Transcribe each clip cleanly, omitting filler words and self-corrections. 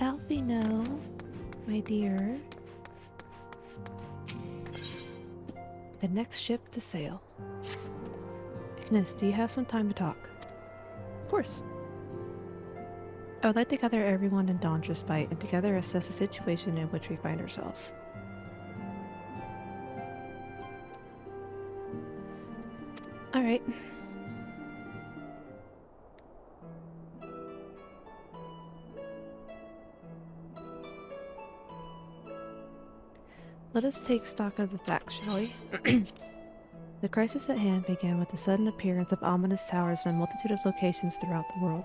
Alfie, no, my dear. The next ship to sail. Ignis, do you have some time to talk? Of course. I would like to gather everyone in Dawn's Respite and together assess the situation in which we find ourselves. Alright. Let us take stock of the facts, shall we? The crisis at hand began with the sudden appearance of ominous towers in a multitude of locations throughout the world.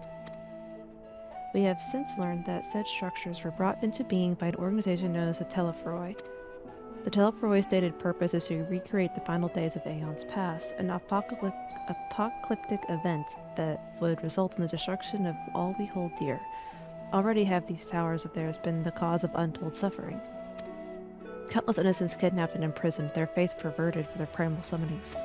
We have since learned that said structures were brought into being by an organization known as the Telephoroi. The Telephoroi's stated purpose is to recreate the final days of Aeon's past, an apocalyptic event that would result in the destruction of all we hold dear. Already have these towers of theirs been the cause of untold suffering. Countless innocents kidnapped and imprisoned, their faith perverted for their primal summonings.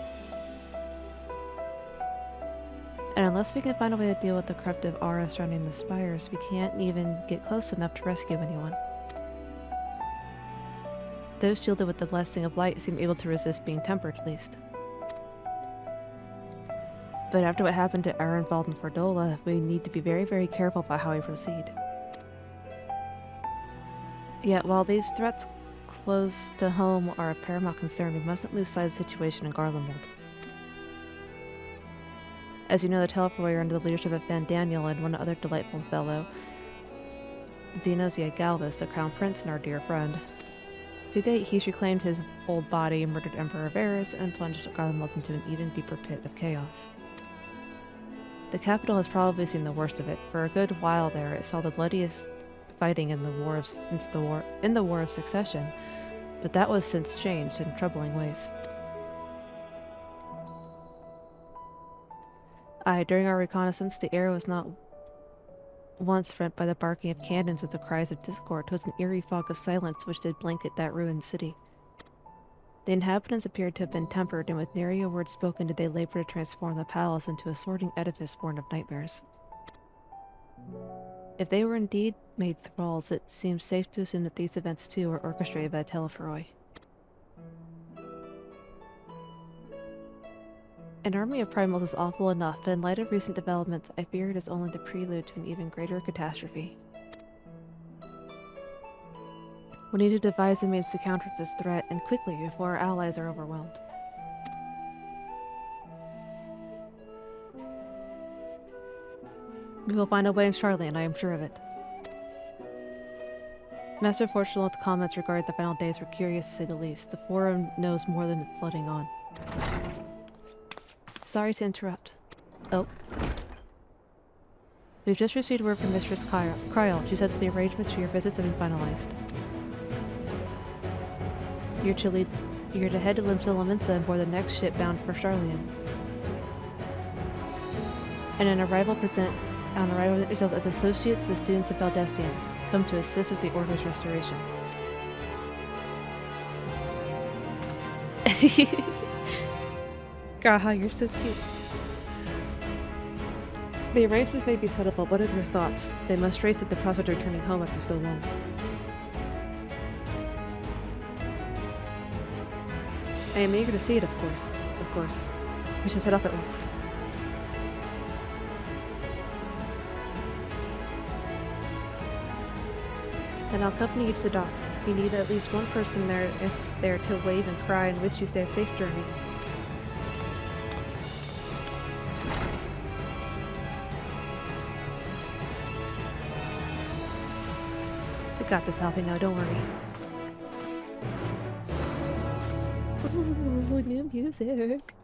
And unless we can find a way to deal with the corruptive aura surrounding the spires, we can't even get close enough to rescue anyone. Those shielded with the blessing of light seem able to resist being tempered, at least. But after what happened to Arenvald and Fordola, we need to be very, very careful about how we proceed. Yet, while these threats close to home are a paramount concern, we mustn't lose sight of the situation in Garlemald. As you know, the Telephoroi are under the leadership of Van Daniel and one other delightful fellow, Xenosia Galvus, the Crown Prince and our dear friend. To date, he's reclaimed his old body, murdered Emperor Varus, and plunged Garlemald into an even deeper pit of chaos. The capital has probably seen the worst of it. For a good while there, it saw the bloodiest fighting in the War of Succession, but that was since changed in troubling ways. During our reconnaissance, the air was not once rent by the barking of cannons or the cries of discord. It was an eerie fog of silence which did blanket that ruined city. The inhabitants appeared to have been tempered, and with nary a word spoken did they labor to transform the palace into a sorting edifice born of nightmares. If they were indeed made thralls, it seems safe to assume that these events too were orchestrated by Telephoroi. An army of primals is awful enough, but in light of recent developments, I fear it is only the prelude to an even greater catastrophe. We need to devise a means to counter this threat, and quickly, before our allies are overwhelmed. We will find a way in Sharlyan, I am sure of it. Master Fortunat's comments regarding the final days were curious to say the least. The Forum knows more than it's letting on. Sorry to interrupt. Oh. We've just received word from Mistress Kryl. She says the arrangements for your visits have been finalized. You're to head to Limsa and board the next ship bound for Sharlyan. And on arrival yourselves as associates the students of Baldessian, come to assist with the Order's restoration. Graha, you're so cute. The arrangements may be settled, but what are your thoughts? They must race at the prospect of returning home after so long. I am eager to see it, of course. Of course. We should set off at once. Then I'll accompany you to the docks. You need at least one person there to wave and cry and wish you a safe journey. We got this, Alfie, now, don't worry. Ooh, new music.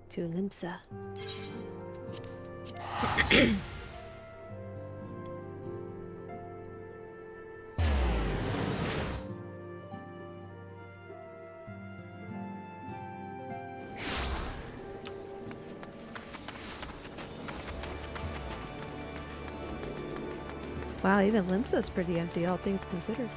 To Limsa. Wow, even Limsa's pretty empty, all things considered.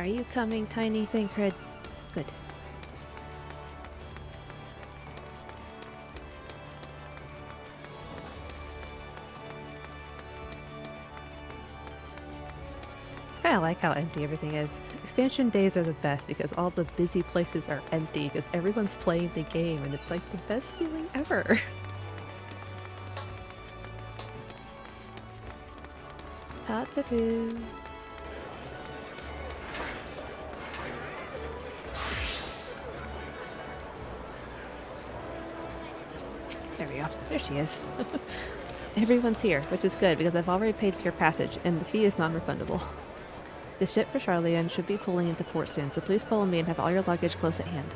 Are you coming, tiny Thancred? Good. I like how empty everything is. Expansion days are the best because all the busy places are empty because everyone's playing the game and it's like the best feeling ever. Tatsu. There we go. There she is. Everyone's here, which is good because I've already paid for your passage and the fee is non-refundable. The ship for Sharlyan should be pulling into port soon, so please follow me and have all your luggage close at hand.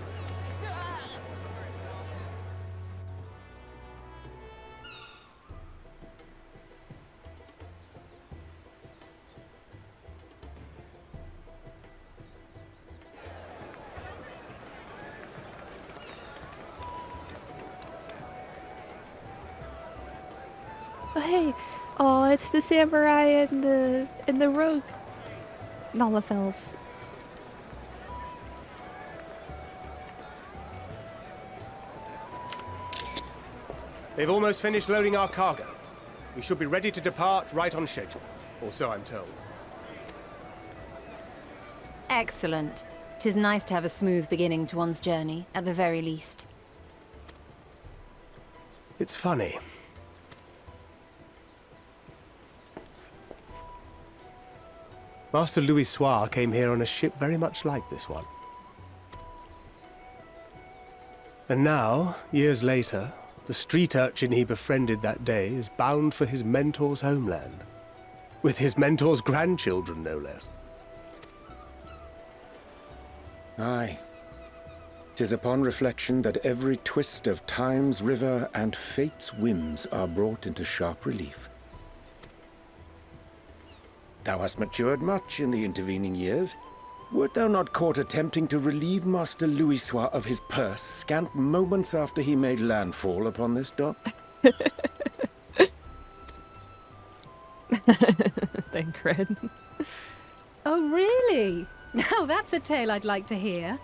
Oh hey! Oh, it's the samurai and the rogue. Nolafels. They've almost finished loading our cargo. We should be ready to depart right on schedule, or so I'm told. Excellent. 'Tis nice to have a smooth beginning to one's journey, at the very least. It's funny. Master Louis Soir came here on a ship very much like this one. And now, years later, the street urchin he befriended that day is bound for his mentor's homeland. With his mentor's grandchildren, no less. Aye. 'Tis upon reflection that every twist of time's river and fate's whims are brought into sharp relief. Thou hast matured much in the intervening years. Wert thou not caught attempting to relieve Master Louis Soir of his purse scant moments after he made landfall upon this dock? Thancred. Oh, really? Now that's a tale I'd like to hear.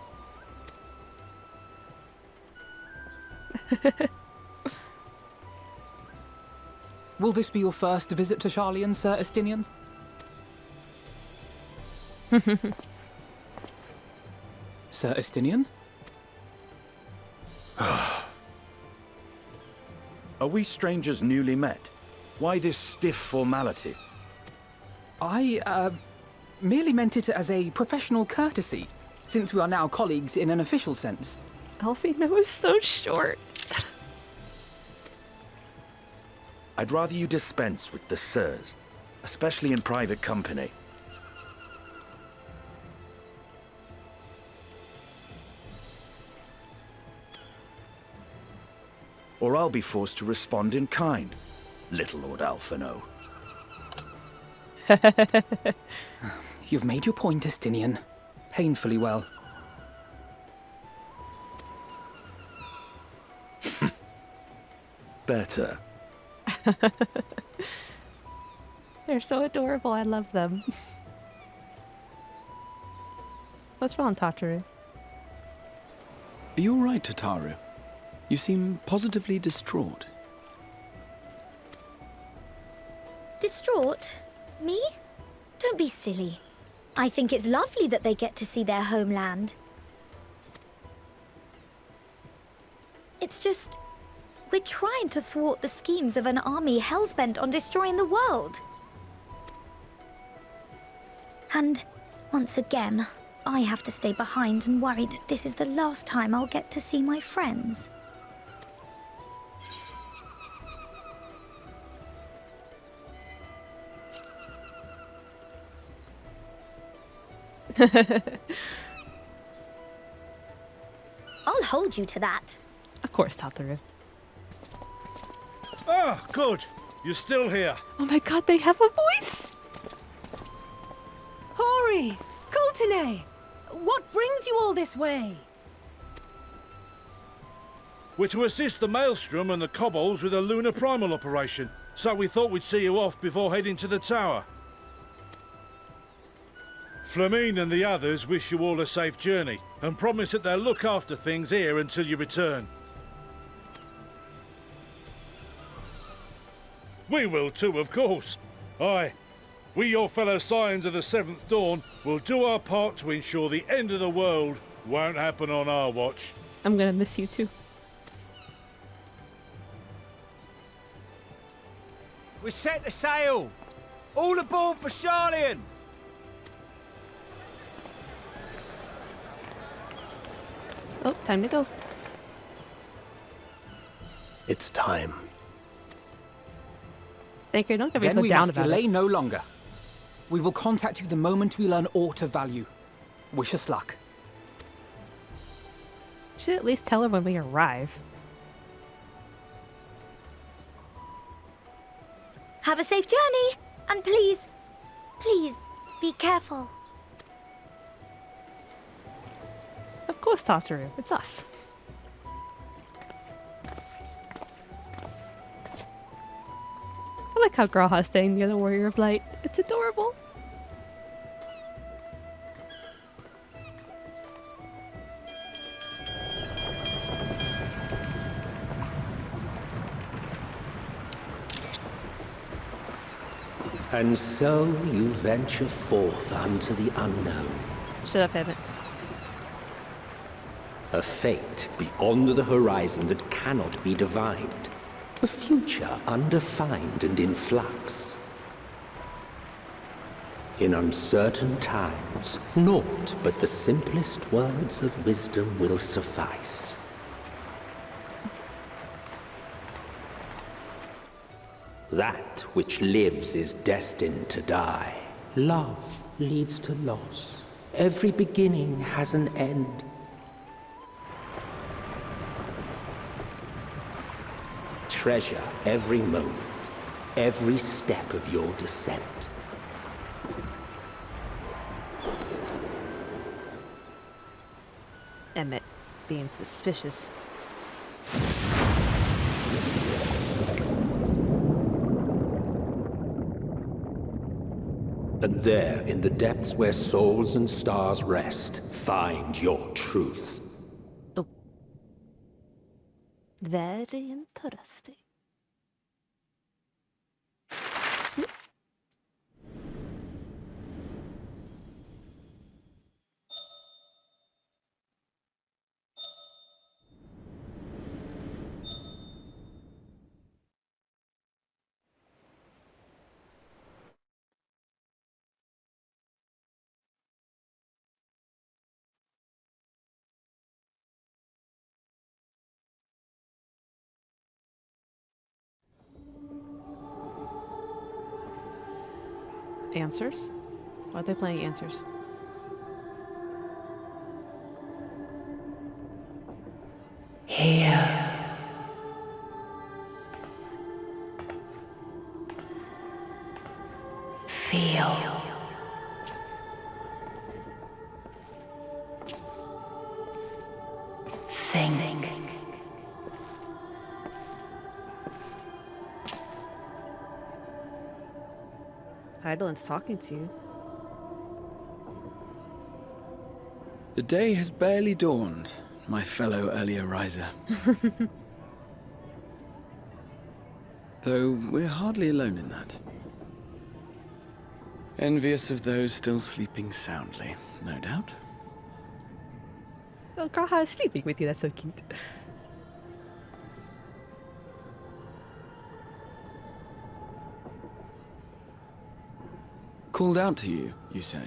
Will this be your first visit to Sharlyan, Sir Estinian? Sir Estinian? Are we strangers newly met? Why this stiff formality? I, merely meant it as a professional courtesy, since we are now colleagues in an official sense. Alfino is so short. I'd rather you dispense with the sirs, especially in private company. Or I'll be forced to respond in kind, little Lord Alphino. You've made your point, Estinian. Painfully well. Better. They're so adorable, I love them. What's wrong, Tataru? Are you all right, Tataru? You seem positively distraught. Distraught? Me? Don't be silly. I think it's lovely that they get to see their homeland. It's just, we're trying to thwart the schemes of an army hellbent on destroying the world. And, once again, I have to stay behind and worry that this is the last time I'll get to see my friends. I'll hold you to that. Of course, Tataru. Ah, good. You're still here. Oh my god, they have a voice! Hori! Coulternay! What brings you all this way? We're to assist the Maelstrom and the Kobolds with a lunar primal operation, so we thought we'd see you off before heading to the tower. Flamine and the others wish you all a safe journey and promise that they'll look after things here until you return. We will too, of course. Aye, we, your fellow Scions of the Seventh Dawn, will do our part to ensure the end of the world won't happen on our watch. I'm gonna miss you too. We set the sail! All aboard for Sharlyan! Oh, time to go. It's time. Thank you. Don't get me Then so we down must about delay it. no longer. We will contact you the moment we learn aught of value. Wish us luck. You should at least tell her when we arrive. Have a safe journey! And please, please, be careful. Of course, Tataru. It's us. I like how Graha's staying near the Warrior of Light. It's adorable. And so you venture forth unto the unknown. Shut up, Emmett. A fate beyond the horizon that cannot be divined. A future undefined and in flux. In uncertain times, naught but the simplest words of wisdom will suffice. That which lives is destined to die. Love leads to loss. Every beginning has an end. Treasure every moment, every step of your descent. Emmett being suspicious. And there, in the depths where souls and stars rest, find your truth. Oh. Very interesting. Answers? Why are they playing answers? Here. Feel. Think. Heidelin's talking to you. The day has barely dawned, my fellow earlier riser. Though we're hardly alone in that. Envious of those still sleeping soundly, no doubt. Oh, Graha is sleeping with you. That's so cute. Called out to you, you say?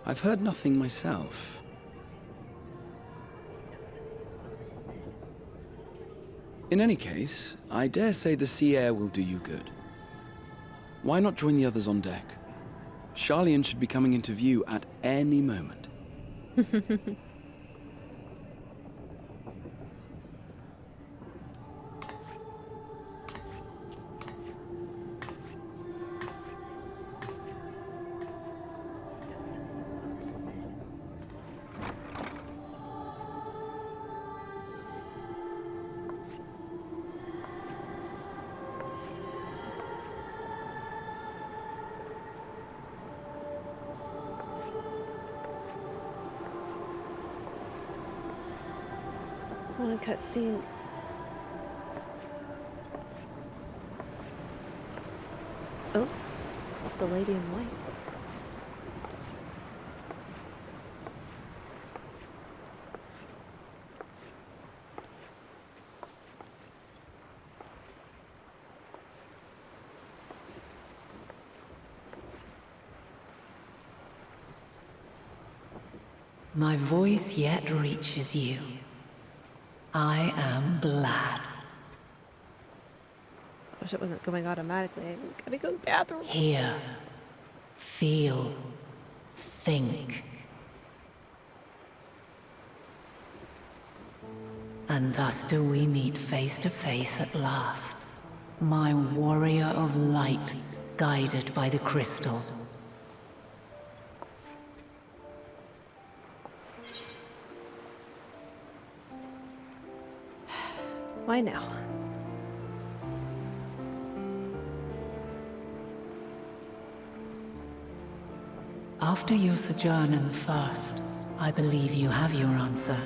I've heard nothing myself. In any case, I dare say the sea air will do you good. Why not join the others on deck? Sharlyan should be coming into view at any moment. One cutscene. Oh, it's the lady in white. My voice yet reaches you. I am glad. I wish it wasn't going automatically. I gotta go to the bathroom. Hear, feel, think. And thus do we meet face to face at last. My warrior of light, guided by the crystal. Why now? After your sojourn in the First, I believe you have your answer.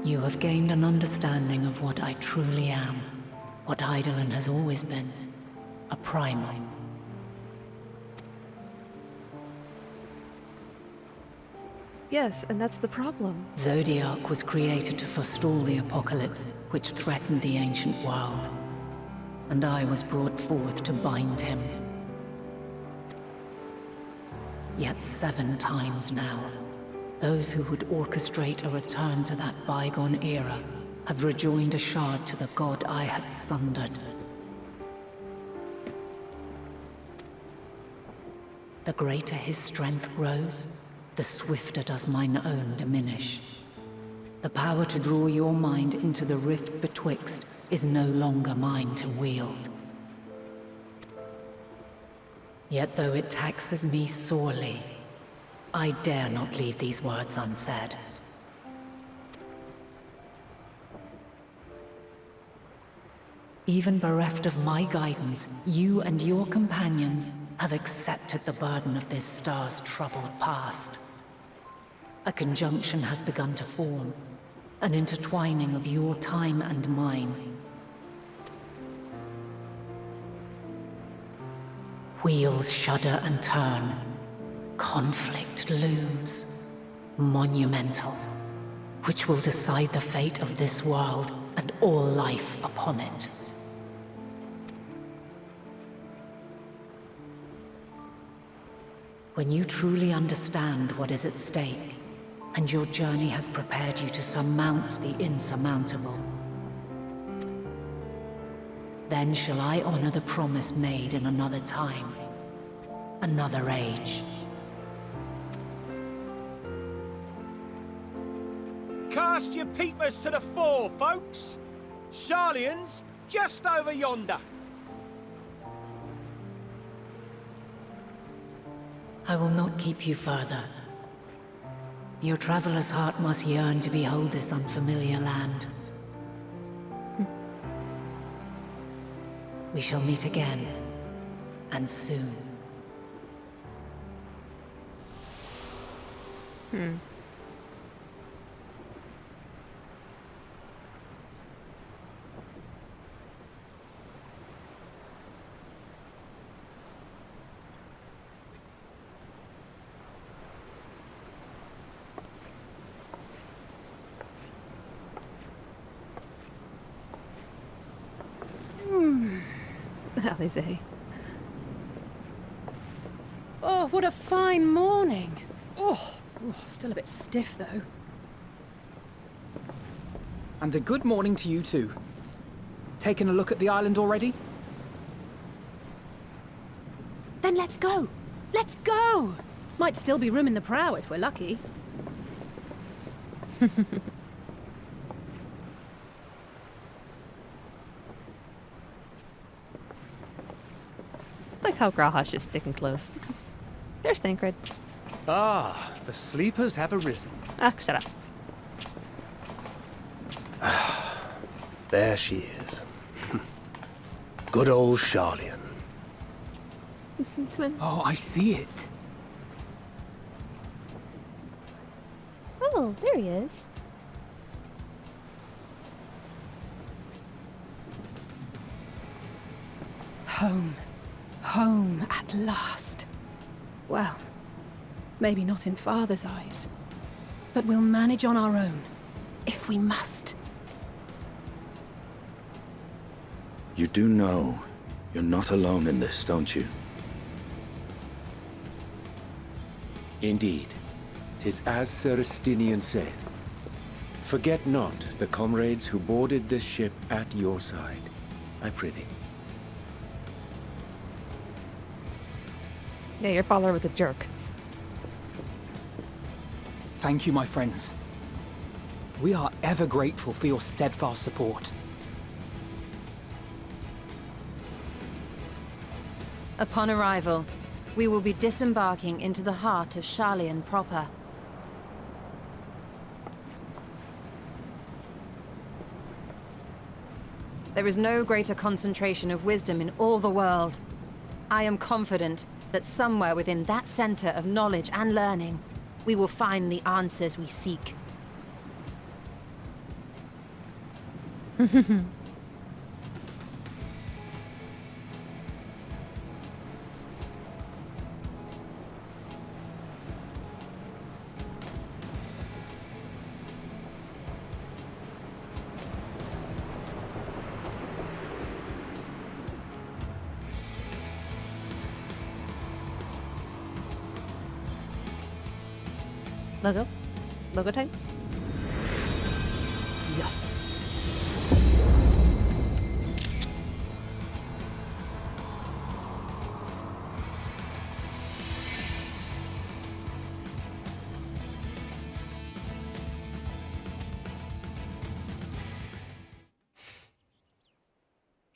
You have gained an understanding of what I truly am, what Hydaelyn has always been, a primal. Yes, and that's the problem. Zodiac was created to forestall the apocalypse, which threatened the ancient world. And I was brought forth to bind him. Yet 7 times now, those who would orchestrate a return to that bygone era have rejoined a shard to the god I had sundered. The greater his strength grows, the swifter does mine own diminish. The power to draw your mind into the rift betwixt is no longer mine to wield. Yet though it taxes me sorely, I dare not leave these words unsaid. Even bereft of my guidance, you and your companions have accepted the burden of this star's troubled past. A conjunction has begun to form, an intertwining of your time and mine. Wheels shudder and turn. Conflict looms, monumental, which will decide the fate of this world and all life upon it. When you truly understand what is at stake, and your journey has prepared you to surmount the insurmountable, then shall I honor the promise made in another time, another age. Cast your peepers to the fore, folks. Sharlyan's just over yonder. I will not keep you further. Your traveler's heart must yearn to behold this unfamiliar land. We shall meet again, and soon. Alizé. Oh, what a fine morning. Oh, still a bit stiff though. And a good morning to you too. Taken a look at the island already? Then let's go. Let's go. Might still be room in the prow if we're lucky. Like how Graha's just sticking close. There's Thancred. Ah, the sleepers have arisen. Ah, shut up. There she is. Good old Sharlyan. Oh, I see it. Oh, Oh, there he is. Home. Home at last. Well, maybe not in Father's eyes, but we'll manage on our own, if we must. You do know you're not alone in this, don't you? Indeed. 'Tis as Sir Estinian said. Forget not the comrades who boarded this ship at your side, I prithee. Yeah, your father was a jerk. Thank you, my friends. We are ever grateful for your steadfast support. Upon arrival, we will be disembarking into the heart of Sharlyan proper. There is no greater concentration of wisdom in all the world. I am confident that somewhere within that center of knowledge and learning, we will find the answers we seek. Logo? Logo time? Yes.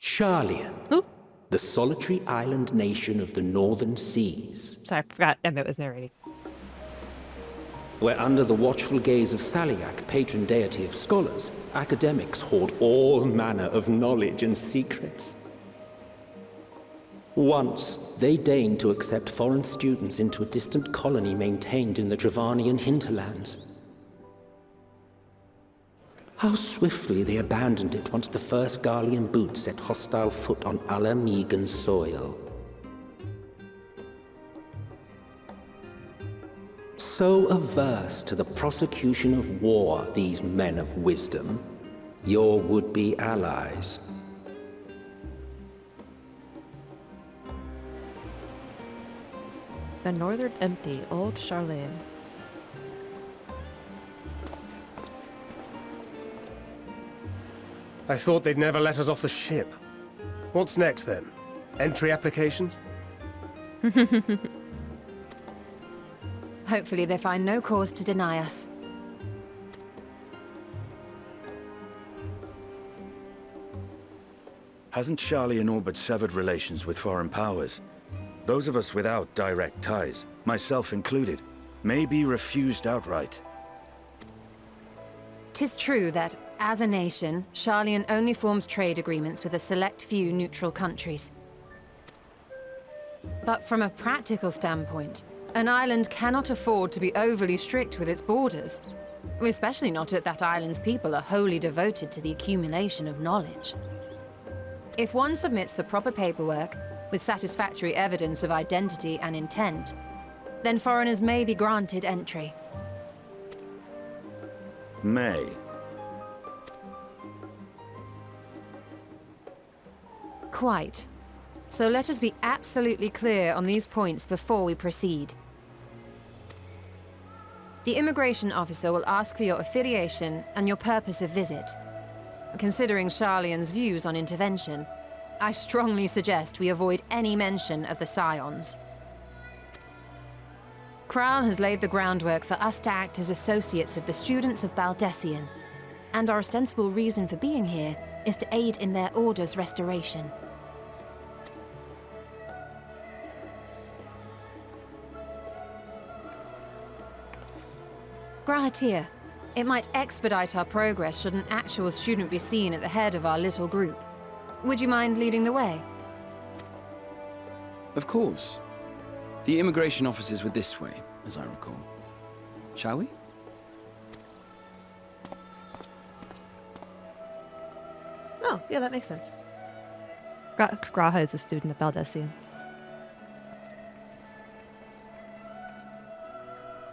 Sharlyan, the solitary island nation of the northern seas. Sorry, I forgot Emma was narrating. Where under the watchful gaze of Thavnair, patron deity of scholars, academics hoard all manner of knowledge and secrets. Once, they deigned to accept foreign students into a distant colony maintained in the Dravanian hinterlands. How swiftly they abandoned it once the first Garlean boot set hostile foot on Alamegan soil. So averse to the prosecution of war, these men of wisdom, your would-be allies. The northern empty, old Sharlyan. I thought they'd never let us off the ship. What's next, then? Entry applications? Hopefully they find no cause to deny us. Hasn't Sharlyan all but severed relations with foreign powers? Those of us without direct ties, myself included, may be refused outright. 'Tis true that, as a nation, Sharlyan only forms trade agreements with a select few neutral countries. But from a practical standpoint, an island cannot afford to be overly strict with its borders, especially not if that island's people are wholly devoted to the accumulation of knowledge. If one submits the proper paperwork, with satisfactory evidence of identity and intent, then foreigners may be granted entry. May. Quite. So let us be absolutely clear on these points before we proceed. The immigration officer will ask for your affiliation and your purpose of visit. Considering Sharlyan's views on intervention, I strongly suggest we avoid any mention of the Scions. Kral has laid the groundwork for us to act as associates of the students of Baldessian, and our ostensible reason for being here is to aid in their order's restoration. Grahatir, it might expedite our progress should an actual student be seen at the head of our little group. Would you mind leading the way? Of course. The immigration officers were this way, as I recall. Shall we? Oh, yeah, that makes sense. Graha is a student at Baldessian.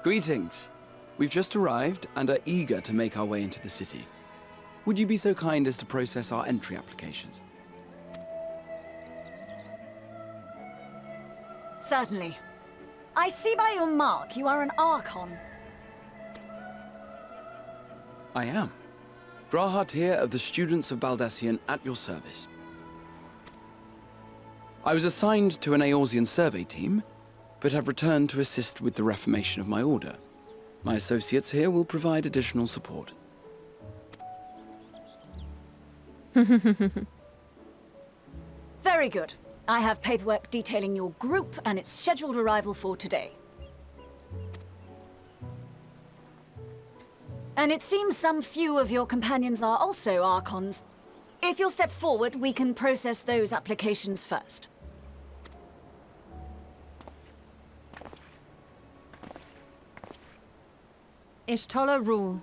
Greetings. We've just arrived and are eager to make our way into the city. Would you be so kind as to process our entry applications? Certainly. I see by your mark you are an Archon. I am. Graha here of the Students of Baldessian at your service. I was assigned to an Eorzean survey team, but have returned to assist with the reformation of my order. My associates here will provide additional support. Very good. I have paperwork detailing your group and its scheduled arrival for today. And it seems some few of your companions are also Archons. If you'll step forward, we can process those applications first. Ishtola rule.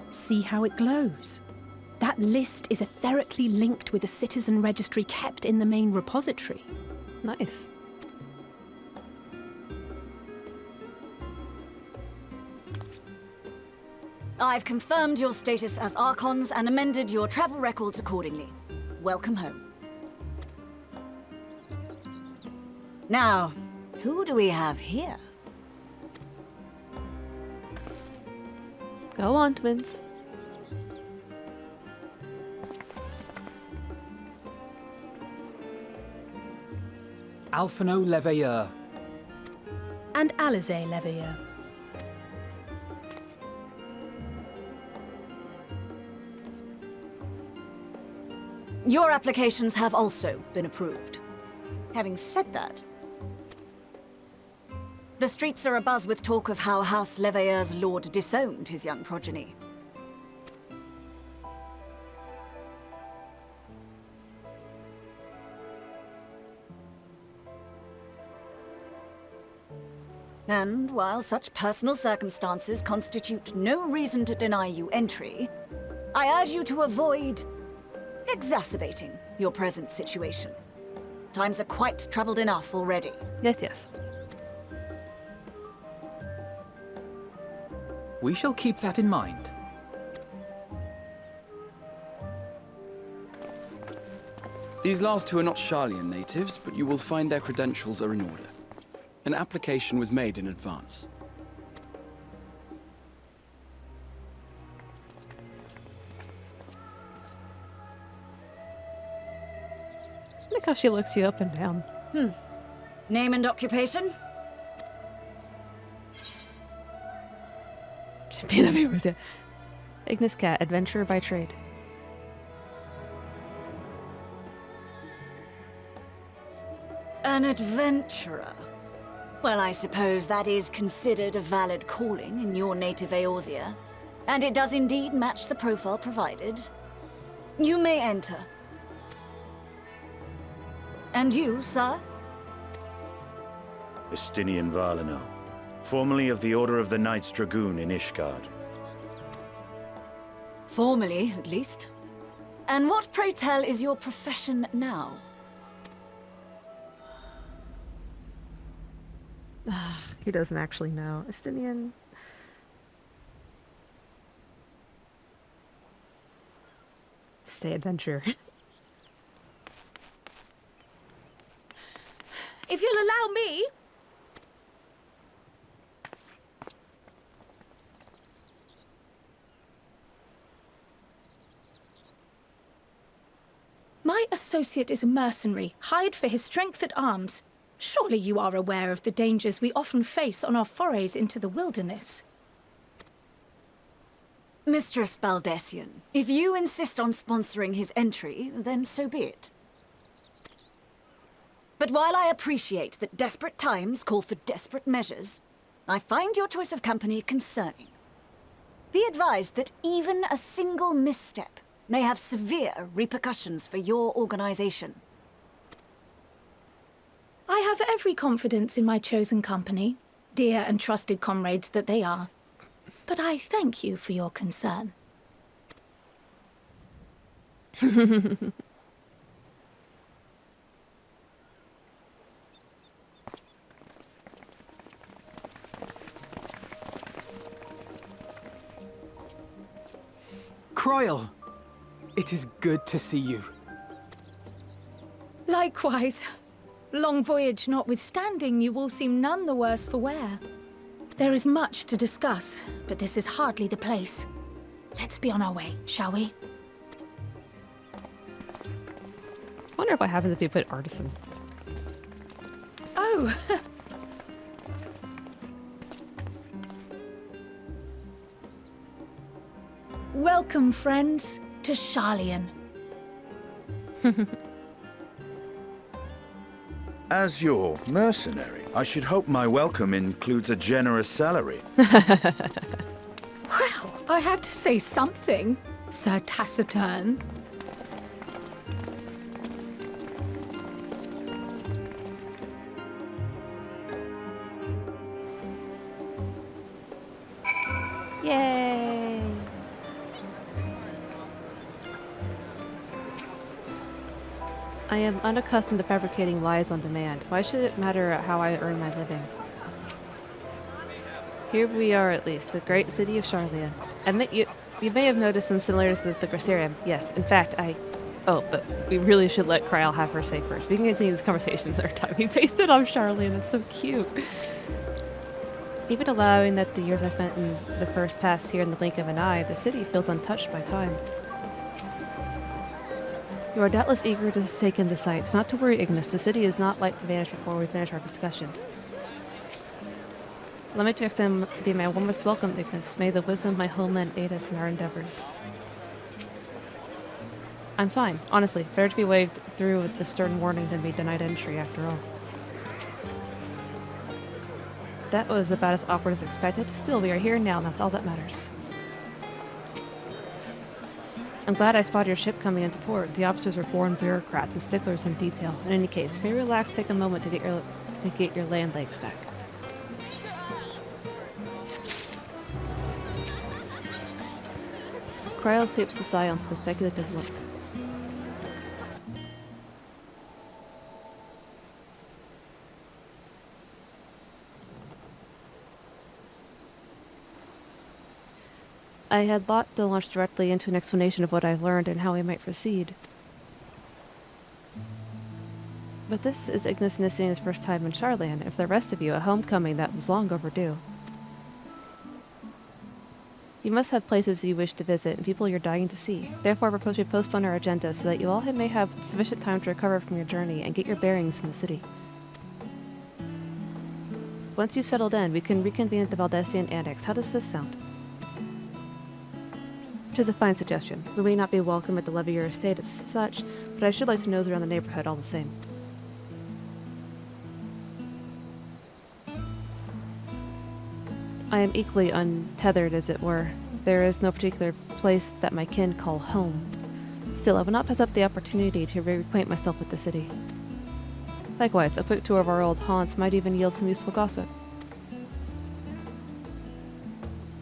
See how it glows? That list is etherically linked with a citizen registry kept in the main repository. Nice. I've confirmed your status as Archons and amended your travel records accordingly. Welcome home. Now, who do we have here? Go on, twins. Alphino Leveilleur. And Alize Leveilleur. Your applications have also been approved. Having said that, the streets are abuzz with talk of how House Leveilleur's lord disowned his young progeny. And while such personal circumstances constitute no reason to deny you entry, I urge you to avoid exacerbating your present situation. Times are quite troubled enough already. Yes, yes. We shall keep that in mind. These last two are not Sharlyan natives, but you will find their credentials are in order. An application was made in advance. Look how she looks you up and down. Name and occupation? She's being a viewers, yeah. Ignis Cat, adventurer by trade. An adventurer. Well, I suppose that is considered a valid calling in your native Eorzea. And it does indeed match the profile provided. You may enter. And you, sir? Estinian Valeno, formerly of the Order of the Knights Dragoon in Ishgard. Formally, at least. And what, pray tell, is your profession now? He doesn't actually know. Estinian. Stay adventurer. If you'll allow me... My associate is a mercenary, hired for his strength at arms. Surely you are aware of the dangers we often face on our forays into the wilderness. Mistress Baldessian, if you insist on sponsoring his entry, then so be it. But while I appreciate that desperate times call for desperate measures, I find your choice of company concerning. Be advised that even a single misstep may have severe repercussions for your organization. I have every confidence in my chosen company, dear and trusted comrades that they are. But I thank you for your concern. Croyle! It is good to see you. Likewise. Long voyage notwithstanding, you all seem none the worse for wear. There is much to discuss, but this is hardly the place. Let's be on our way, shall we? I wonder what happens if you put artisan. Oh! Welcome, friends, to Sharlyan. As your mercenary, I should hope my welcome includes a generous salary. Well, I had to say something, Sir Taciturn. Yay! I am unaccustomed to fabricating lies on demand. Why should it matter how I earn my living? Here we are at least, the great city of Sharlyan. Admit you may have noticed some similarities with the Gracerium. Yes, in fact, oh, but we really should let Kryal have her say first. We can continue this conversation another time. He based it on Sharlyan, it's so cute. Even allowing that the years I spent in the first past here in the blink of an eye, the city feels untouched by time. You are doubtless eager to take in the sights. Not to worry, Ignis. The city is not like to vanish before we finish our discussion. Allow me to extend thee my warmest welcome, Ignis. May the wisdom of my homeland aid us in our endeavors. I'm fine. Honestly, better to be waved through with the stern warning than be denied entry, after all. That was about as awkward as expected. Still, we are here now, and that's all that matters. I'm glad I spotted your ship coming into port. The officers are born bureaucrats and sticklers in detail. In any case, may relax, take a moment to get your land legs back. Kryal sweeps the silence with a speculative look. I had thought to launch directly into an explanation of what I've learned and how we might proceed. But this is Ignis Nissini's first time in Sharlyan, and for the rest of you, a homecoming that was long overdue. You must have places you wish to visit and people you're dying to see. Therefore, I propose we postpone our agenda so that you all may have sufficient time to recover from your journey and get your bearings in the city. Once you've settled in, we can reconvene at the Valdesian Annex. How does this sound? Which is a fine suggestion. We may not be welcome at the Levier estate as such, but I should like to nose around the neighborhood all the same. I am equally untethered, as it were. There is no particular place that my kin call home. Still, I will not pass up the opportunity to reacquaint myself with the city. Likewise, a quick tour of our old haunts might even yield some useful gossip.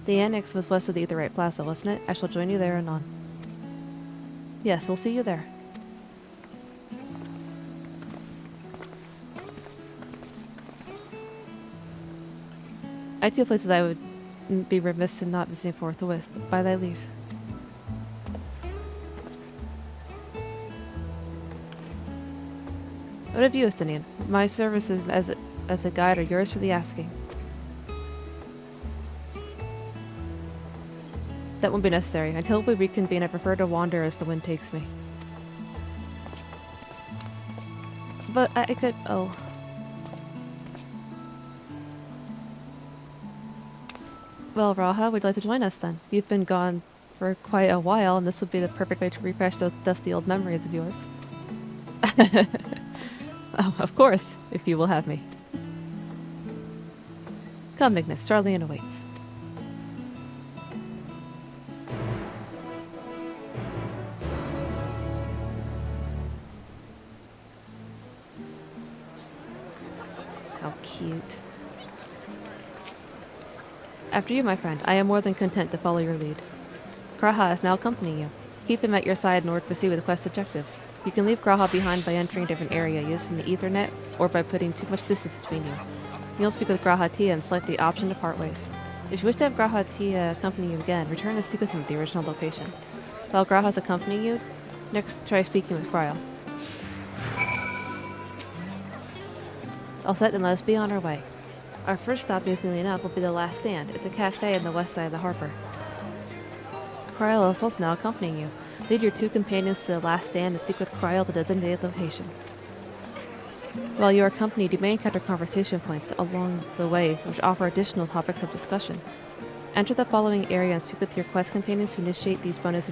The annex was west of the Aetheryte Plaza, wasn't it? I shall join you there anon. Yes, we'll see you there. I have two places I would be remiss in not visiting forthwith. By thy leave. What of you, Estinian? My services as a guide are yours for the asking. That won't be necessary. Until we reconvene, I prefer to wander as the wind takes me. But I could... oh. Well, Raha, would you like to join us then? You've been gone for quite a while, and this would be the perfect way to refresh those dusty old memories of yours. Oh, of course, if you will have me. Come, Ignis, Sharlyan awaits. cute. After you, my friend, I am more than content to follow your lead. Graha is now accompanying you. Keep him at your side in order to proceed with the quest objectives. You can leave Graha behind by entering a different area using the Ethernet or by putting too much distance between you. You'll speak with Graha Tia and select the option to part ways. If you wish to have Graha Tia accompany you again, return and speak with him at the original location. While Graha's accompanying you, next try speaking with Cryo. All set, then let us be on our way. Our first stop, easily enough, will be the Last Stand. It's a cafe on the west side of the harbor. Cryo is also now accompanying you. Lead your 2 companions to the Last Stand and speak with Cryo at the designated location. While you are accompanied, you may encounter conversation points along the way which offer additional topics of discussion. Enter the following area and speak with your quest companions to initiate these bonus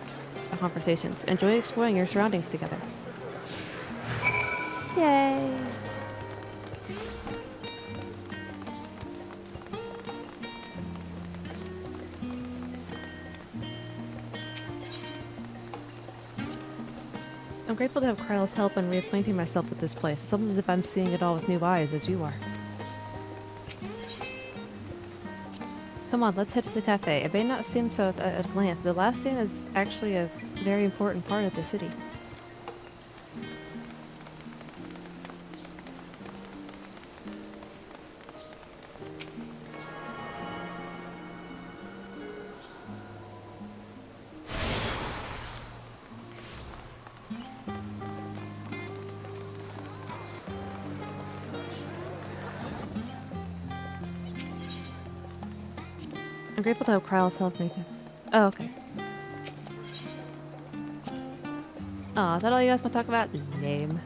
conversations. Enjoy exploring your surroundings together. Yay! I'm grateful to have Kryle's help in reacquainting myself with this place. It's almost as if I'm seeing it all with new eyes, as you are. Come on, let's head to the cafe. It may not seem so at a glance, but the Last Stand is actually a very important part of the city. I'm grateful to have Kryle's help make it. Oh, okay. Aw, is that all you guys want to talk about? Lame.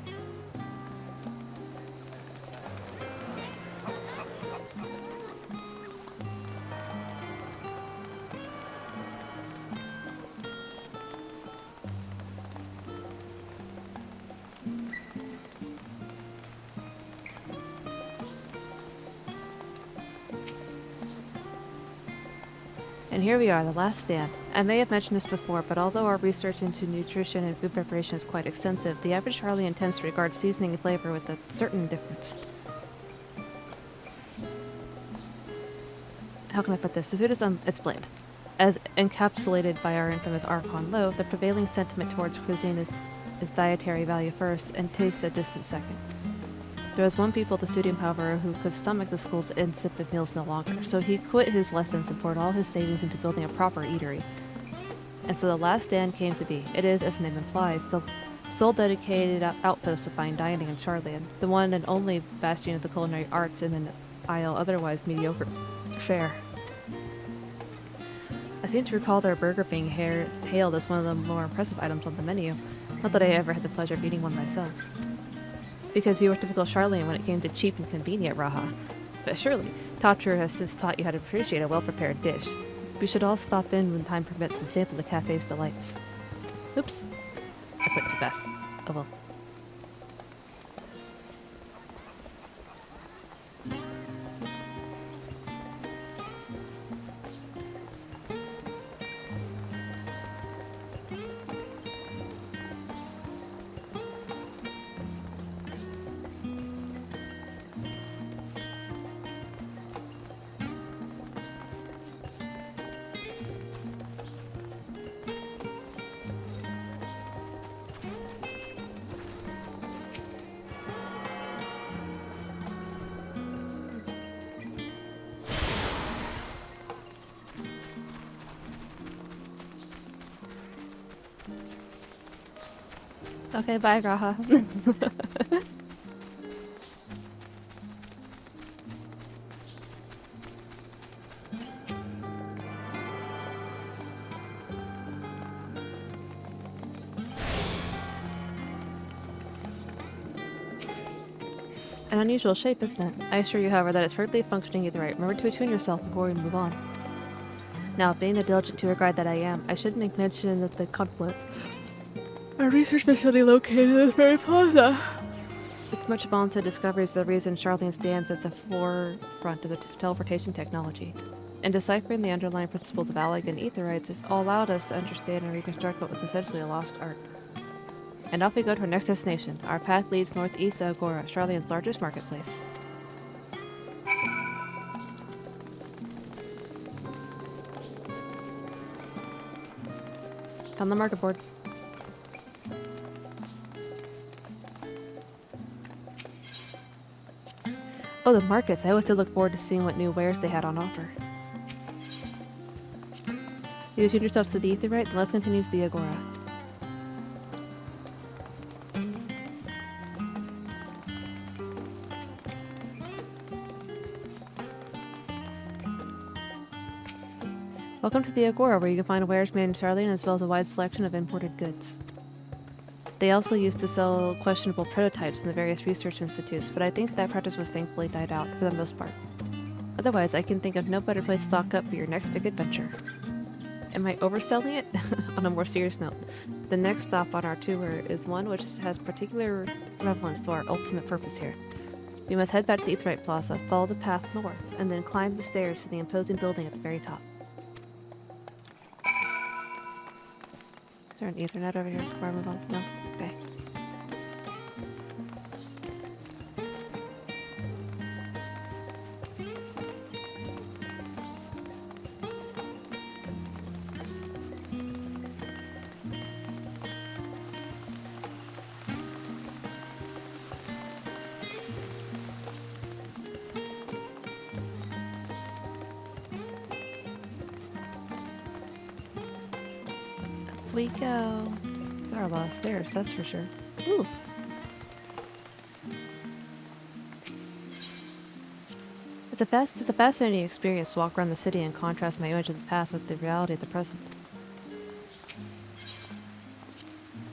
And here we are, the Last Stand. I may have mentioned this before, but although our research into nutrition and food preparation is quite extensive, the average Sharlyan tends to regard seasoning and flavor with a certain difference. How can I put this? The food is, it's bland. As encapsulated by our infamous Archon loaf, the prevailing sentiment towards cuisine is dietary value first, and taste a distant second. There was one pupil at the studium, however, who could stomach the school's insipid meals no longer, so he quit his lessons and poured all his savings into building a proper eatery. And so the Last Stand came to be. It is, as the name implies, the sole dedicated outpost of fine dining in Sharlyan, the one and only bastion of the culinary arts in an isle otherwise mediocre fare. I seem to recall their burger being hailed as one of the more impressive items on the menu, not that I ever had the pleasure of eating one myself. Because you were typical Sharlyan when it came to cheap and convenient Raha. But surely, Tatra has since taught you how to appreciate a well-prepared dish. We should all stop in when time permits and sample the cafe's delights. Oops. I put it too fast. Oh well. Okay, bye, Graha. An unusual shape, isn't it? I assure you, however, that it's perfectly functioning either right. Remember to attune yourself before we move on. Now, being the diligent tour guide that I am, I should make mention of the confluence. Our research facility located in this very plaza. With much vaunted discoveries, the reason Sharlyan stands at the forefront of the teleportation technology. In deciphering the underlying principles of Alleg and Etherites, it's allowed us to understand and reconstruct what was essentially a lost art. And off we go to our next destination. Our path leads northeast of Agora, Sharlyan's largest marketplace. On the market board. Oh, the markets. I always did look forward to seeing what new wares they had on offer. You tuned yourself to the Aetheryte, then let's continue to the Agora. Welcome to the Agora, where you can find wares made in Sharlyan as well as a wide selection of imported goods. They also used to sell questionable prototypes in the various research institutes, but I think that practice was thankfully died out for the most part. Otherwise, I can think of no better place to stock up for your next big adventure. Am I overselling it? On a more serious note, the next stop on our tour is one which has particular relevance to our ultimate purpose here. We must head back to the Aetheryte Plaza, follow the path north, and then climb the stairs to the imposing building at the very top. Is there an Ethernet over here before I move on? No? Okay. We go. There are a lot of stairs, that's for sure. Ooh. It's a fascinating experience to walk around the city and contrast my image of the past with the reality of the present.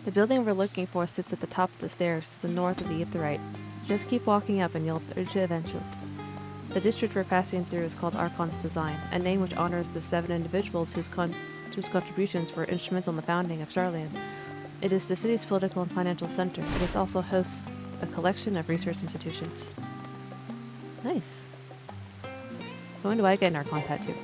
The building we're looking for sits at the top of the stairs to the north of the Aetheryte. So just keep walking up and you'll reach it eventually. The district we're passing through is called Archon's Design, a name which honors the 7 individuals whose contributions were instrumental in the founding of Sharlyan. It is the city's political and financial center. It also hosts a collection of research institutions. Nice. So when do I get an Archon tattoo?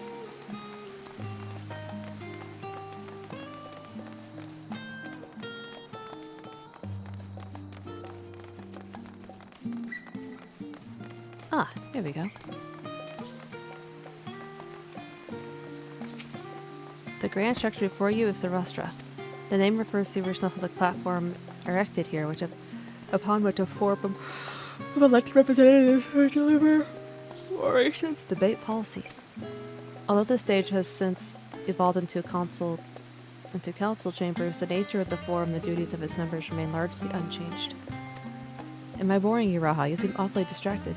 Ah, here we go. The grand structure before you is the Rostra. The name refers to the original public platform erected here, upon which a forum of elected representatives who deliver orations debate policy. Although the stage has since evolved into council chambers, the nature of the forum and the duties of its members remain largely unchanged. Am I boring you, Raha? You seem awfully distracted.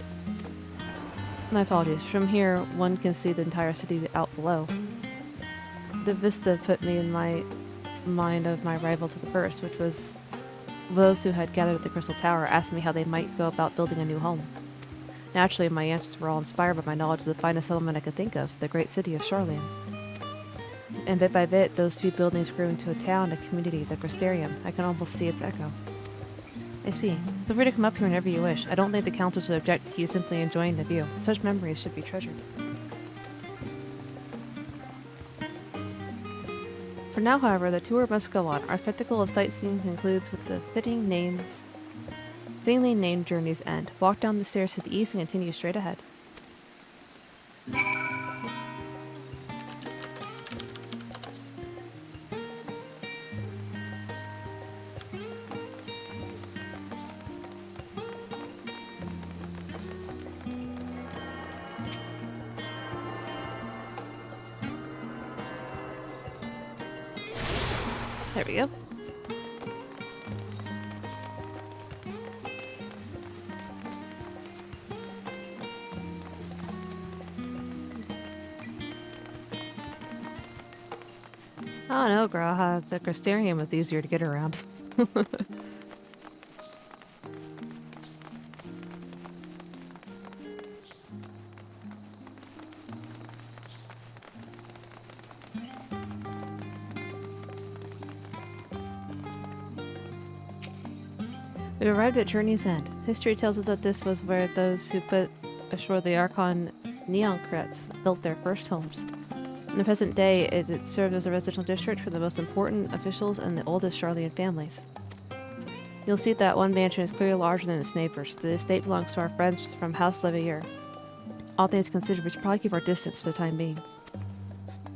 My apologies. From here, one can see the entire city out below. The vista put me in my mind of my arrival to the first, which was those who had gathered at the Crystal Tower asked me how they might go about building a new home. Naturally, my answers were all inspired by my knowledge of the finest settlement I could think of, the great city of Sharlyan. And bit by bit, those few buildings grew into a town, a community, the Crystarium. I can almost see its echo. I see. Feel free to come up here whenever you wish. I don't think the council should object to you simply enjoying the view. Such memories should be treasured. For now, however, the tour must go on. Our spectacle of sightseeing concludes with the fittingly named journey's end. Walk down the stairs to the east and continue straight ahead. There we go. Oh no, Graha, the Crystarium was easier to get around. We arrived at Journey's End. History tells us that this was where those who put ashore the Archon Neonkret built their first homes. In the present day, it served as a residential district for the most important officials and the oldest Sharlayan families. You'll see that one mansion is clearly larger than its neighbors. The estate belongs to our friends from House Labyrinthos. All things considered, we should probably keep our distance for the time being.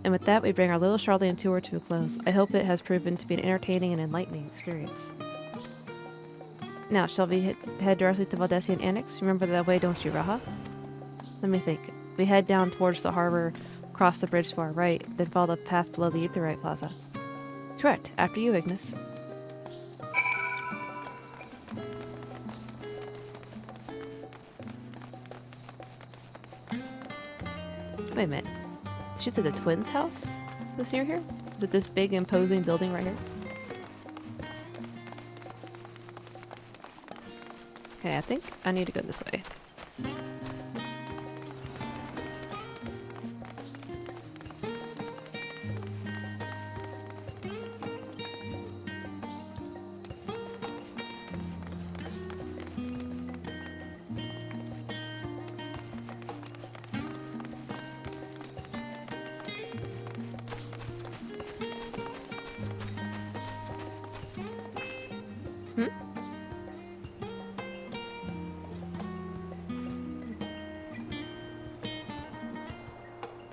And with that, we bring our little Sharlyan tour to a close. I hope it has proven to be an entertaining and enlightening experience. Now, shall we head directly to Valdesian Annex? Remember that way, don't you, Raha? Let me think. We head down towards the harbor, cross the bridge to our right, then follow the path below the Aetheryte Plaza. Correct. After you, Ignis. Wait a minute. She's at the twins' house? This near here? Is it this big, imposing building right here? Okay, I think I need to go this way.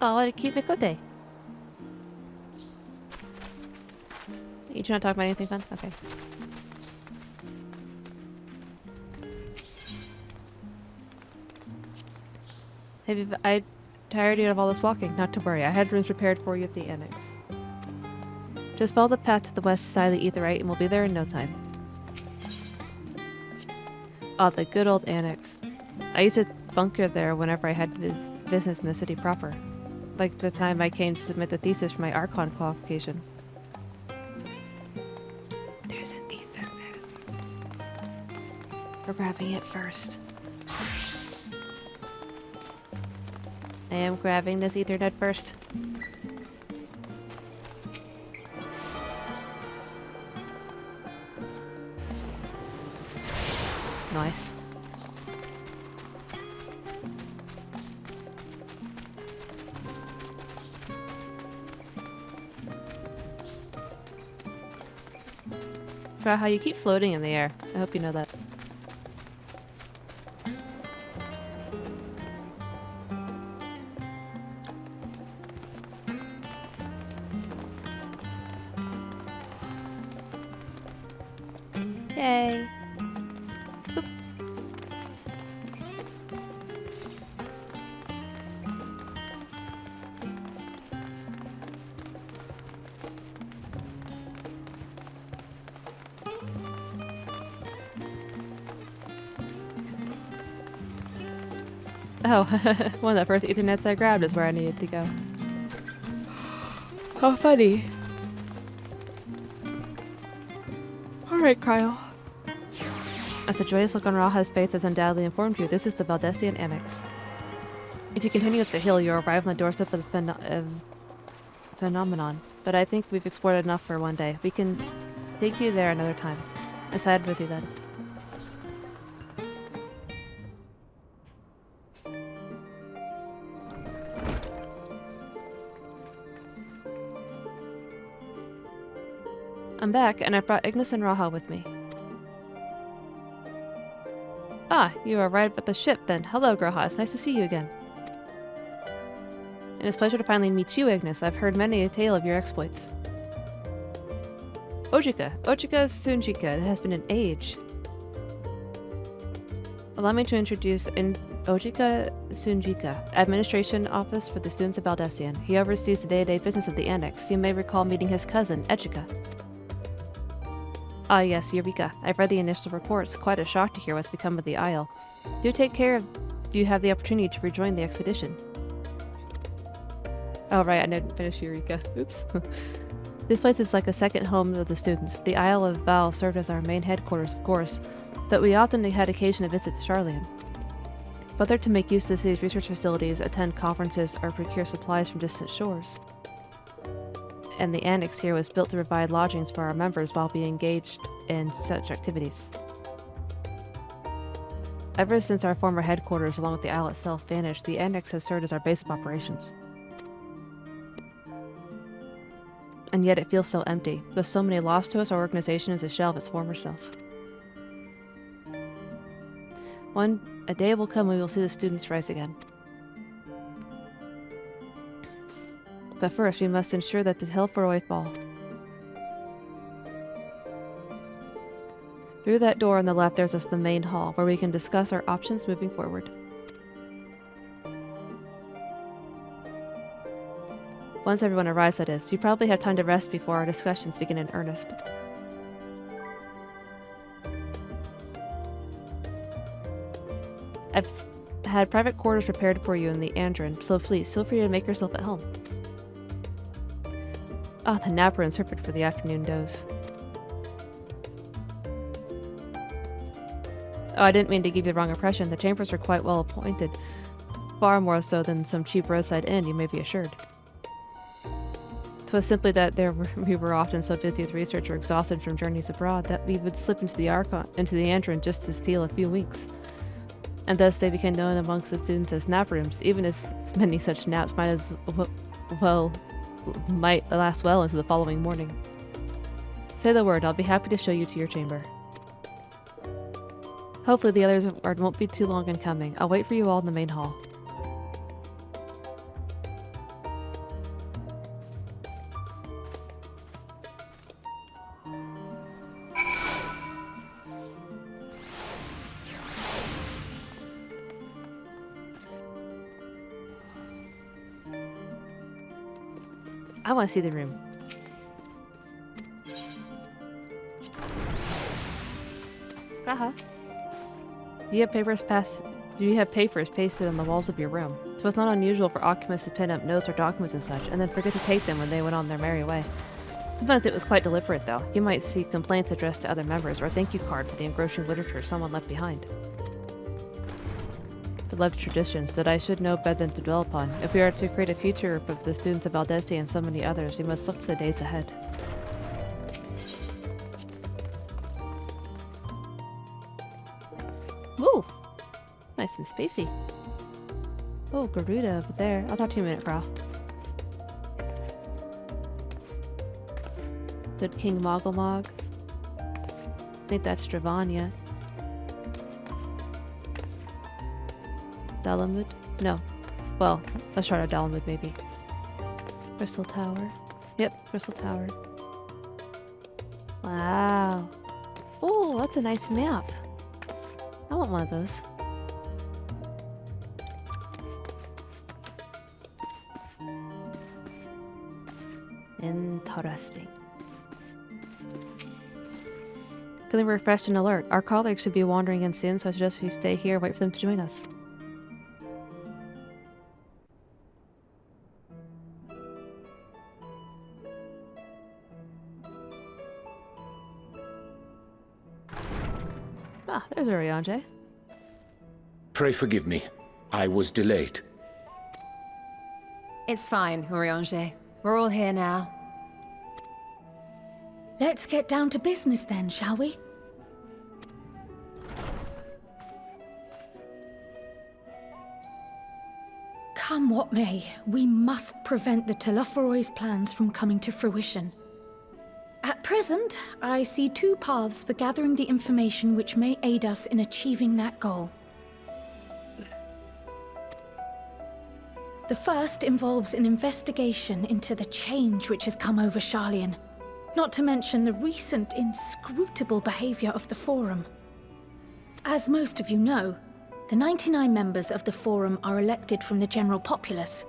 Oh, what a cute miqo'te. You trying to talk about anything fun? Okay. Hey, I tired you of all this walking. Not to worry, I had rooms prepared for you at the annex. Just follow the path to the west side of the Aetheryte and we'll be there in no time. Oh, the good old annex. I used to bunker there whenever I had business in the city proper. Like the time I came to submit the thesis for my Archon qualification. There's an ether there. We're grabbing it first. I am grabbing this Ethernet first. Nice. How you keep floating in the air. I hope you know that. Yay! Boop. Oh, one of the first Ethernets I grabbed is where I needed to go. How funny. Alright, Cryo. As a joyous look on Raha's face has undoubtedly informed you, this is the Valdesian Annex. If you continue up the hill, you'll arrive on the doorstep of the phenomenon, but I think we've explored enough for one day. We can take you there another time. I sided with you then. I'm back, and I brought Ignis and Raha with me. Ah, you arrived at the ship then. Hello, Graha. It's nice to see you again. And it's a pleasure to finally meet you, Ignis. I've heard many a tale of your exploits. Ojika Sunjika. It has been an age. Allow me to introduce Ojika Sunjika, Administration Office for the Students of Valdesian. He oversees the day-to-day business of the Annex. You may recall meeting his cousin, Ejika. Ah yes, Eureka. I've read the initial reports. Quite a shock to hear what's become of the Isle. Do take care if you have the opportunity to rejoin the expedition. Oh right, I didn't finish Eureka. Oops. This place is like a second home to the students. The Isle of Val served as our main headquarters, of course, but we often had occasion to visit Sharlyan. Whether to make use of the city's research facilities, attend conferences, or procure supplies from distant shores. And the annex here was built to provide lodgings for our members while we engaged in such activities. Ever since our former headquarters, along with the Isle itself, vanished, the annex has served as our base of operations. And yet it feels so empty. With so many lost to us, our organization is a shell of its former self. A day will come when we will see the students rise again. But first, we must ensure that the Helferoi fall. Through that door on the left, there's the main hall, where we can discuss our options moving forward. Once everyone arrives, that is, you probably have time to rest before our discussions begin in earnest. I've had private quarters prepared for you in the Andron, so please feel free to make yourself at home. Ah, the nap room's perfect for the afternoon doze. Oh, I didn't mean to give you the wrong impression. The chambers are quite well appointed. Far more so than some cheap roadside inn, you may be assured. 'Twas simply that we were often so busy with research or exhausted from journeys abroad that we would slip into the Andron just to steal a few weeks. And thus they became known amongst the students as nap rooms, even as many such naps might last well into the following morning. Say the word, I'll be happy to show you to your chamber. Hopefully the others won't be too long in coming. I'll wait for you all in the main hall. I want to see the room. Haha. Do you have papers pasted on the walls of your room? It was not unusual for occupants to pin up notes or documents and such, and then forget to take them when they went on their merry way. Sometimes it was quite deliberate, though. You might see complaints addressed to other members, or a thank you card for the engrossing literature someone left behind. Beloved traditions that I should know better than to dwell upon. If we are to create a future of the students of Valdesi and so many others, we must look to the days ahead. Ooh! Nice and spacey. Oh, Garuda over there. I'll talk to you in a minute, Carl. Good King Moggelmog. I think that's Stravania. Dalamud? No. Well, a shard of Dalamud, maybe. Crystal Tower. Yep, Crystal Tower. Wow. Oh, that's a nice map. I want one of those. Interesting. Feeling refreshed and alert. Our colleagues should be wandering in soon, so I suggest we stay here and wait for them to join us. Ah, there's Urianger. Pray forgive me. I was delayed. It's fine, Urianger. We're all here now. Let's get down to business then, shall we? Come what may, we must prevent the Telophoroi's plans from coming to fruition. At present, I see two paths for gathering the information which may aid us in achieving that goal. The first involves an investigation into the change which has come over Sharlyan, not to mention the recent inscrutable behavior of the Forum. As most of you know, the 99 members of the Forum are elected from the general populace.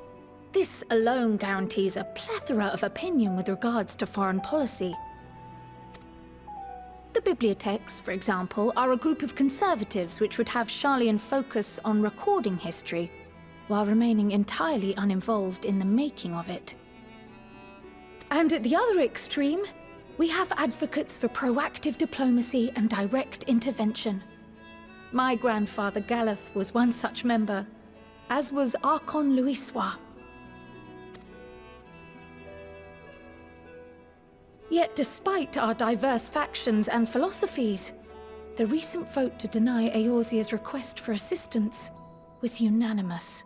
This alone guarantees a plethora of opinion with regards to foreign policy. The bibliotheques, for example, are a group of conservatives which would have Sharlyan focus on recording history, while remaining entirely uninvolved in the making of it. And at the other extreme, we have advocates for proactive diplomacy and direct intervention. My grandfather Galef was one such member, as was Archon Louisois. Yet despite our diverse factions and philosophies, the recent vote to deny Eorzea's request for assistance was unanimous.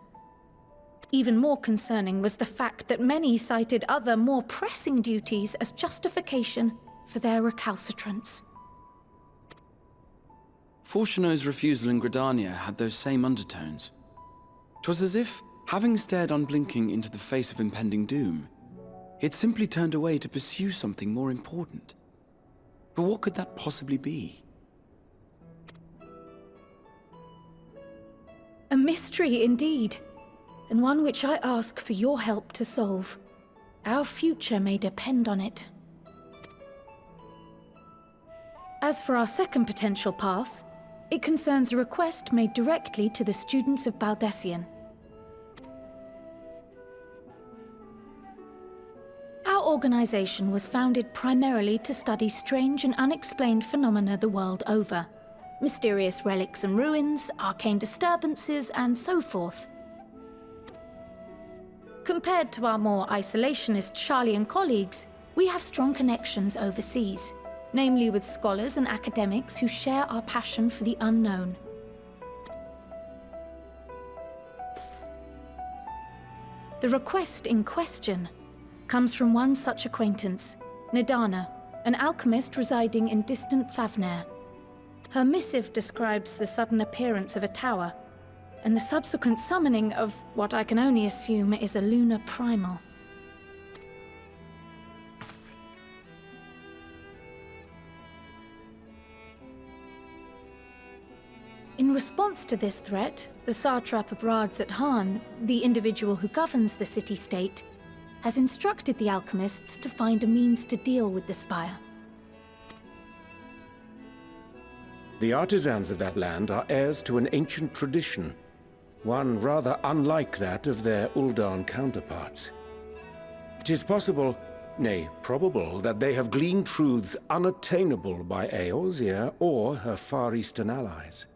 Even more concerning was the fact that many cited other, more pressing duties as justification for their recalcitrance. Fortuno's refusal in Gridania had those same undertones. 'Twas as if, having stared unblinking into the face of impending doom, It simply turned away to pursue something more important. But what could that possibly be? A mystery indeed, and one which I ask for your help to solve. Our future may depend on it. As for our second potential path, it concerns a request made directly to the students of Baldessian. Our organization was founded primarily to study strange and unexplained phenomena the world over. Mysterious relics and ruins, arcane disturbances, and so forth. Compared to our more isolationist Sharlyan colleagues, we have strong connections overseas, namely with scholars and academics who share our passion for the unknown. The request in question comes from one such acquaintance, Nidana, an alchemist residing in distant Thavnair. Her missive describes the sudden appearance of a tower, and the subsequent summoning of what I can only assume is a lunar primal. In response to this threat, the satrap of Radzat-Han, the individual who governs the city-state, has instructed the alchemists to find a means to deal with the spire. The artisans of that land are heirs to an ancient tradition, one rather unlike that of their Uldan counterparts. It is possible, nay, probable, that they have gleaned truths unattainable by Eorzea or her Far Eastern allies.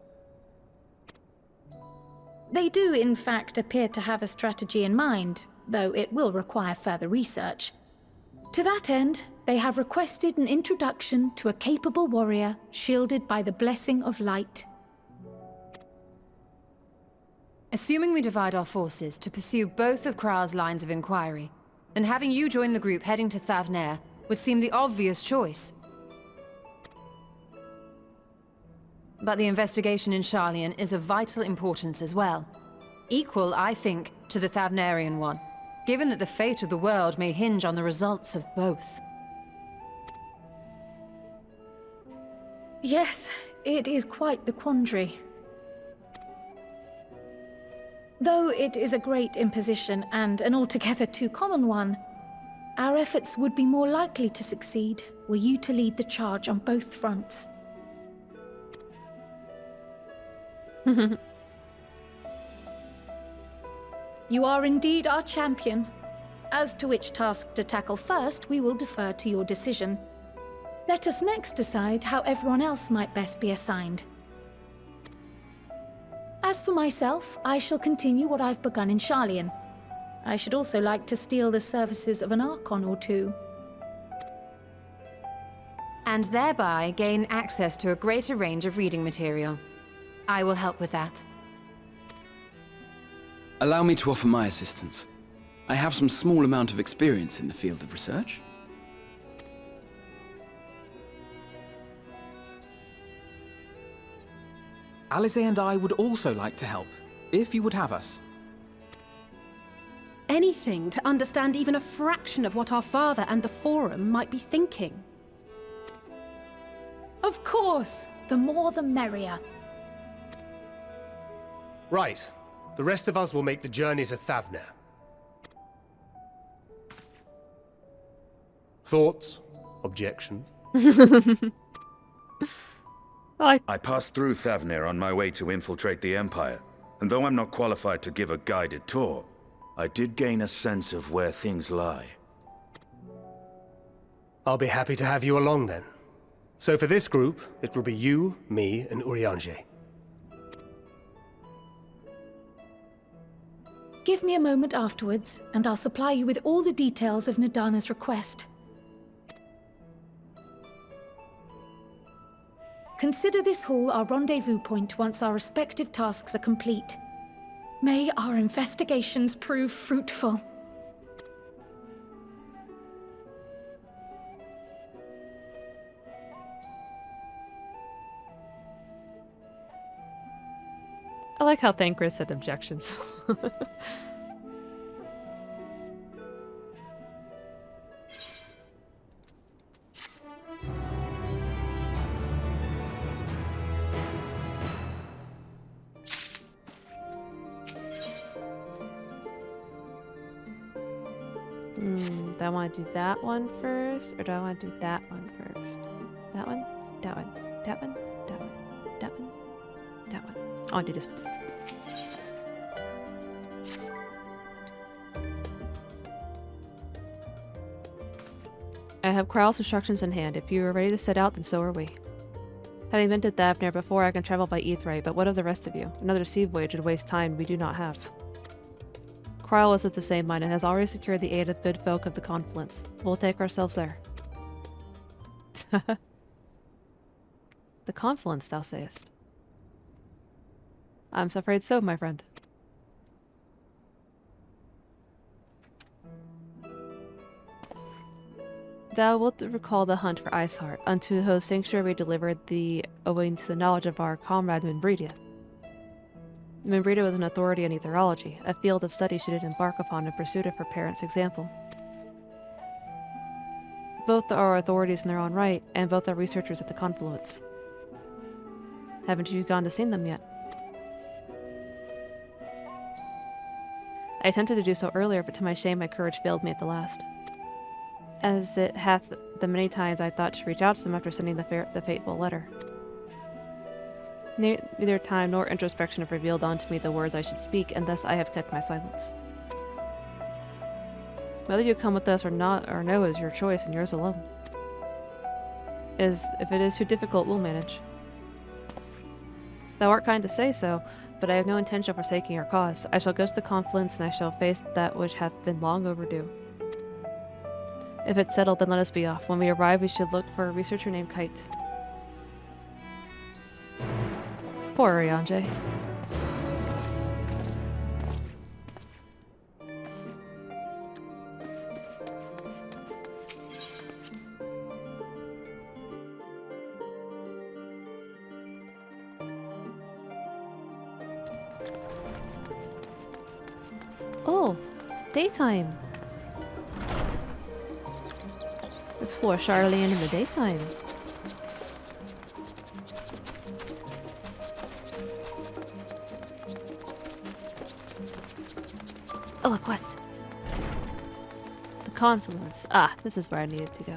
They do, in fact, appear to have a strategy in mind, though it will require further research. To that end, they have requested an introduction to a capable warrior shielded by the blessing of light. Assuming we divide our forces to pursue both of Kral's lines of inquiry, then having you join the group heading to Thavnair would seem the obvious choice. But the investigation in Sharlyan is of vital importance as well. Equal, I think, to the Thavnairian one, given that the fate of the world may hinge on the results of both. Yes, it is quite the quandary. Though it is a great imposition and an altogether too common one, our efforts would be more likely to succeed were you to lead the charge on both fronts. You are indeed our champion. As to which task to tackle first, we will defer to your decision. Let us next decide how everyone else might best be assigned. As for myself, I shall continue what I've begun in Sharlyan. I should also like to steal the services of an Archon or two. And thereby gain access to a greater range of reading material. I will help with that. Allow me to offer my assistance. I have some small amount of experience in the field of research. Alize and I would also like to help, if you would have us. Anything to understand even a fraction of what our father and the Forum might be thinking. Of course! The more the merrier. Right. The rest of us will make the journey to Thavnair. Thoughts? Objections? I passed through Thavnair on my way to infiltrate the Empire, and though I'm not qualified to give a guided tour, I did gain a sense of where things lie. I'll be happy to have you along then. So for this group, it will be you, me, and Urianger. Give me a moment afterwards, and I'll supply you with all the details of Nidana's request. Consider this hall our rendezvous point once our respective tasks are complete. May our investigations prove fruitful. I like how Thancred said objections. Do I want to do that one first, or do I want to do that one first? That one? That one? That one? That one? That one? That one? I want to do this one. I have Kryl's instructions in hand. If you are ready to set out, then so are we. Having been to Thavnair before, I can travel by Aetheryte, but what of the rest of you? Another sea voyage would waste time we do not have. Kryl is of the same mind and has already secured the aid of good folk of the Confluence. We'll take ourselves there. The Confluence, thou sayest? I'm afraid so, my friend. Thou wilt recall the hunt for Iceheart, unto whose sanctuary we delivered thee owing to the knowledge of our comrade Minbrida. Minbrida was an authority in etherology, a field of study she did embark upon in pursuit of her parents' example. Both are authorities in their own right, and both are researchers at the Confluence. Haven't you gone to see them yet? I attempted to do so earlier, but to my shame my courage failed me at the last. As it hath the many times I thought to reach out to them after sending the fateful letter. Neither time nor introspection have revealed unto me the words I should speak, and thus I have kept my silence. Whether you come with us or not, or no, is your choice and yours alone. If it is too difficult, we'll manage. Thou art kind to say so, but I have no intention of forsaking our cause. I shall go to the Confluence, and I shall face that which hath been long overdue. If it's settled, then let us be off. When we arrive, we should look for a researcher named Kite. Poor Arianje. Oh, daytime. Explore Sharlyan in the daytime. Oh, a quest. The Confluence. Ah, this is where I needed to go.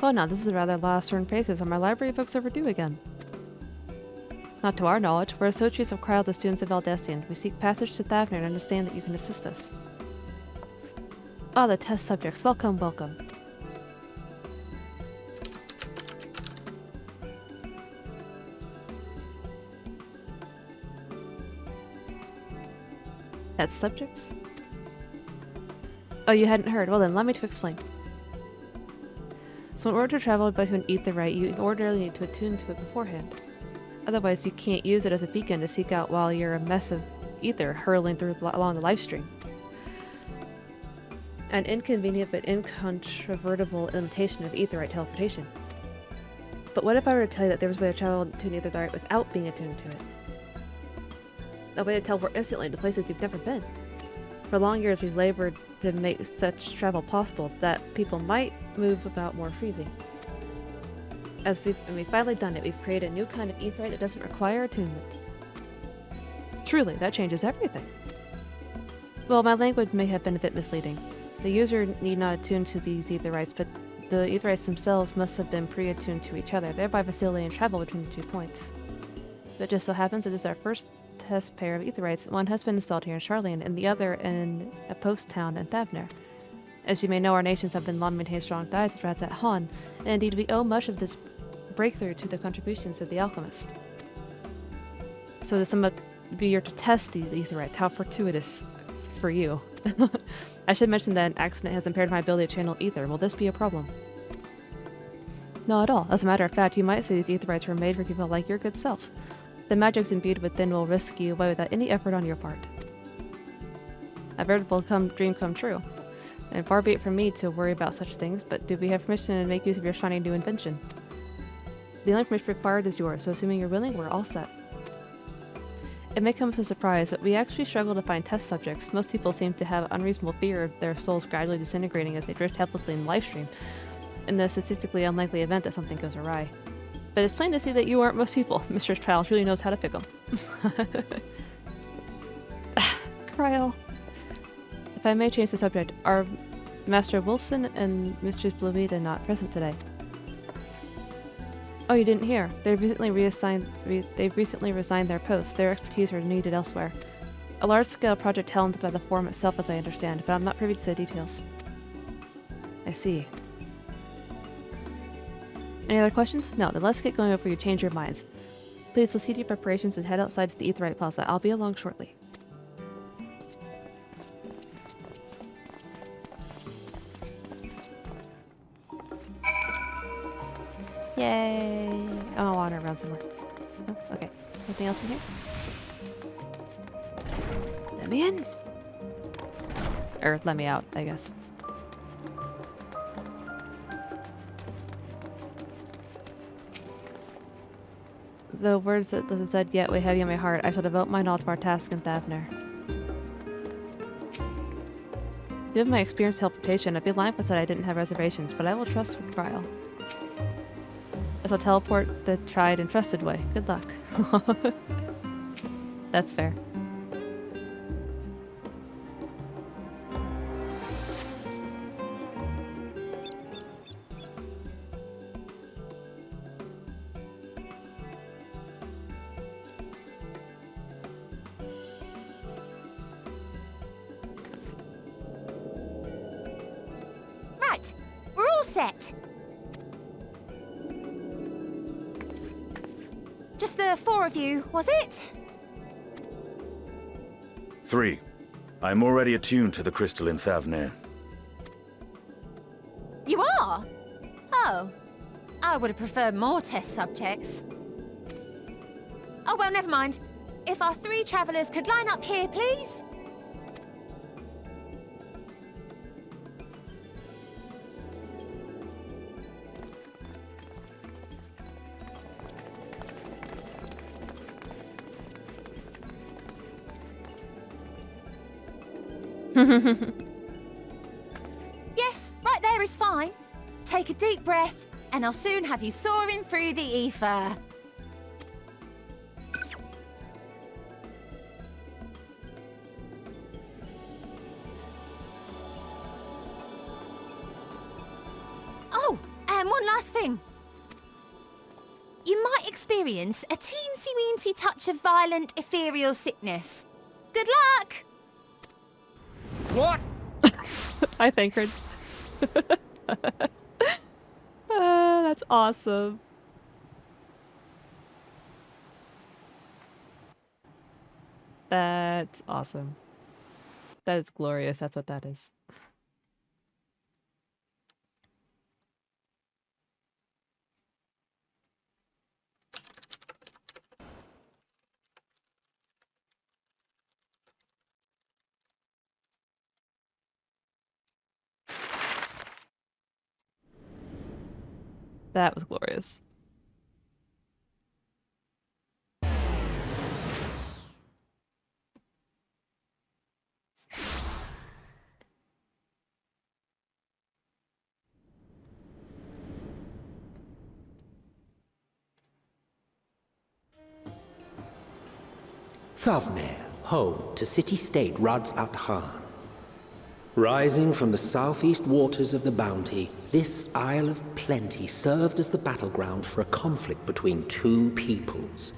Oh, now this is a rather last turn paces. Are my library books overdue again? Not to our knowledge. We're associates of Kryl, the students of Eldestian. We seek passage to Thavnair and understand that you can assist us. Ah, the test subjects. Welcome, welcome. Test subjects? Oh, you hadn't heard. Well then, allow me to explain. So in order to travel between Aetheryte, you ordinarily need to attune to it beforehand. Otherwise, you can't use it as a beacon to seek out while you're a mess of ether hurling through along the lifestream. An inconvenient but incontrovertible limitation of Aetheryte teleportation. But what if I were to tell you that there was a way to travel to an Aetheryte without being attuned to it? A way to teleport instantly to places you've never been. For long years, we've labored to make such travel possible that people might move about more freely. We've finally done it, we've created a new kind of Aetheryte that doesn't require attunement. Truly, that changes everything. Well, my language may have been a bit misleading. The user need not attune to these Aetherites, but the Aetherites themselves must have been pre-attuned to each other, thereby facilitating travel between the 2 points. It just so happens that this is our first test pair of Aetherites. One has been installed here in Sharlyan, and the other in a post town in Thavnair. As you may know, our nations have been long maintained strong ties with rats at Han, and indeed we owe much of this breakthrough to the contributions of the alchemist. So this might be here to test these Aetherites. How fortuitous for you. I should mention that an accident has impaired my ability to channel ether. Will this be a problem? Not at all. As a matter of fact, you might say these Aetherites were made for people like your good self. The magics imbued within will risk you away without any effort on your part. A veritable dream come true. And far be it from me to worry about such things, but do we have permission to make use of your shiny new invention? The only permission required is yours, so assuming you're willing, we're all set. It may come as a surprise, but we actually struggle to find test subjects. Most people seem to have unreasonable fear of their souls gradually disintegrating as they drift helplessly in the livestream, in the statistically unlikely event that something goes awry. But it's plain to see that you aren't most people. Mistress Trial truly knows how to pick 'em. Kryl. If I may change the subject, are Master Wolfson and Mistress Blueda not present today? Oh, you didn't hear. They've recently resigned their posts. Their expertise are needed elsewhere. A large-scale project helmed by the Forum itself, as I understand, but I'm not privy to the details. I see. Any other questions? No, then let's get going before you change your minds. Please, let's see your preparations and head outside to the Aetheryte Plaza. I'll be along shortly. Yay! Oh, I'll wander around somewhere. Oh, okay. Anything else in here? Let me in! Or let me out, I guess. The words that the said yet weigh heavy on my heart. I shall devote mine all to our task in Thavnair. Given my experienced teleportation, I'd be lying if I said I didn't have reservations, but I will trust with Kryl. I shall teleport the tried and trusted way. Good luck. That's fair. Right, we're all set. Just the 4 of you, was it? 3. I'm already attuned to the crystal in Thavnair. You are? Oh. I would have preferred more test subjects. Oh, well, never mind. If our 3 travelers could line up here, please? Yes, right there is fine. Take a deep breath, and I'll soon have you soaring through the ether. Oh, and one last thing. You might experience a teensy-weensy touch of violent ethereal sickness. Good luck! What? I thank her. That's awesome. That's awesome. That is glorious. That's what that is. That was glorious. Thavnair, home to city-state Rads at Han. Rising from the southeast waters of the Bounty, this Isle of Plenty served as the battleground for a conflict between 2 peoples.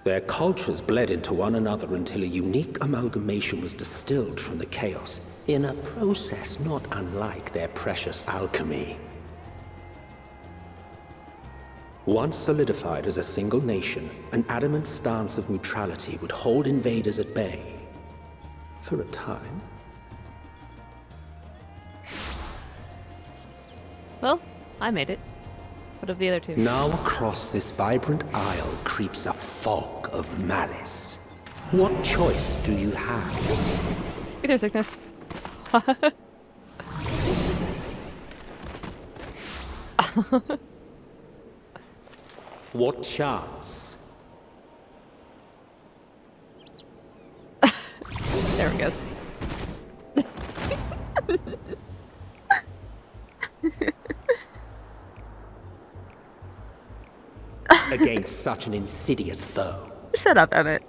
Their cultures bled into one another until a unique amalgamation was distilled from the chaos, in a process not unlike their precious alchemy. Once solidified as a single nation, an adamant stance of neutrality would hold invaders at bay. For a time. Well, I made it. What of the other 2? Now across this vibrant isle creeps a fog of malice. What choice do you have? Be there, sickness. What chance? guess. Against such an insidious foe. Shut up, Emmett.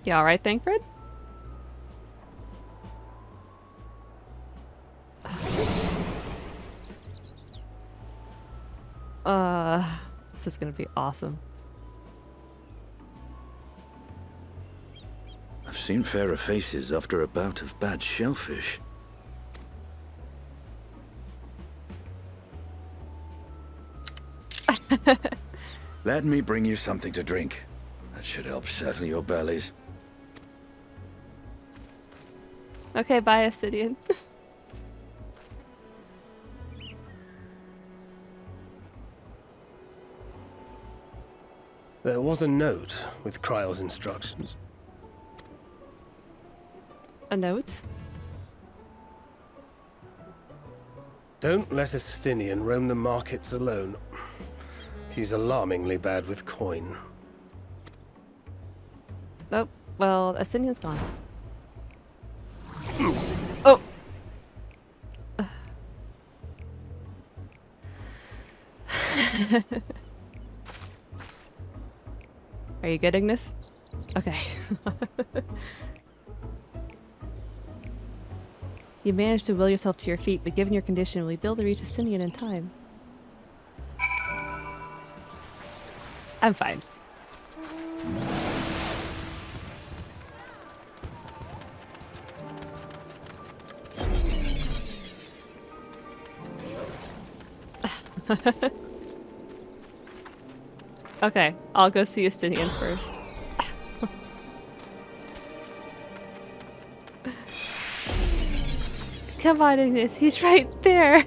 You alright, Thancred? This is gonna be awesome. I've seen fairer faces after a bout of bad shellfish. Let me bring you something to drink. That should help settle your bellies. Okay, bye, Astidian. There was a note with Kryle's instructions. A note? Don't let Estinian roam the markets alone. He's alarmingly bad with coin. Oh, well, Estinian's gone. Oh! Are you getting this? Okay. You managed to will yourself to your feet, but given your condition, will you be able to reach Estinian in time? I'm fine. Okay, I'll go see Estinian first. Come on, Ignis, he's right there!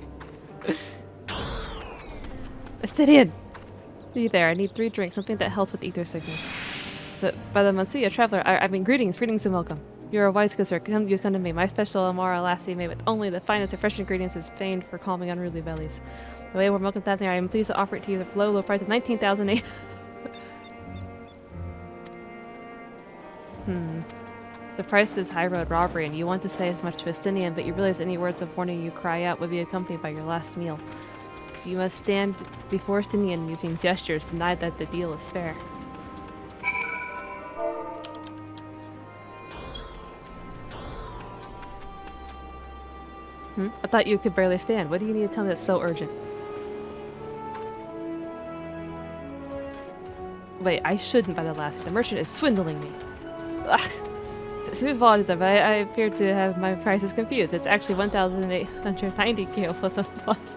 Estinian! Are you there? I need 3 drinks, something that helps with ether sickness. By the Mansuya traveler, I mean greetings and welcome. You're a wise connoisseur, you come to me. My special Amara lassie made with only the finest and fresh ingredients is famed for calming unruly bellies. The way we're milking Thavnair, I am pleased to offer it to you at the low price of 19,008. The price is high road robbery, and you want to say as much to Estinian, but you realize any words of warning you cry out would be accompanied by your last meal. You must stand before Estinian using gestures, deny that the deal is fair. I thought you could barely stand. What do you need to tell me that's so urgent? Wait, I shouldn't buy the last thing. The merchant is swindling me. Ugh. Apologies, I appear to have my prices confused. It's actually 1,890 gil for the...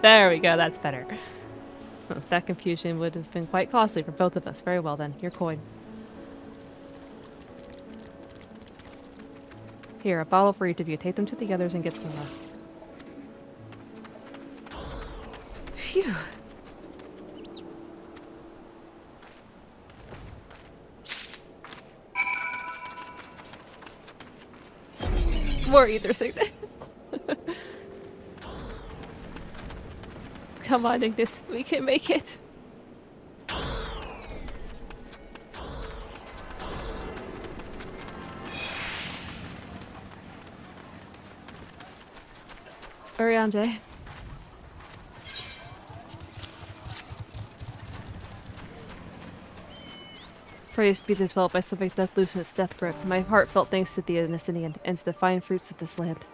There we go, that's better. That confusion would have been quite costly for both of us. Very well then, your coin. Here, a bottle for each of you. Take them to the others and get some rest. Phew. More ether sickness. Come on, Ignis. We can make it. Oriande. Praised be this well by something that loosened its death grip. My heartfelt thanks to thee and Estinian, and to the fine fruits of this land.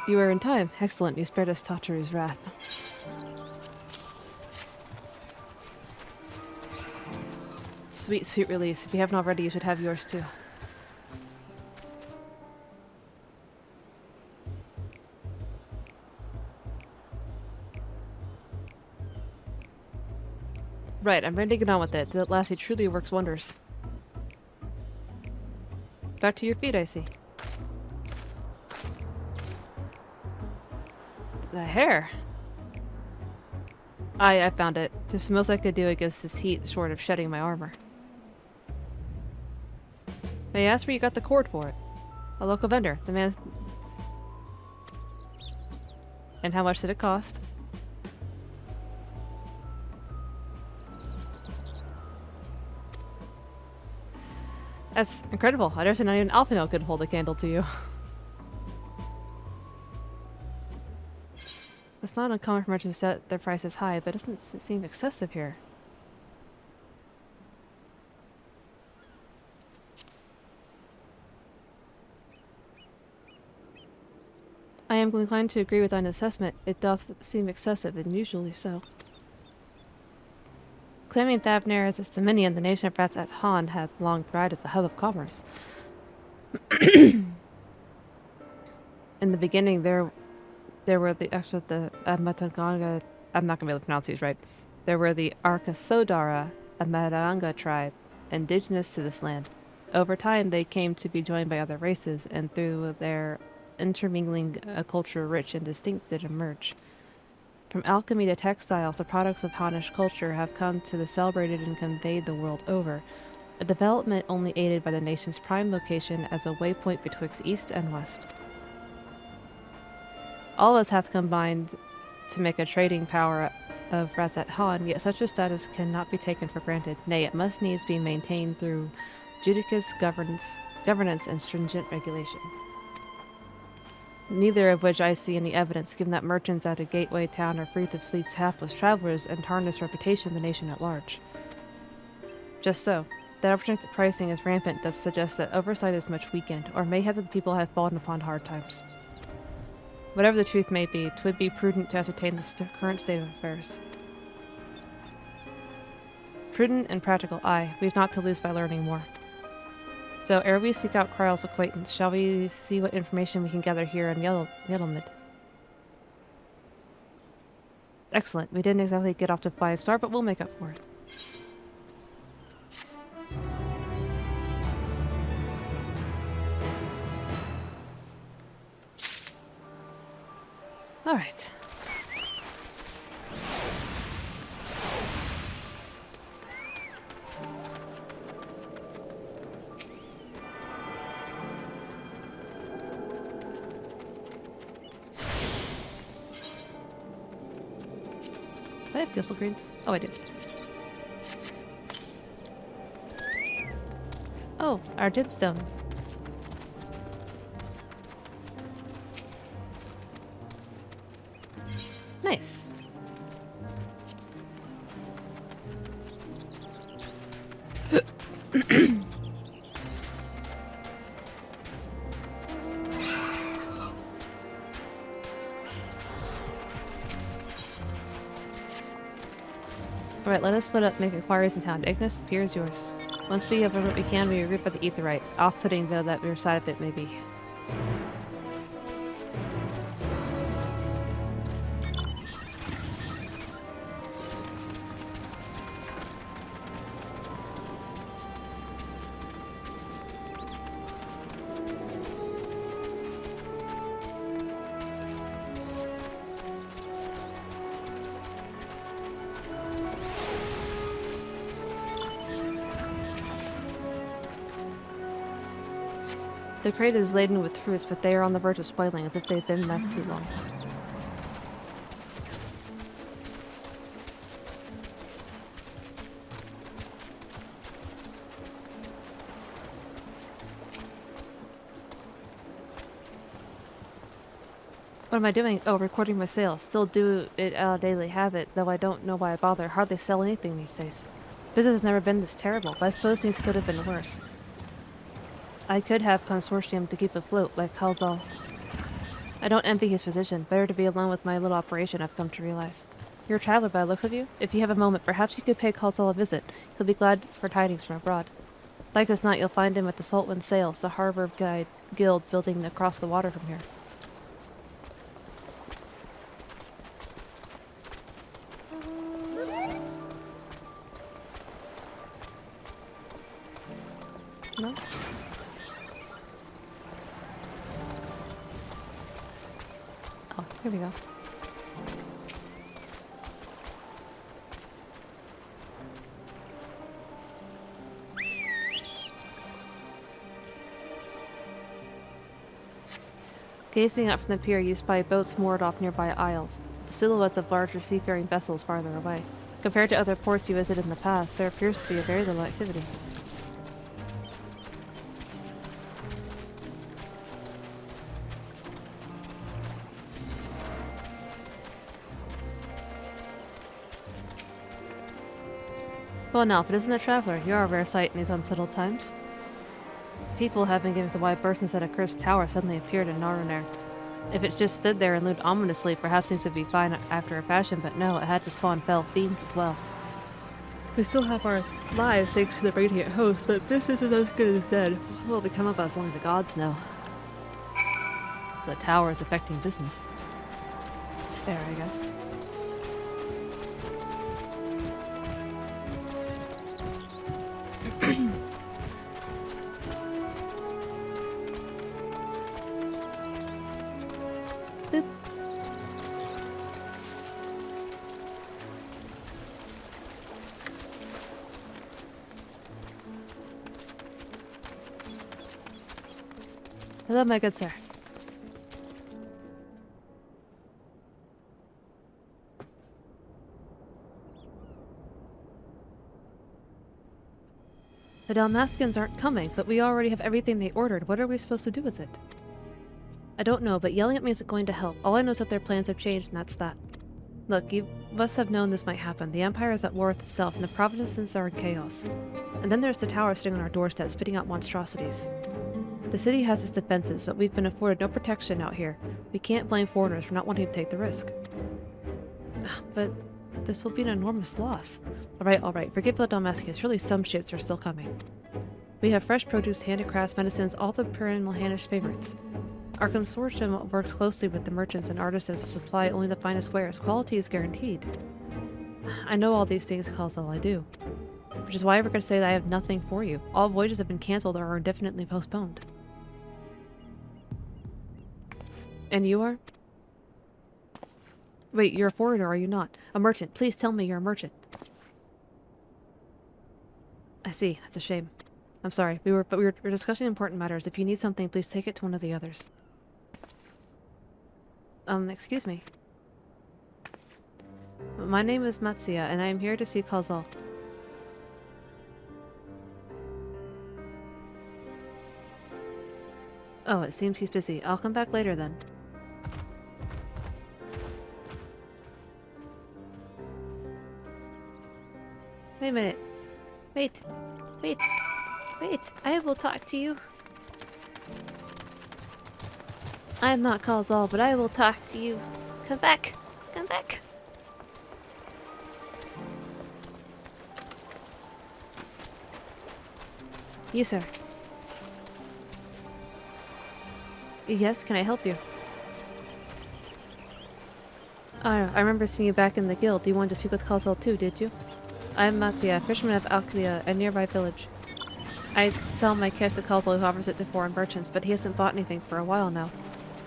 You were in time. Excellent. You spared us Tataru's wrath. Sweet, sweet release. If you haven't already, you should have yours too. Right, I'm ready to get on with it. That lassie truly works wonders. Back to your feet, I see. The hair. I found it. There's the most I could do against this heat, short of shedding my armor. May I ask where you got the cord for it? A local vendor. The man... And how much did it cost? That's incredible. I dare say not even Alphinaud could hold a candle to you. It's not uncommon for merchants to set their prices high, but it doesn't seem excessive here. I am inclined to agree with thine assessment. It doth seem excessive, and usually so. Claiming Thavnair as its dominion, the nation of rats at Han hath long thrived as a hub of commerce. In the beginning, there were the Amatanganga. I'm not gonna be able to pronounce these right. There were the Arkasodara, a Madanga tribe, indigenous to this land. Over time, they came to be joined by other races, and through their intermingling, a culture rich and distinct did emerge. From alchemy to textiles, the products of Hanish culture have come to be celebrated and conveyed the world over, a development only aided by the nation's prime location as a waypoint betwixt east and west. All of us have combined to make a trading power of Razat Han, yet such a status cannot be taken for granted. Nay, it must needs be maintained through judicious governance and stringent regulation. Neither of which I see any evidence, given that merchants at a gateway town are free to fleece hapless travelers and tarnish reputation of the nation at large. Just so, that unprotected pricing is rampant does suggest that oversight is much weakened, or may have the people have fallen upon hard times. Whatever the truth may be, 'twould be prudent to ascertain the current state of affairs. Prudent and practical, aye, we've not to lose by learning more. So, ere we seek out Kryle's acquaintance, shall we see what information we can gather here in Yellamid? Excellent. We didn't exactly get off to a flying start, but we'll make up for it. Alright. Do I have crystal greens? Oh, I do. Oh, our gemstone. Nice. Alright, let us split up, make inquiries in town. Ignis, here is yours. Once we have done what we can, we regroup at the Aetheryte. Off-putting, though, that your side of it may be. The crate is laden with fruits, but they are on the verge of spoiling as if they've been left too long. What am I doing? Oh, recording my sales. Still do it out of daily habit, though I don't know why I bother. Hardly sell anything these days. Business has never been this terrible, but I suppose things could have been worse. I could have consortium to keep afloat, like Halzal. I don't envy his position. Better to be alone with my little operation, I've come to realize. You're a traveler by the looks of you. If you have a moment, perhaps you could pay Halzal a visit. He'll be glad for tidings from abroad. Like as not, you'll find him at the Saltwind Sails, the harbor guild building across the water from here. No? Oh, here we go. Gazing out from the pier, you spy boats moored off nearby isles, the silhouettes of larger seafaring vessels farther away. Compared to other ports you visited in the past, there appears to be a very little activity. Well now, if it isn't a traveler, you are a rare sight in these unsettled times. People have been given the wide berth since that accursed tower suddenly appeared in Thavnair. If it just stood there and loomed ominously, perhaps things would be fine after a fashion, but no, it had to spawn fell fiends as well. We still have our lives thanks to the radiant host, but business is as good as dead. What will become of us, only the gods know. So the tower is affecting business. It's fair, I guess. Boop. Hello, my good sir. The Dalmatians aren't coming, but we already have everything they ordered. What are we supposed to do with it? I don't know, but yelling at me isn't going to help. All I know is that their plans have changed, and that's that. Look, you must have known this might happen. The Empire is at war with itself, and the provinces are in chaos. And then there's the tower sitting on our doorstep, spitting out monstrosities. The city has its defenses, but we've been afforded no protection out here. We can't blame foreigners for not wanting to take the risk. But this will be an enormous loss. Alright, forget the Dalmatians. Surely some ships are still coming. We have fresh produce, handicrafts, medicines, all the perennial Hanish favorites. Our consortium works closely with the merchants and artisans to supply only the finest wares. Quality is guaranteed. I know all these things, Kal'zel, I do. Which is why I regret to say that I have nothing for you. All voyages have been cancelled or are indefinitely postponed. And you are? Wait, you're a foreigner, are you not? A merchant. Please tell me you're a merchant. I see. That's a shame. I'm sorry. We were discussing important matters. If you need something, please take it to one of the others. Excuse me. My name is Matsuya, and I am here to see Kal'zel. Oh, it seems he's busy. I'll come back later then. Wait a minute. Wait. I will talk to you. I am not Kal'zel, but I will talk to you. Come back. You, sir. Yes, can I help you? I remember seeing you back in the guild. You wanted to speak with Kal'zel too, did you? I am Matsuya, fisherman of Alclea, a nearby village. I sell my cash to Kal'zel, who offers it to foreign merchants, but he hasn't bought anything for a while now.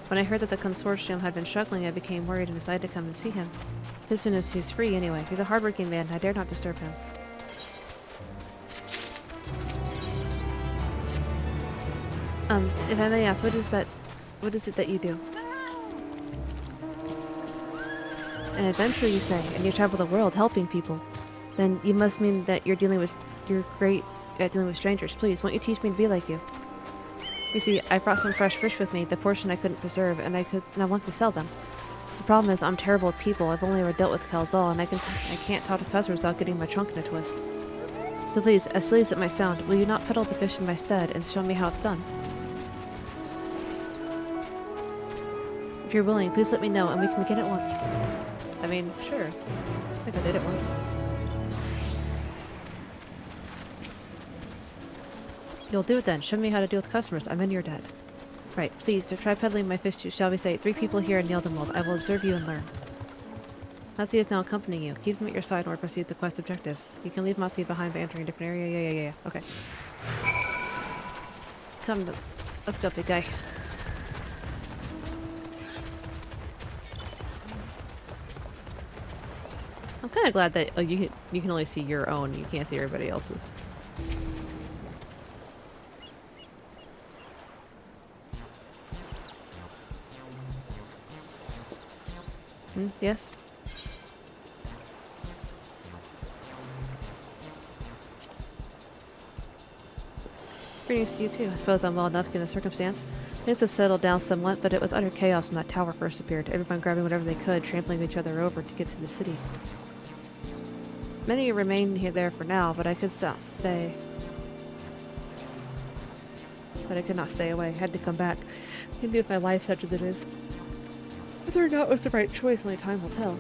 When I heard that the consortium had been struggling, I became worried and decided to come and see him. As soon as he's free, anyway. He's a hardworking man, and I dare not disturb him. If I may ask, what is it that you do? An adventurer, you say, and you travel the world helping people. Then you must mean that you're great at dealing with strangers. Please, won't you teach me to be like you? You see, I brought some fresh fish with me, the portion I couldn't preserve, and I want to sell them. The problem is I'm terrible with people. I've only ever dealt with Kal'zel, and I can't talk to customers without getting my trunk in a twist. So please, as silly as it might sound, will you not peddle the fish in my stead and show me how it's done? If you're willing, please let me know, and we can begin at once. I mean, sure. I think I did it once. You'll do it then. Show me how to deal with customers. I'm in your debt. Right, please, try peddling my fish to, shall we say, 3 people here in Yeldenwald. I will observe you and learn. Matsuya is now accompanying you. Keep him at your side or proceed the quest objectives. You can leave Matsuya behind by entering a different area. Yeah. Okay. Come, let's go, big guy. I'm kind of glad that you can only see your own. You can't see everybody else's. Yes? Greetings to you too. I suppose I'm well enough given the circumstance. Things have settled down somewhat, but it was utter chaos when that tower first appeared. Everyone grabbing whatever they could, trampling each other over to get to the city. Many remain here there for now, but I could say... But I could not stay away. I had to come back. I can do with my life such as it is. Whether or not it was the right choice, only time will tell.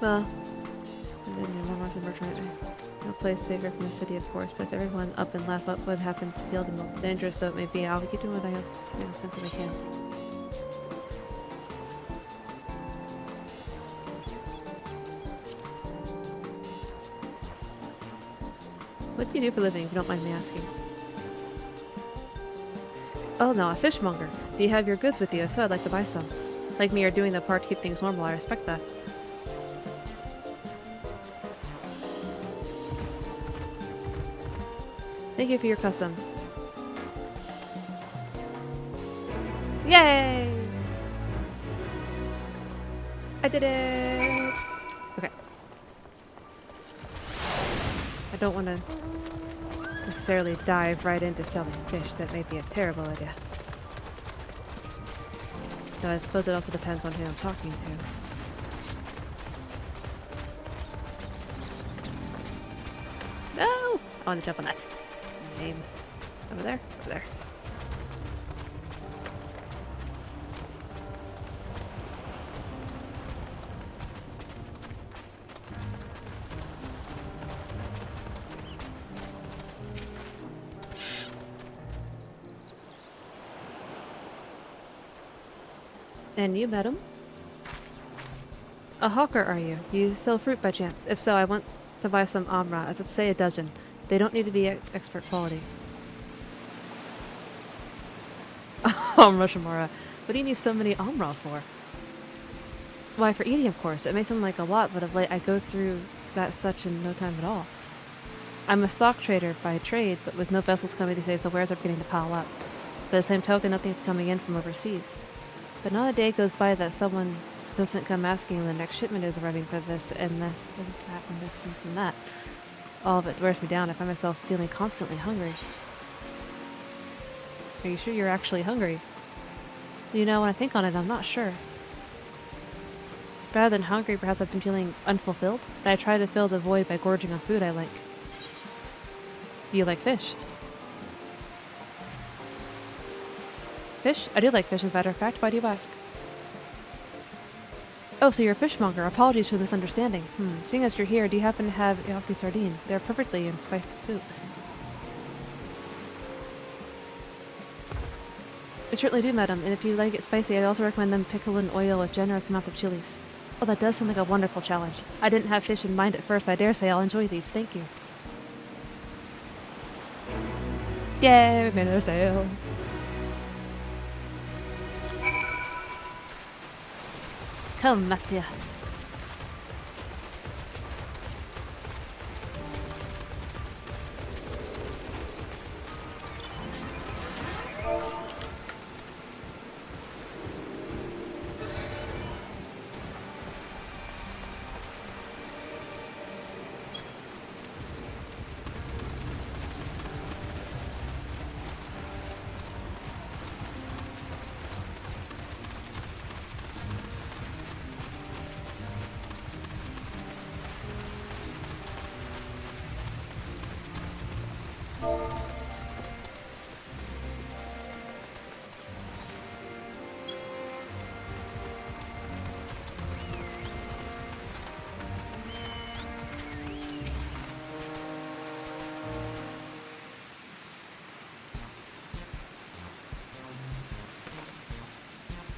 Well, and then one more merchant. No place safer from the city, of course, but if everyone up and laugh up would happen to heal them, dangerous though it may be, I'll keep doing what I have to do as simply as I can. What do you do for a living, if you don't mind me asking? Oh no, a fishmonger. Do you have your goods with you? If so, I'd like to buy some. Like me, you're doing the part to keep things normal. I respect that. Thank you for your custom. Yay! I did it! Okay. I don't want to necessarily dive right into selling fish. That may be a terrible idea. Though I suppose it also depends on who I'm talking to. No! I want to jump on that. Aim. Over there. Over there. And you met him? A hawker, are you? Do you sell fruit by chance? If so, I want to buy some amra, as let's say a dozen. They don't need to be expert quality. Amra Shamara. What do you need so many amra for? Why, for eating, of course. It may sound like a lot, but of late I go through that such in no time at all. I'm a stock trader by trade, but with no vessels coming to save, so wares are beginning to pile up. By the same token, nothing's coming in from overseas. But not a day goes by that someone doesn't come asking when the next shipment is arriving for this and this and that and this and that. All of it wears me down. I find myself feeling constantly hungry. Are you sure you're actually hungry? You know, when I think on it, I'm not sure. Rather than hungry, perhaps I've been feeling unfulfilled, and I try to fill the void by gorging on food I like. Do you like fish? Fish? I do like fish, as a matter of fact. Why do you ask? Oh, so you're a fishmonger. Apologies for the misunderstanding. Seeing as you're here, do you happen to have Yaki sardine? They're perfectly in spiced soup. I certainly do, madam, and if you like it spicy, I also recommend them pickled in oil with generous amount of chilies. Oh, that does sound like a wonderful challenge. I didn't have fish in mind at first, but I dare say I'll enjoy these. Thank you. Yay, we made our sale. Come, Mattia.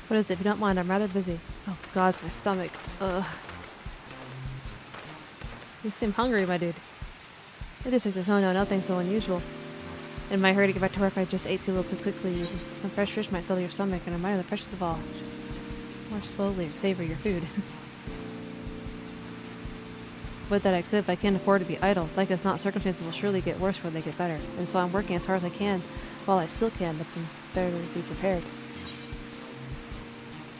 What is it? If you don't mind, I'm rather busy. Oh god, my stomach. Ugh. You seem hungry, my dude. It is like no, nothing so unusual. In my hurry to get back to work, I just ate too little too quickly. Some fresh fish might settle your stomach, and admire the precious of all. More slowly and savor your food. Would that I could, but I can't afford to be idle. Like as not, circumstances will surely get worse before they get better. And so I'm working as hard as I can, while I still can, but then better be prepared.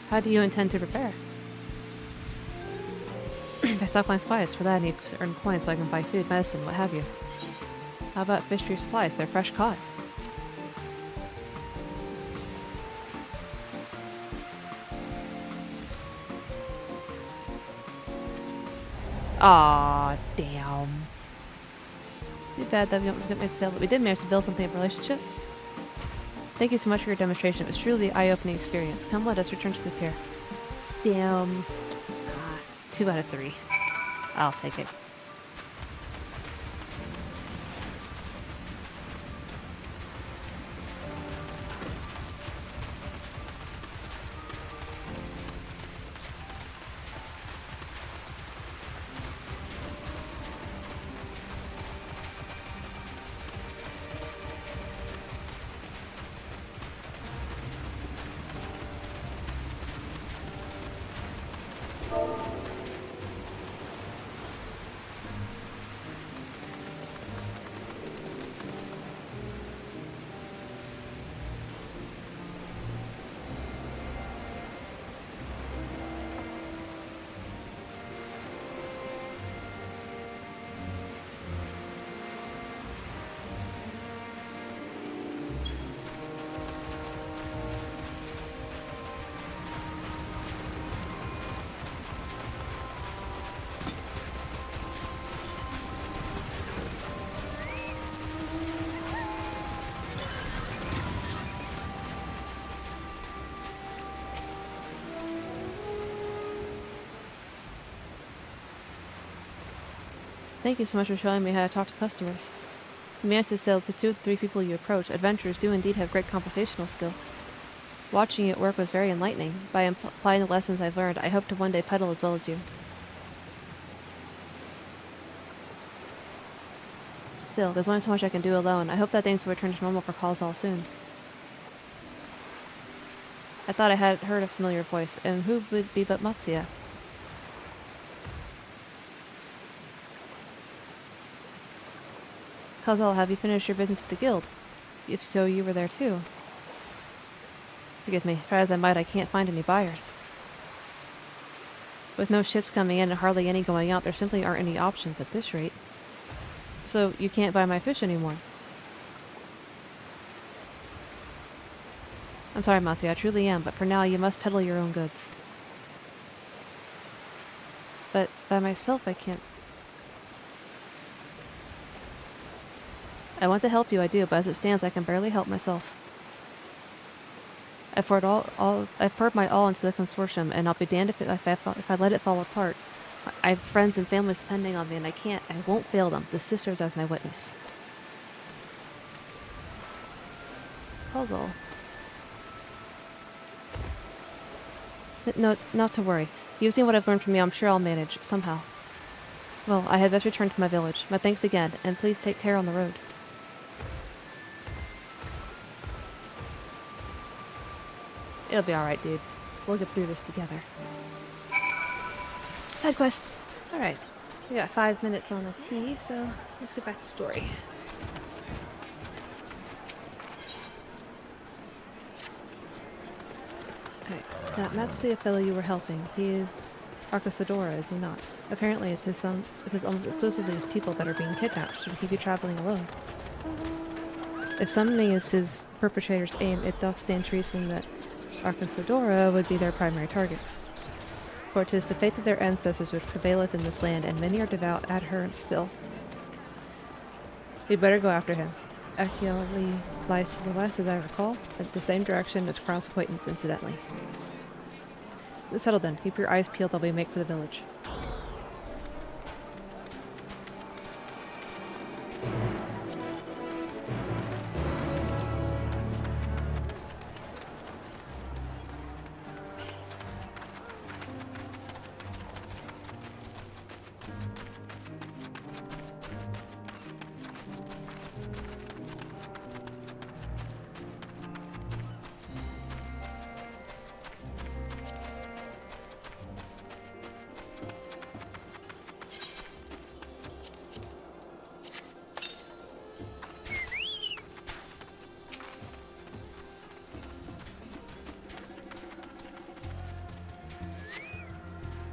How do you intend to prepare? I stock my supplies. For that I need to earn coins so I can buy food, medicine, what have you. How about fish for your supplies? They're fresh caught. Aw, damn. Too bad that we don't get made to sale, but we did manage to build something of a relationship. Thank you so much for your demonstration. It was truly an eye-opening experience. Come, let us return to the pier. Damn. 2 out of 3. I'll take it. Thank you so much for showing me how to talk to customers. You managed to sell to 2 of the 3 people you approach. Adventurers do indeed have great conversational skills. Watching it work was very enlightening. By applying the lessons I've learned, I hope to one day peddle as well as you. Still, there's only so much I can do alone. I hope that things will return to normal for Calzal soon. I thought I had heard a familiar voice, and who would be but Matsuya? Calzal, have you finished your business at the guild? If so, you were there too. Forgive me, try as I might, I can't find any buyers. With no ships coming in and hardly any going out, there simply aren't any options at this rate. So, you can't buy my fish anymore. I'm sorry, Matsuya, I truly am, but for now you must peddle your own goods. But by myself I can't. I want to help you, I do, but as it stands, I can barely help myself. I've poured my all into the consortium, and I'll be damned if I let it fall apart. I have friends and families depending on me, and I won't fail them. The sisters as my witness. Puzzle. No, not to worry. Using what I've learned from you, I'm sure I'll manage, somehow. Well, I had best return to my village. My thanks again, and please take care on the road. It'll be alright, dude. We'll get through this together. Side quest. Alright. We got 5 minutes on the T, so let's get back to story. Alright. That Matsuya fellow you were helping, he is Arcosadora, is he not? Apparently it is almost exclusively his people that are being kidnapped. Should we keep you traveling alone? If summoning is his perpetrator's aim, it doth stand to reason that Arcosadora would be their primary targets. For 'tis the faith of their ancestors which prevaileth in this land, and many are devout adherents still. We'd better go after him. Accurately lies to the west, as I recall, at the same direction as Crown's acquaintance, incidentally. So settle then. Keep your eyes peeled while we make for the village.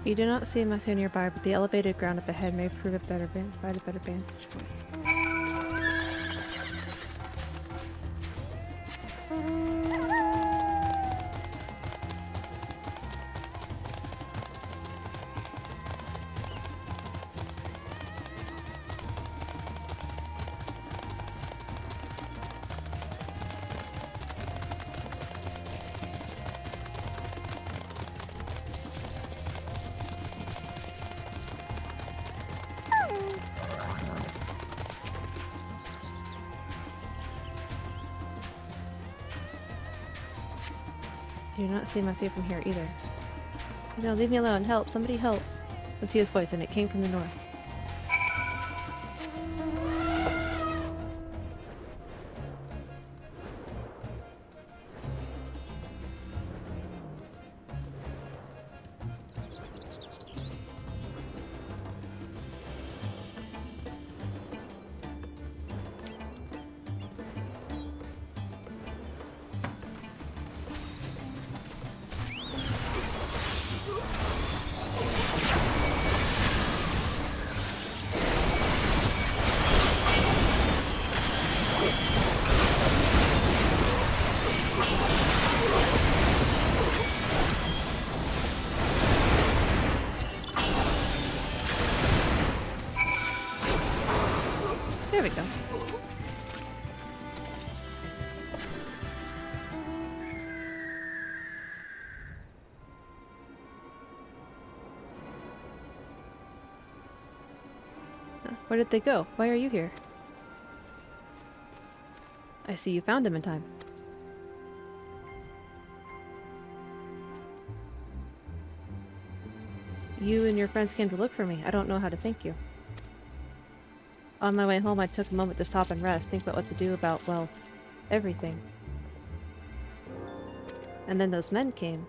You do not see Matthew nearby, but the elevated ground up ahead may prove a better provide a better vantage point. You do not see Matthew from here either. No, leave me alone. Help! Somebody help! Let's see his voice, and it came from the north. There we go. Where did they go? Why are you here? I see you found him in time. You and your friends came to look for me. I don't know how to thank you. On my way home, I took a moment to stop and rest, think about what to do about, well, everything. And then those men came.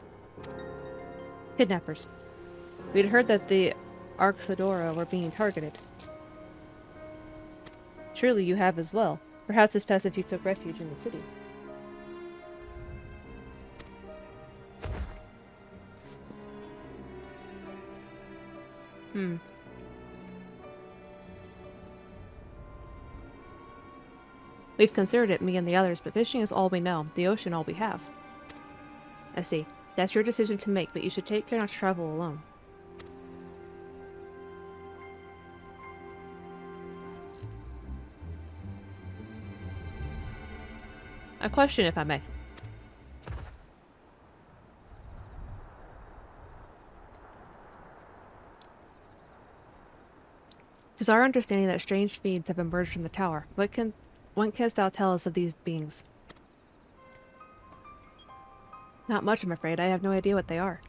Kidnappers. We'd heard that the Arxadora were being targeted. Surely you have as well. Perhaps it's best if you took refuge in the city. We've considered it, me and the others, but fishing is all we know, the ocean all we have. I see. That's your decision to make, but you should take care not to travel alone. A question, if I may. It is our understanding that strange fiends have emerged from the tower. What canst thou tell us of these beings? Not much, I'm afraid. I have no idea what they are.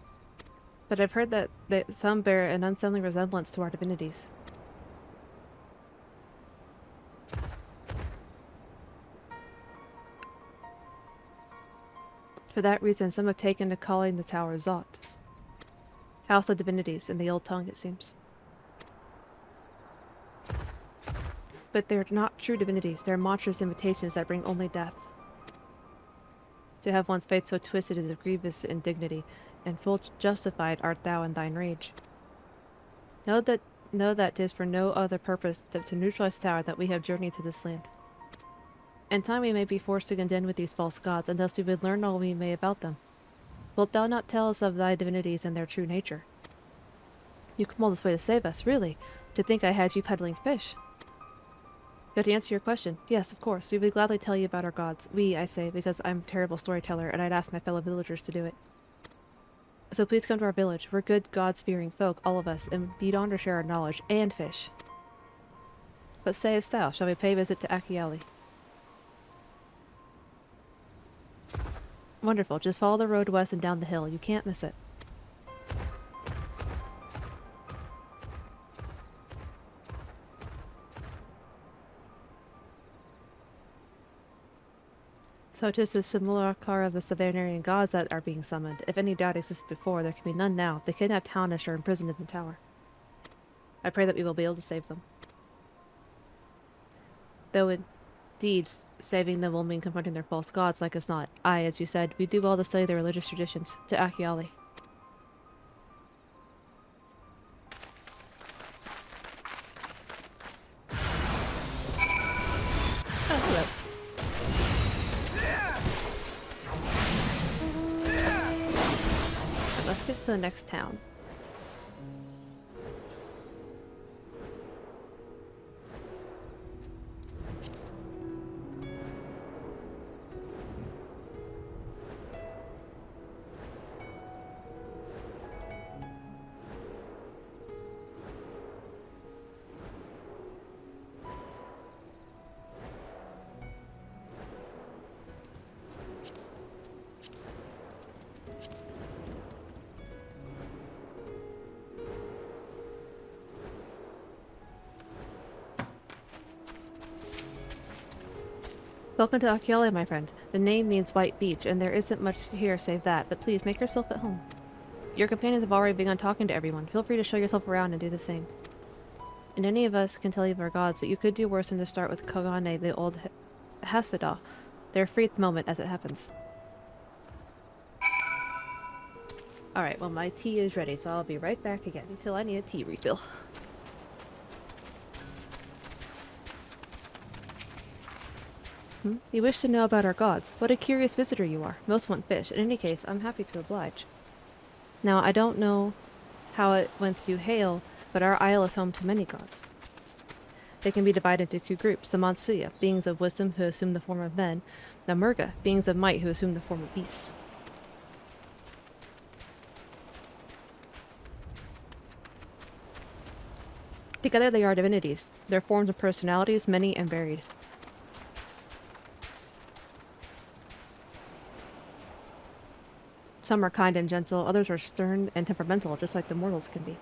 But I've heard that some bear an unseemly resemblance to our divinities. For that reason, some have taken to calling the tower Zot. House of Divinities, in the old tongue, it seems. But they're not true divinities. They're monstrous imitations that bring only death. To have one's fate so twisted is a grievous indignity, and full justified art thou in thine rage. Know that 'tis for no other purpose than to neutralize the tower that we have journeyed to this land. In time we may be forced to contend with these false gods, unless we would learn all we may about them. Wilt thou not tell us of thy divinities and their true nature? You come all this way to save us, really? To think I had you peddling fish. But to answer your question, yes, of course, we would gladly tell you about our gods. We, I say, because I'm a terrible storyteller, and I'd ask my fellow villagers to do it. So please come to our village. We're good, gods-fearing folk, all of us, and be on to share our knowledge, and fish. What sayest thou? Shall we pay a visit to Achiali? Wonderful. Just follow the road west and down the hill. You can't miss it. So 'tis the simulacra of the Thavnairian gods that are being summoned. If any doubt existed before, there can be none now. The kidnapped Thavnair are imprisoned in the tower. I pray that we will be able to save them. Though indeed, saving them will mean confronting their false gods like as not. Aye, as you said, we do well to study their religious traditions. To Achiali. us to the next town. Welcome to Achialia, my friend. The name means white beach, and there isn't much here save that, but please make yourself at home. Your companions have already begun talking to everyone. Feel free to show yourself around and do the same. And any of us can tell you of our gods, but you could do worse than to start with Kagane, the old Hasfida. They're free at the moment, as it happens. Alright, well my tea is ready, so I'll be right back again until I need a tea refill. You wish to know about our gods. What a curious visitor you are. Most want fish. In any case, I'm happy to oblige. Now, I don't know how it whence you hail, but our isle is home to many gods. They can be divided into two groups. The Mansuya, beings of wisdom who assume the form of men. The Murga, beings of might who assume the form of beasts. Together they are divinities. Their forms and personalities many and varied. Some are kind and gentle, others are stern and temperamental, just like the mortals can be.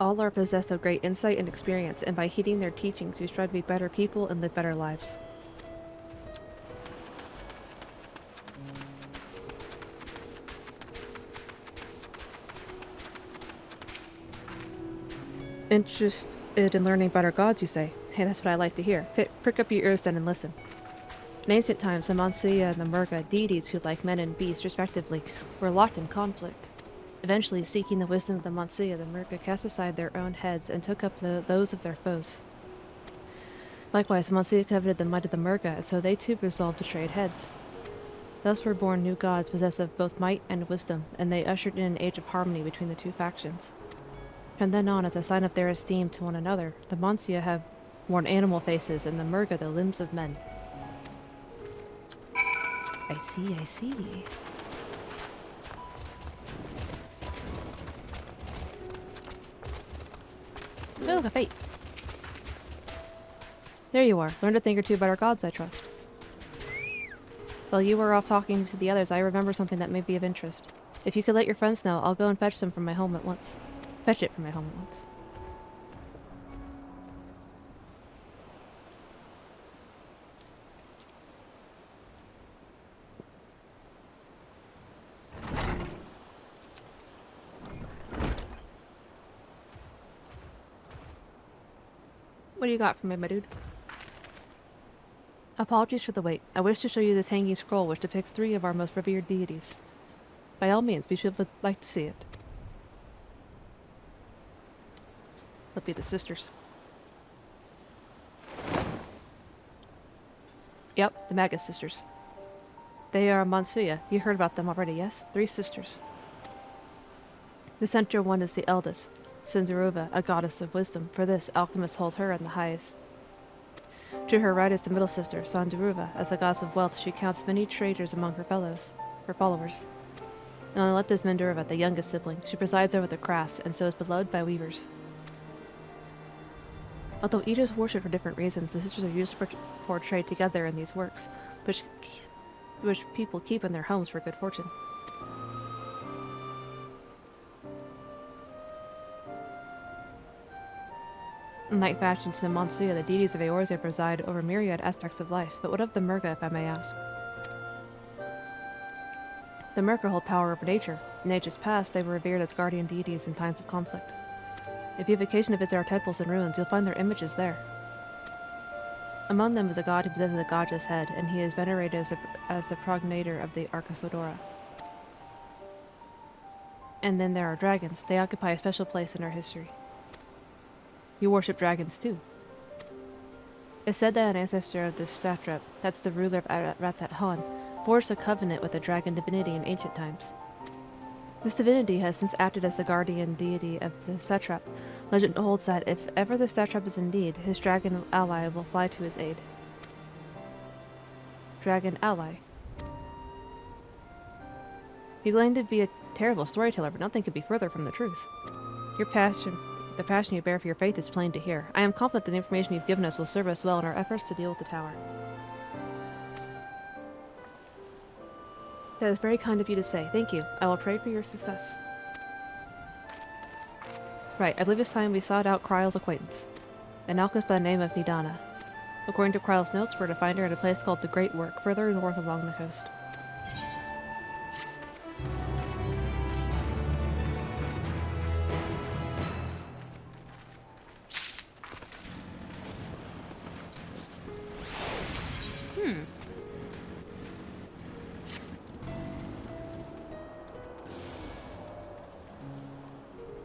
All are possessed of great insight and experience, and by heeding their teachings, we strive to be better people and live better lives. Interested in learning about our gods, you say? Hey, that's what I like to hear. Prick up your ears then and listen. In ancient times, the Mansuya and the Murga, deities who, like men and beasts respectively, were locked in conflict. Eventually, seeking the wisdom of the Mansuya, the Murga cast aside their own heads and took up those of their foes. Likewise, the Mansuya coveted the might of the Murga, and so they too resolved to trade heads. Thus were born new gods possessed of both might and wisdom, and they ushered in an age of harmony between the two factions. From then on, as a sign of their esteem to one another, the Mansuya have worn animal faces, and the Murga the limbs of men. I see, I see. Oh, the fate. There you are. Learned a thing or two about our gods, I trust. While you were off talking to the others, I remember something that may be of interest. If you could let your friends know, I'll go and fetch them from my home at once. Fetch it from my home at once. What do you got for me, my dude? Apologies for the wait. I wish to show you this hanging scroll which depicts 3 of our most revered deities. By all means, we should like to see it. They'll be the sisters. Yep, the Magus sisters. They are Mansuya. You heard about them already, yes? 3 sisters. The central one is the eldest, Sindaruva, a goddess of wisdom. For this, alchemists hold her in the highest. To her right is the middle sister, Sandaruva. As the goddess of wealth, she counts many traders among her followers. And on the left is Minduruva, the youngest sibling. She presides over the crafts, and so is beloved by weavers. Although each is worshipped for different reasons, the sisters are usually portrayed together in these works, which people keep in their homes for good fortune. Unlike factions in Mansuya, the deities of Eorzea preside over myriad aspects of life, but what of the Murga, if I may ask? The Murga hold power over nature. In ages past, they were revered as guardian deities in times of conflict. If you have occasion to visit our temples and ruins, you'll find their images there. Among them is a god who possesses a godless head, and he is venerated as the progenitor of the Arcasodora. And then there are dragons. They occupy a special place in our history. You worship dragons too. It's said that an ancestor of this satrap, that's the ruler of Ratzat Han, forged a covenant with a dragon divinity in ancient times. This divinity has since acted as the guardian deity of the satrap. Legend holds that if ever the satrap is in need, his dragon ally will fly to his aid. Dragon ally. You claim to be a terrible storyteller, but nothing could be further from the truth. The passion you bear for your faith is plain to hear. I am confident that the information you've given us will serve us well in our efforts to deal with the tower. That is very kind of you to say. Thank you. I will pray for your success. Right, I believe it's time we sought out Kryle's acquaintance. An alchemist by the name of Nidana. According to Kryle's notes, we're to find her at a place called the Great Work, further north along the coast.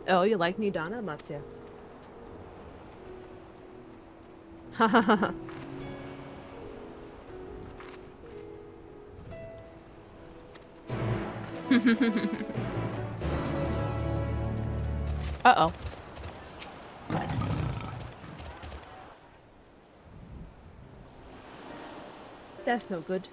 Oh, you like Nidana, Matsya? Ha ha ha ha. Uh-oh. That's no good.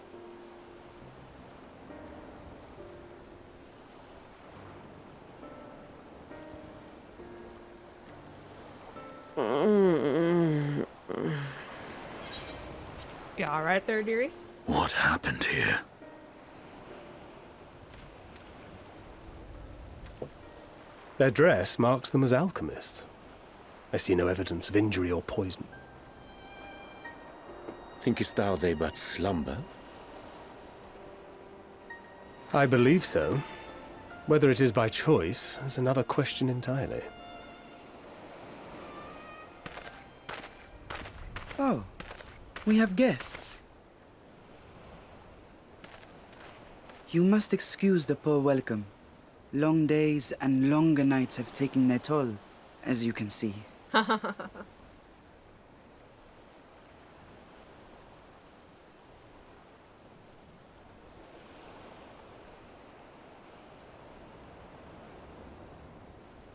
You alright there, dearie? What happened here? Their dress marks them as alchemists. I see no evidence of injury or poison. Thinkest thou they but slumber? I believe so. Whether it is by choice is another question entirely. Oh, we have guests. You must excuse the poor welcome. Long days and longer nights have taken their toll, as you can see.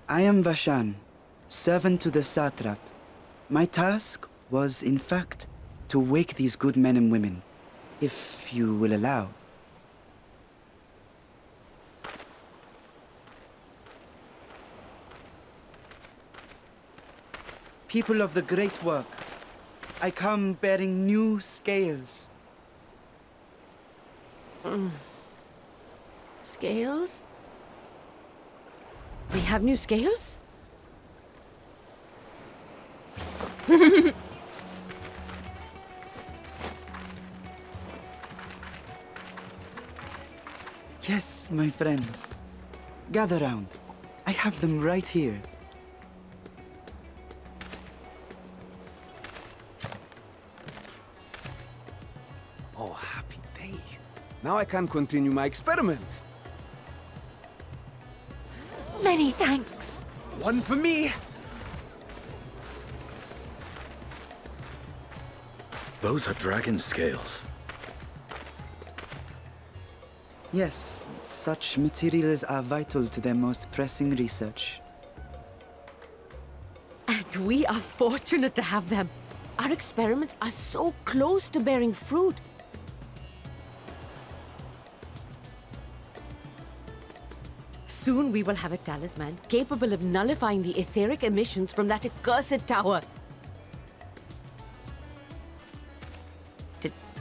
I am Vashan, servant to the satrap. My task was, in fact, to wake these good men and women, if you will allow. People of the Great Work, I come bearing new scales. Scales? We have new scales? Yes, my friends. Gather round. I have them right here. Oh, happy day. Now I can continue my experiment. Many thanks. One for me. Those are dragon scales. Yes, such materials are vital to their most pressing research. And we are fortunate to have them. Our experiments are so close to bearing fruit. Soon we will have a talisman capable of nullifying the etheric emissions from that accursed tower.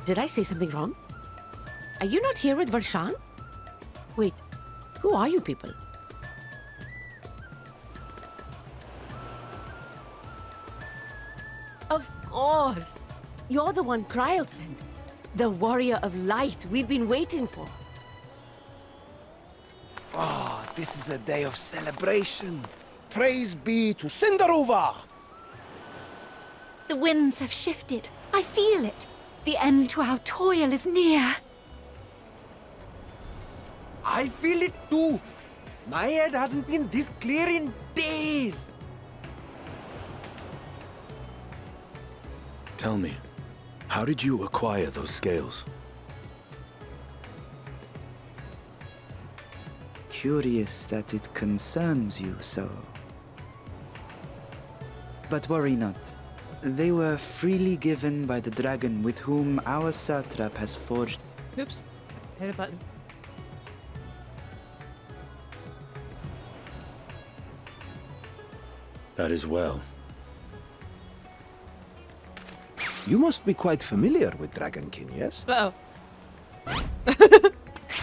Did I say something wrong? Are you not here with Varshan? Wait, who are you people? Of course! You're the one Kryle sent. The warrior of light we've been waiting for. Oh, this is a day of celebration. Praise be to Cinderova! The winds have shifted. I feel it. The end to our toil is near. I feel it too. My head hasn't been this clear in days. Tell me, how did you acquire those scales? curious that it concerns you so. But worry not. They were freely given by the dragon with whom our satrap has forged. Oops. Hit a button. That is well. You must be quite familiar with Dragonkin, yes? Uh-oh.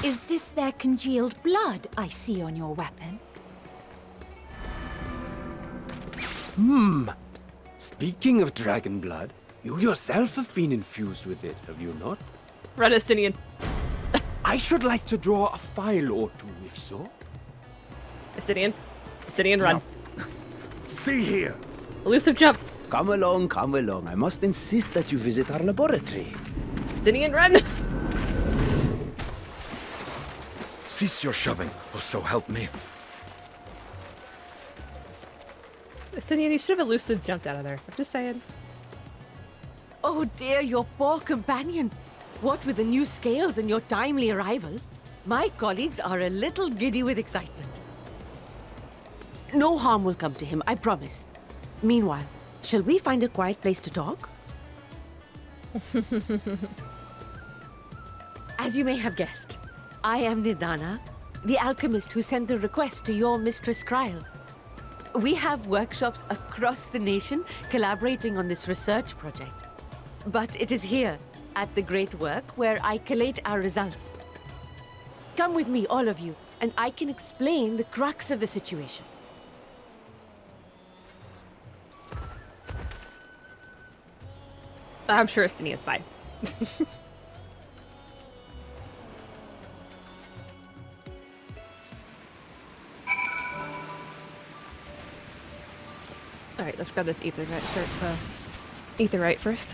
Is this their congealed blood I see on your weapon? Speaking of dragon blood, you yourself have been infused with it, have you not? Run, Estinian. I should like to draw a file or two, if so. Estinian. Estinian, run. See here. Elusive jump. Come along, come along. I must insist that you visit our laboratory. Estinian, run. Cease your shoving, or so help me. Estinian, you should have elusive jumped out of there. I'm just saying. Oh dear, your poor companion. What with the new scales and your timely arrival, my colleagues are a little giddy with excitement. No harm will come to him, I promise. Meanwhile, shall we find a quiet place to talk? As you may have guessed, I am Nidana, the alchemist who sent the request to your Mistress Kryl. We have workshops across the nation collaborating on this research project. But it is here, at the Great Work, where I collate our results. Come with me, all of you, and I can explain the crux of the situation. I'm sure Estinian's fine. Alright, let's grab this etherite first.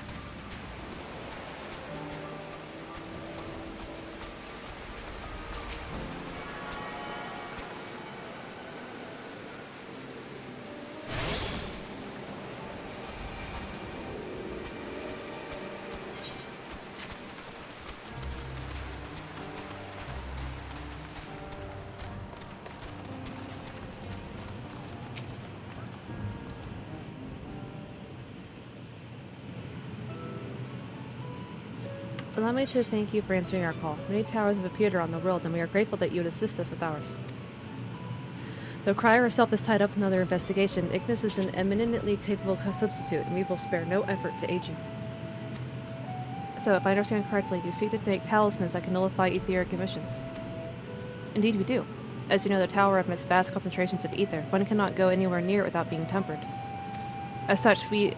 Allow me to thank you for answering our call. Many towers have appeared around the world, and we are grateful that you would assist us with ours. Though Cryer herself is tied up in another investigation, Ignis is an eminently capable substitute, and we will spare no effort to aid you. So, if I understand correctly, you seek to take talismans that can nullify etheric emissions. Indeed we do. As you know, the tower emits vast concentrations of ether. One cannot go anywhere near it without being tempered. As such, we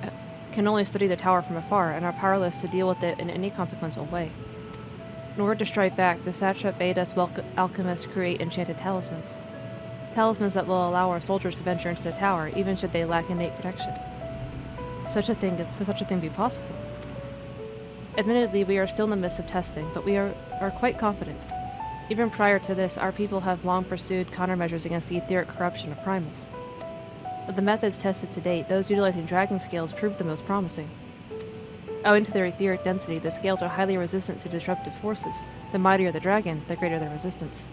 can only study the tower from afar, and are powerless to deal with it in any consequential way. In order to strike back, the satrap bade us alchemists create enchanted talismans. Talismans that will allow our soldiers to venture into the tower, even should they lack innate protection. Could such a thing be possible? Admittedly, we are still in the midst of testing, but we are quite confident. Even prior to this, our people have long pursued countermeasures against the etheric corruption of primals. Of the methods tested to date, those utilizing dragon scales proved the most promising. Owing to their etheric density, the scales are highly resistant to disruptive forces. The mightier the dragon, the greater their resistance.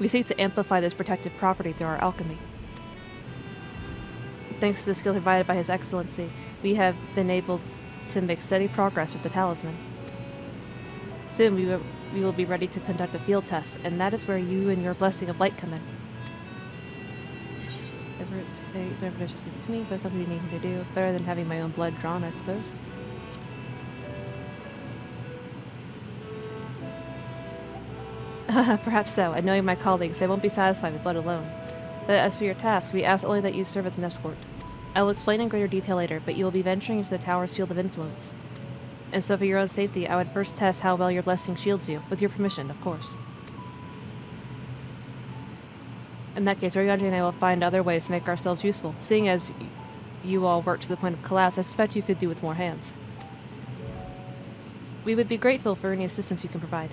We seek to amplify this protective property through our alchemy. Thanks to the skills provided by His Excellency, we have been able to make steady progress with the talisman. Soon we will be ready to conduct a field test, and that is where you and your blessing of light come in. Never just leave it to me, but it's something you need me to do. Better than having my own blood drawn, I suppose. Perhaps so, and knowing my colleagues, they won't be satisfied with blood alone. But as for your task, we ask only that you serve as an escort. I will explain in greater detail later, but you will be venturing into the tower's field of influence. And so for your own safety, I would first test how well your blessing shields you, with your permission, of course. In that case, Ariandri and I will find other ways to make ourselves useful. Seeing as you all work to the point of collapse, I suspect you could do with more hands. We would be grateful for any assistance you can provide.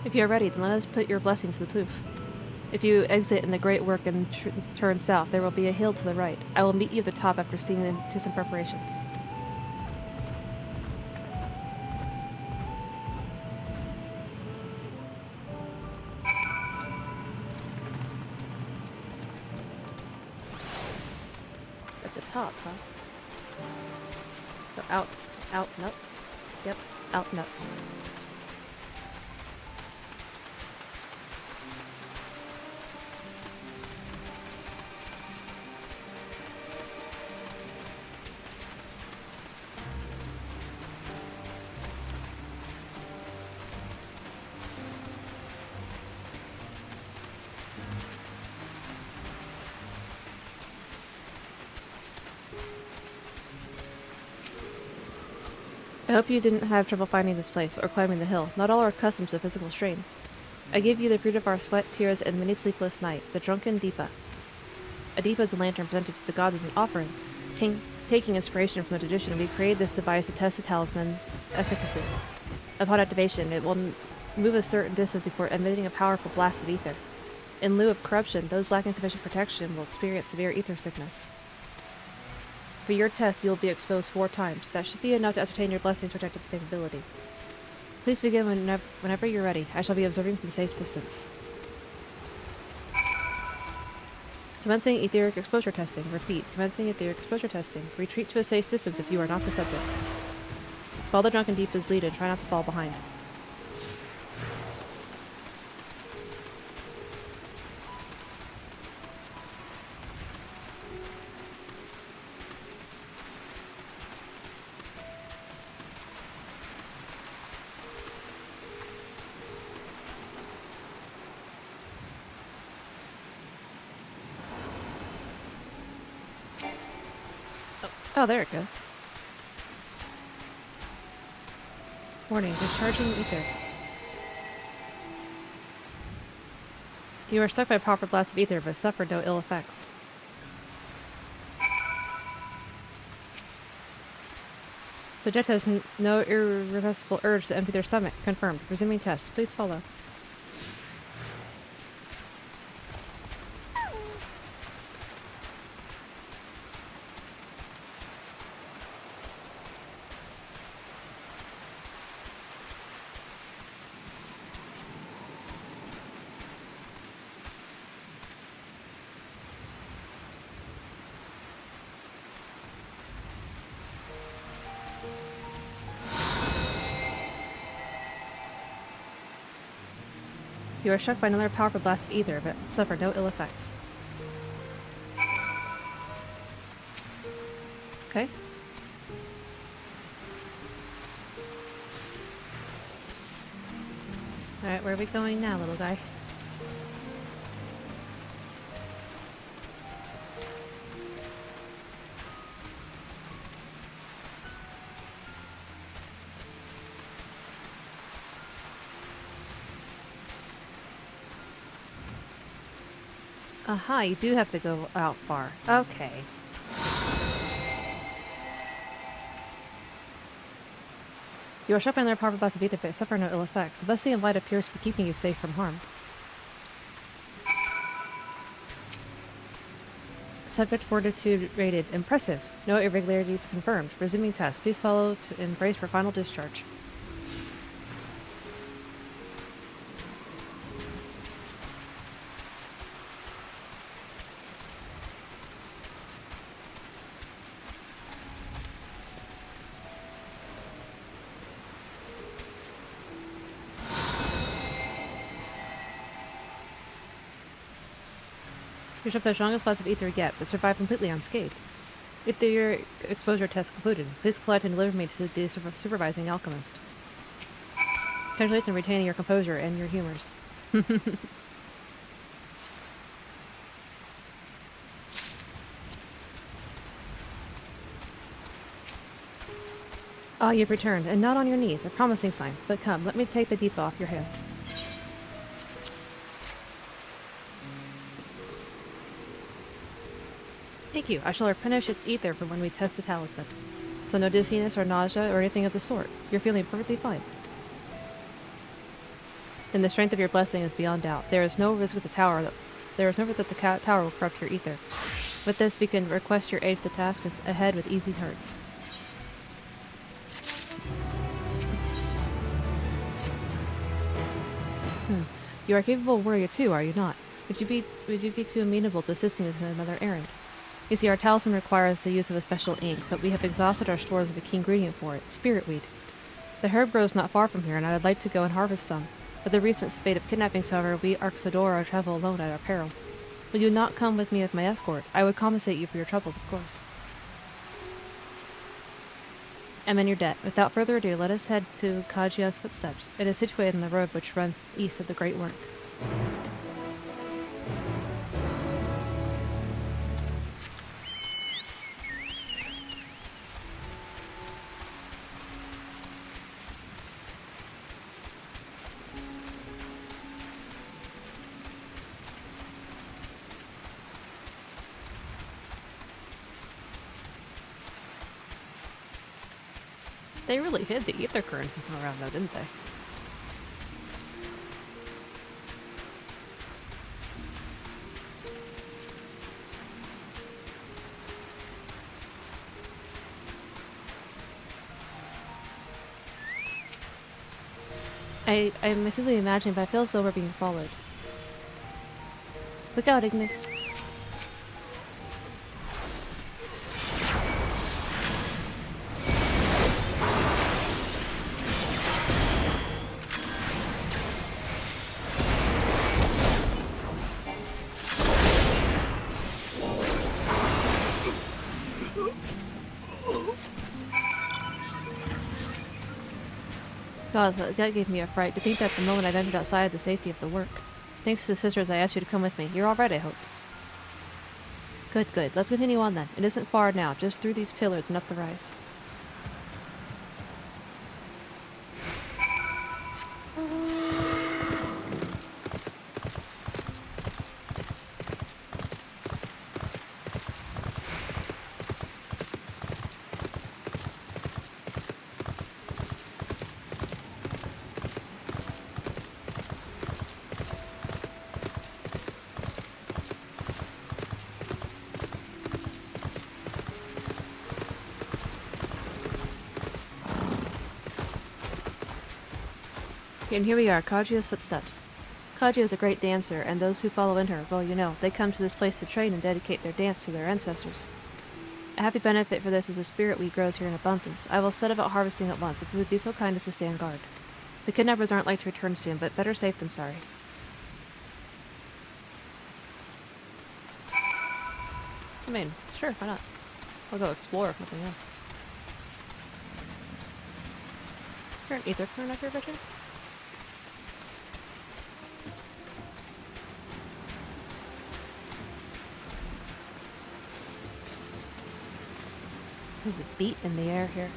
If you are ready, then let us put your blessing to the proof. If you exit in the Great Work and turn south, there will be a hill to the right. I will meet you at the top after seeing to some preparations. top, huh? So out, and up. Yep, out and up. I hope you didn't have trouble finding this place or climbing the hill. Not all are accustomed to physical strain. I give you the fruit of our sweat, tears, and many sleepless night, the drunken Deepa. A Deepa is a lantern presented to the gods as an offering. Taking inspiration from the tradition, we created this device to test the talisman's efficacy. Upon activation, it will move a certain distance before emitting a powerful blast of ether. In lieu of corruption, those lacking sufficient protection will experience severe ether sickness. For your test, you will be exposed 4 times. That should be enough to ascertain your blessing's protective capability. Please begin whenever you're ready. I shall be observing from a safe distance. Commencing etheric exposure testing. Repeat. Commencing etheric exposure testing. Retreat to a safe distance if you are not the subject. Follow the drunken Deepa's lead and try not to fall behind. Oh, there it goes. Warning, discharging ether. You are struck by a powerful blast of ether, but suffer no ill effects. Subject has no irrepressible urge to empty their stomach. Confirmed. Resuming test. Please follow. You are struck by another powerful blast of ether, but suffer no ill effects. Okay. Alright, where are we going now, little guy? Aha, you do have to go out far. Okay. You are struck by another powerful blast of ether, but suffer no ill effects. The blessing of light appears to be keeping you safe from harm. Subject fortitude rated impressive. No irregularities confirmed. Resuming test. Please follow to embrace for final discharge. You struck the strongest blast of ether yet, but survived completely unscathed. With your exposure test concluded, please collect and deliver me to the supervising alchemist. Congratulations on retaining your composure and your humors. Ah, you've returned, and not on your knees, a promising sign. But come, let me take the Deepa off your hands. Thank you. I shall replenish its ether for when we test the talisman. So no dizziness or nausea or anything of the sort. You're feeling perfectly fine. Then the strength of your blessing is beyond doubt. There is no risk with the tower that the tower will corrupt your ether. With this, we can request your aid to the task ahead with easy hearts. You are a capable warrior too, are you not? Would you be too amenable to assisting with another errand? You see, our talisman requires the use of a special ink, but we have exhausted our stores of a key ingredient for it, spiritweed. The herb grows not far from here, and I would like to go and harvest some. With the recent spate of kidnappings, however, we Arxadora travel alone at our peril. Will you not come with me as my escort? I would compensate you for your troubles, of course. I'm in your debt. Without further ado, let us head to Kajia's footsteps. It is situated on the road which runs east of the Great Work. They really hid the ether currencies around though, didn't they? I'm simply imagining, but I feel as though we're being followed. Look out, Ignis. God, that gave me a fright to think that the moment I ventured outside the safety of the work. Thanks to the sisters, I asked you to come with me. You're all right, I hope. Good, good. Let's continue on then. It isn't far now, just through these pillars and up the rise. And here we are, Kajia's footsteps. Kajia is a great dancer, and those who follow in her, well, you know, they come to this place to train and dedicate their dance to their ancestors. A happy benefit for this is a spirit weed grows here in abundance. I will set about harvesting at once, if you would be so kind as to stand guard. The kidnappers aren't like to return soon, but better safe than sorry. I mean, sure, why not? I'll go explore if nothing else. Is there an ether current up here by chance? There's a beat in the air here.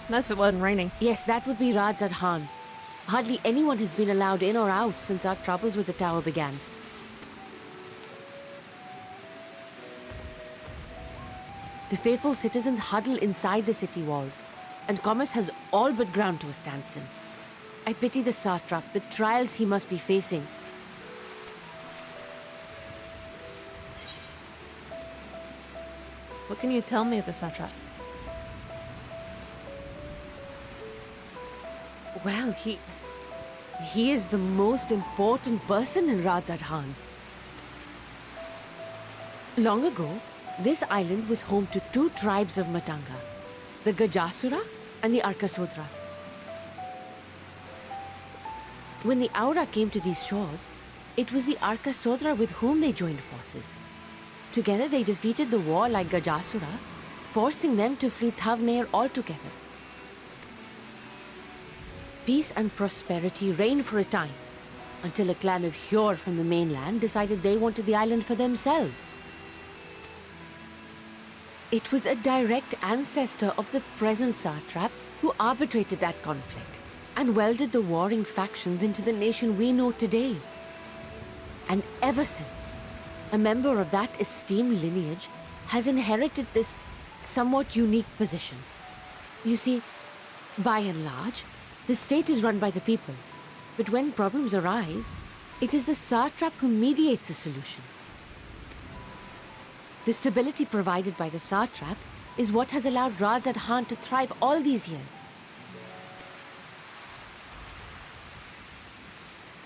Nice if it wasn't raining. Yes, that would be Radzat Han. Hardly anyone has been allowed in or out since our troubles with the tower began. The faithful citizens huddle inside the city walls, and commerce has all but ground to a standstill. I pity the satrap, the trials he must be facing. What can you tell me of the satrap? Well, he is the most important person in Radzat Han. Long ago, this island was home to two tribes of Matanga, the Gajasura and the Arkasodra. When the Aura came to these shores, it was the Arkasodra with whom they joined forces. Together they defeated the warlike Gajasura, forcing them to flee Thavnair altogether. Peace and prosperity reigned for a time, until a clan of Hjor from the mainland decided they wanted the island for themselves. It was a direct ancestor of the present satrap who arbitrated that conflict, and welded the warring factions into the nation we know today. And ever since, a member of that esteemed lineage has inherited this somewhat unique position. You see, by and large, the state is run by the people, but when problems arise, it is the satrap who mediates a solution. The stability provided by the satrap is what has allowed Radz at Han to thrive all these years.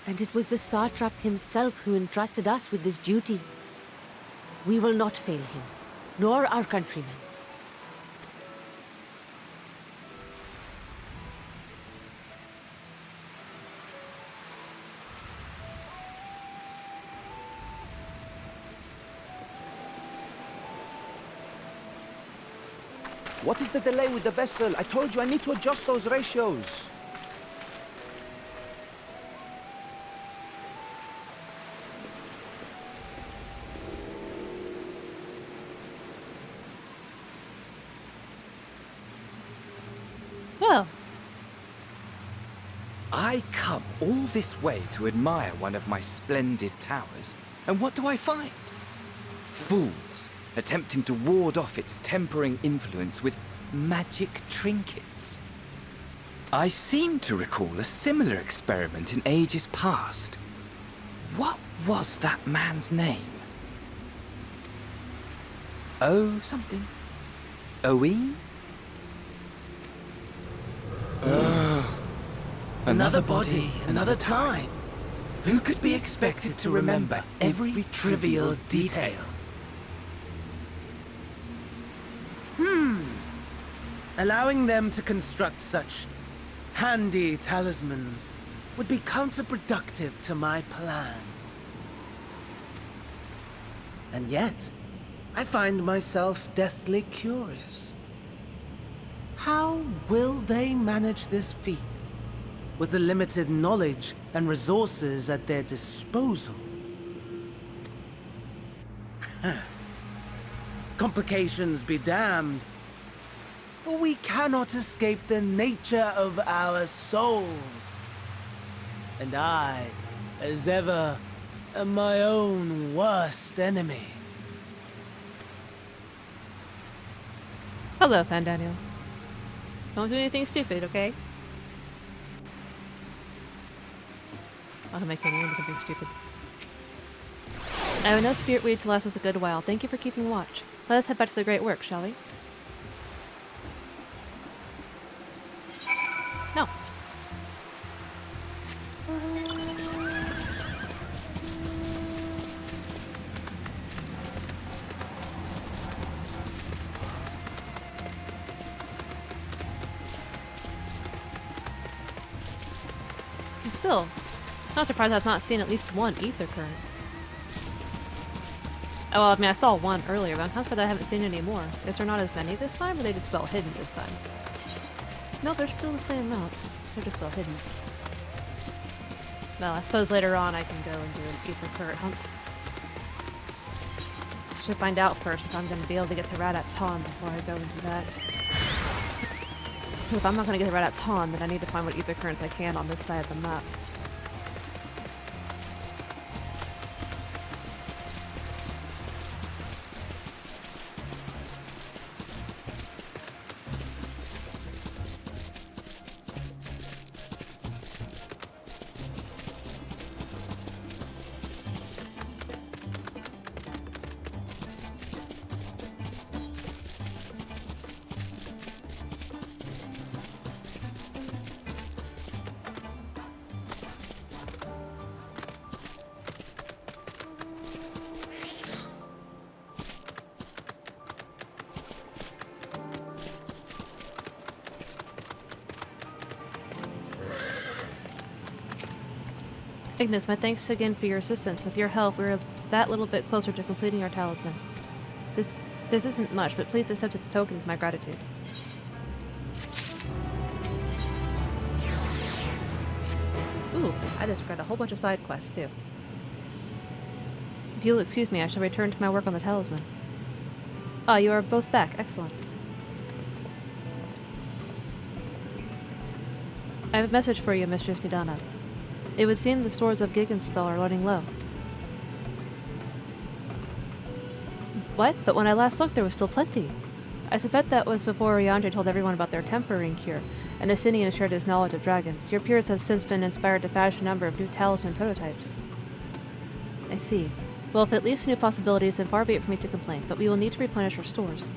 And it was the satrap himself who entrusted us with this duty. We will not fail him, nor our countrymen. What is the delay with the vessel? I told you I need to adjust those ratios. Well, I come all this way to admire one of my splendid towers, and what do I find? Fools attempting to ward off its tempering influence with magic trinkets. I seem to recall a similar experiment in ages past. What was that man's name? Oh, something. Owen? Another body, another time. Who could be expected to remember every trivial detail? Allowing them to construct such handy talismans would be counterproductive to my plans. And yet, I find myself deathly curious. How will they manage this feat with the limited knowledge and resources at their disposal? Complications be damned, for we cannot escape the nature of our souls. And I, as ever, am my own worst enemy. hello, Fandaniel. Don't do anything stupid, okay? I'll make anyone do something stupid. I have enough spirit weed to last us a good while. Thank you for keeping watch. Let us head back to the great work, shall we? No. I'm still not surprised I've not seen at least one ether current. Oh, well, I mean, I saw one earlier, but I'm kind of surprised I haven't seen any more. Is there not as many this time, or are they just well hidden this time? No, they're still the same amount. They're just well hidden. Well, I suppose later on I can go and do an ether current hunt. Should find out first if I'm going to be able to get to Radat's Han before I go and do that. If I'm not going to get to Radat's Han, then I need to find what ether currents I can on this side of the map. Ignis, my thanks again for your assistance. With your help, we're that little bit closer to completing our talisman. This isn't much, but please accept it as a token of my gratitude. Ooh, I just read a whole bunch of side quests, too. If you'll excuse me, I shall return to my work on the talisman. Ah, you are both back. Excellent. I have a message for you, Mistress Nidana. It would seem the stores of Giggenstall are running low. What? But when I last looked, there was still plenty. I suspect that was before Riandre told everyone about their tempering cure, and Asinian shared his knowledge of dragons. Your peers have since been inspired to fashion a number of new talisman prototypes. I see. Well, if it leads to new possibilities, then far be it for me to complain, but we will need to replenish our stores.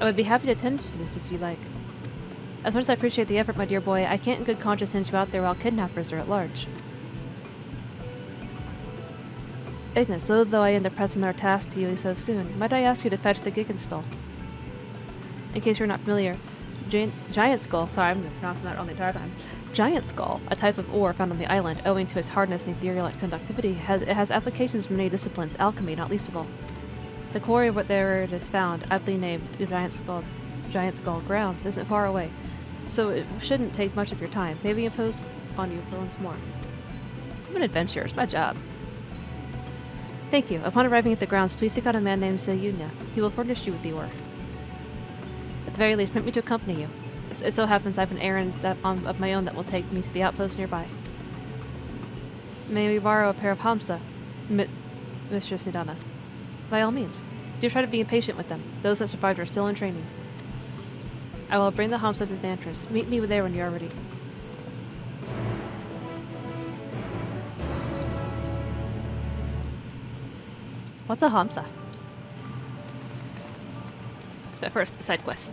I would be happy to attend to this if you like. As much as I appreciate the effort, my dear boy, I can't in good conscience send you out there while kidnappers are at large. Ignis, though I am to press on our task to you so soon, might I ask you to fetch the Giggenstall? In case you're not familiar, Giant Skull, sorry, I'm pronouncing that wrong the entire time. Giant Skull, a type of ore found on the island, owing to its hardness and ethereal conductivity, has applications in many disciplines, alchemy not least of all. The quarry where it is found, aptly named Giant Skull Grounds, isn't far away, so it shouldn't take much of your time. Maybe impose on you for once more. I'm an adventurer, it's my job. Thank you. Upon arriving at the grounds, please seek out a man named Zayunya. He will furnish you with the ore. At the very least, permit me to accompany you. It so happens I have an errand of my own that will take me to the outpost nearby. May we borrow a pair of Hamsa, Mistress Nidana? By all means. Do try to be impatient with them. Those that survived are still in training. I will bring the Hamsa to the entrance. Meet me there when you are ready. What's a Hamsa? But first, side quest.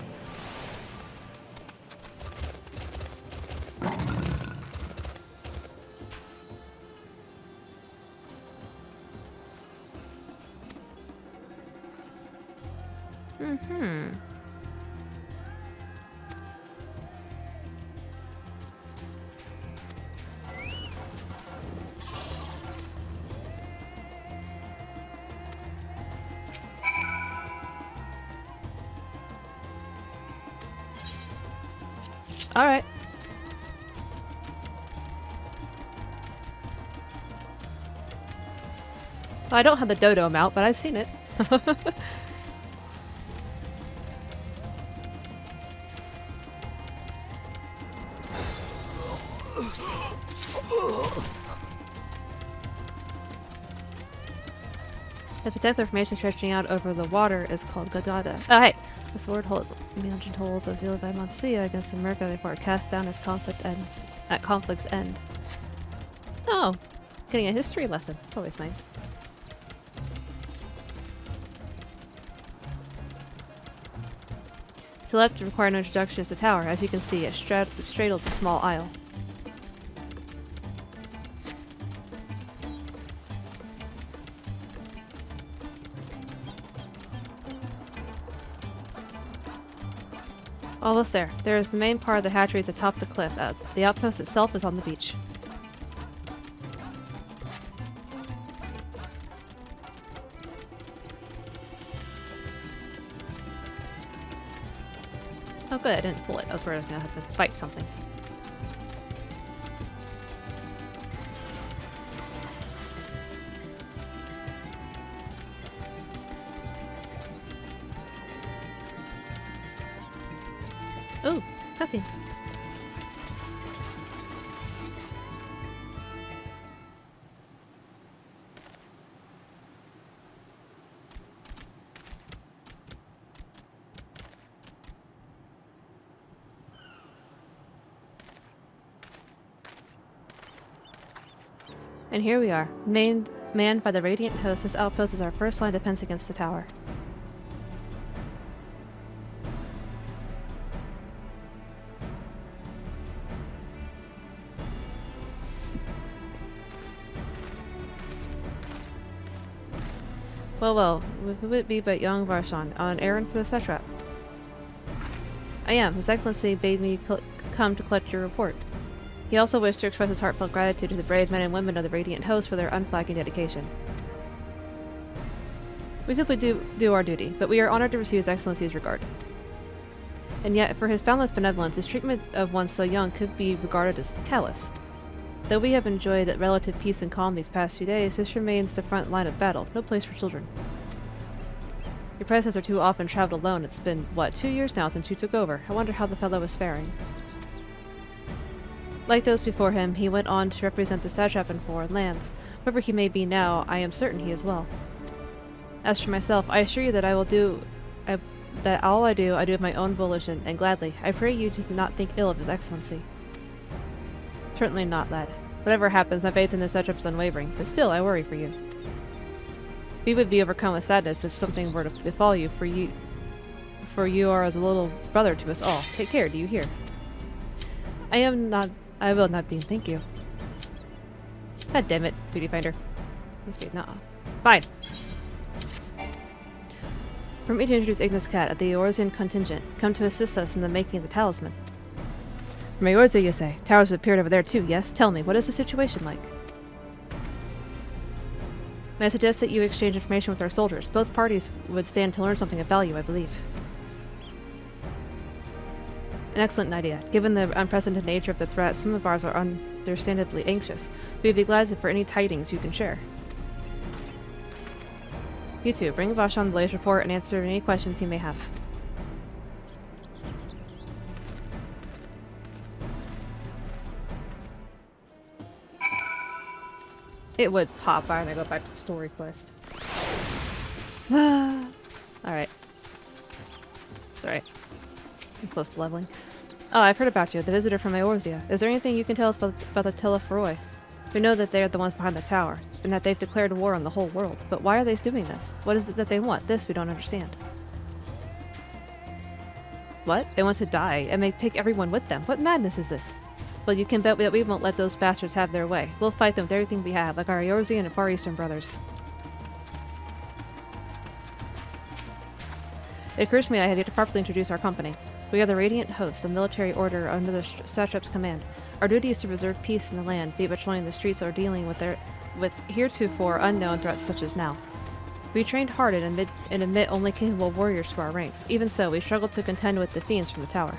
Alright. Well, I don't have the dodo mount, but I've seen it. The particular formation stretching out over the water is called Gagada. Oh, hey! The sword mentioned holds as wielded by Monsieur against America before it cast down as conflict's end. Oh! Getting a history lesson. It's always nice. To the left require no introduction is the tower. As you can see, it straddles a small aisle. Almost there. There is the main part of the hatchery at the top of the cliff. The outpost itself is on the beach. Oh good, I didn't pull it. I was worried I was going to have to fight something. Ooh, cutscene. And here we are, manned by the Radiant Host. This outpost is our first line of defense against the tower. Well, who would it be but young Varshan, on an errand for the satrap? I am. His Excellency bade me come to collect your report. He also wished to express his heartfelt gratitude to the brave men and women of the Radiant Host for their unflagging dedication. We simply do our duty, but we are honored to receive His Excellency's regard. And yet, for his boundless benevolence, his treatment of one so young could be regarded as callous. Though we have enjoyed relative peace and calm these past few days, this remains the front line of battle, no place for children. Your predecessor too often traveled alone. It's been, what, 2 years now since you took over. I wonder how the fellow is faring. Like those before him, he went on to represent the satrap in foreign lands. Whoever he may be now, I am certain he is well. As for myself, I assure you that that all I do of my own volition, and gladly. I pray you to not think ill of His Excellency. Certainly not, lad. Whatever happens, my faith in the satrap is unwavering, but still, I worry for you. We would be overcome with sadness if something were to befall you, for you are as a little brother to us all. Take care, do you hear? I will not be, thank you. God damn it, duty finder. Must be, nah. Fine. Permit me to introduce Ignis Cat of the Eorzean contingent, come to assist us in the making of the talisman. From Eorzea, you say? Towers have appeared over there too, yes? Tell me, what is the situation like? May I suggest that you exchange information with our soldiers? Both parties would stand to learn something of value, I believe. An excellent idea. Given the unprecedented nature of the threat, some of ours are understandably anxious. We'd be glad for any tidings you can share. You two, bring Vashon the latest report and answer any questions he may have. It would pop by and I go back to the story quest. Alright. Alright. I'm close to leveling. Oh, I've heard about you, the visitor from Eorzea. Is there anything you can tell us about the Telephoroi? We know that they are the ones behind the tower, and that they've declared war on the whole world. But why are they doing this? What is it that they want? This we don't understand. What? They want to die, and may take everyone with them. What madness is this? Well, you can bet that we won't let those bastards have their way. We'll fight them with everything we have, like our Eorzean and Far Eastern brothers. It occurs to me I have yet to properly introduce our company. We are the Radiant Host, a military order under the satrap's command. Our duty is to preserve peace in the land, be it patrolling the streets or dealing with heretofore unknown threats such as now. We trained hard and admit only capable warriors to our ranks. Even so, we struggled to contend with the fiends from the tower.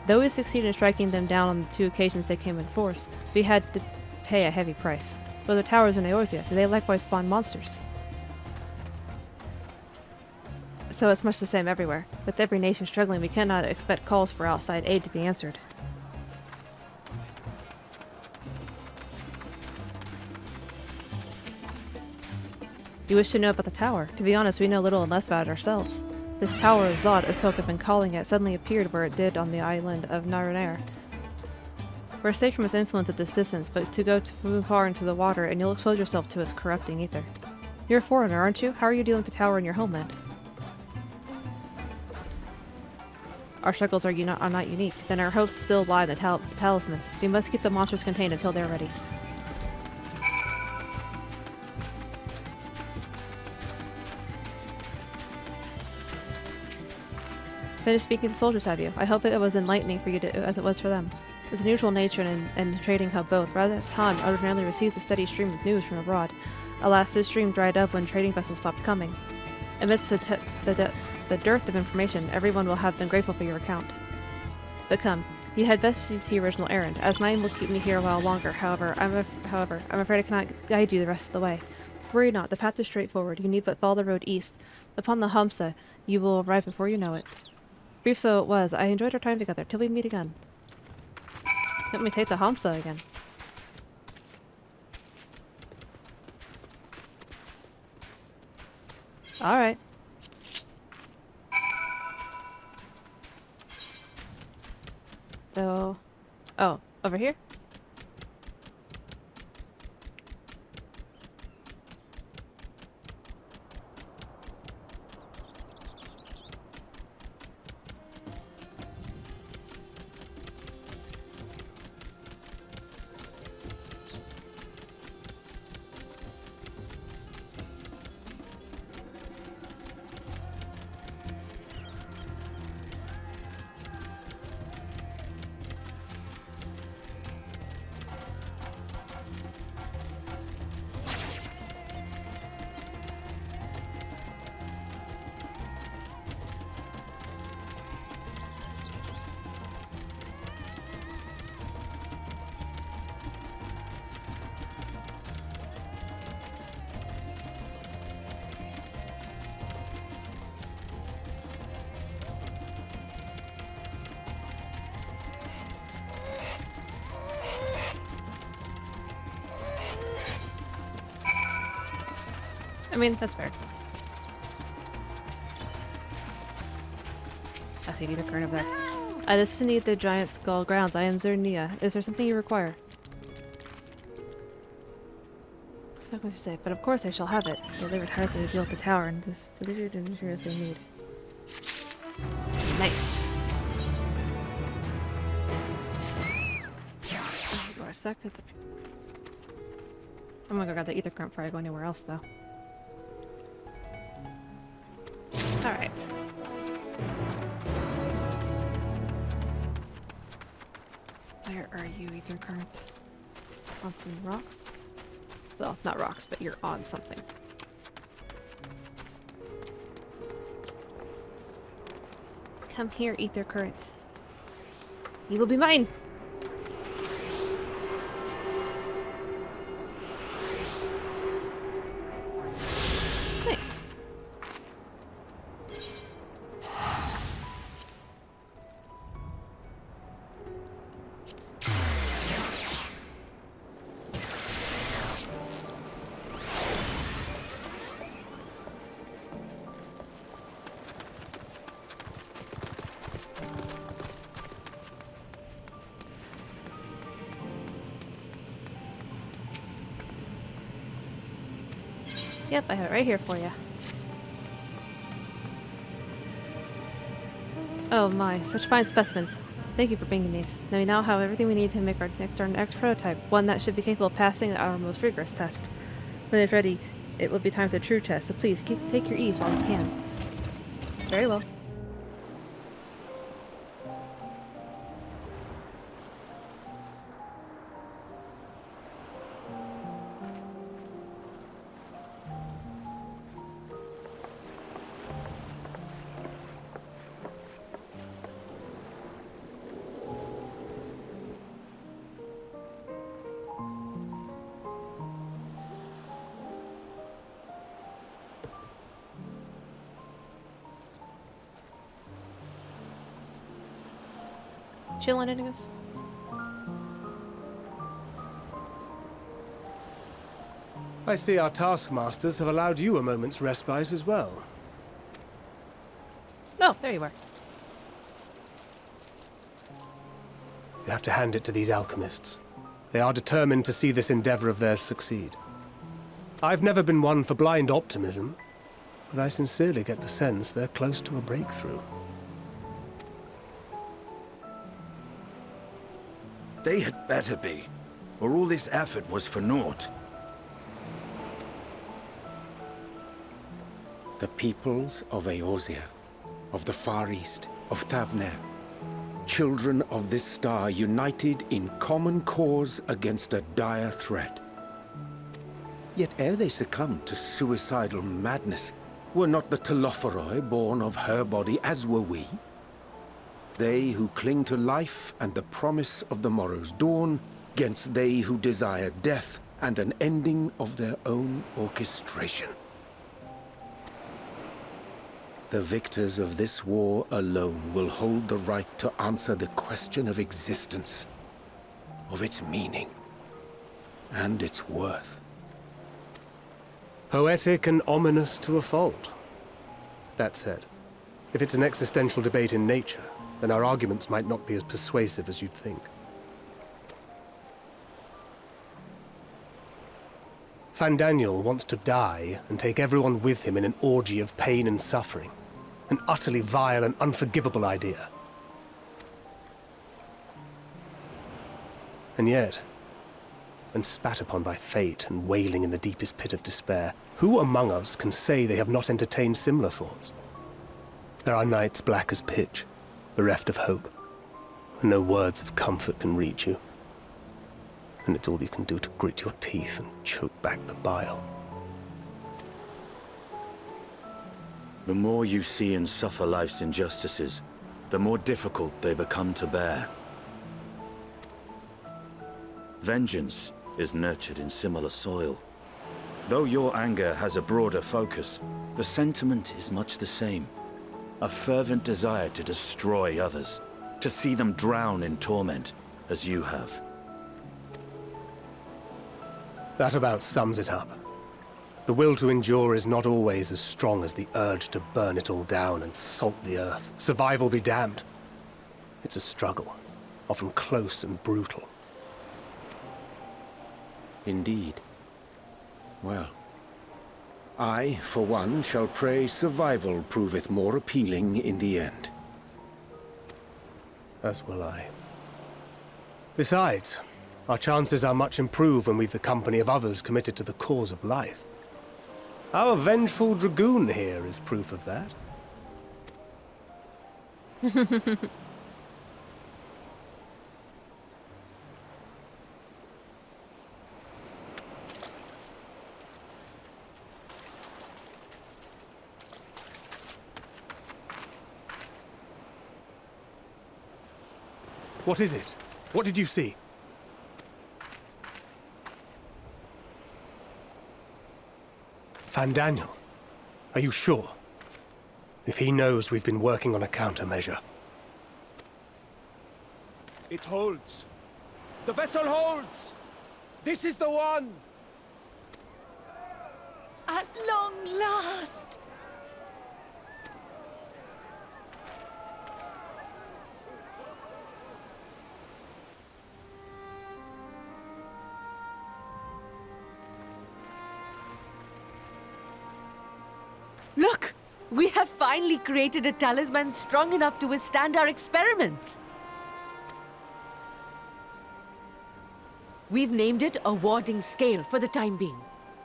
Though we succeeded in striking them down on the 2 occasions they came in force, we had to pay a heavy price. But the towers in Eorzea, do they likewise spawn monsters? So it's much the same everywhere. With every nation struggling, we cannot expect calls for outside aid to be answered. You wish to know about the tower? To be honest, we know little and less about it ourselves. This Tower of Zod, as folk have been calling it, suddenly appeared where it did on the island of Thavnair. We're safe from its influence at this distance, but to go too far into the water and you'll expose yourself to its corrupting ether. You're a foreigner, aren't you? How are you dealing with the tower in your homeland? Our struggles are not unique. Then our hopes still lie in the talismans. We must keep the monsters contained until they're ready. Finished speaking to soldiers, have you? I hope it was enlightening for you as it was for them. It's an unusual nature and trading hub both. Raditz Han ordinarily receives a steady stream of news from abroad. Alas, this stream dried up when trading vessels stopped coming. Amidst the dearth of information, everyone will have been grateful for your account. But come, you had best see to your original errand, as mine will keep me here a while longer. However, I'm afraid I cannot guide you the rest of the way. Worry not, the path is straightforward. You need but follow the road east. Upon the Hamsa, you will arrive before you know it. Brief though it was, I enjoyed our time together. Till we meet again. Let me take the Hamsa again. Alright. So... oh, over here? I mean, that's fair. I see either current over there. This is the giant skull grounds. I am Zernia. Is there something you require? I'm not going to say, but of course I shall have it. The Labyrinthos to rebuild the tower, and this delivered the materials they need. Nice. For a second. I'm gonna go grab the ether current before I go anywhere else, though. Alright. Where are you, ether current? On some rocks? Well, not rocks, but you're on something. Come here, ether current. You will be mine! Nice. Yep, I have it right here for you. Oh my, such fine specimens. Thank you for bringing these. Now we now have everything we need to make our next prototype, one that should be capable of passing our most rigorous test. When it's ready, it will be time for the true test, so please take your ease while you can. Very well. Chilling, I guess. I see our taskmasters have allowed you a moment's respite as well. Oh, there you are. You have to hand it to these alchemists. They are determined to see this endeavor of theirs succeed. I've never been one for blind optimism, but I sincerely get the sense they're close to a breakthrough. They had better be, or all this effort was for naught. The peoples of Eorzea, of the Far East, of Thavnair, children of this star united in common cause against a dire threat. Yet ere they succumbed to suicidal madness, were not the Telophoroi born of her body as were we? They who cling to life and the promise of the morrow's dawn, against they who desire death and an ending of their own orchestration. The victors of this war alone will hold the right to answer the question of existence, of its meaning, and its worth. Poetic and ominous to a fault. That said, if it's an existential debate in nature, then our arguments might not be as persuasive as you'd think. Fandaniel wants to die and take everyone with him in an orgy of pain and suffering. An utterly vile and unforgivable idea. And yet, when spat upon by fate and wailing in the deepest pit of despair, who among us can say they have not entertained similar thoughts? There are nights black as pitch, bereft of hope, and no words of comfort can reach you. And it's all you can do to grit your teeth and choke back the bile. The more you see and suffer life's injustices, the more difficult they become to bear. Vengeance is nurtured in similar soil. Though your anger has a broader focus, the sentiment is much the same. A fervent desire to destroy others, to see them drown in torment, as you have. That about sums it up. The will to endure is not always as strong as the urge to burn it all down and salt the earth. Survival be damned. It's a struggle, often close and brutal. Indeed. Well, I, for one, shall pray survival proveth more appealing in the end. As will I. Besides, our chances are much improved when we've the company of others committed to the cause of life. Our vengeful dragoon here is proof of that. What is it? What did you see? Fandaniel, are you sure? If he knows we've been working on a countermeasure. It holds. The vessel holds! This is the one! At long last! Look! We have finally created a talisman strong enough to withstand our experiments! We've named it a warding scale for the time being.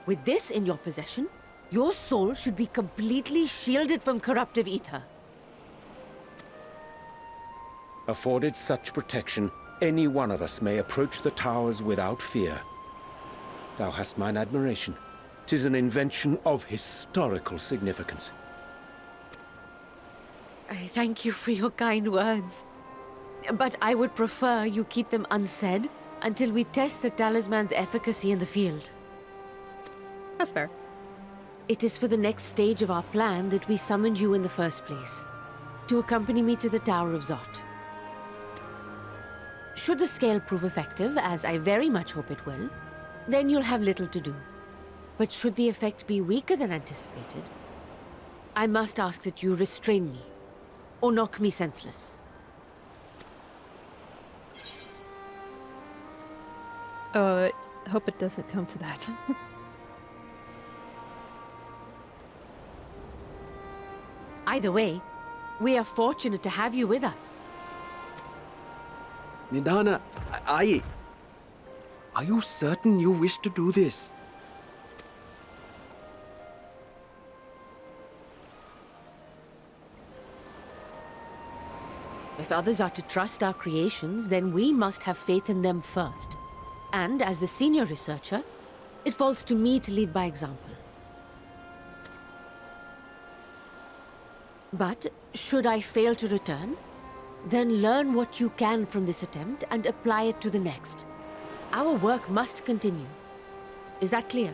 With this in your possession, your soul should be completely shielded from corruptive ether. Afforded such protection, any one of us may approach the towers without fear. Thou hast mine admiration. 'Tis an invention of historical significance. I thank you for your kind words. But I would prefer you keep them unsaid until we test the talisman's efficacy in the field. That's fair. It is for the next stage of our plan that we summoned you in the first place, to accompany me to the Tower of Zot. Should the scale prove effective, as I very much hope it will, then you'll have little to do. But should the effect be weaker than anticipated, I must ask that you restrain me, or knock me senseless. Oh, I hope it doesn't come to that. Either way, we are fortunate to have you with us. Nidana, are you certain you wish to do this? If others are to trust our creations, then we must have faith in them first. And as the senior researcher, it falls to me to lead by example. But should I fail to return, then learn what you can from this attempt and apply it to the next. Our work must continue. Is that clear?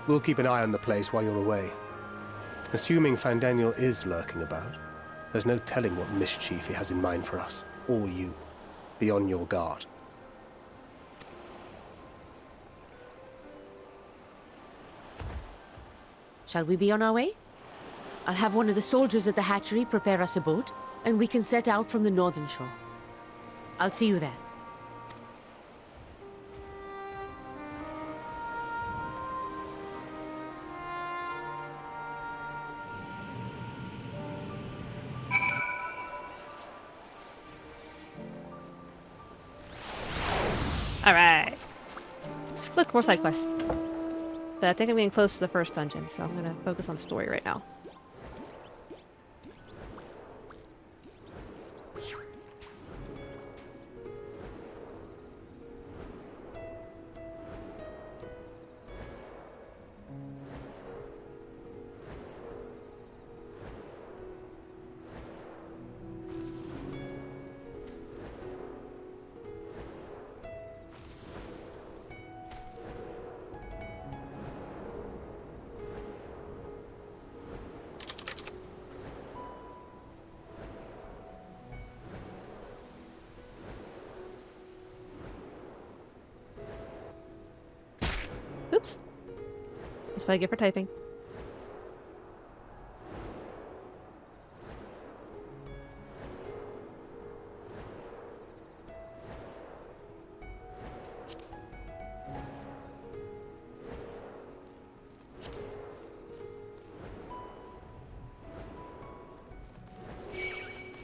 We'll keep an eye on the place while you're away. Assuming Fandaniel is lurking about, there's no telling what mischief he has in mind for us, or you. Be on your guard. Shall we be on our way? I'll have one of the soldiers at the hatchery prepare us a boat, and we can set out from the northern shore. I'll see you there. Alright. Look, more side quests. But I think I'm getting close to the first dungeon, so I'm gonna focus on story right now. That's what I get for typing.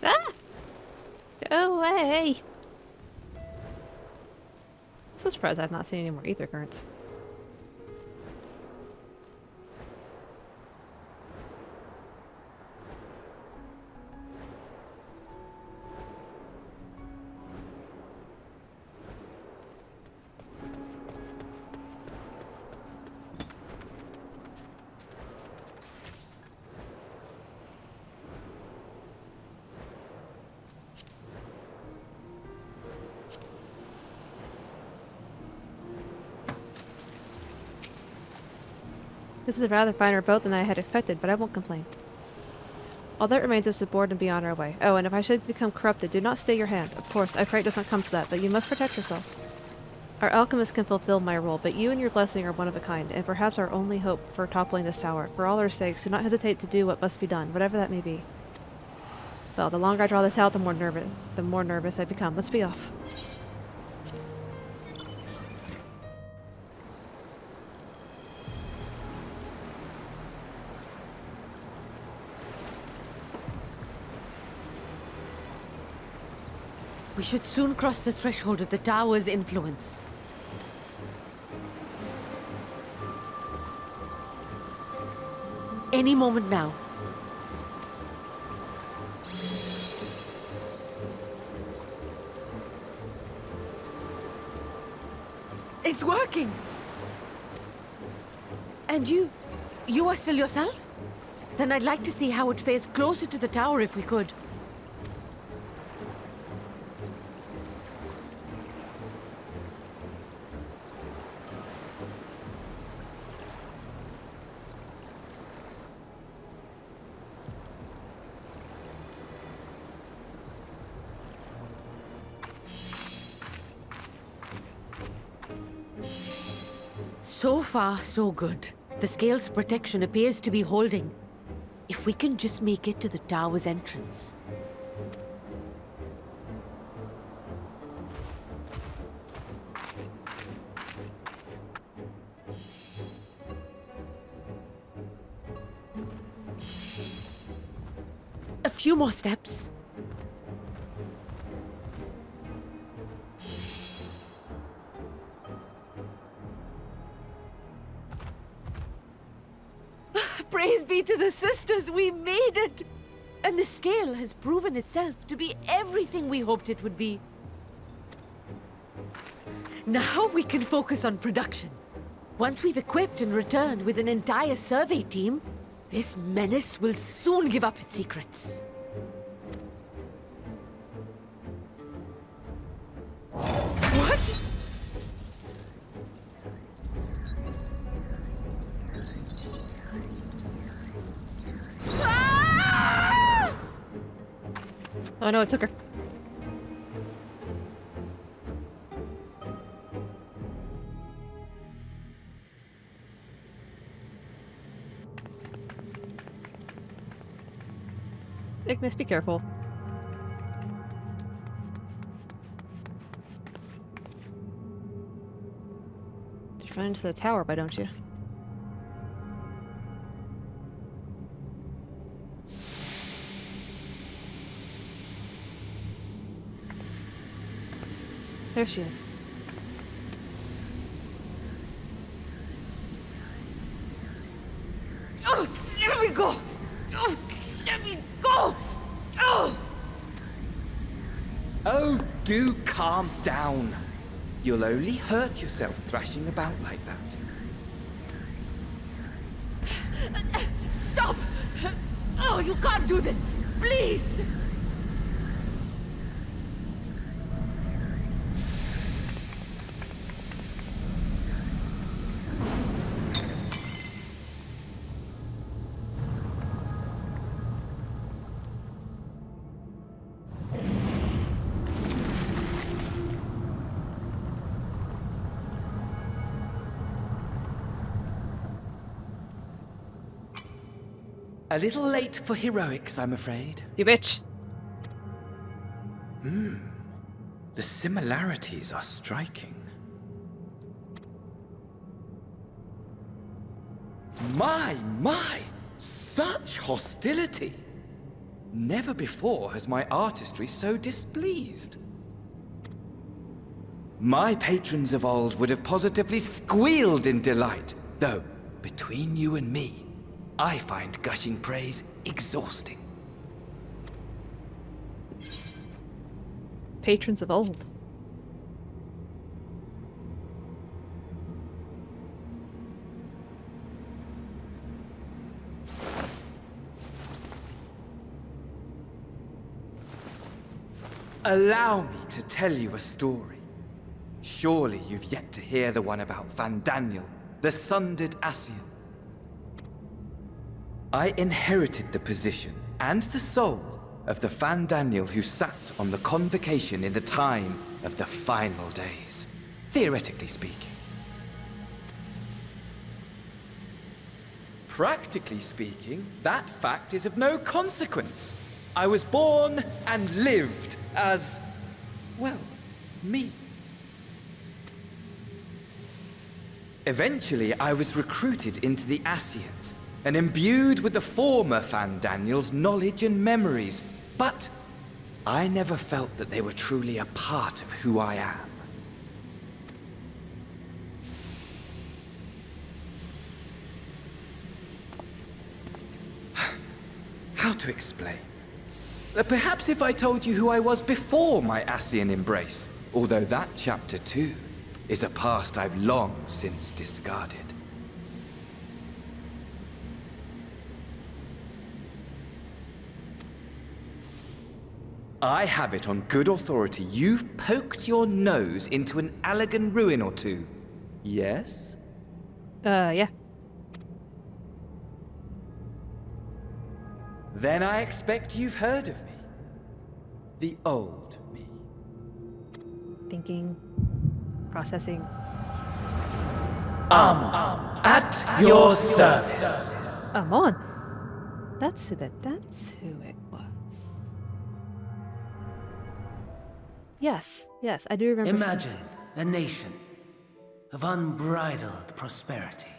Ah! Go away! So surprised I've not seen any more ether currents. This is a rather finer boat than I had expected, but I won't complain. All that remains is to board and be on our way. Oh, and if I should become corrupted, do not stay your hand. Of course, I pray it does not come to that, but you must protect yourself. Our alchemist can fulfill my role, but you and your blessing are one of a kind, and perhaps our only hope for toppling this tower. For all our sakes, do not hesitate to do what must be done, whatever that may be. Well, the longer I draw this out, the more nervous I become. Let's be off. We should soon cross the threshold of the tower's influence. Any moment now. It's working! And you are still yourself? Then I'd like to see how it fares closer to the tower if we could. So far, so good. The scale's protection appears to be holding. If we can just make it to the tower's entrance. A few more steps. Praise be to the sisters, we made it! And the scale has proven itself to be everything we hoped it would be. Now we can focus on production. Once we've equipped and returned with an entire survey team, this menace will soon give up its secrets. What? Oh no, it took her. Ignis, be careful. Just run into the tower, why don't you? There she is. Oh, let me go! Oh, let me go! Oh! Oh, do calm down. You'll only hurt yourself thrashing about like that. Stop! Oh, you can't do this! Please! A little late for heroics, I'm afraid. You bitch. The similarities are striking. My! Such hostility! Never before has my artistry so displeased. My patrons of old would have positively squealed in delight, though, between you and me, I find gushing praise exhausting. Patrons of old. Allow me to tell you a story. Surely you've yet to hear the one about Van Daniel, the sundered Ascian. I inherited the position and the soul of the Van Daniel who sat on the convocation in the time of the final days, theoretically speaking. Practically speaking, that fact is of no consequence. I was born and lived as, well, me. Eventually, I was recruited into the Ascians and imbued with the former Van Daniel's knowledge and memories, but I never felt that they were truly a part of who I am. How to explain? Perhaps if I told you who I was before my Ascian embrace, although that chapter too is a past I've long since discarded. I have it on good authority you've poked your nose into an Allagan ruin or two. Yes? Yeah. Then I expect you've heard of me. The old me. Thinking. Processing. Amon, at your service. Amon. That's who it was. Yes, I do remember. Imagine a nation of unbridled prosperity.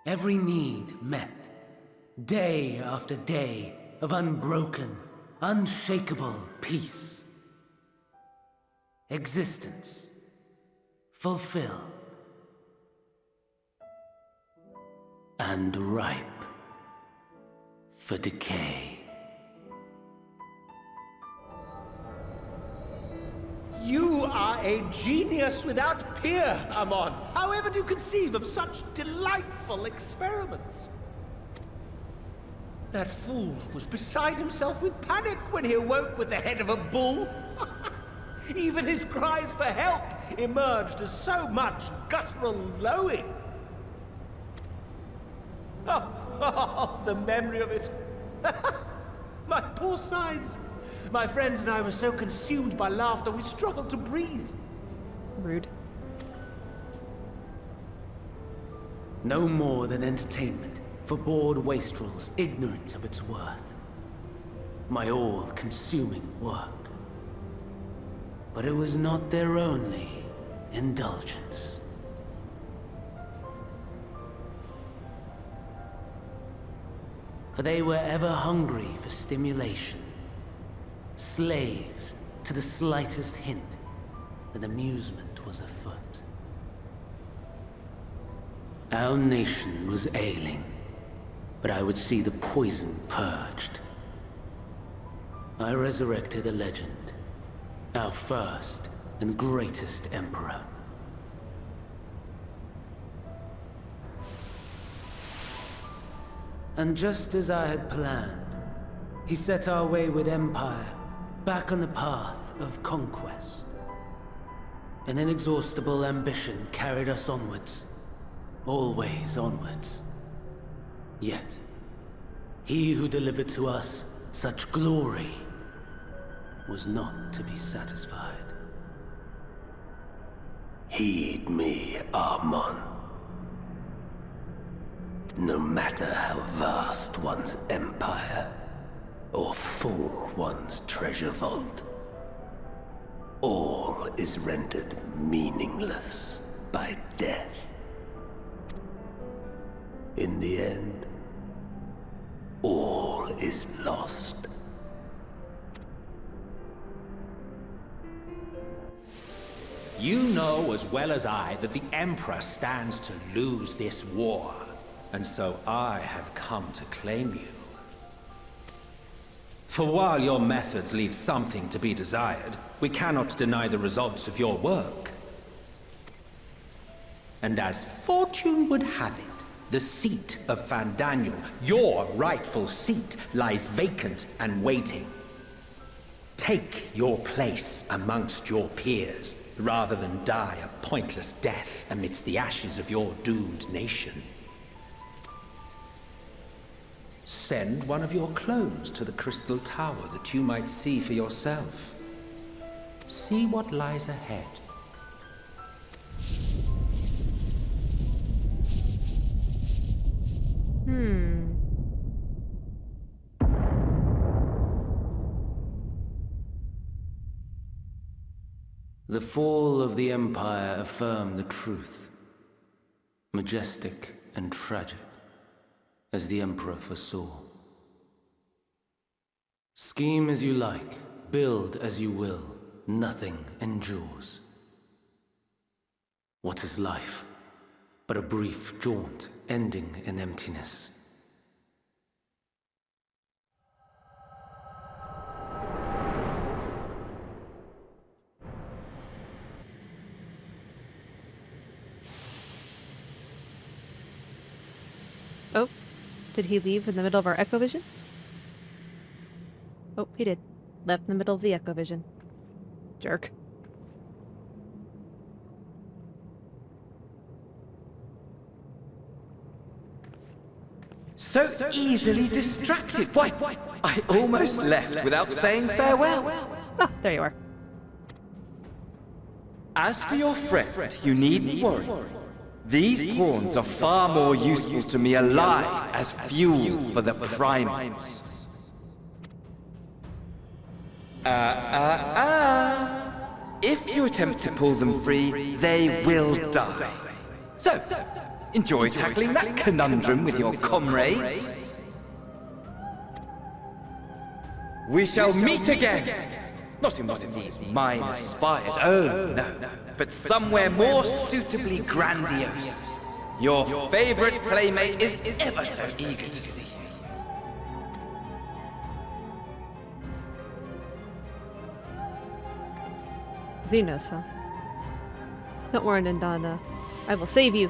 Every need met. Day after day of unbroken, unshakable peace. Existence fulfilled and ripe for decay. You are a genius without peer, Amon. However do you conceive of such delightful experiments? That fool was beside himself with panic when he awoke with the head of a bull. Even his cries for help emerged as so much guttural lowing. Oh, the memory of it. My poor sides. My friends and I were so consumed by laughter we struggled to breathe. Rude. No more than entertainment for bored wastrels ignorant of its worth. My all-consuming work. But it was not their only indulgence. For they were ever hungry for stimulation. Slaves to the slightest hint that amusement was afoot. Our nation was ailing, but I would see the poison purged. I resurrected a legend, our first and greatest emperor. And just as I had planned, he set our wayward empire back on the path of conquest. An inexhaustible ambition carried us onwards, always onwards. Yet, he who delivered to us such glory was not to be satisfied. Heed me, Amon. No matter how vast one's empire, or full one's treasure vault, all is rendered meaningless by death. In the end, all is lost. You know as well as I that the Emperor stands to lose this war, and so I have come to claim you. For while your methods leave something to be desired, we cannot deny the results of your work. And as fortune would have it, the seat of Fandaniel, your rightful seat, lies vacant and waiting. Take your place amongst your peers, rather than die a pointless death amidst the ashes of your doomed nation. Send one of your clones to the Crystal Tower that you might see for yourself. See what lies ahead. The fall of the Empire affirmed the truth. Majestic and tragic, as the Emperor foresaw. Scheme as you like, build as you will, nothing endures. What is life but a brief jaunt ending in emptiness? Oh, did he leave in the middle of our echo vision? Oh, he did. Left in the middle of the echo vision. Jerk. So easily distracted. Why, I almost left without saying farewell. Ah, there you are. As for your friend, you needn't worry. These pawns are far more useful to me alive as fuel for the primals. If you attempt to pull them free, they will die. So, enjoy tackling that conundrum with your comrades. We shall meet again! Not in one of these minor spires, oh no, but somewhere more suitably grandiose. Your favorite playmate is ever so eager to see you. Xenos, huh? Don't worry, Nindana. I will save you.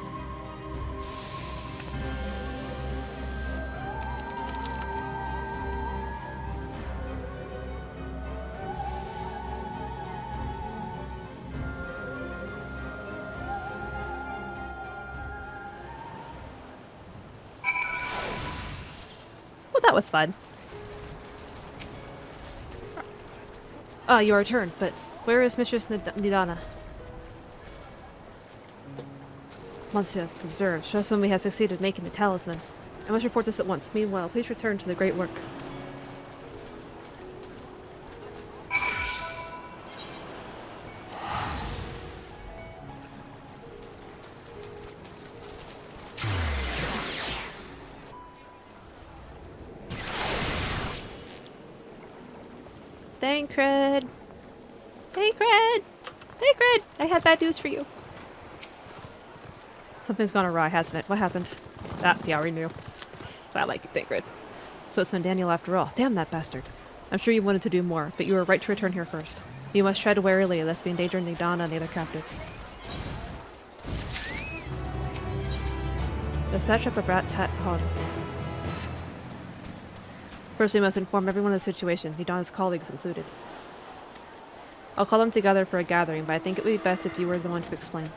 Well, that was fun. Ah, your return, but where is Mistress Nidana? Monsieur has preserved. Show us when we have succeeded in making the talisman. I must report this at once. Meanwhile, please return to the great work. Thancred! Thancred! Thancred! I have bad news for you. Something's gone awry, hasn't it? What happened? Ah, yeah, renew. I like you, Thancred. So it's Daniel after all. Damn that bastard. I'm sure you wanted to do more, but you were right to return here first. You must tread warily, lest we endanger Nidana and the other captives. The satrap of Rat's Hat Hod. First, we must inform everyone of the situation, Nidana's colleagues included. I'll call them together for a gathering, but I think it would be best if you were the one to explain.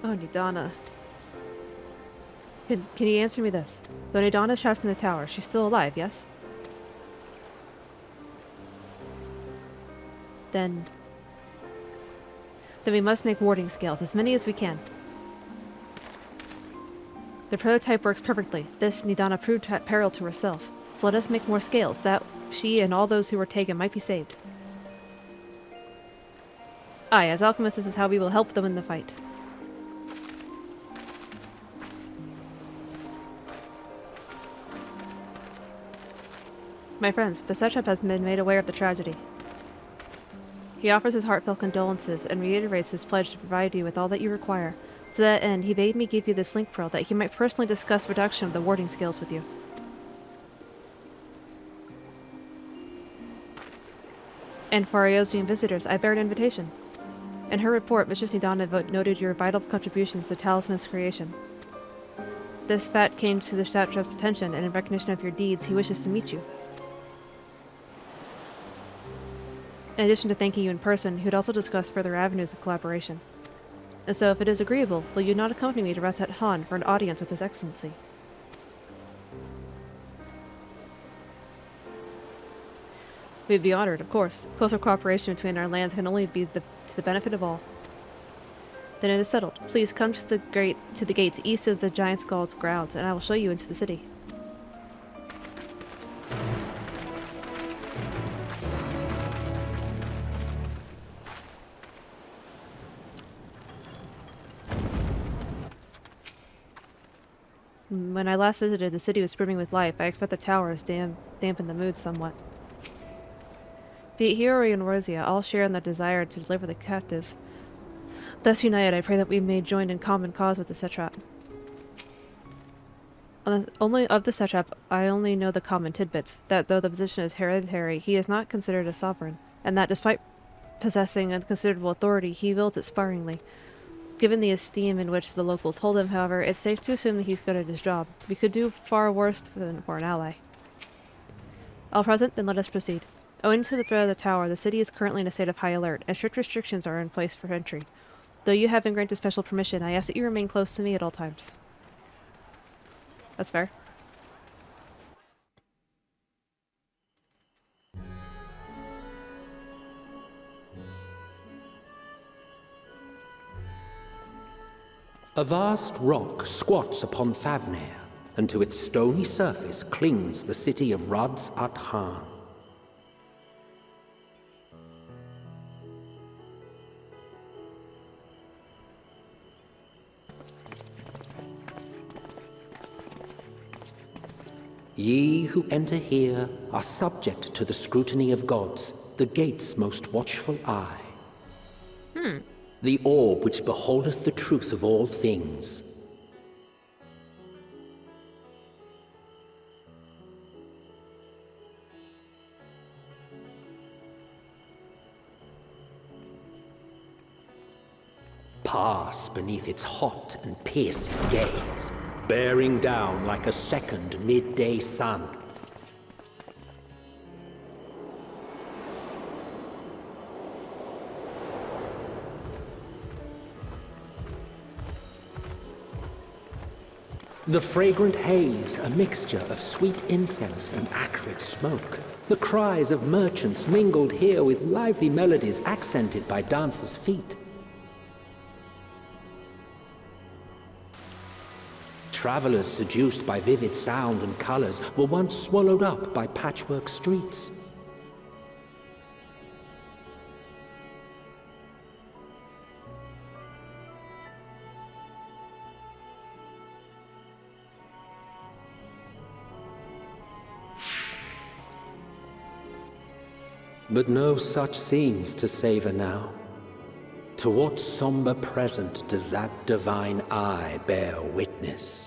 Oh, Nidana. Can you answer me this? Though Nidana is trapped in the tower, she's still alive, yes? Then we must make warding scales, as many as we can. The prototype works perfectly. This Nidana proved at peril to herself. So let us make more scales, that she and all those who were taken might be saved. Aye, as alchemists, this is how we will help them in the fight. My friends, the satrap has been made aware of the tragedy. He offers his heartfelt condolences and reiterates his pledge to provide you with all that you require. To that end, he bade me give you this link pearl that he might personally discuss reduction of the warding scales with you. And for our Eosian visitors, I bear an invitation. In her report, Mistress Nidana noted your vital contributions to Talisman's creation. This fact came to the satrap's attention, and in recognition of your deeds, he wishes to meet you. In addition to thanking you in person, he would also discuss further avenues of collaboration. And so, if it is agreeable, will you not accompany me to Ratat Han for an audience with His Excellency? We'd be honored, of course. Closer cooperation between our lands can only be to the benefit of all. Then it is settled. Please come to the gates east of the Giant Skull's grounds, and I will show you into the city. When I last visited, the city was brimming with life. I expect the towers dampen the mood somewhat. Be it here or in Rosia, all share in the desire to deliver the captives. Thus united, I pray that we may join in common cause with the satrap. Only of the satrap, I only know the common tidbits, that though the position is hereditary, he is not considered a sovereign, and that despite possessing a considerable authority, he wields it sparingly. Given the esteem in which the locals hold him, however, it's safe to assume that he's good at his job. We could do far worse than for an ally. All present, then let us proceed. Owing to the threat of the tower, the city is currently in a state of high alert, and strict restrictions are in place for entry. Though you have been granted special permission, I ask that you remain close to me at all times. That's fair. A vast rock squats upon Thavnair, and to its stony surface clings the city of Rads at Han. Ye who enter here are subject to the scrutiny of gods, the gate's most watchful eye. The orb which beholdeth the truth of all things. Pass beneath its hot and piercing gaze, bearing down like a second midday sun. The fragrant haze, a mixture of sweet incense and acrid smoke. The cries of merchants mingled here with lively melodies accented by dancers' feet. Travelers seduced by vivid sound and colors were once swallowed up by patchwork streets. But no such scenes to savor now. To what somber present does that divine eye bear witness?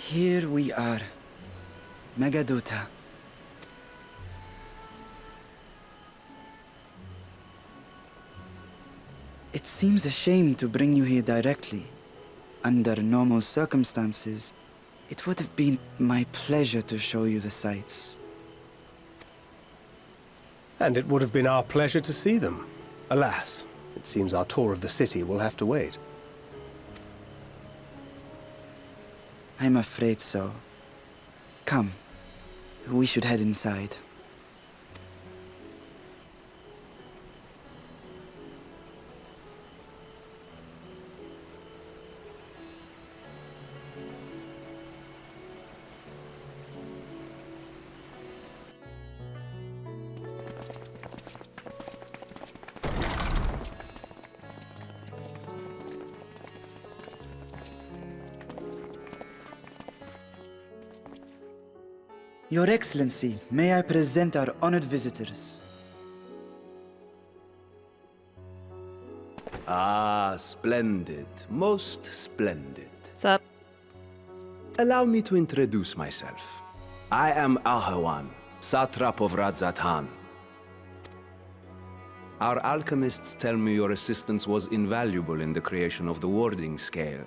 Here we are, Megadota, It seems a shame to bring you here directly. Under normal circumstances, it would have been my pleasure to show you the sights. And it would have been our pleasure to see them. Alas, it seems our tour of the city will have to wait. I'm afraid so. Come, we should head inside. Your Excellency, may I present our honored visitors? Ah, splendid. Most splendid. What's up? Allow me to introduce myself. I am Ahawan, satrap of Radzatan. Our alchemists tell me your assistance was invaluable in the creation of the warding scale.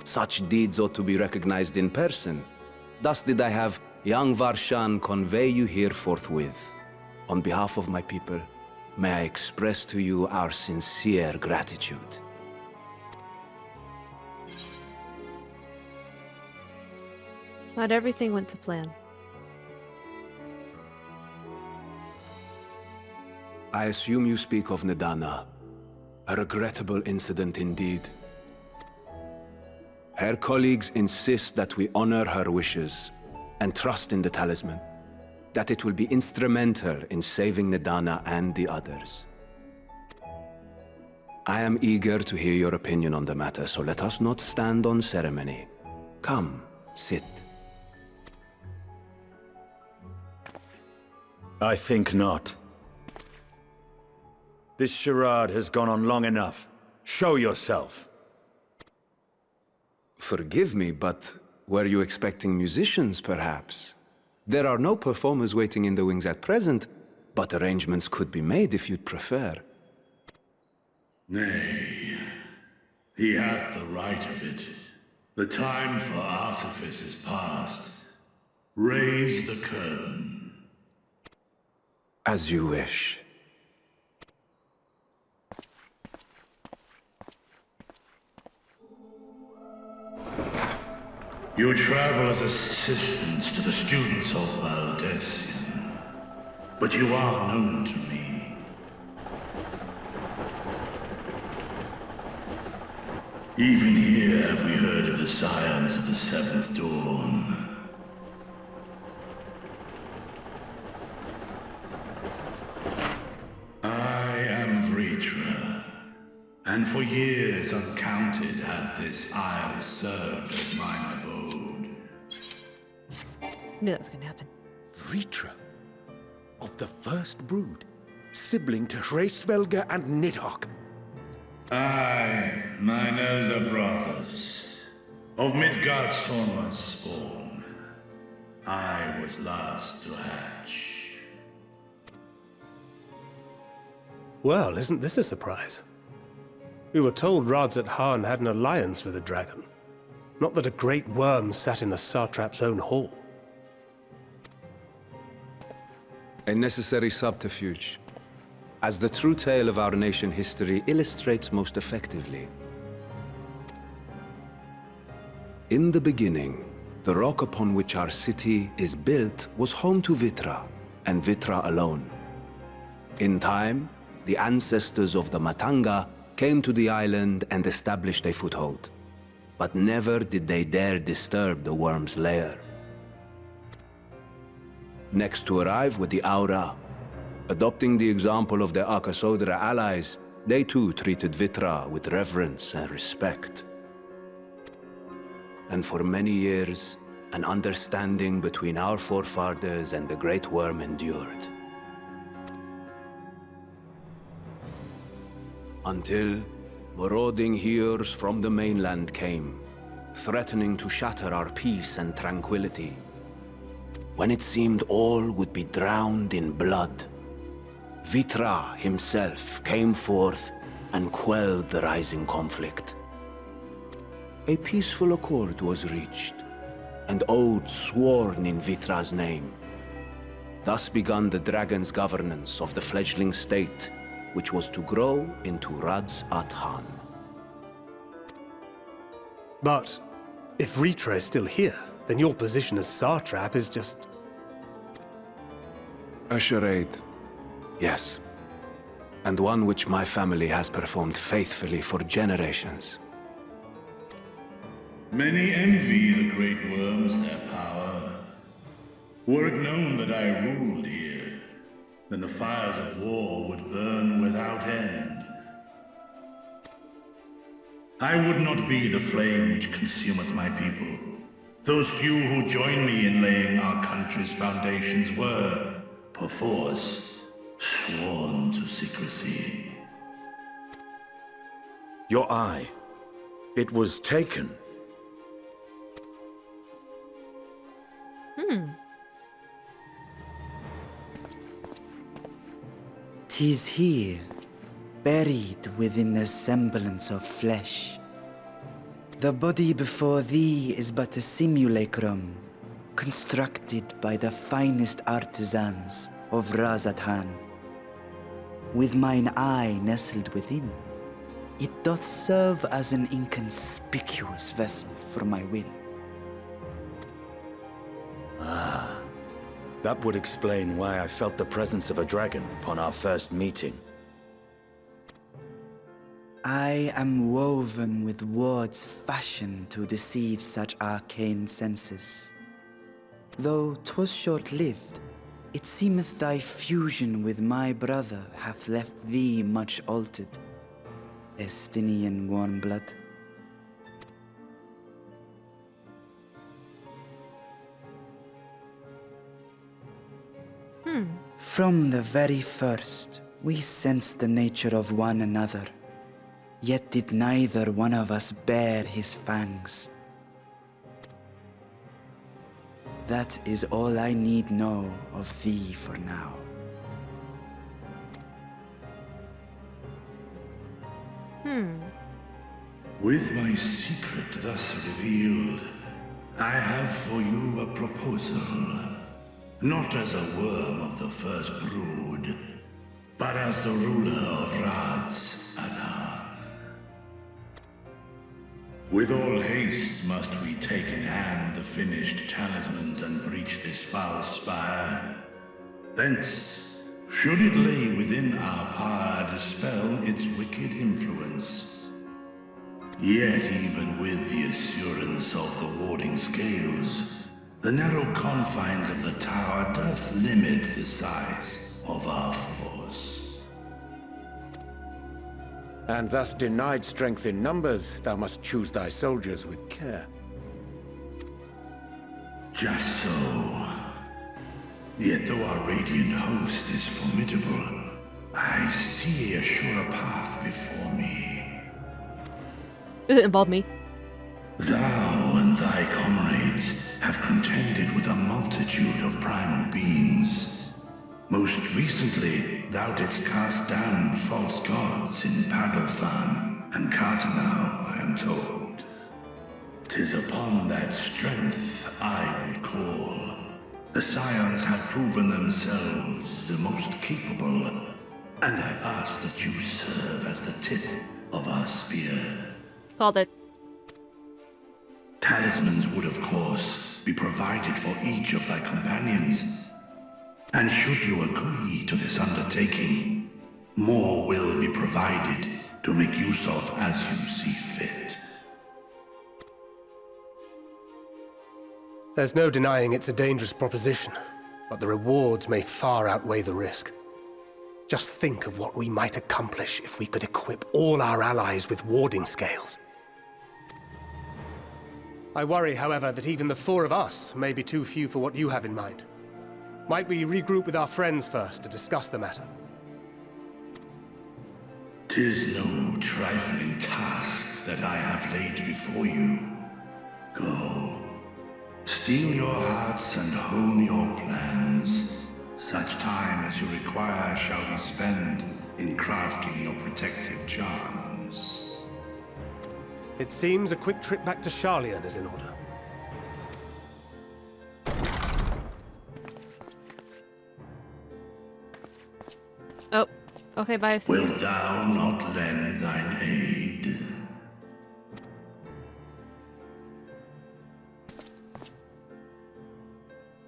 Such deeds ought to be recognized in person. Thus did I have young Varshan convey you here forthwith. On behalf of my people, may I express to you our sincere gratitude. Not everything went to plan. I assume you speak of Nidana. A regrettable incident indeed. Her colleagues insist that we honor her wishes and trust in the talisman, that it will be instrumental in saving Nidana and the others. I am eager to hear your opinion on the matter, so let us not stand on ceremony. Come, sit. I think not. This charade has gone on long enough. Show yourself. Forgive me, but were you expecting musicians, perhaps? There are no performers waiting in the wings at present, but arrangements could be made if you'd prefer. Nay, he hath the right of it. The time for artifice is past. Raise the curtain. As you wish. You travel as assistants to the students of Valdesian, but you are known to me. Even here have we heard of the scions of the Seventh Dawn. I am Vritra, and for years uncounted hath this isle served as mine abode. Knew that was gonna happen. Vritra, of the First Brood, sibling to Hraesvelga and Nidhogg. Aye, mine elder brothers, of Midgardsormr's spawn. I was last to hatch. Well, isn't this a surprise? We were told Radzat had an alliance with a dragon. Not that a great worm sat in the satrap's own hall. A necessary subterfuge, as the true tale of our nation history illustrates most effectively. In the beginning, the rock upon which our city is built was home to Vitra, and Vitra alone. In time, the ancestors of the Matanga came to the island and established a foothold. But never did they dare disturb the worm's lair. Next to arrive were the Aura. Adopting the example of their Akasodra allies, they too treated Vitra with reverence and respect. And for many years, an understanding between our forefathers and the Great Worm endured. Until marauding heroes from the mainland came, threatening to shatter our peace and tranquility. When it seemed all would be drowned in blood, Vitra himself came forth and quelled the rising conflict. A peaceful accord was reached, and oaths sworn in Vitra's name. Thus began the dragon's governance of the fledgling state, which was to grow into Radz at-Han. But if Vitra is still here, then your position as Satrap is just... A charade, yes. And one which my family has performed faithfully for generations. Many envy the great worms their power. Were it known that I ruled here, then the fires of war would burn without end. I would not be the flame which consumeth my people. Those few who join me in laying our country's foundations were, perforce, sworn to secrecy. Your eye. It was taken. "'Tis here, buried within the semblance of flesh. The body before thee is but a simulacrum, constructed by the finest artisans of Radz at-Han. With mine eye nestled within, it doth serve as an inconspicuous vessel for my will." That would explain why I felt the presence of a dragon upon our first meeting. I am woven with words fashioned to deceive such arcane senses. Though 'twas short-lived, it seemeth thy fusion with my brother hath left thee much altered, Estinian warm-blood. From the very first, we sensed the nature of one another, yet did neither one of us bare his fangs. That is all I need know of thee for now. With my secret thus revealed, I have for you a proposal. Not as a worm of the first brood, but as the ruler of Radz at-Han. With all haste must we take in hand the finished talismans and breach this foul spire. Thence, should it lay within our power, dispel its wicked influence. Yet even with the assurance of the warding scales, the narrow confines of the tower doth limit the size of our force. And thus denied strength in numbers, thou must choose thy soldiers with care. Just so. Yet though our radiant host is formidable, I see a surer path before me. Does it involve me? Thou and thy comrades have contended with a multitude of primal beings. Most recently, thou didst cast down false gods in Padalthan and Cartanau, I am told. 'Tis upon that strength I would call. The Scions have proven themselves the most capable, and I ask that you serve as the tip of our spear. Called it. Talismans would, of course, be provided for each of thy companions. And should you agree to this undertaking, more will be provided to make use of as you see fit. There's no denying it's a dangerous proposition, but the rewards may far outweigh the risk. Just think of what we might accomplish if we could equip all our allies with warding scales. I worry, however, that even the four of us may be too few for what you have in mind. Might we regroup with our friends first to discuss the matter? 'Tis no trifling task that I have laid before you. Go. Steel your hearts and hone your plans. Such time as you require shall be spent in crafting your protective charms. It seems a quick trip back to Sharlyan is in order. Oh, okay, bye. Wilt thou not lend thine aid?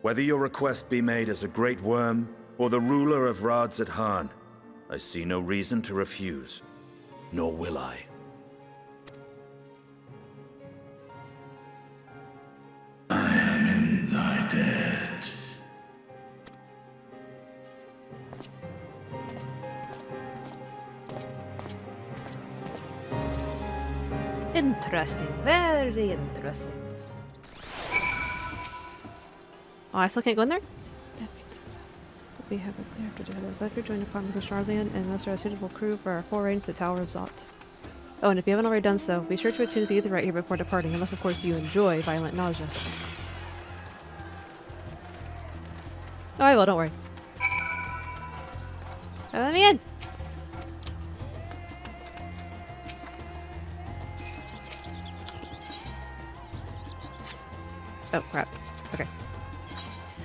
Whether your request be made as a great worm or the ruler of Rads at Han, I see no reason to refuse, nor will I. I am in thy debt. Interesting. Very interesting. Oh, I still can't go in there? That makes sense. We have a clear after Jedi's life. Join the farmers of Sharlyan and muster a suitable crew for our foray into the Tower of Zot. Oh, and if you haven't already done so, be sure to attune to the right here before departing, unless of course you enjoy violent nausea. Oh, I will, don't worry. Let me in! Oh, crap. Okay.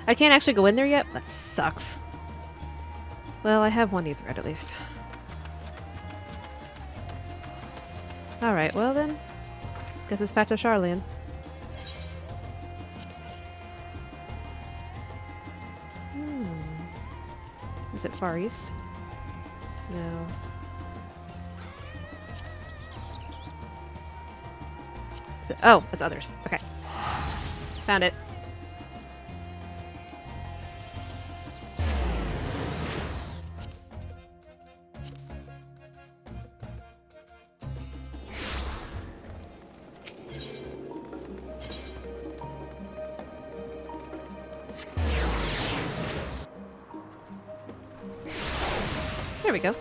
I can't actually go in there yet? That sucks. Well, I have one Aetheryte at least. Alright, well then. Guess it's back to Sharlyan. Is it Far East? No. Oh, it's others. Okay. Found it. There we go.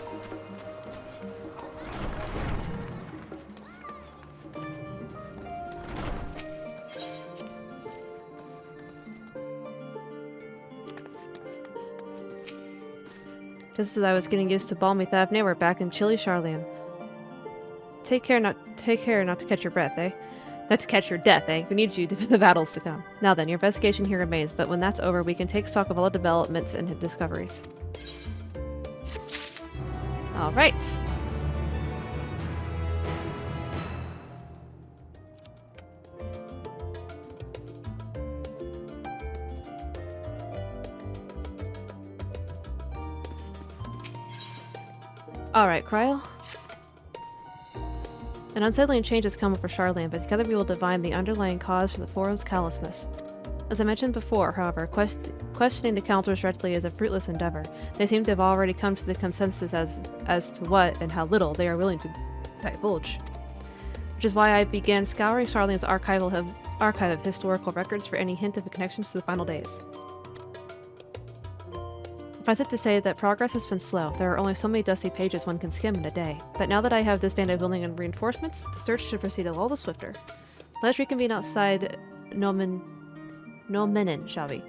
Just as I was getting used to balmy Thavnair, we're back in chilly Sharlyan. Take care not to catch your breath, eh? Not to catch your death, eh? We need you for the battles to come. Now then, your investigation here remains, but when that's over, we can take stock of all the developments and discoveries. All right. Alright, Kryl. An unsettling change has come for Sharlyan, but together we will divine the underlying cause for the Forum's callousness. As I mentioned before, however, questioning the counselors directly is a fruitless endeavor. They seem to have already come to the consensus as to what and how little they are willing to divulge. Which is why I began scouring Sharlyan's archive of historical records for any hint of a connection to the final days. Suffice it to say that progress has been slow. There are only so many dusty pages one can skim in a day. But now that I have this band of willing and reinforcements, the search should proceed a little the swifter. Let's reconvene outside Nomenin, shall we?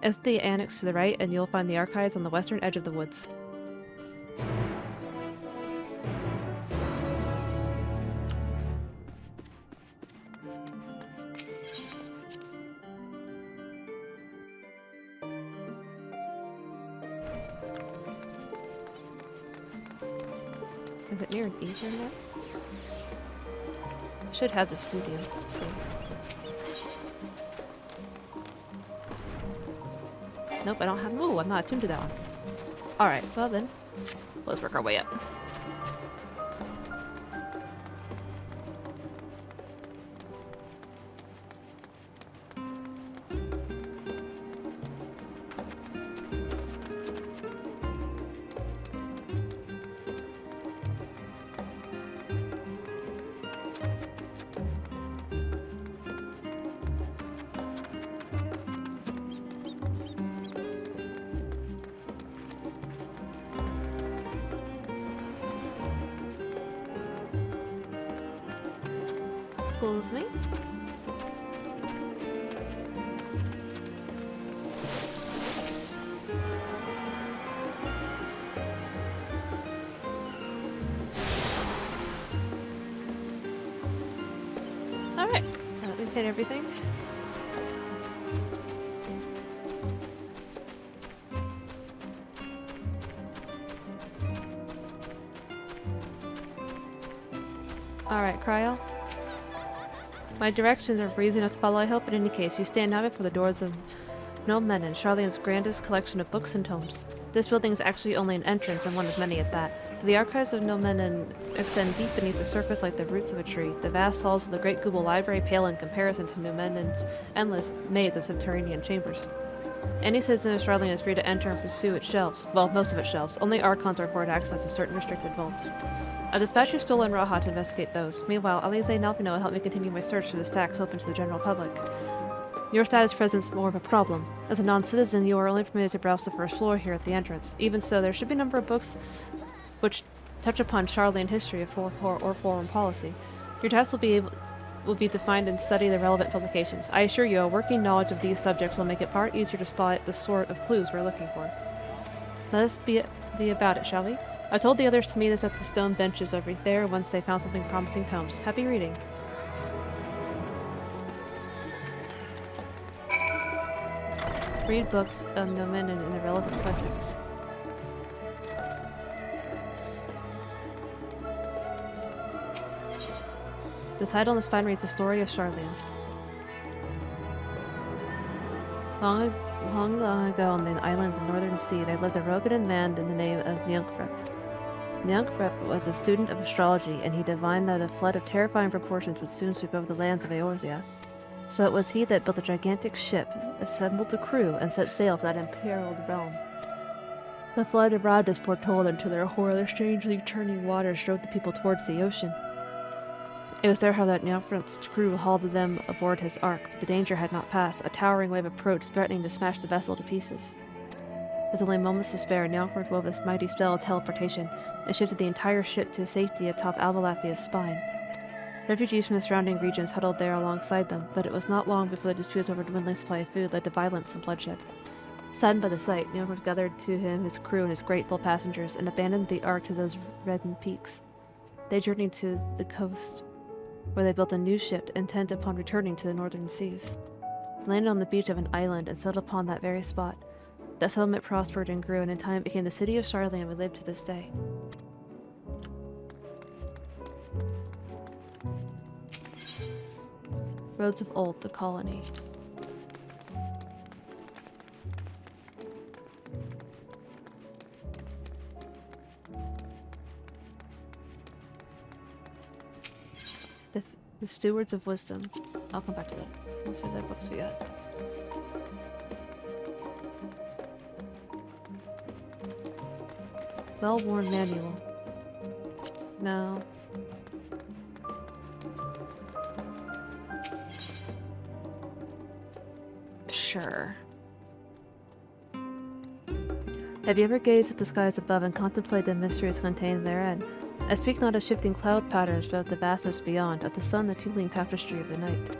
Exit the annex to the right, and you'll find the archives on the western edge of the woods. Is it near an Ethernet? Should have the studio. Let's see. Nope, I don't have. Ooh, I'm not attuned to that one. Alright, well then, let's work our way up. Excuse me. Hit everything. Alright, Cryo. My directions are for easy enough to follow, I hope. In any case, you stand now before the doors of No Menon, Sharlayan's grandest collection of books and tomes. This building is actually only an entrance, and one of many at that. For the archives of No Menon extend deep beneath the surface like the roots of a tree. The vast halls of the Great Google Library pale in comparison to No Menon's endless maze of subterranean chambers. Any citizen of Sharlyan is free to enter and pursue its shelves. Well, most of its shelves. Only Archons are afforded access to certain restricted vaults. I'll dispatch you Stola and Raha to investigate those. Meanwhile, Alize and Alfino will help me continue my search for the stacks open to the general public. Your status presents more of a problem. As a non-citizen, you are only permitted to browse the first floor here at the entrance. Even so, there should be a number of books which touch upon Sharlayan history of foreign policy. Your task will be to find and study the relevant publications. I assure you, a working knowledge of these subjects will make it far easier to spot the sort of clues we're looking for. Let us be about it, shall we? I told the others to meet us at the stone benches over there once they found something promising tomes. Happy reading. Read books of No Menon in the relevant subjects. The title on the spine reads The Story of Sharlyan. Long ago on the island of the Northern Sea, there lived a Rogadan man in the name of Nyangfrep. Nyangfrep was a student of astrology, and he divined that a flood of terrifying proportions would soon sweep over the lands of Eorzea. So it was he that built a gigantic ship, assembled a crew, and set sail for that imperiled realm. The flood arrived as foretold, and to their horror the strangely churning waters drove the people towards the ocean. It was there how that Nyangfrep's crew hauled them aboard his ark, but the danger had not passed. A towering wave approached, threatening to smash the vessel to pieces. With only moments to spare, Nyangfrep wove a mighty spell of teleportation and shifted the entire ship to safety atop Alvalathia's spine. Refugees from the surrounding regions huddled there alongside them, but it was not long before the disputes over dwindling supply of food led to violence and bloodshed. Saddened by the sight, Nyangfrep gathered to him his crew and his grateful passengers and abandoned the ark to those reddened peaks. They journeyed to the coast, where they built a new ship, intent upon returning to the northern seas. They landed on the beach of an island and settled upon that very spot. That settlement prospered and grew, and in time it became the city of Sharlayan we live to this day. Roads of Old, the colony. The Stewards of Wisdom. I'll come back to that. Let's see what books we got. Well-worn manual. No. Sure. Have you ever gazed at the skies above and contemplated the mysteries contained therein? I speak not of shifting cloud patterns, but of the vastness beyond, of the sun, the twinkling tapestry of the night.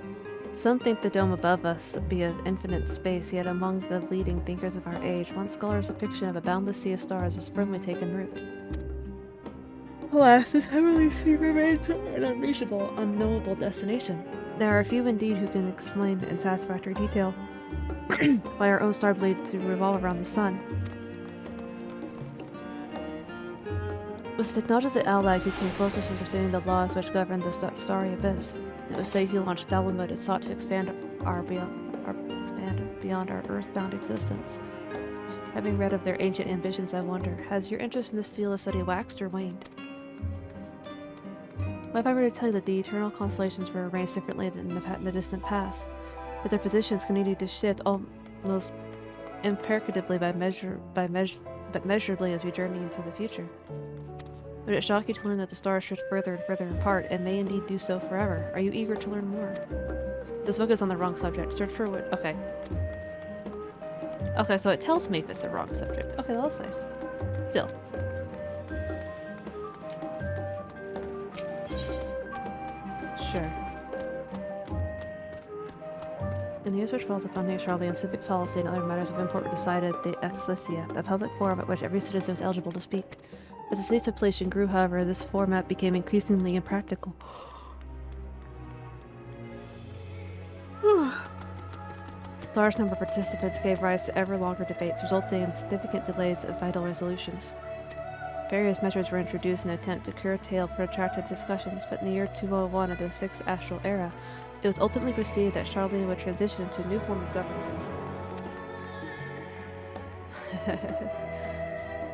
Some think the dome above us be of infinite space, yet among the leading thinkers of our age, one scholar's depiction of a boundless sea of stars has firmly taken root. Alas, this heavenly sea remains an unreachable, unknowable destination. There are few indeed who can explain in satisfactory detail why our own star believed to revolve around the sun. It was the technology of the Allag who came closest to understanding the laws which govern this starry abyss. It was they who launched Dalamud and sought to expand beyond our earthbound existence. Having read of their ancient ambitions, I wonder, has your interest in this field of study waxed or waned? What if I were to tell you that the eternal constellations were arranged differently than in the distant past, that their positions continued to shift almost imperatively but measurably as we journey into the future? Would it shock you to learn that the stars drift further and further apart, and may indeed do so forever? Are you eager to learn more? This book is on the wrong subject. Search for what? Okay. Okay, so it tells me if it's the wrong subject. Okay, well, that's nice. Still. Sure. In the years which follows the founding of Sharlyan, civic policy and other matters of import were decided at the Excelsia, the public forum at which every citizen was eligible to speak. As the city's population grew, however, this format became increasingly impractical. large number of participants gave rise to ever longer debates, resulting in significant delays of vital resolutions. Various measures were introduced in an attempt to curtail protracted discussions, but in the year 201 of the 6th Astral Era, it was ultimately perceived that Sharlyan would transition into a new form of governance.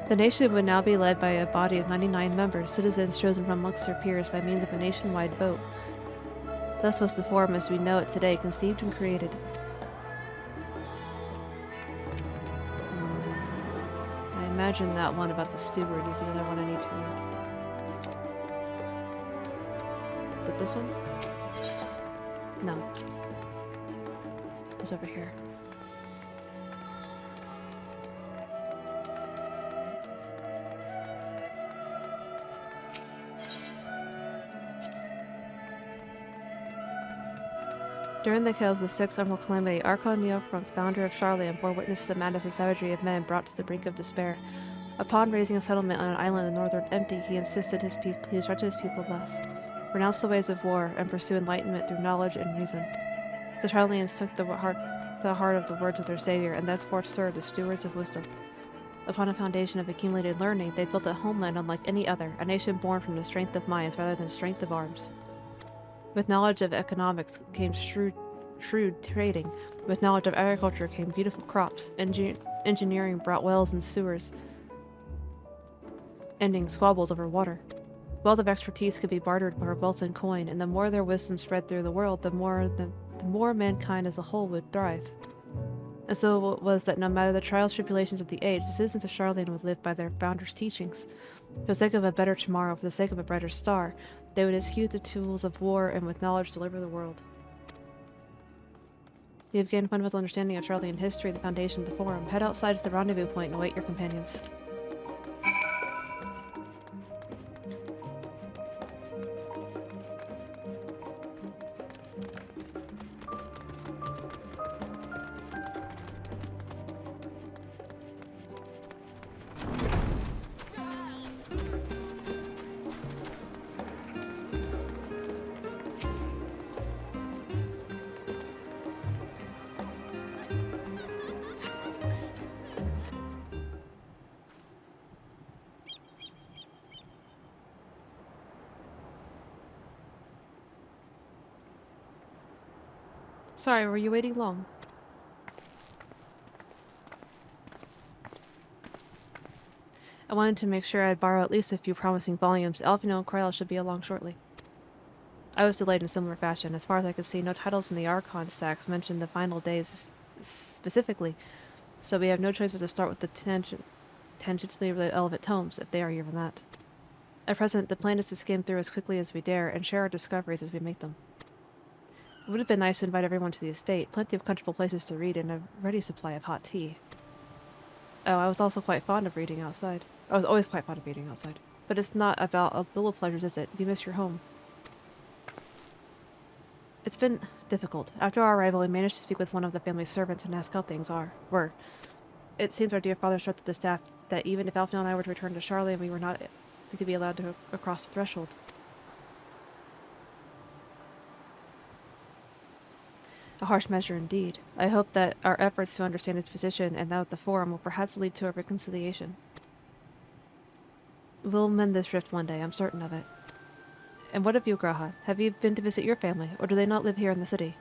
The nation would now be led by a body of 99 members, citizens chosen from amongst their peers by means of a nationwide vote. Thus was the forum as we know it today conceived and created. I imagine that one about the steward is another one I need to read. Is it this one? No. It's over here. During the chaos of the Sixth Emerald Calamity, Archon Neophront, founder of Sharlyan, bore witness to the madness and savagery of men brought to the brink of despair. Upon raising a settlement on an island in northern Empty, he instructed his people thus: renounce the ways of war and pursue enlightenment through knowledge and reason. The Sharlayans took the heart of the words of their savior, and thenceforth served as stewards of wisdom. Upon a foundation of accumulated learning, they built a homeland unlike any other, a nation born from the strength of minds rather than strength of arms. With knowledge of economics came shrewd trading. With knowledge of agriculture came beautiful crops. Engineering brought wells and sewers, ending squabbles over water. Wealth of expertise could be bartered for wealth and coin, and the more their wisdom spread through the world, the more mankind as a whole would thrive. And so it was that no matter the trials and tribulations of the age, the citizens of Sharlyan would live by their founder's teachings. For the sake of a better tomorrow, for the sake of a brighter star, they would eschew the tools of war and with knowledge deliver the world. You have gained a fundamental understanding of Sharlayan history, the foundation of the forum. Head outside to the rendezvous point and await your companions. Sorry, were you waiting long? I wanted to make sure I'd borrow at least a few promising volumes. Alphino and Kryl should be along shortly. I was delayed in similar fashion. As far as I could see, no titles in the Archon stacks mentioned the final days specifically, so we have no choice but to start with the tangentially relevant tomes, if they are even that. At present, the plan is to skim through as quickly as we dare and share our discoveries as we make them. It would have been nice to invite everyone to the estate, plenty of comfortable places to read, and a ready supply of hot tea. Oh, I was also quite fond of reading outside. I was always quite fond of reading outside. But it's not about little pleasures, is it? You miss your home. It's been difficult. After our arrival, we managed to speak with one of the family's servants and ask how things were. It seems our dear father instructed the staff that even if Alphino and I were to return to Sharlyan, we were not to be allowed to cross the threshold. A harsh measure indeed. I hope that our efforts to understand its position and that of the Forum will perhaps lead to a reconciliation. We'll mend this rift one day, I'm certain of it. And what of you, Graha? Have you been to visit your family, or do they not live here in the city?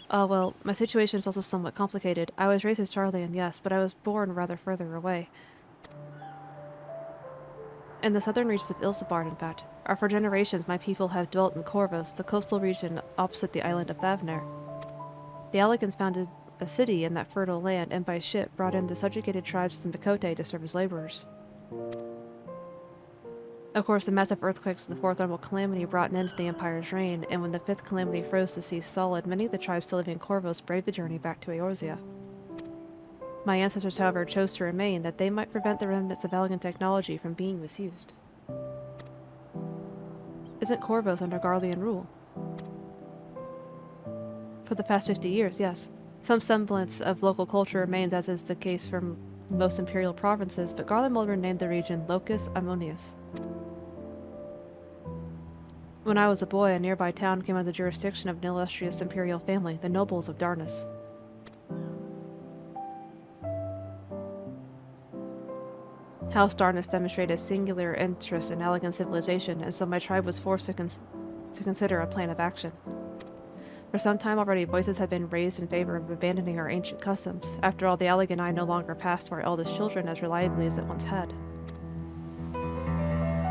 Well, my situation is also somewhat complicated. I was raised in Sharlyan, yes, but I was born rather further away. In the southern reaches of Ilsabard, in fact. For generations, my people have dwelt in Corvos, the coastal region opposite the island of Thavnair. The Elegans founded a city in that fertile land, and by ship brought in the subjugated tribes of the miqo'te to serve as laborers. Of course, the massive earthquakes of the Fourth Emerald Calamity brought an end to the Empire's reign, and when the Fifth Calamity froze the sea solid, many of the tribes still living in Corvos braved the journey back to Eorzea. My ancestors, however, chose to remain, that they might prevent the remnants of elegant technology from being misused. Isn't Corvos under Garlean rule? For the past 50 years, yes. Some semblance of local culture remains, as is the case for most imperial provinces, but Garlean Mulder named the region Locus Ammonius. When I was a boy, a nearby town came under the jurisdiction of an illustrious imperial family, the nobles of Darnus. House Darnus demonstrated a singular interest in elegant civilization, and so my tribe was forced to consider a plan of action. For some time already, voices had been raised in favor of abandoning our ancient customs. After all, the Allegheny no longer passed to our eldest children as reliably as it once had.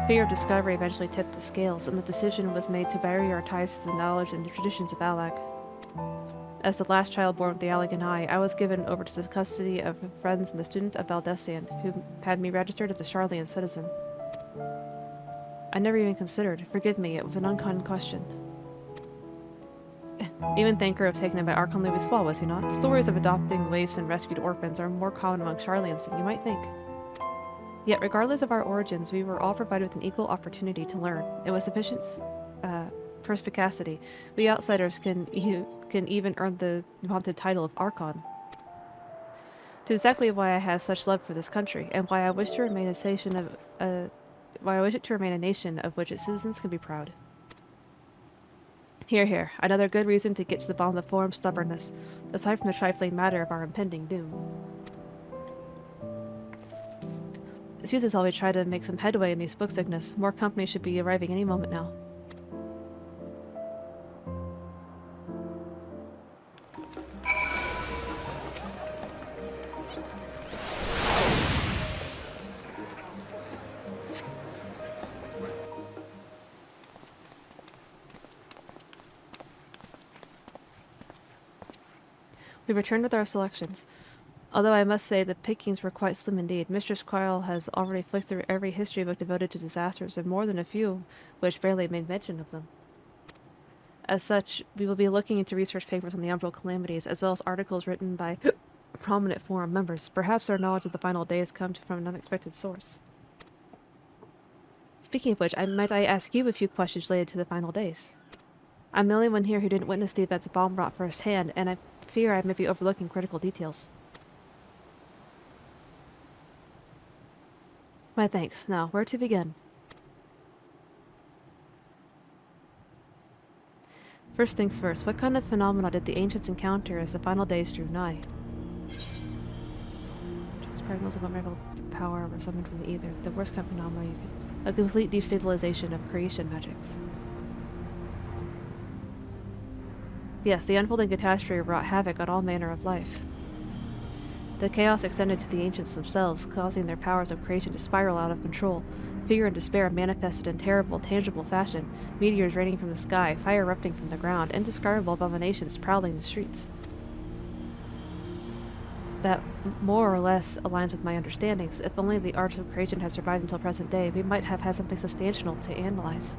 Fear of discovery eventually tipped the scales, and the decision was made to bury our ties to the knowledge and the traditions of Alag. As the last child born with the Allegheny, I was given over to the custody of friends and the student of Valdesian, who had me registered as a Sharlyan citizen. I never even considered. Forgive me, it was an unkind question. Even Thanker was taken by Archon Louis Fall, was he not? Stories of adopting waifs and rescued orphans are more common among Sharlayans than you might think. Yet, regardless of our origins, we were all provided with an equal opportunity to learn. It was sufficient perspicacity. We outsiders can even earn the vaunted title of Archon. It is exactly why I have such love for this country, and why I wish to remain why I wish it to remain a nation of which its citizens can be proud. Here. Another good reason to get to the bottom of the Forum's stubbornness, aside from the trifling matter of our impending doom. Excuse us while we try to make some headway in these book sickness. More company should be arriving any moment now. We returned with our selections. Although I must say the pickings were quite slim indeed. Mistress Quirrell has already flicked through every history book devoted to disasters, and more than a few which barely made mention of them. As such, we will be looking into research papers on the Umbral calamities, as well as articles written by prominent forum members. Perhaps our knowledge of the final days comes from an unexpected source. Speaking of which, might I ask you a few questions related to the final days? I'm the only one here who didn't witness the events of Balmrot firsthand, and I fear I may be overlooking critical details. My thanks. Now, where to begin? First things first, what kind of phenomena did the ancients encounter as the final days drew nigh? Fragments of unrivaled power were summoned from the ether. The worst kind of phenomena you could... A complete destabilization of creation magics. Yes, the unfolding catastrophe wrought havoc on all manner of life. The chaos extended to the ancients themselves, causing their powers of creation to spiral out of control. Fear and despair manifested in terrible, tangible fashion, meteors raining from the sky, fire erupting from the ground, indescribable abominations prowling the streets. That more or less aligns with my understandings. If only the arts of creation had survived until present day, we might have had something substantial to analyze.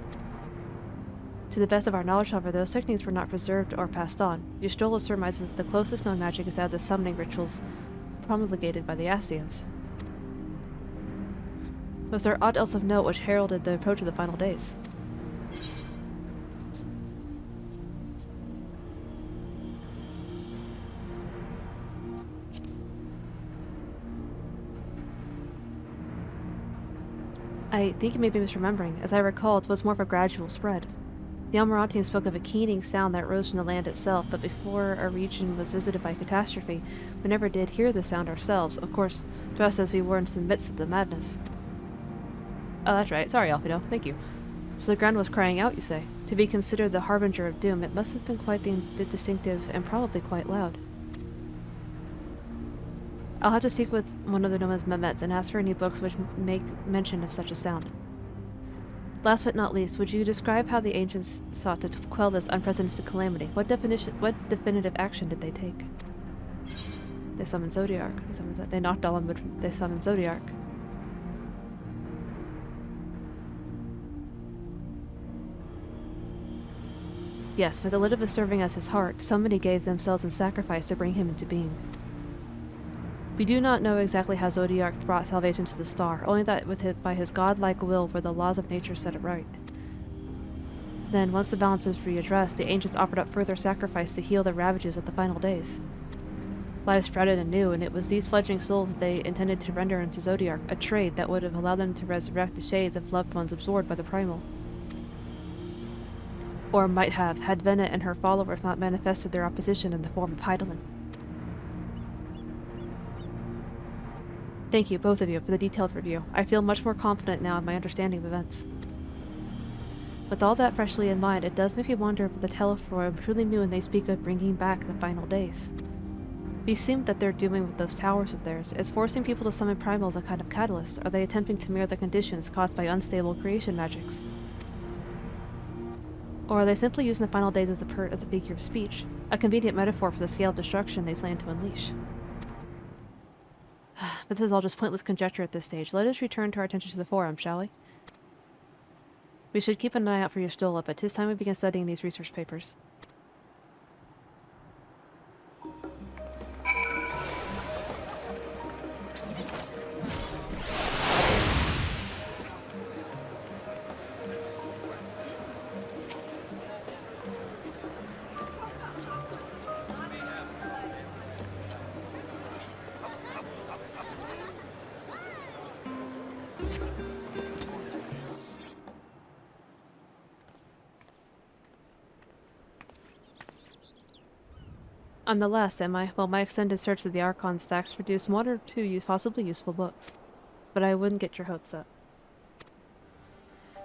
To the best of our knowledge, however, those techniques were not preserved or passed on. Ystrola surmises that the closest known magic is that of the summoning rituals promulgated by the Ascians. Was there aught else of note which heralded the approach of the final days? I think you may be misremembering. As I recall, it was more of a gradual spread. The Almorantians spoke of a keening sound that rose from the land itself, but before our region was visited by catastrophe, we never did hear the sound ourselves, of course, just as we were in the midst of the madness. Oh, that's right. Sorry, Alfredo. Thank you. So the ground was crying out, you say? To be considered the harbinger of doom, it must have been quite the distinctive and probably quite loud. I'll have to speak with one of the Nomads Mehmets and ask for any books which make mention of such a sound. Last but not least, would you describe how the ancients sought to quell this unprecedented calamity? What definitive action did they take? They summoned Zodiark. They knocked all on wood. They summoned Zodiark. Yes, with Elidibus serving as his heart, so many gave themselves in sacrifice to bring him into being. We do not know exactly how Zodiark brought salvation to the star, only that by his godlike will where the laws of nature set it right. Then, once the balance was readdressed, the ancients offered up further sacrifice to heal the ravages of the final days. Lives sprouted anew, and it was these fledgling souls they intended to render into Zodiark, a trade that would have allowed them to resurrect the shades of loved ones absorbed by the primal. Or might have, had Venna and her followers not manifested their opposition in the form of Hydaelyn. Thank you, both of you, for the detailed review. I feel much more confident now in my understanding of events. With all that freshly in mind, it does make me wonder if the Telefroid truly mean when they speak of bringing back the final days. It seems that they're doing with those towers of theirs is forcing people to summon primals a kind of catalyst. Are they attempting to mirror the conditions caused by unstable creation magics? Or are they simply using the final days as a figure of speech, a convenient metaphor for the scale of destruction they plan to unleash? But this is all just pointless conjecture at this stage. Let us return to our attention to the forum, shall we? We should keep an eye out for your Stola, but 'tis time we begin studying these research papers. I'm the last, am I? Well, my extended search of the Archon stacks produced one or two possibly useful books. But I wouldn't get your hopes up.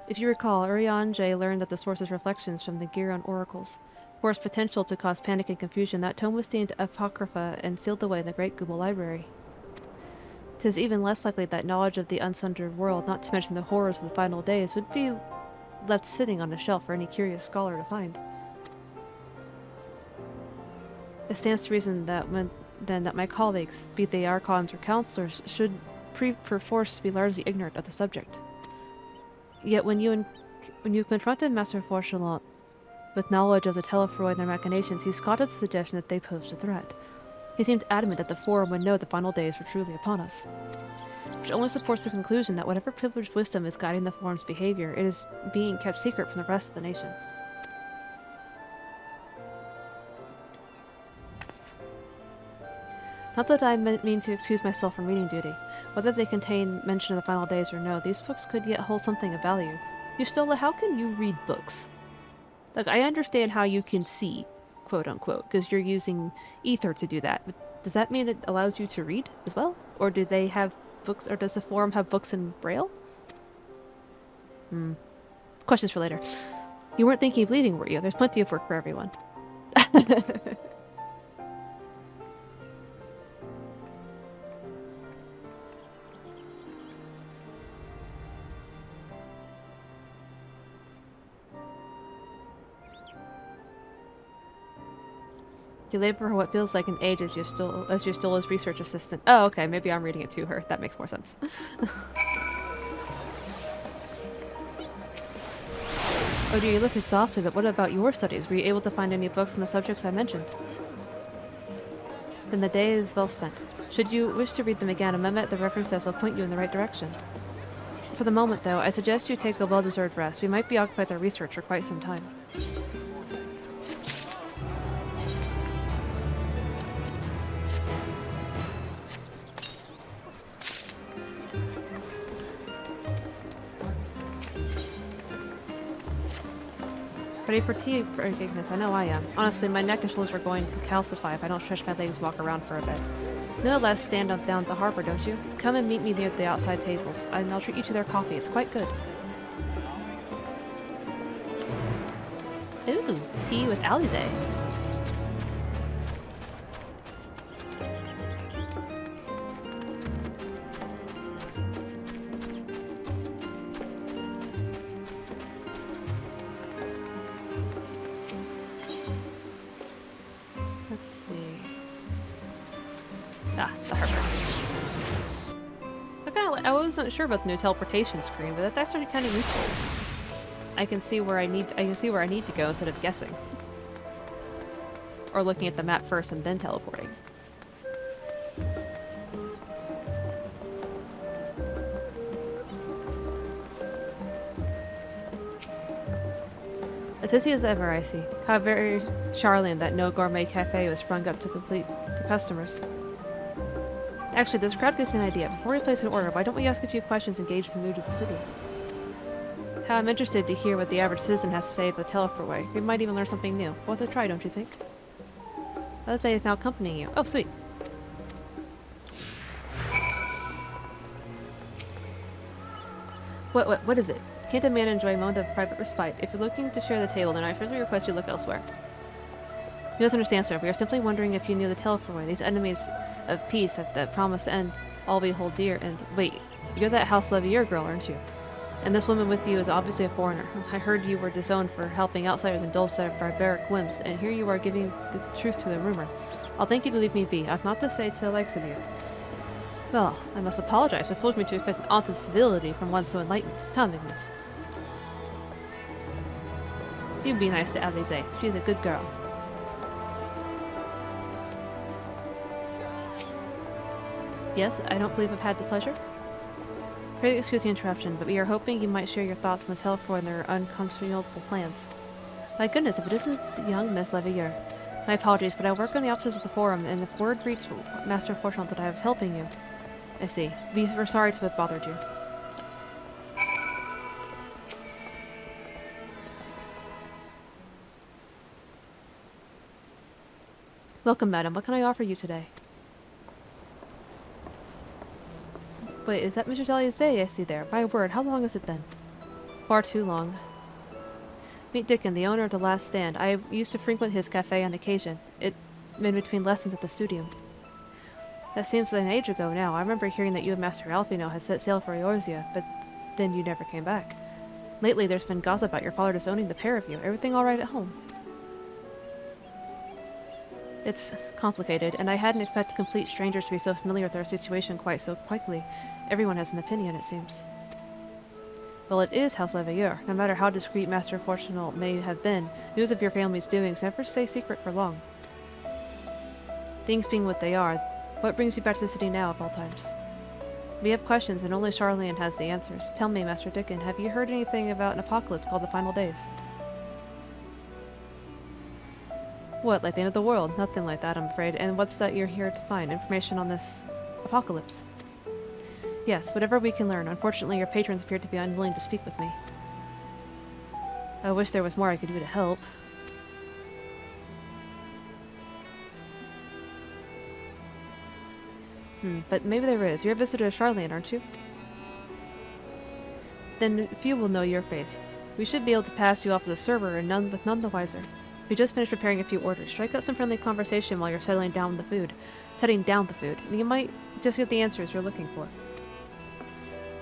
If you recall, Urianger learned that the source's reflections from the Giron oracles forced potential to cause panic and confusion. That tome was deemed apocrypha and sealed away in the Great Google Library. 'Tis even less likely that knowledge of the unsundered world, not to mention the horrors of the final days, would be left sitting on a shelf for any curious scholar to find. It stands to reason that that my colleagues, be they archons or counselors, should perforce be largely ignorant of the subject. Yet when you confronted Master Forchelot with knowledge of the Telefroid and their machinations, he scoffed the suggestion that they posed a threat. He seemed adamant that the Forum would know the final days were truly upon us, which only supports the conclusion that whatever privileged wisdom is guiding the Forum's behavior, it is being kept secret from the rest of the nation. Not that I mean to excuse myself from reading duty. Whether they contain mention of the final days or no, these books could yet hold something of value. Yustola, how can you read books? Like, I understand how you can see, quote-unquote, because you're using ether to do that. But does that mean it allows you to read as well? Or do they have books, or does the Forum have books in Braille? Questions for later. You weren't thinking of leaving, were you? There's plenty of work for everyone. You labor for what feels like an age as you're still his research assistant. Oh, okay, maybe I'm reading it to her. That makes more sense. Oh, do you look exhausted, but what about your studies? Were you able to find any books on the subjects I mentioned? Then the day is well spent. Should you wish to read them again, a memo at the reference desk will point you in the right direction. For the moment, though, I suggest you take a well-deserved rest. We might be occupied with our research for quite some time. Ready for tea, for Ignis? I know I am. Honestly, my neck and shoulders are going to calcify if I don't stretch my legs and walk around for a bit. No less stand up down at the harbor, don't you? Come and meet me near the outside tables, and I'll treat you to their coffee. It's quite good. Ooh, tea with Alize. Let's see. Ah, the harbor. I wasn't sure about the new teleportation screen, but that's actually kind of useful. I can see where I need to go instead of guessing. Or looking at the map first and then teleporting. As busy as ever, I see. How very Sharlyan that no gourmet cafe was sprung up to complete for customers. Actually, this crowd gives me an idea. Before we place an order, why don't we ask a few questions and gauge the mood of the city? How I'm interested to hear what the average citizen has to say of the Telephone Way. We might even learn something new. Worth a try, don't you think? Let's say is now accompanying you. Oh, sweet. What is it? Can't a man enjoy a moment of private respite? If you're looking to share the table, then I firmly request you look elsewhere. You must understand, sir. We are simply wondering if you knew the Telephone Way, these enemies of peace that promise to end all we hold dear. And wait, you're that House Labyrinthos girl, aren't you? And this woman with you is obviously a foreigner. I heard you were disowned for helping outsiders indulge their barbaric whims, and here you are giving the truth to the rumor. I'll thank you to leave me be. I've not to say to the likes of you. Well, I must apologize. It forced me to expect an ounce of civility from one so enlightened. Come, Ignis. You be nice to Alize. She's a good girl. Yes, I don't believe I've had the pleasure. Pray excuse the interruption, but we are hoping you might share your thoughts on the Telephone and their uncomfortable plans. My goodness, if it isn't the young Miss Labyrinthos. My apologies, but I work on the opposite of the forum, and if word reached Master Fortunate that I was helping you... I see. We're sorry to have bothered you. Welcome, madam. What can I offer you today? Wait, is that Mr. Saliazay I see there? My word, how long has it been? Far too long. Meet Dickon, the owner of The Last Stand. I used to frequent his cafe on occasion. It in between lessons at the studio. That seems an age ago now. I remember hearing that you and Master Alfino had set sail for Eorzea, but then you never came back. Lately, there's been gossip about your father disowning the pair of you. Everything all right at home? It's complicated, and I hadn't expected complete strangers to be so familiar with our situation quite so quickly. Everyone has an opinion, it seems. Well, it is House Labyrinthos. No matter how discreet Master Fortunal may have been, news of your family's doings never stay secret for long. Things being what they are, what brings you back to the city now of all times? We have questions, and only Sharlyan has the answers. Tell me, Master Dickon, have you heard anything about an apocalypse called the Final Days? What, like the end of the world? Nothing like that, I'm afraid. And what's that you're here to find? Information on this apocalypse? Yes, whatever we can learn. Unfortunately, your patrons appear to be unwilling to speak with me. I wish there was more I could do to help. But maybe there is. You're a visitor to Sharlyan, aren't you? Then few will know your face. We should be able to pass you off as a server, and none the wiser. We just finished preparing a few orders. Strike up some friendly conversation while you're setting down the food, and you might just get the answers you're looking for.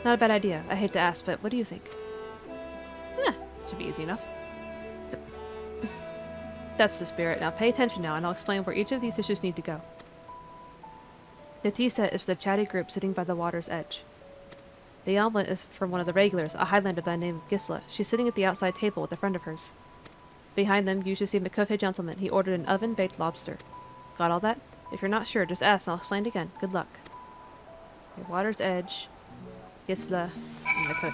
Not a bad idea. I hate to ask, but what do you think? Should be easy enough. That's the spirit. Now pay attention now, and I'll explain where each of these issues need to go. The tea set is for the chatty group sitting by the water's edge. The omelet is for one of the regulars, a Highlander by the name of Gisla. She's sitting at the outside table with a friend of hers. Behind them, you should see miqo'te gentleman. He ordered an oven-baked lobster. Got all that? If you're not sure, just ask and I'll explain it again. Good luck. Okay, water's edge, Gisla, and miqo'te.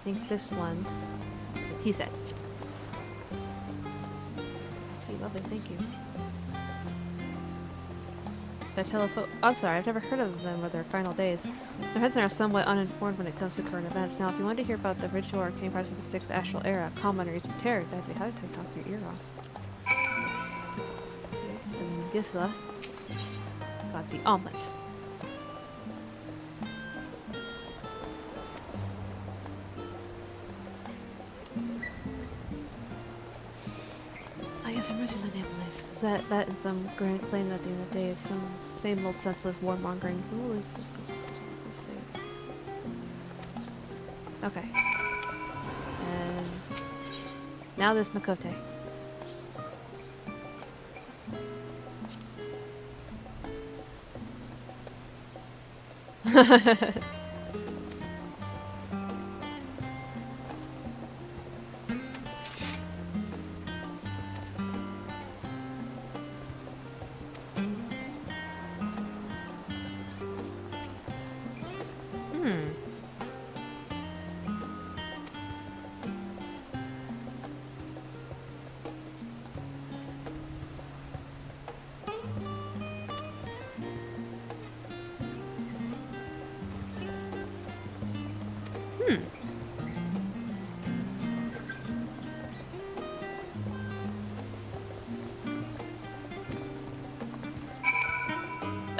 I think this one is a tea set. Okay, lovely, thank you. The telephone. I'm sorry, I've never heard of them or their final days. My friends are somewhat uninformed when it comes to current events. Now, if you want to hear about the ritual arcane parts of the 6th astral era, calm under your terror, that'd be how to take off your ear off. Okay, and Gisla got the omelet. I guess I'm missing the damn place. Is that is some grand claim at the end of the day of some same old senseless warmongering? Ooh, let's see. Okay. And now this miqo'te.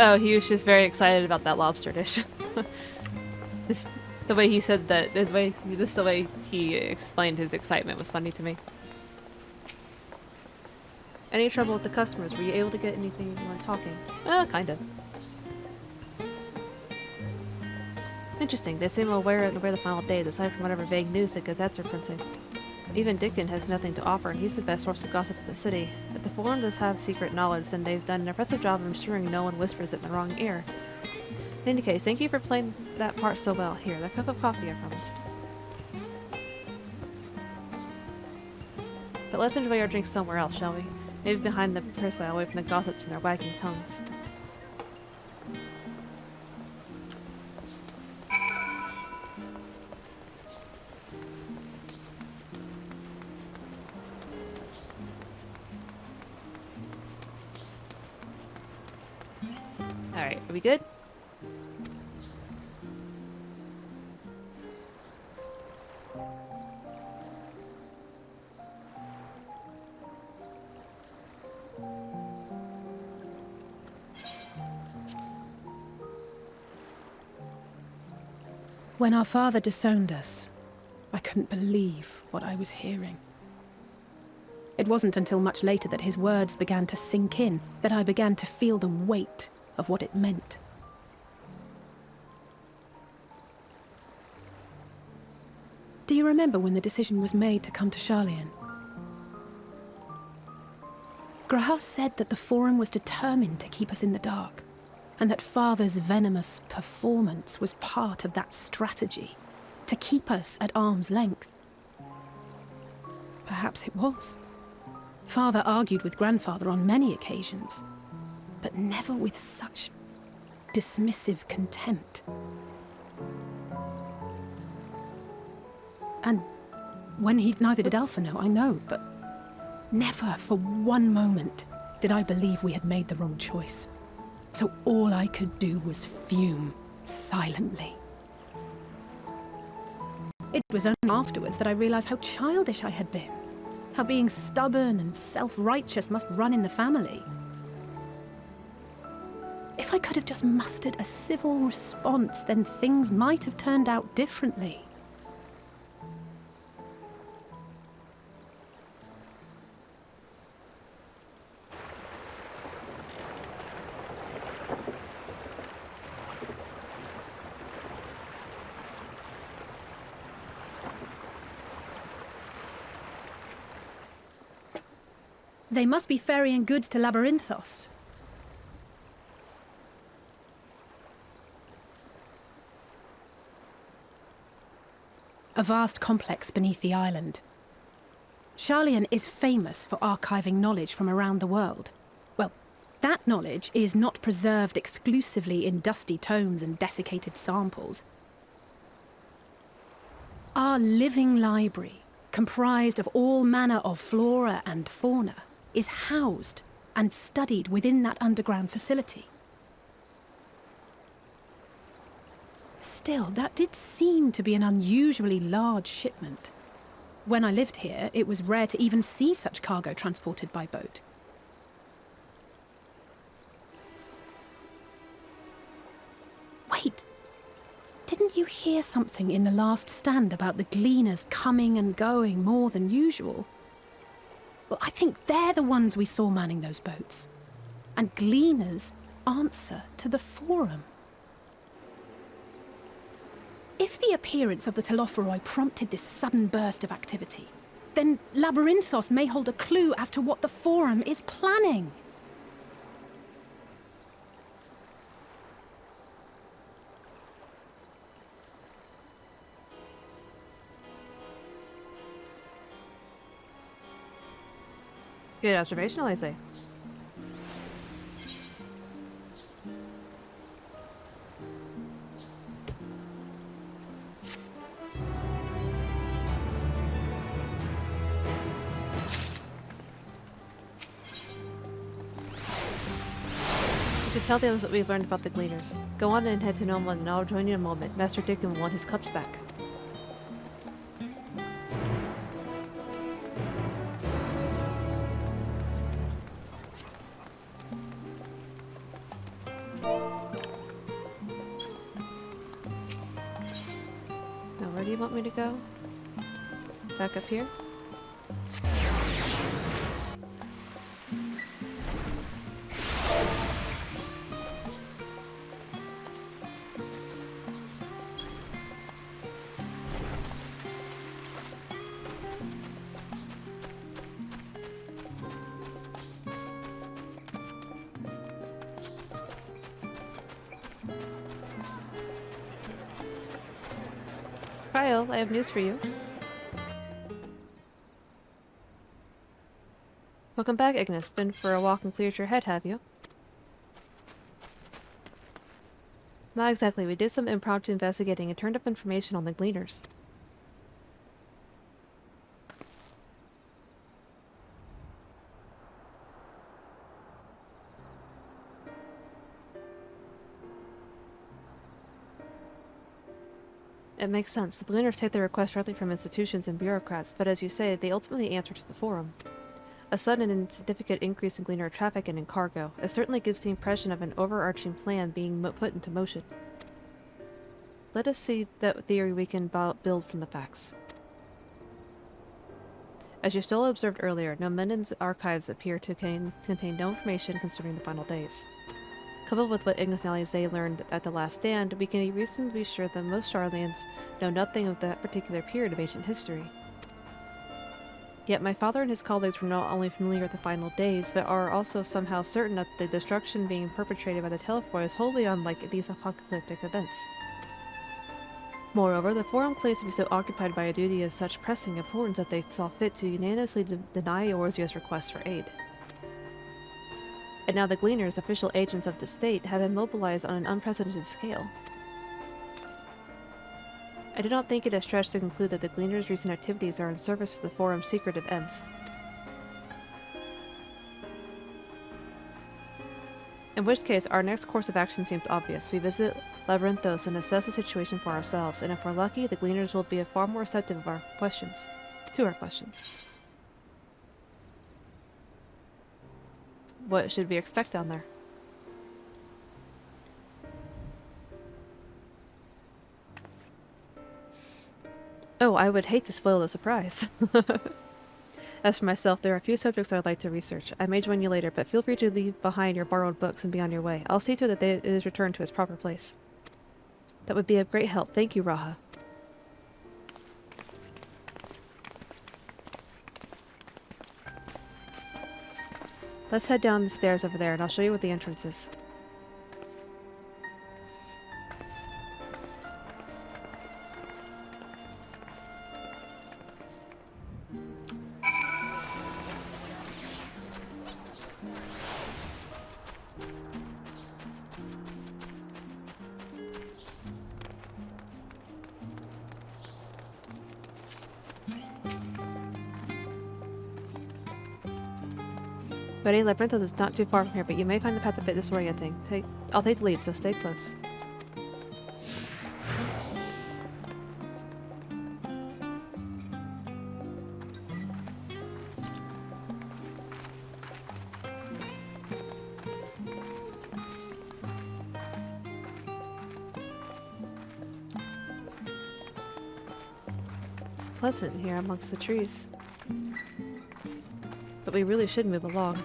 Oh, he was just very excited about that lobster dish. The way he said that, the way he explained his excitement was funny to me. Any trouble with the customers? Were you able to get anything when talking? Kind of. Interesting. They seem aware of where the final day is, aside from whatever vague news the gazettes are printing. Even Dickon has nothing to offer, and he's the best source of gossip in the city. If the Forum does have secret knowledge, then they've done an impressive job of ensuring no one whispers it in the wrong ear. In any case, thank you for playing that part so well. Here, that cup of coffee I promised. But let's enjoy our drinks somewhere else, shall we? Maybe behind the press away from the gossips and their wagging tongues. Alright, are we good? When our father disowned us, I couldn't believe what I was hearing. It wasn't until much later that his words began to sink in, that I began to feel the weight of what it meant. Do you remember when the decision was made to come to Sharlyan? Graham said that the Forum was determined to keep us in the dark, and that Father's venomous performance was part of that strategy, to keep us at arm's length. Perhaps it was. Father argued with Grandfather on many occasions, but never with such dismissive contempt. And when neither did Alphino, I know, but never for one moment did I believe we had made the wrong choice. So all I could do was fume silently. It was only afterwards that I realized how childish I had been, how being stubborn and self-righteous must run in the family. If I could have just mustered a civil response, then things might have turned out differently. They must be ferrying goods to Labyrinthos. A vast complex beneath the island. Sharlyan is famous for archiving knowledge from around the world. Well, that knowledge is not preserved exclusively in dusty tomes and desiccated samples. Our living library, comprised of all manner of flora and fauna, is housed and studied within that underground facility. Still, that did seem to be an unusually large shipment. When I lived here, it was rare to even see such cargo transported by boat. Wait, didn't you hear something in the last stand about the gleaners coming and going more than usual? Well, I think they're the ones we saw manning those boats. And gleaners answer to the Forum. If the appearance of the Telophoroi prompted this sudden burst of activity, then Labyrinthos may hold a clue as to what the Forum is planning. Good observation, I say. We should tell the others what we've learned about the Gleaners. Go on and head to Norman, and I'll join you in a moment. Master Dickon will want his cups back. you want me to go? Back up here? Kyle, I have news for you. Welcome back, Ignis. Been for a walk and cleared your head, have you? Not exactly. We did some impromptu investigating and turned up information on the Gleaners. It makes sense. The Gleaners take their requests directly from institutions and bureaucrats, but as you say, they ultimately answer to the Forum. A sudden and significant increase in Gleaner traffic and in cargo. It certainly gives the impression of an overarching plan being put into motion. Let us see that theory we can build from the facts. As you still observed earlier, no Menden's archives appear to contain no information concerning the final days. Coupled with what Ignis Nalize learned at the Last Stand, we can be reasonably sure that most Sharlyans know nothing of that particular period of ancient history. Yet my father and his colleagues were not only familiar with the final days, but are also somehow certain that the destruction being perpetrated by the Telephoi is wholly unlike these apocalyptic events. Moreover, the Forum claims to be so occupied by a duty of such pressing importance that they saw fit to unanimously deny Eorzea's request for aid. And now the Gleaners, official agents of the state, have been mobilized on an unprecedented scale. I do not think it a stretch to conclude that the Gleaners' recent activities are in service to the Forum's secretive ends. In which case, our next course of action seems obvious. We visit Labyrinthos and assess the situation for ourselves, and if we're lucky, the Gleaners will be far more receptive of our questions. To our questions. What should we expect down there? Oh, I would hate to spoil the surprise. As for myself, there are a few subjects I'd like to research. I may join you later, but feel free to leave behind your borrowed books and be on your way. I'll see to it that it is returned to its proper place. That would be of great help. Thank you, Raha. Let's head down the stairs over there, and I'll show you what the entrance is. Buddy, Labyrinthos is not too far from here, but you may find the path a bit disorienting. I'll take the lead, so stay close. It's pleasant here amongst the trees. But we really should move along.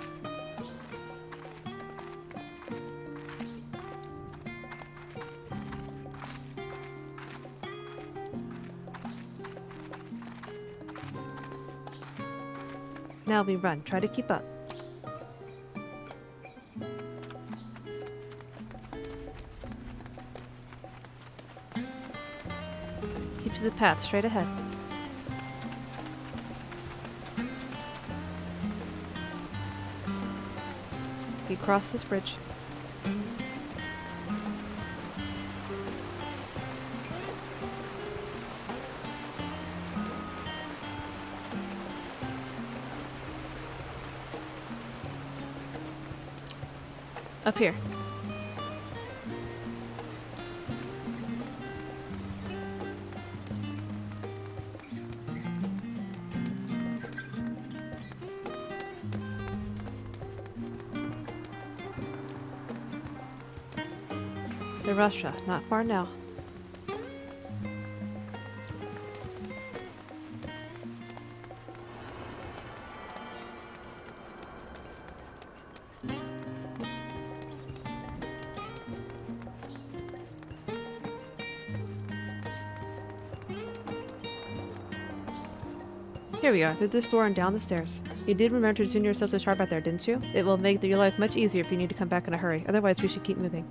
Now we run. Try to keep up. Keep to the path, straight ahead. We cross this bridge. Up here. The Russia, not far now. Here we are, through this door and down the stairs. You did remember to tune yourself so sharp out there, didn't you? It will make your life much easier if you need to come back in a hurry. Otherwise, we should keep moving.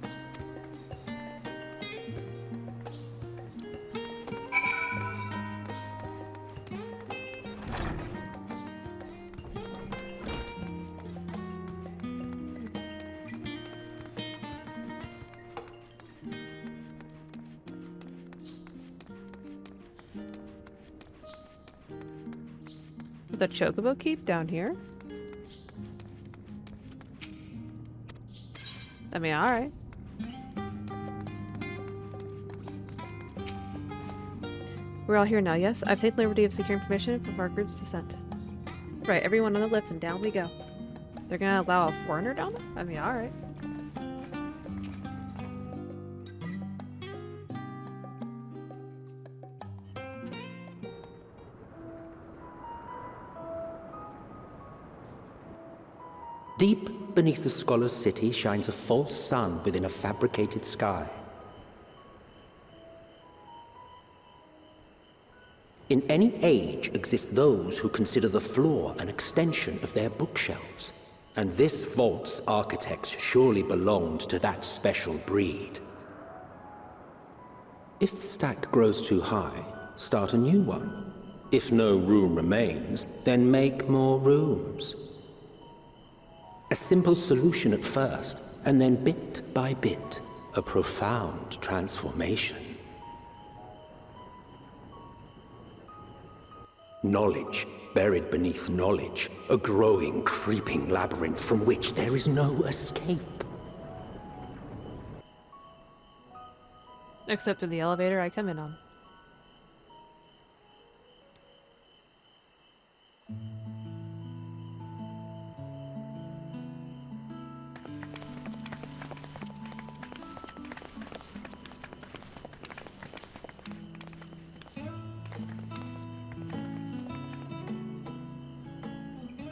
The chocobo keep down here? I mean, alright. We're all here now, yes? I've taken the liberty of securing permission from our group's descent. Right, everyone on the lift and down we go. They're gonna allow a foreigner down there? I mean, alright. Deep beneath the scholar's city shines a false sun within a fabricated sky. In any age exist those who consider the floor an extension of their bookshelves, and this vault's architects surely belonged to that special breed. If the stack grows too high, start a new one. If no room remains, then make more rooms. A simple solution at first, and then bit by bit, a profound transformation. Knowledge buried beneath knowledge, a growing, creeping labyrinth from which there is no escape. Except for the elevator I come in on.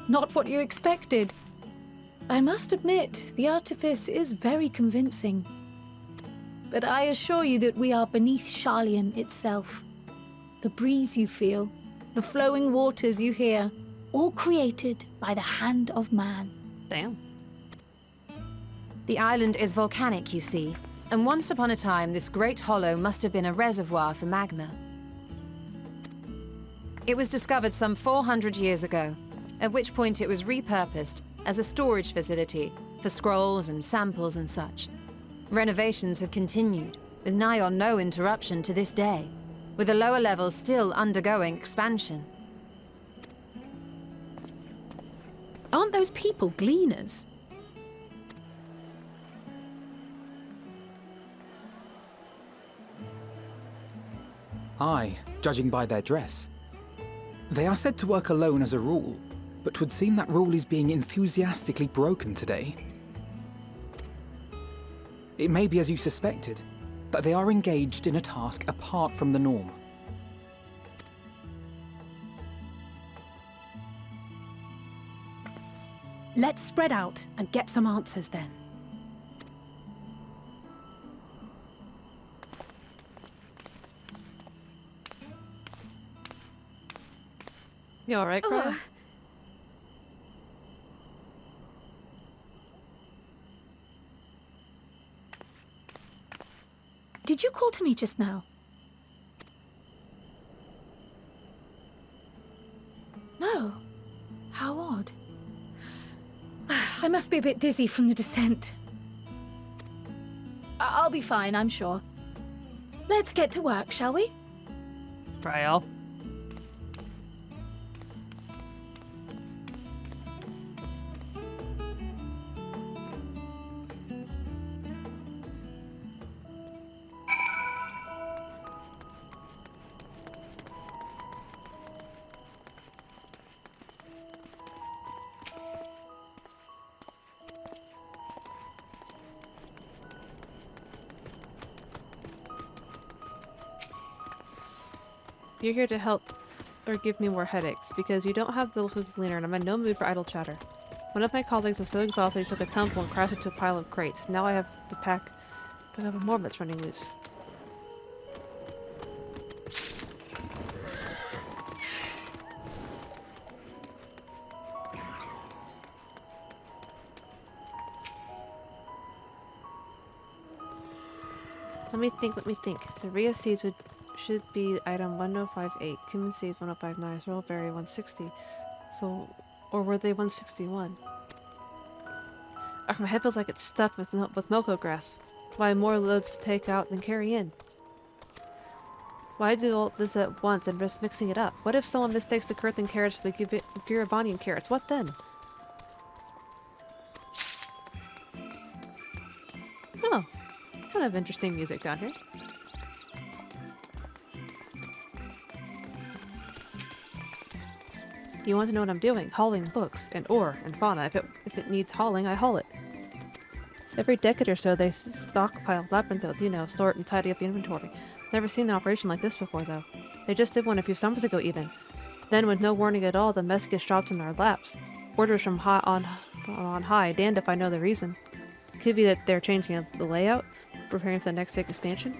Not what you expected. I must admit, the artifice is very convincing. But I assure you that we are beneath Sharlyan itself. The breeze you feel, the flowing waters you hear, all created by the hand of man. Damn. The island is volcanic, you see, and once upon a time this great hollow must have been a reservoir for magma. It was discovered some 400 years ago, at which point it was repurposed as a storage facility for scrolls and samples and such. Renovations have continued, with nigh on no interruption to this day, with the lower levels still undergoing expansion. Aren't those people gleaners? Aye, judging by their dress. They are said to work alone as a rule, but 'twould seem that rule is being enthusiastically broken today. It may be as you suspected, that they are engaged in a task apart from the norm. Let's spread out and get some answers then. You alright, Cry? Did you call to me just now? No. How odd. I must be a bit dizzy from the descent. I'll be fine, I'm sure. Let's get to work, shall we? Trial. You're here to help or give me more headaches, because you don't have the look of a cleaner and I'm in no mood for idle chatter. One of my colleagues was so exhausted he took a tumble and crashed into a pile of crates. Now I have to pick up more that's running loose. Let me think. The Rhea seeds should be item 1058. Cumin seeds 1059. Rollberry 160. So, or were they 161? My head feels like it's stuffed with miqo'te grass. Why more loads to take out than carry in? Why do all this at once and risk mixing it up? What if someone mistakes the Kurthan carrots for the Girabanian carrots? What then? Oh, kind of interesting music down here. You want to know what I'm doing? Hauling books and ore and fauna. If it needs hauling, I haul it. Every decade or so, they stockpile Labyrinthos, you know, store it and tidy up the inventory. Never seen an operation like this before, though. They just did one a few summers ago, even. Then, with no warning at all, the mess gets dropped in our laps. Orders from on high, damned if I know the reason. Could be that they're changing the layout, preparing for the next big expansion.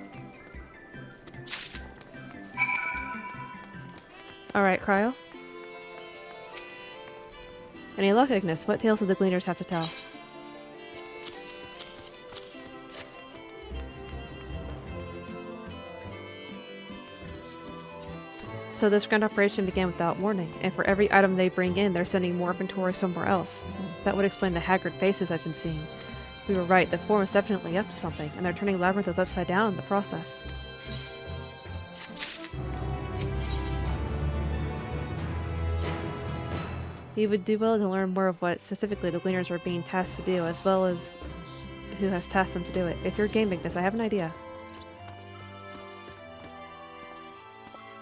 Alright, Cryo. Any luck, Ignis? What tales do the Gleaners have to tell? So this grand operation began without warning, and for every item they bring in, they're sending more inventory somewhere else. That would explain the haggard faces I've been seeing. We were right, the Forum is definitely up to something, and they're turning Labyrinthos upside down in the process. You would do well to learn more of what specifically the Gleaners are being tasked to do, as well as who has tasked them to do it. If you're game Ignis, I have an idea.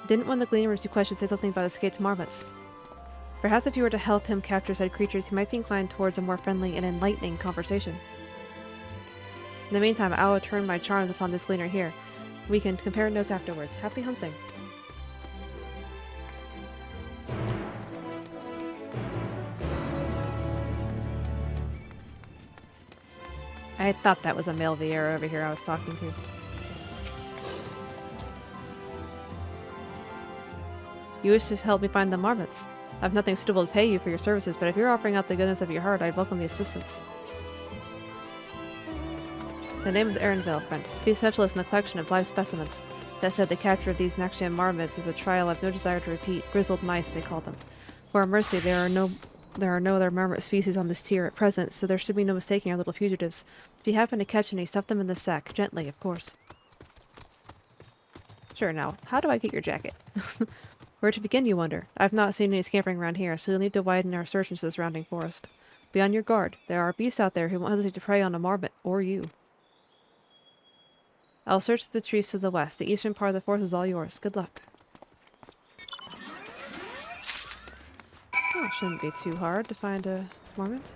Didn't one of the Gleaners you questioned say something about escaped marmots? Perhaps if you were to help him capture said creatures, he might be inclined towards a more friendly and enlightening conversation. In the meantime, I will turn my charms upon this Gleaner here. We can compare notes afterwards. Happy hunting! I thought that was a male Vieira over here I was talking to. You wish to help me find the marmots. I have nothing suitable to pay you for your services, but if you're offering out the goodness of your heart, I'd welcome the assistance. The name is Erenville, friend, specialist in the collection of live specimens. That said, the capture of these Naxian marmots is a trial I've no desire to repeat. Grizzled mice, they call them. For our mercy, there are no other marmot species on this tier at present, so there should be no mistaking our little fugitives. If you happen to catch any, stuff them in the sack. Gently, of course. Sure, now, how do I get your jacket? Where to begin, you wonder? I've not seen any scampering around here, so you'll need to widen our search into the surrounding forest. Be on your guard. There are beasts out there who won't hesitate to prey on a marmot, or you. I'll search the trees to the west. The eastern part of the forest is all yours. Good luck. Oh, it shouldn't be too hard to find a marmot.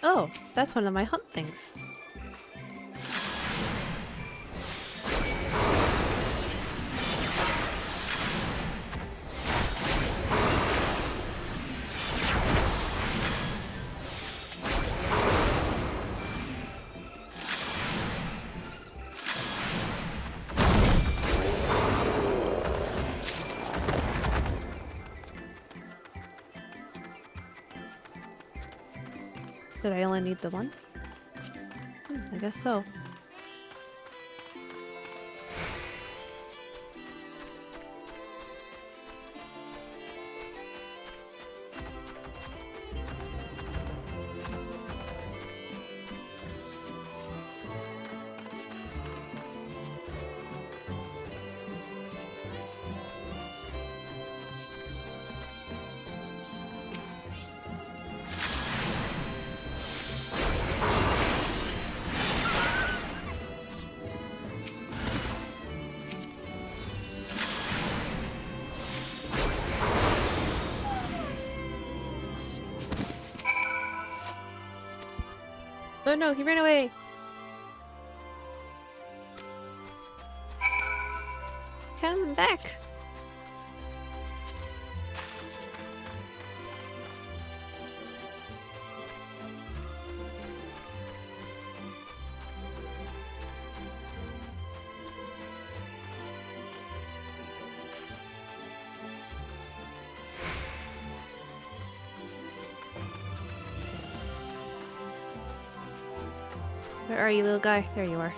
Oh, that's one of my hunt things. Did I only need the one? I guess so. Oh no, he ran away! Come back! Where are you, little guy? There you are.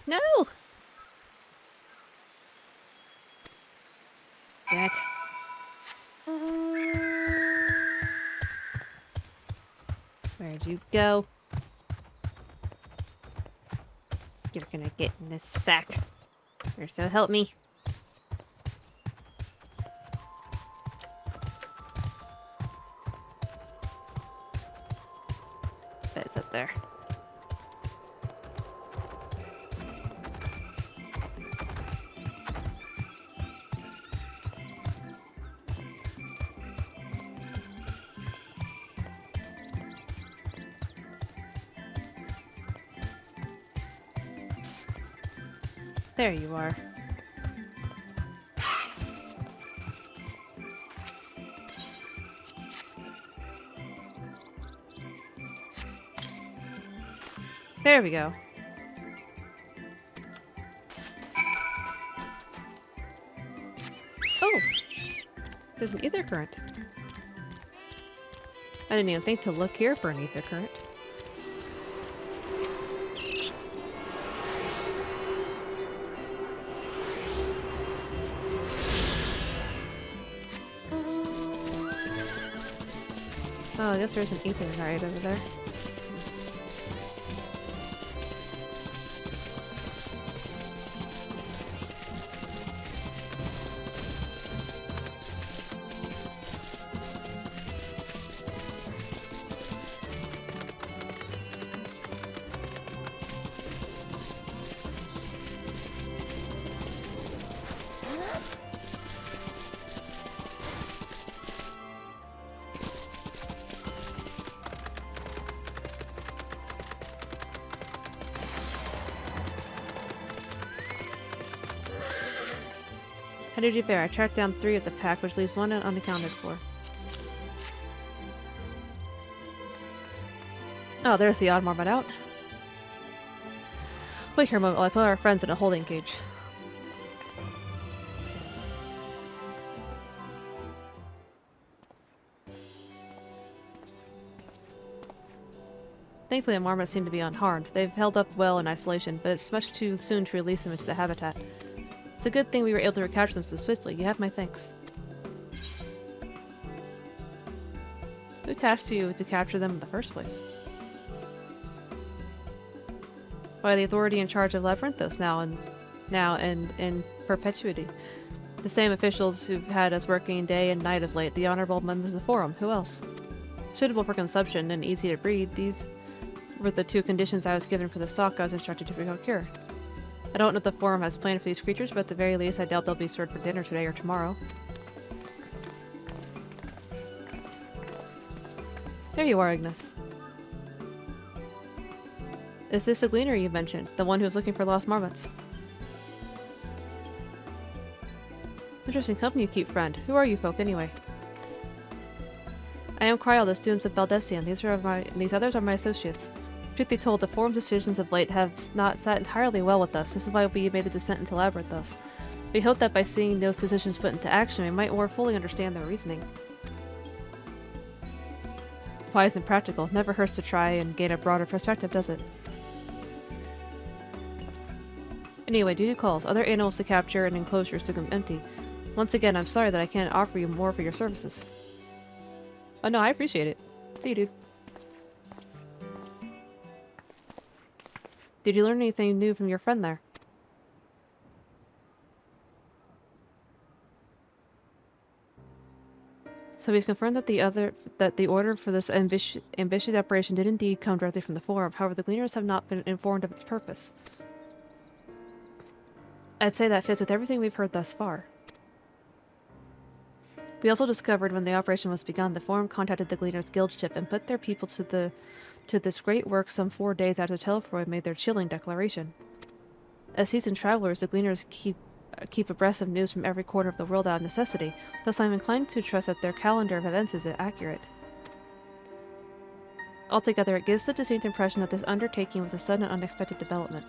No! Damn it. Where'd you go? You're gonna get in this sack. Or so help me. Bet it's up there. There you are. There we go. Oh! There's an ether current. I didn't even think to look here for an ether current. Oh, I guess there's an ether right over there. How did you fare? I tracked down 3 of the pack, which leaves 1 unaccounted for. Oh, there's the odd marmot out. Wait here a moment while I put our friends in a holding cage. Thankfully, the marmots seem to be unharmed. They've held up well in isolation, but it's much too soon to release them into the habitat. It's a good thing we were able to recapture them so swiftly. You have my thanks. Who tasked you to capture them in the first place? Why, the authority in charge of Labyrinthos now and in perpetuity. The same officials who've had us working day and night of late, the honorable members of the Forum. Who else? Suitable for consumption and easy to breed, these were the 2 conditions I was given for the stock I was instructed to procure. I don't know what the Forum has planned for these creatures, but at the very least I doubt they'll be served for dinner today or tomorrow. There you are, Ignis. Is this the gleaner you mentioned? The one who was looking for lost marmots? Interesting company you keep, friend. Who are you folk, anyway? I am Kryal, the students of Baldessian. These others are my associates. Truth be told, the Forum's decisions of late have not sat entirely well with us. This is why we made the descent into Labyrinthos. We hope that by seeing those decisions put into action, we might more fully understand their reasoning. Wise and practical. Never hurts to try and gain a broader perspective, does it? Anyway, duty calls. Other animals to capture and enclosures to come empty. Once again, I'm sorry that I can't offer you more for your services. Oh no, I appreciate it. See you, dude. Did you learn anything new from your friend there? So we've confirmed that the order for this ambitious operation did indeed come directly from the Forum. However, the Gleaners have not been informed of its purpose. I'd say that fits with everything we've heard thus far. We also discovered when the operation was begun, the Forum contacted the Gleaners Guild ship and put their people to this great work some 4 days after Telefroid made their chilling declaration. As seasoned travelers, the Gleaners keep abreast of news from every corner of the world out of necessity, thus I'm inclined to trust that their calendar of events is accurate. Altogether, it gives the distinct impression that this undertaking was a sudden and unexpected development.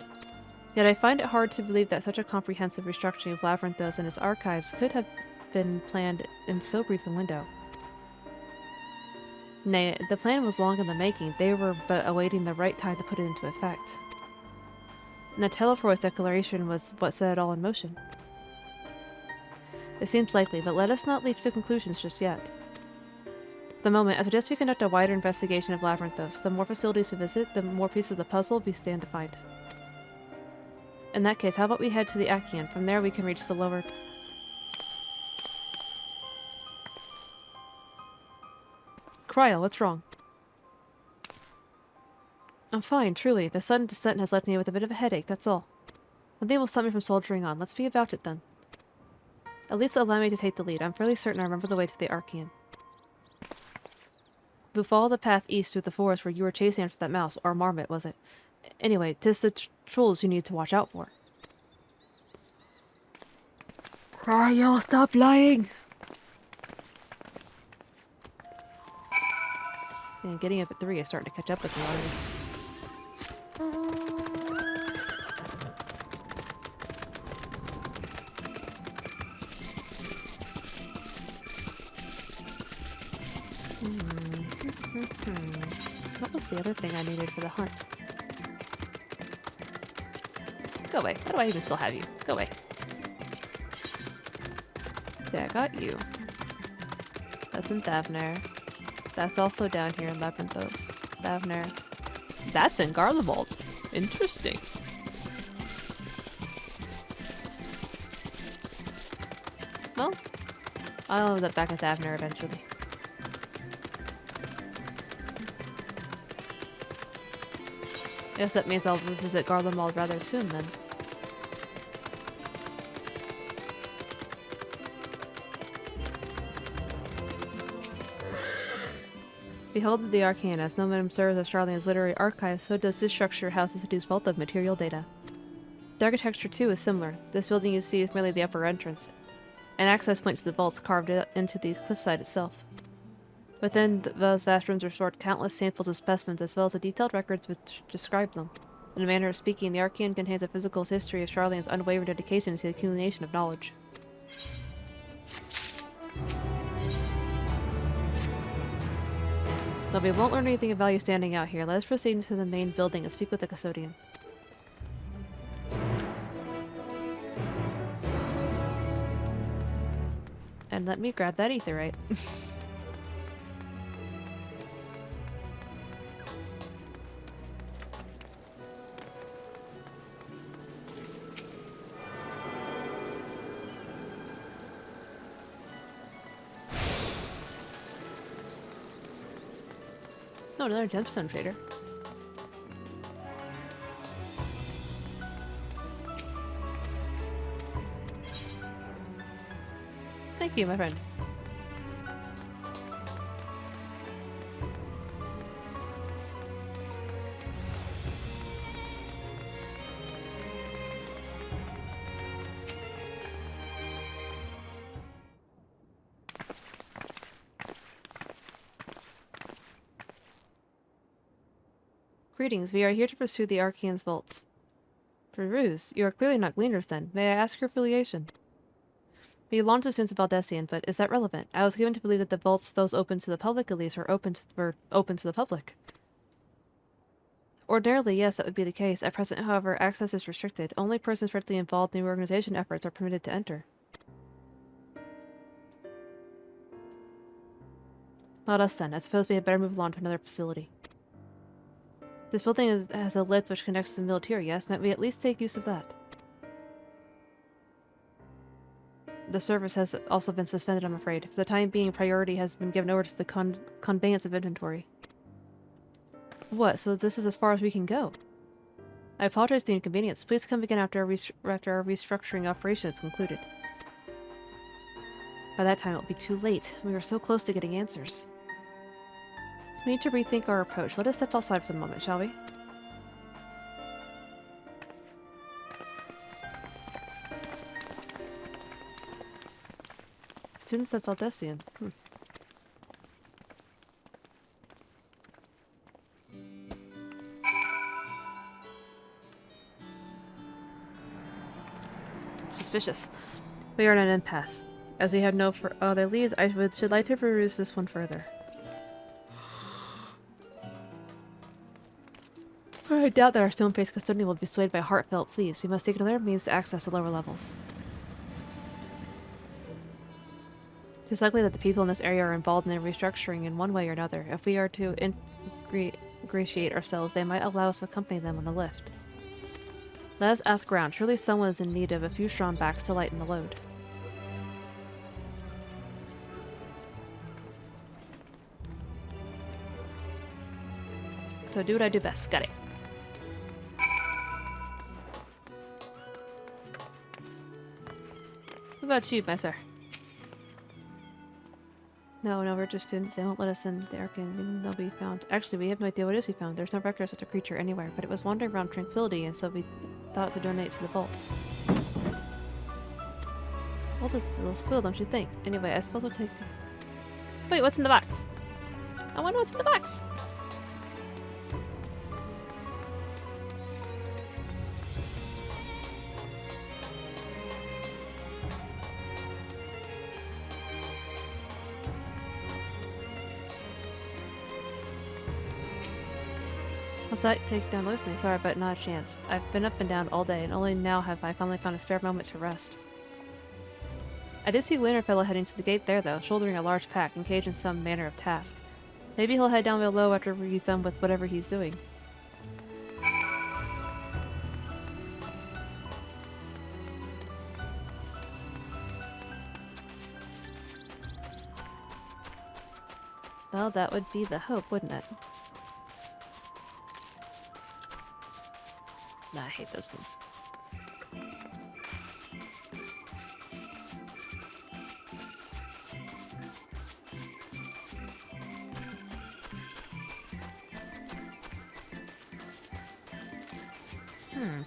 Yet I find it hard to believe that such a comprehensive restructuring of Labyrinthos and its archives could have been planned in so brief a window. Nay, the plan was long in the making, they were but awaiting the right time to put it into effect. And the Telefroid's declaration was what set it all in motion. It seems likely, but let us not leap to conclusions just yet. For the moment, I suggest we conduct a wider investigation of Labyrinthos. The more facilities we visit, the more pieces of the puzzle we stand to find. In that case, how about we head to the Achean? From there we can reach the lower... Cryle, what's wrong? I'm fine, truly. The sudden descent has left me with a bit of a headache, that's all. Nothing will stop me from soldiering on. Let's be about it, then. At least allow me to take the lead. I'm fairly certain I remember the way to the Achean. We'll follow the path east through the forest where you were chasing after that mouse, or marmot, was it? Anyway, 'tis the trolls you need to watch out for. Cryle, stop lying! And getting up at 3 is starting to catch up with me already. What was the other thing I needed for the hunt? Go away. Why do I even still have you? Go away. See, I got you. That's in Thavnair. That's also down here in Labyrinthos. Thavnair. That's in Garlemald. Interesting. Well, I'll end up back at Thavnair eventually. I guess that means I'll revisit Garlemald rather soon then. Behold the Arcane. As no man serves as Sharlyan's literary archive, so does this structure house the city's vault of material data. The architecture, too, is similar. This building you see is merely the upper entrance. An access point to the vaults carved into the cliffside itself. Within those vast rooms are stored countless samples of specimens, as well as the detailed records which describe them. In a manner of speaking, the Arcane contains a physical history of Sharlyan's unwavering dedication to the accumulation of knowledge. Though we won't learn anything of value standing out here, let us proceed into the main building and speak with the custodian. And let me grab that aetheryte. Oh, another gemstone trader. Thank you, my friend. Greetings, we are here to pursue the Archaean's vaults. Peruse, you are clearly not Gleaners then. May I ask your affiliation? We belong to the students of Valdesian, but is that relevant? I was given to believe that the vaults, those open to the public at least, were open to the public. Ordinarily, yes, that would be the case. At present, however, access is restricted. Only persons directly involved in the organization efforts are permitted to enter. Not us then. I suppose we had better move along to another facility. This building has a lift which connects to the military, yes? Might we at least take use of that? The service has also been suspended, I'm afraid. For the time being, priority has been given over to the conveyance of inventory. What, so this is as far as we can go? I apologize for the inconvenience. Please come again after our restructuring operation is concluded. By that time, it will be too late. We were so close to getting answers. We need to rethink our approach. Let us step outside for the moment, shall we? Students of Valdesian. Suspicious. We are in an impasse. As we have no other leads, should like to peruse this one further. I doubt that our stone-faced custodian will be swayed by heartfelt pleas. We must take another means to access the lower levels. It is likely that the people in this area are involved in the restructuring in one way or another. If we are to ingratiate ourselves, they might allow us to accompany them on the lift. Let us ask around. Surely someone is in need of a few strong backs to lighten the load. So do what I do best. Got it. What about you, my sir? No, we're just students. They won't let us in the Arcane. They'll be found. Actually, we have no idea what it is we found. There's no record of such a creature anywhere, but it was wandering around Tranquility, and so we thought to donate to the vaults. Well, this is a little squill, don't you think? Anyway, I suppose we'll take them. Wait, what's in the box? I wonder what's in the box! What's that? Take it down with me. Sorry, but not a chance. I've been up and down all day, and only now have I finally found a spare moment to rest. I did see a Gleaner fellow heading to the gate there, though, shouldering a large pack, engaged in some manner of task. Maybe he'll head down below after he's done with whatever he's doing. Well, that would be the hope, wouldn't it? Nah, I hate those things.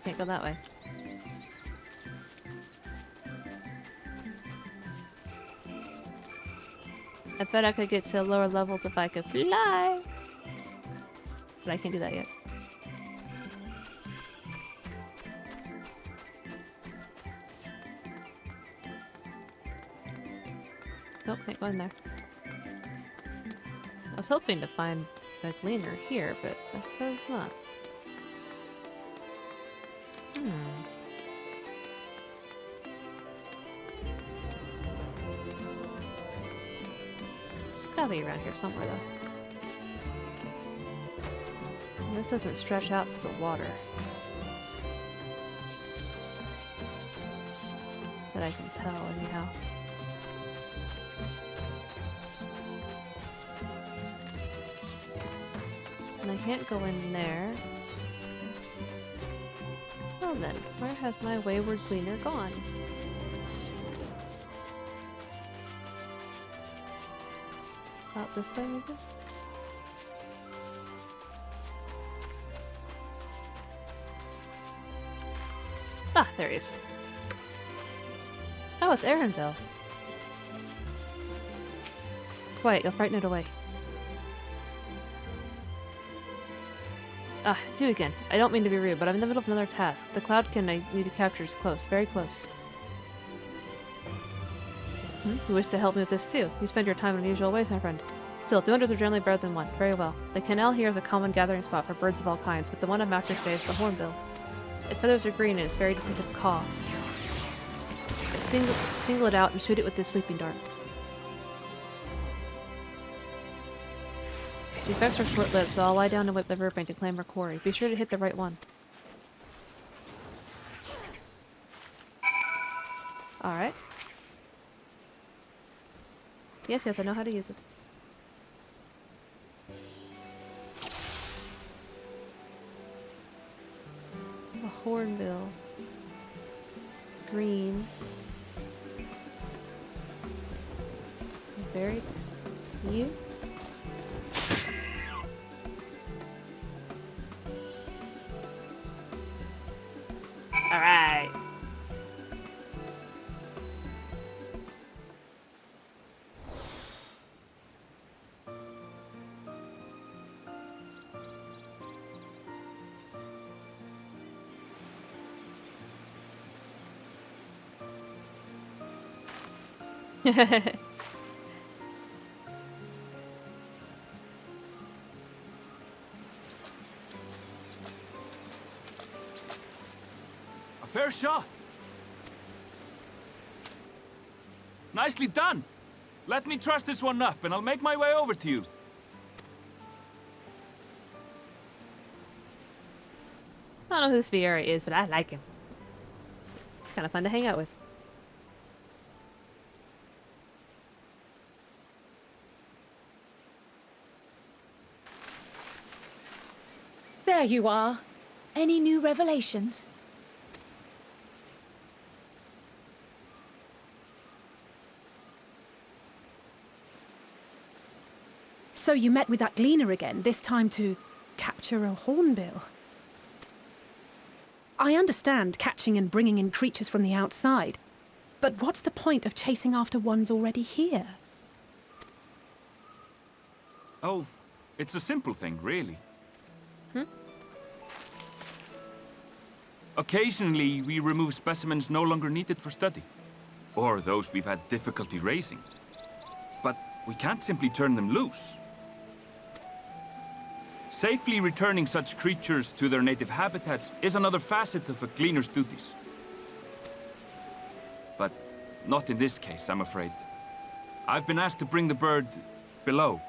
Can't go that way. I bet I could get to lower levels if I could fly. But I can't do that yet. Nope, can't go in there. I was hoping to find the Gleaner here, but I suppose not. It's gotta be around here somewhere, though. This doesn't stretch out to the water. That I can tell, anyhow. And I can't go in there. Well then, where has my wayward Gleaner gone? Out this way, maybe? Ah, there he is. Oh, it's Aaronville. Quiet, you'll frighten it away. Ah, it's you again. I don't mean to be rude, but I'm in the middle of another task. The cloudkin I need to capture is close, very close. You wish to help me with this too. You spend your time in unusual ways, my friend. Still, 200 are generally better than one. Very well. The canal here is a common gathering spot for birds of all kinds, but the one I'm after today is the hornbill. Its feathers are green and its very distinctive caw. Single it out and shoot it with this sleeping dart. The effects are short-lived, so I'll lie down and whip the riverbank to claim our quarry. Be sure to hit the right one. Alright. Yes, I know how to use it. A hornbill. It's green. buried you? Alright. A fair shot. Nicely done. Let me truss this one up and I'll make my way over to you. I don't know who this Vieira is, but I like him. It's kind of fun to hang out with. There you are. Any new revelations? So you met with that gleaner again, this time to capture a hornbill. I understand catching and bringing in creatures from the outside, but what's the point of chasing after ones already here? Oh, it's a simple thing, really. Occasionally, we remove specimens no longer needed for study, or those we've had difficulty raising. But we can't simply turn them loose. Safely returning such creatures to their native habitats is another facet of a gleaner's duties. But not in this case, I'm afraid. I've been asked to bring the bird below.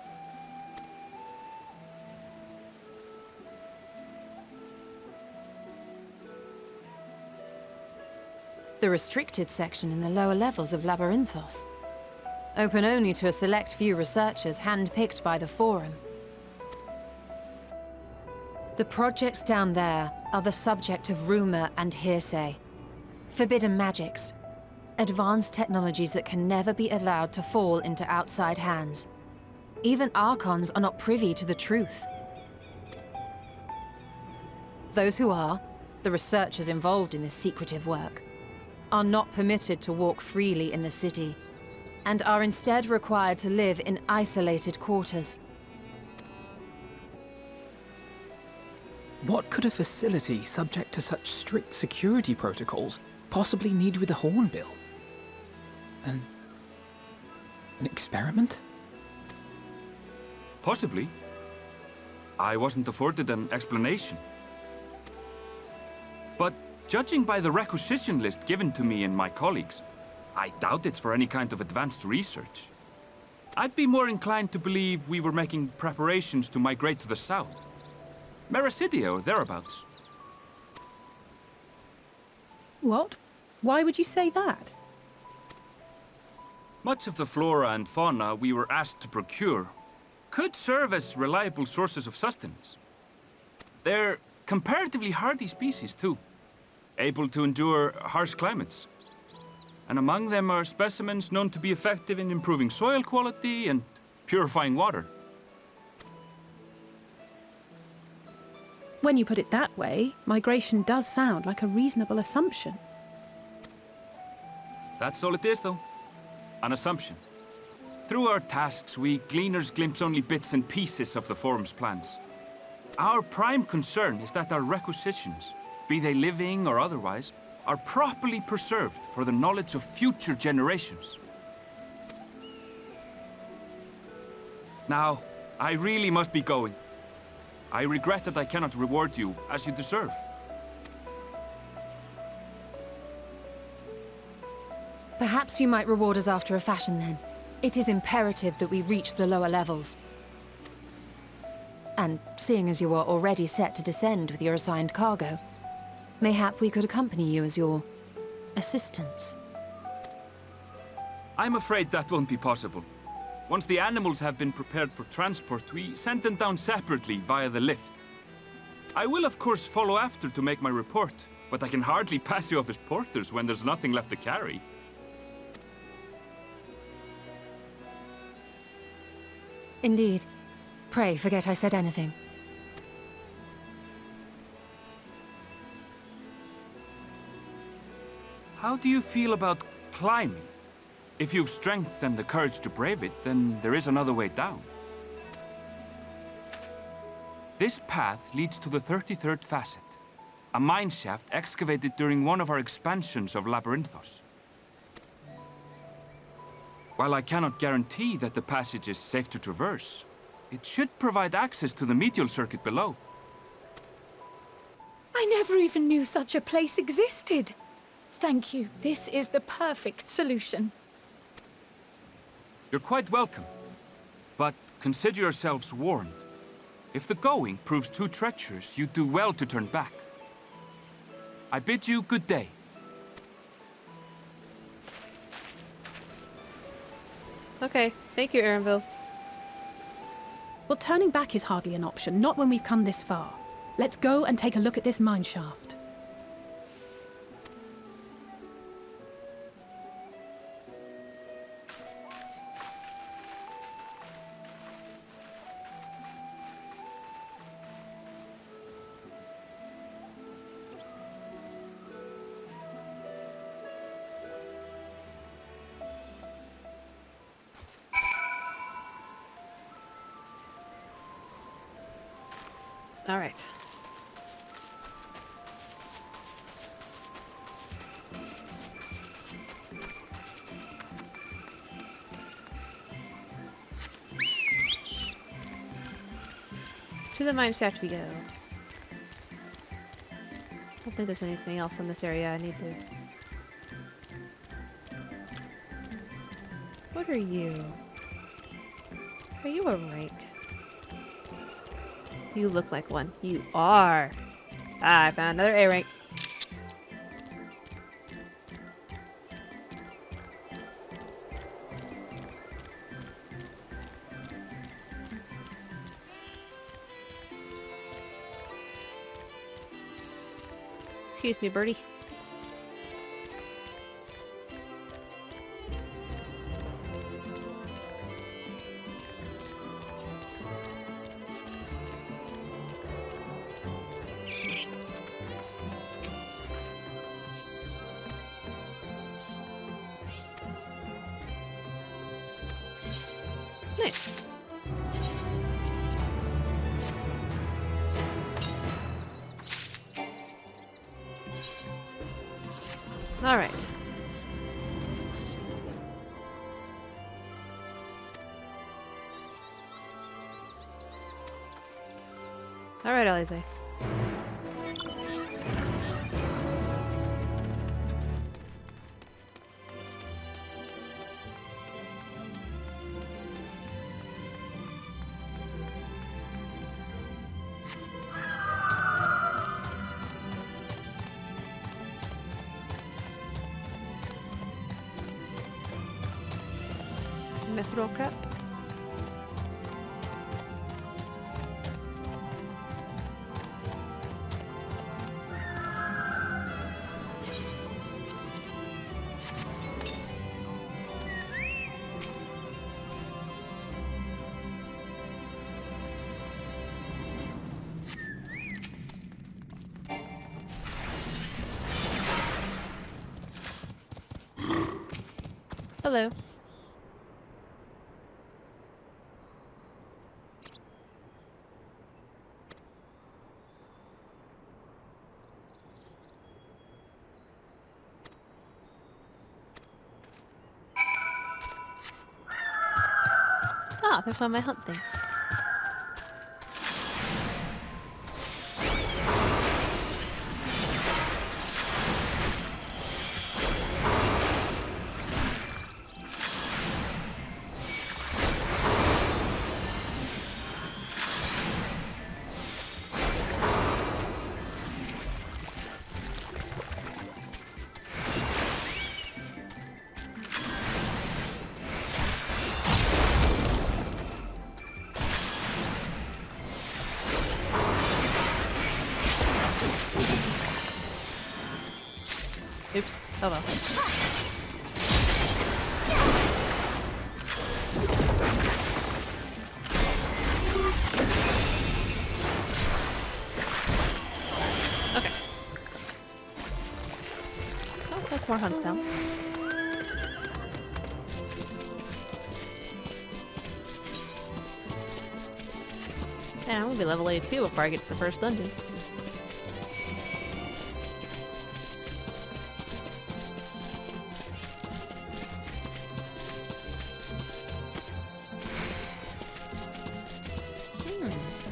The restricted section in the lower levels of Labyrinthos. Open only to a select few researchers handpicked by the Forum. The projects down there are the subject of rumor and hearsay. Forbidden magics. Advanced technologies that can never be allowed to fall into outside hands. Even Archons are not privy to the truth. Those who are, the researchers involved in this secretive work, are not permitted to walk freely in the city, and are instead required to live in isolated quarters. What could a facility subject to such strict security protocols possibly need with a hornbill? An experiment? Possibly. I wasn't afforded an explanation. But judging by the requisition list given to me and my colleagues, I doubt it's for any kind of advanced research. I'd be more inclined to believe we were making preparations to migrate to the south. Mericidia or thereabouts. What? Why would you say that? Much of the flora and fauna we were asked to procure could serve as reliable sources of sustenance. They're comparatively hardy species, too, able to endure harsh climates. And among them are specimens known to be effective in improving soil quality and purifying water. When you put it that way, migration does sound like a reasonable assumption. That's all it is, though. An assumption. Through our tasks, we gleaners glimpse only bits and pieces of the Forum's plans. Our prime concern is that our requisitions, be they living or otherwise, are properly preserved for the knowledge of future generations. Now, I really must be going. I regret that I cannot reward you as you deserve. Perhaps you might reward us after a fashion, then. It is imperative that we reach the lower levels. And seeing as you are already set to descend with your assigned cargo, mayhap we could accompany you as your assistants. I'm afraid that won't be possible. Once the animals have been prepared for transport, we send them down separately via the lift. I will, of course, follow after to make my report, but I can hardly pass you off as porters when there's nothing left to carry. Indeed. Pray forget I said anything. How do you feel about climbing? If you've strength and the courage to brave it, then there is another way down. This path leads to the 33rd facet, a mineshaft excavated during one of our expansions of Labyrinthos. While I cannot guarantee that the passage is safe to traverse, it should provide access to the medial circuit below. I never even knew such a place existed. Thank you. This is the perfect solution. You're quite welcome, but consider yourselves warned. If the going proves too treacherous, you'd do well to turn back. I bid you good day. Okay, thank you, Erenville. Well, turning back is hardly an option, not when we've come this far. Let's go and take a look at this mine shaft. All right. To the mine shaft we go. I don't think there's anything else in this area I need to... What are you? Are you a rake? You look like one. You are. Ah, I found another A rank. Excuse me, birdie. Nice. All right. All right, Alize. Mithril cup. Hello. Ah, there's one of my hunt things. Oops. Oh well. more hunts down. And I'm gonna be level 82 before I get to the first dungeon.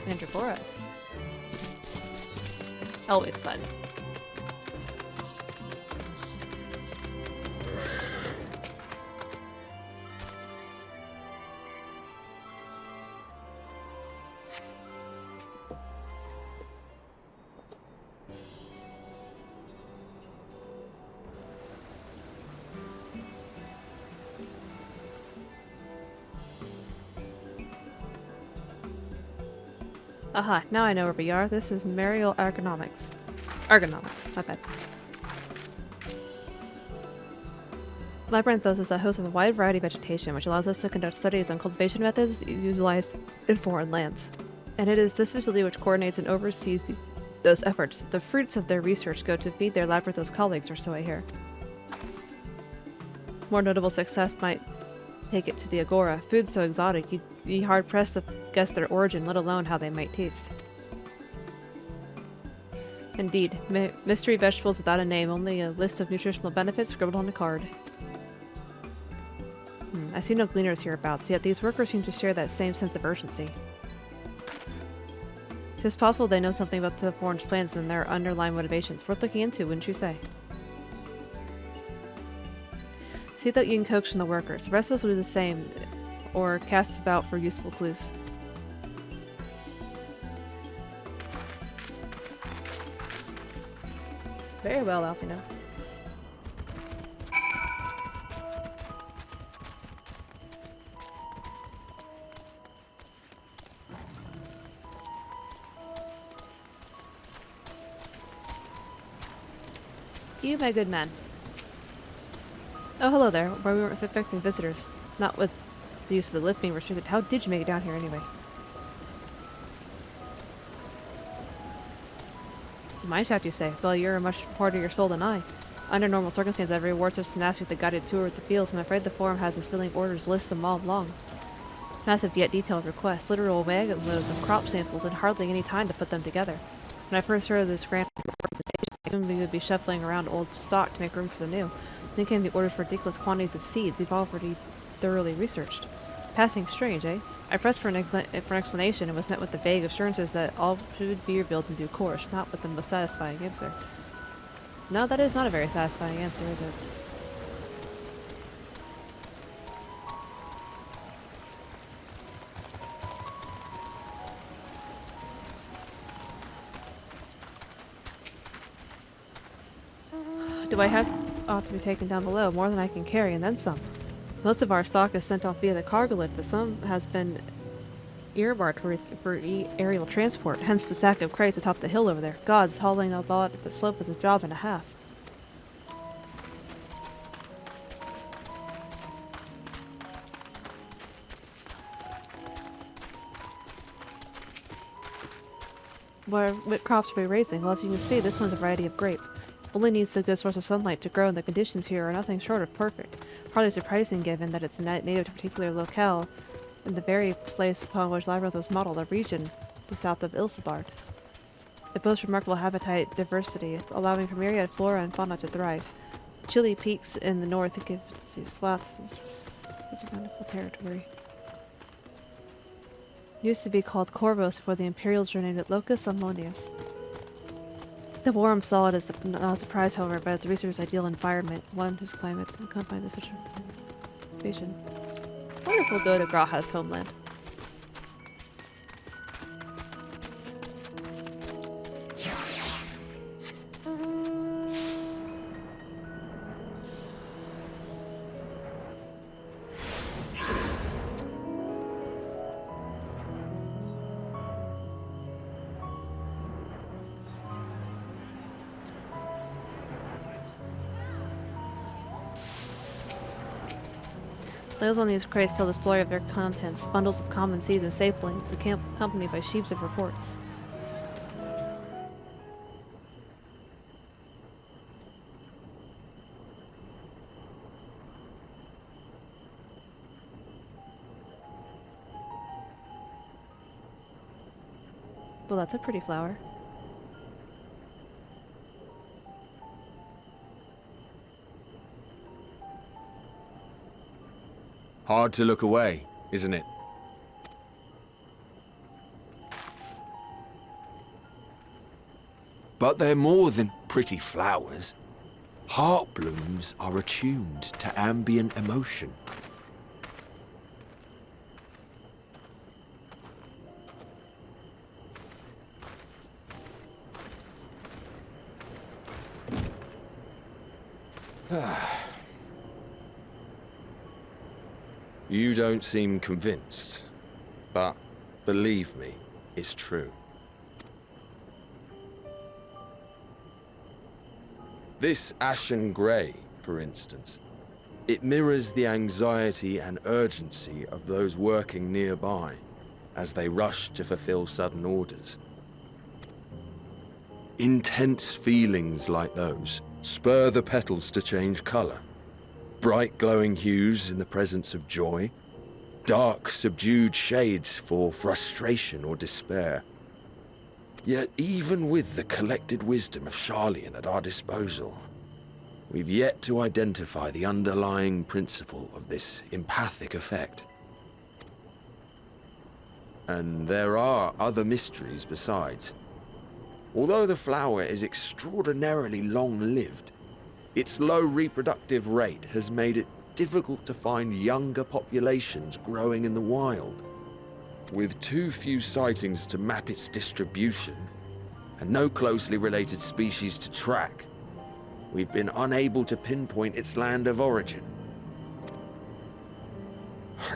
Mandragoras. Always fun. Aha, now I know where we are. This is Mariel Ergonomics. Ergonomics, my bad. Labyrinthos is the host of a wide variety of vegetation, which allows us to conduct studies on cultivation methods utilized in foreign lands. And it is this facility which coordinates and oversees those efforts. The fruits of their research go to feed their Labyrinthos colleagues, or so I hear. More notable success might take it to the Agora. Food so exotic, you'd be hard-pressed to guess their origin, let alone how they might taste. Indeed, mystery vegetables without a name, only a list of nutritional benefits scribbled on a card. I see no gleaners hereabouts, yet these workers seem to share that same sense of urgency. It's possible they know something about the orange plants and their underlying motivations. Worth looking into, wouldn't you say? See that you can coax from the workers. The rest of us will do the same, or cast about for useful clues. Very well, Alfino. You, my good man. Oh, hello there. Where we weren't expecting visitors. Not with the use of the lift being restricted. How did you make it down here anyway? Mineshaft, you say? Well, you're a much harder your soul than I. Under normal circumstances, every reward such an ask with a guided tour of the fields. I'm afraid the forum has its filling orders list them all long. Massive yet detailed requests, literal wagon loads of crop samples, and hardly any time to put them together. When I first heard of this grand organization, I assumed we would be shuffling around old stock to make room for the new. Then came the order for ridiculous quantities of seeds we've already thoroughly researched. Passing strange, eh? I pressed for an explanation and was met with the vague assurances that all should be revealed in due course, not with the most satisfying answer. No, that is not a very satisfying answer, is it? Do I have ought to be taken down below? More than I can carry, and then some. Most of our stock is sent off via the cargo lift, but some has been earmarked for aerial transport, hence the stack of crates atop the hill over there. Gods, hauling a lot at the slope is a job and a half. What crops are we raising? Well, as you can see, this one's a variety of grape. Only needs a good source of sunlight to grow, and the conditions here are nothing short of perfect. Hardly surprising given that it's native to a particular locale, in the very place upon which Labyrinthos modeled, a region to the south of Ilsebard. It boasts remarkable habitat diversity, allowing for myriad flora and fauna to thrive. Chilly peaks in the north give swaths of such a wonderful territory. It used to be called Corvos before the Imperials renamed it Locus Ammonius. The warm solid is not a surprise, however, but it's the researcher's ideal environment, one whose climates accompany the such participation. Wonderful go to Graha's homeland. Labels on these crates tell the story of their contents, bundles of common seeds and saplings, accompanied by sheaves of reports. Well, that's a pretty flower. Hard to look away, isn't it? But they're more than pretty flowers. Heart blooms are attuned to ambient emotion. You don't seem convinced, but believe me, it's true. This ashen grey, for instance, it mirrors the anxiety and urgency of those working nearby as they rush to fulfill sudden orders. Intense feelings like those spur the petals to change colour. Bright glowing hues in the presence of joy, dark subdued shades for frustration or despair. Yet even with the collected wisdom of Sharlyan at our disposal, we've yet to identify the underlying principle of this empathic effect. And there are other mysteries besides. Although the flower is extraordinarily long-lived, its low reproductive rate has made it difficult to find younger populations growing in the wild. With too few sightings to map its distribution, and no closely related species to track, we've been unable to pinpoint its land of origin.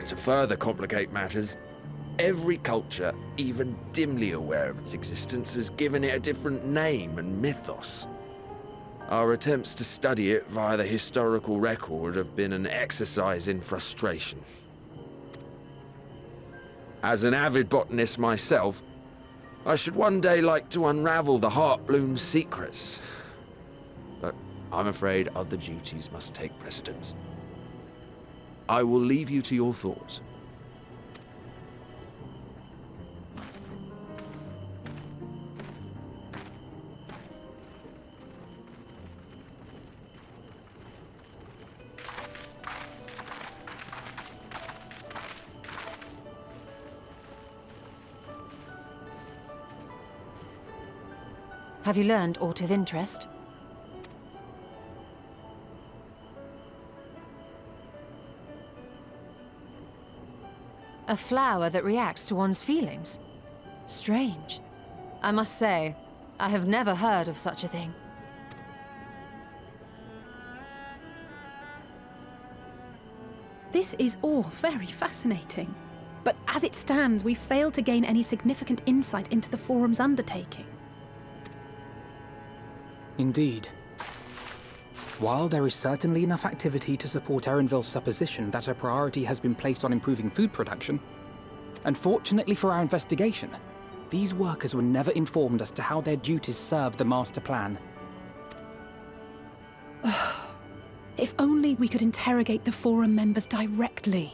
To further complicate matters, every culture, even dimly aware of its existence, has given it a different name and mythos. Our attempts to study it via the historical record have been an exercise in frustration. As an avid botanist myself, I should one day like to unravel the Heartbloom's secrets. But I'm afraid other duties must take precedence. I will leave you to your thoughts. Have you learned aught of interest? A flower that reacts to one's feelings? Strange. I must say, I have never heard of such a thing. This is all very fascinating. But as it stands, we fail to gain any significant insight into the Forum's undertaking. Indeed. While there is certainly enough activity to support Erenvil's supposition that a priority has been placed on improving food production, unfortunately for our investigation, these workers were never informed as to how their duties serve the master plan. If only we could interrogate the Forum members directly.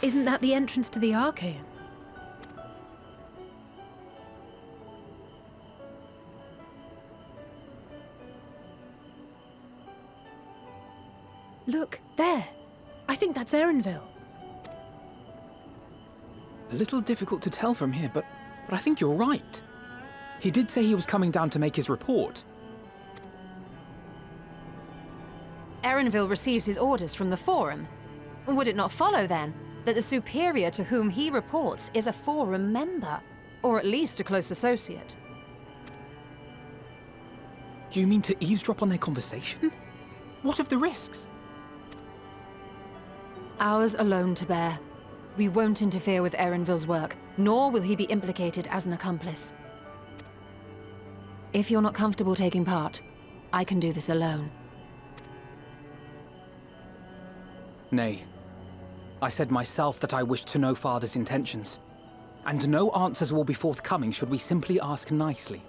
Isn't that the entrance to the Archaeum? Look, there. I think that's Erenvil. A little difficult to tell from here, but I think you're right. He did say he was coming down to make his report. Erenvil receives his orders from the Forum. Would it not follow, then, that the superior to whom he reports is a Forum member, or at least a close associate? You mean to eavesdrop on their conversation? What of the risks? Ours alone to bear. We won't interfere with Erenvil's work, nor will he be implicated as an accomplice. If you're not comfortable taking part, I can do this alone. Nay. I said myself that I wished to know Father's intentions. And no answers will be forthcoming should we simply ask nicely.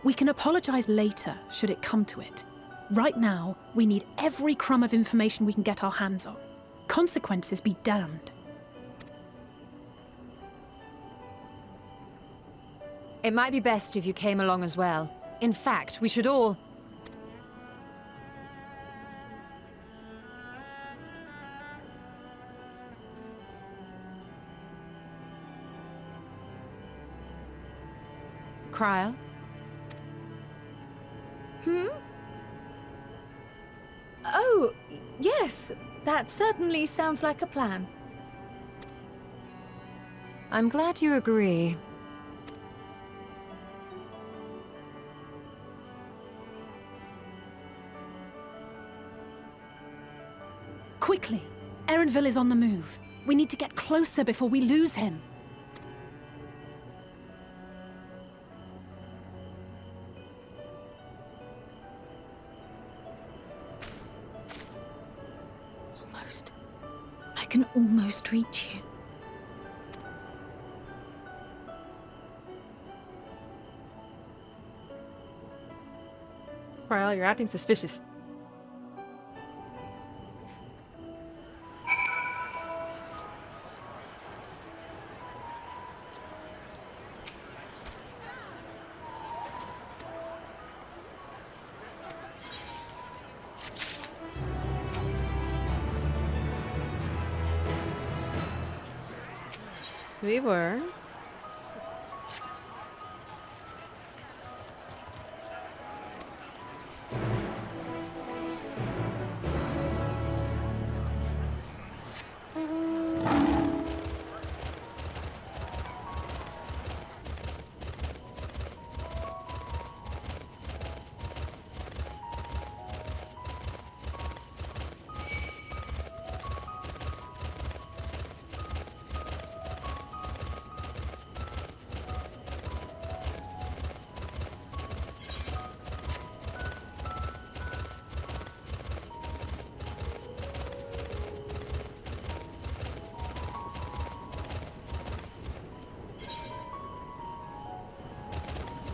We can apologize later, should it come to it. Right now, we need every crumb of information we can get our hands on. Consequences be damned. It might be best if you came along as well. In fact, we should all... Cryle? Oh, yes. That certainly sounds like a plan. I'm glad you agree. Quickly! Erenville is on the move. We need to get closer before we lose him. Almost. I can almost reach you. Cryle, you're acting suspicious. We were.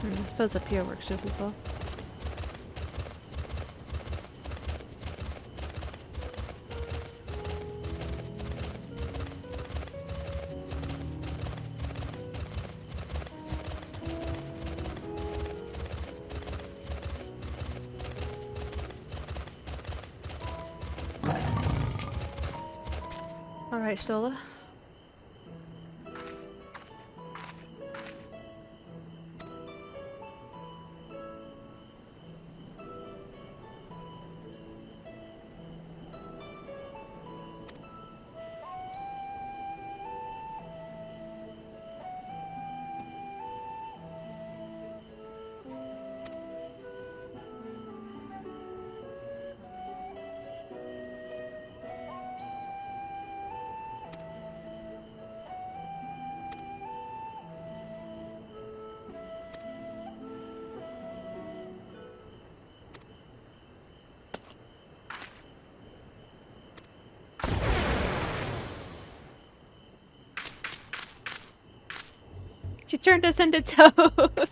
I suppose up here works just as well. All right, Stola. She turned us into toads.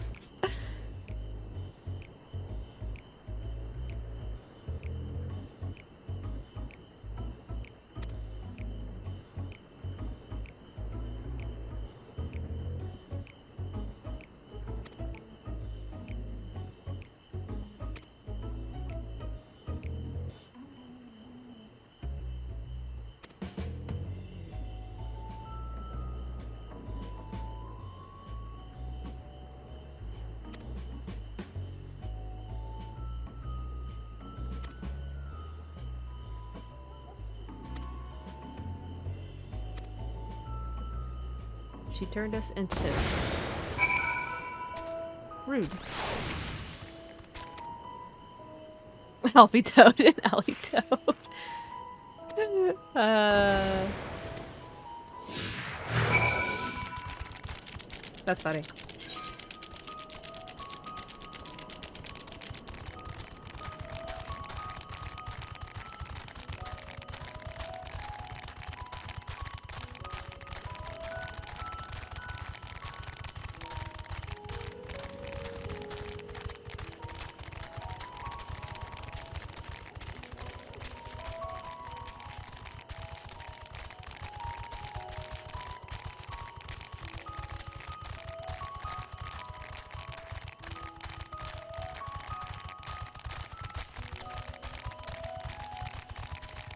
She turned us into toads. Rude. Alfie Toad and Allie Toad. That's funny.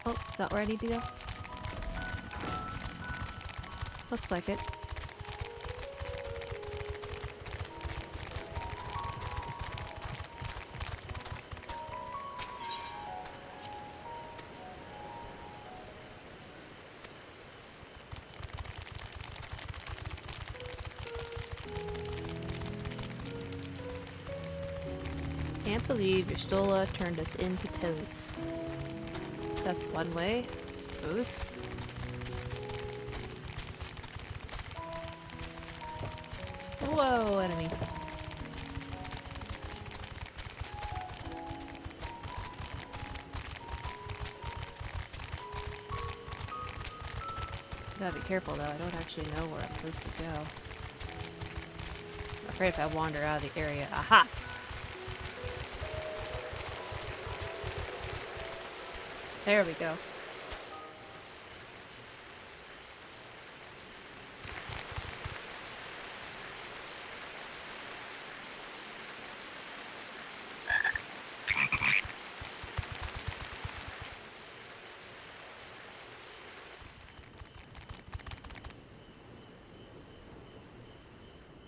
Oh, is that where I need to go? Looks like it. Can't believe your Stola turned us into toads. That's one way, I suppose. Whoa, enemy. Gotta be careful though, I don't actually know where I'm supposed to go. I'm afraid if I wander out of the area. Aha! There we go.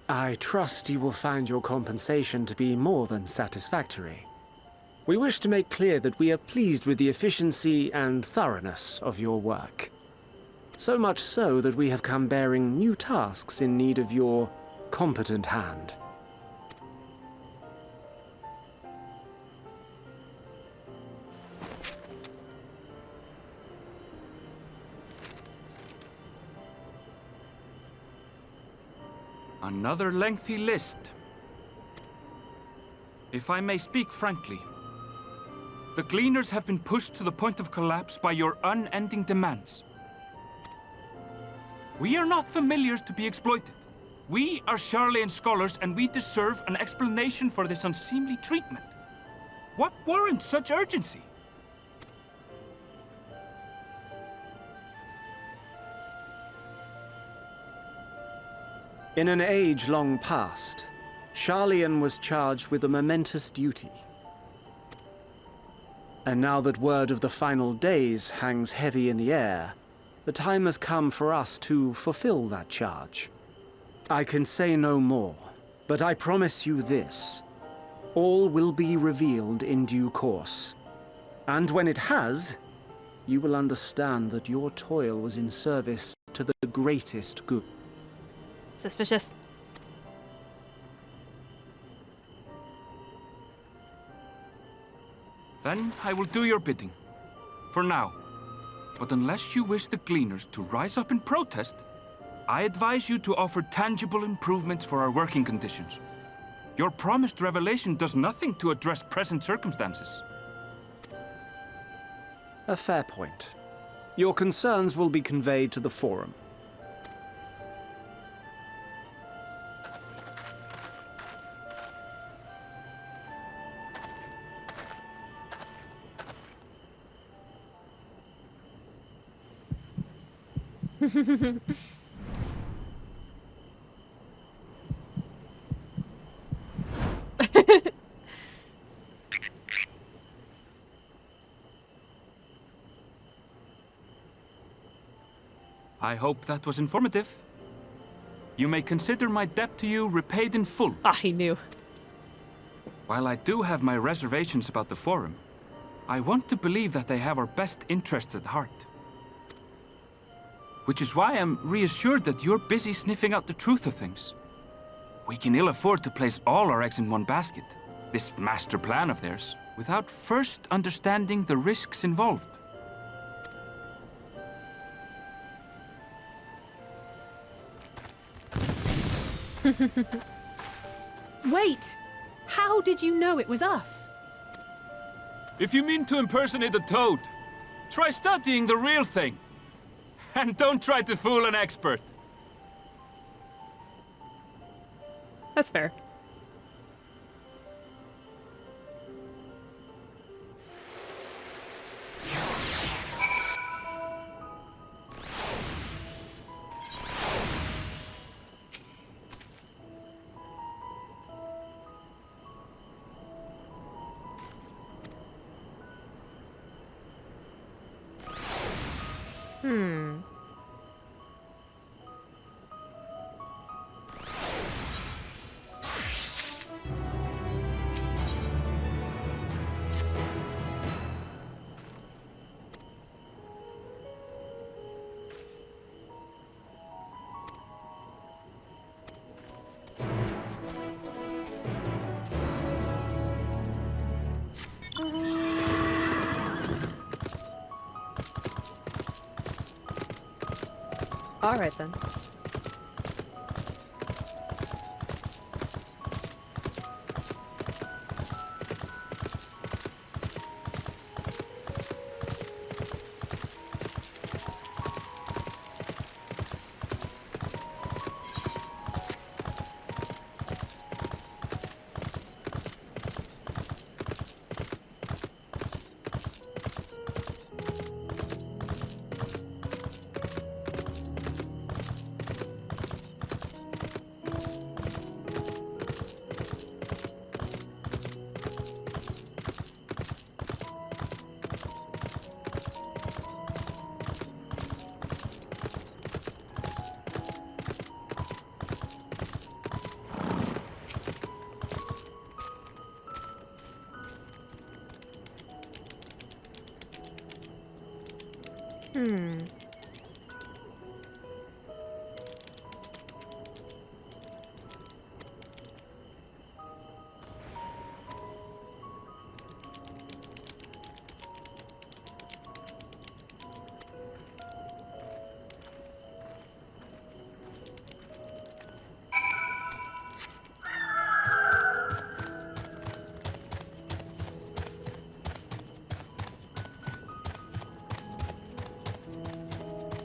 I trust you will find your compensation to be more than satisfactory. We wish to make clear that we are pleased with the efficiency and thoroughness of your work. So much so that we have come bearing new tasks in need of your competent hand. Another lengthy list. If I may speak frankly, the Gleaners have been pushed to the point of collapse by your unending demands. We are not familiars to be exploited. We are Sharlyan scholars and we deserve an explanation for this unseemly treatment. What warrants such urgency? In an age long past, Sharlyan was charged with a momentous duty. And now that word of the final days hangs heavy in the air, the time has come for us to fulfill that charge. I can say no more, but I promise you this. All will be revealed in due course. And when it has, you will understand that your toil was in service to the greatest good. Suspicious. Then I will do your bidding. For now. But unless you wish the Gleaners to rise up in protest, I advise you to offer tangible improvements for our working conditions. Your promised revelation does nothing to address present circumstances. A fair point. Your concerns will be conveyed to the Forum. I hope that was informative. You may consider my debt to you repaid in full. Ah, he knew. While I do have my reservations about the Forum, I want to believe that they have our best interests at heart. Which is why I'm reassured that you're busy sniffing out the truth of things. We can ill afford to place all our eggs in one basket, this master plan of theirs, without first understanding the risks involved. Wait! How did you know it was us? If you mean to impersonate a toad, try studying the real thing. And don't try to fool an expert. That's fair. Hmm. All right then. Hmm.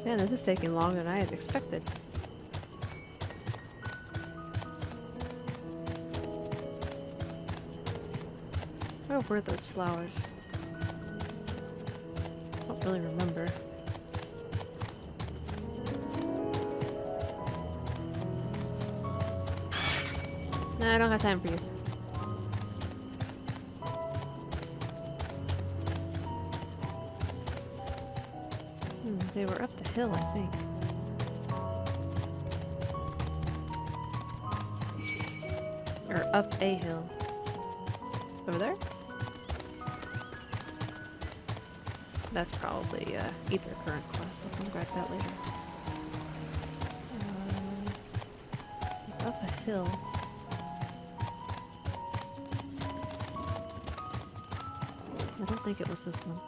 Man, this is taking longer than I had expected. Where were those flowers? I don't really remember. Nah, I don't have time for you. They were up the hill, I think. Or up a hill. Over there? That's probably either current quest. I'll come grab that later. It's up a hill. I don't think it was this one.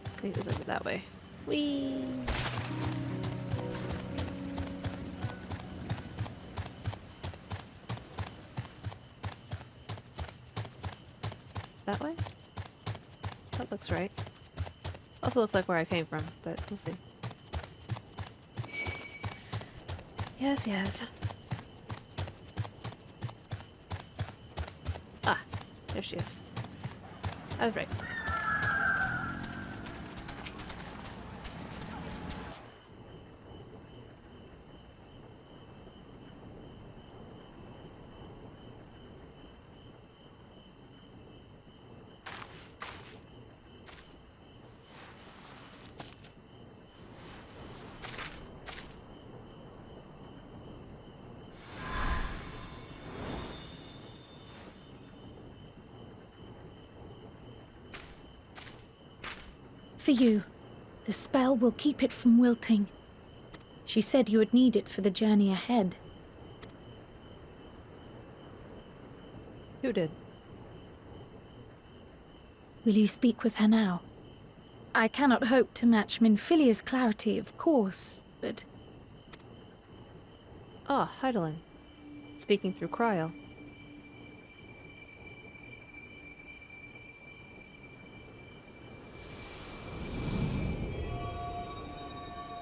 I think it was over that way. Whee! That way? That looks right. Also looks like where I came from, but we'll see. Yes, yes. Ah, there she is. I was right. For you. The spell will keep it from wilting. She said you would need it for the journey ahead. Who did? Will you speak with her now? I cannot hope to match Minfilia's clarity, of course, but... Ah, Heidelin. Speaking through cryo.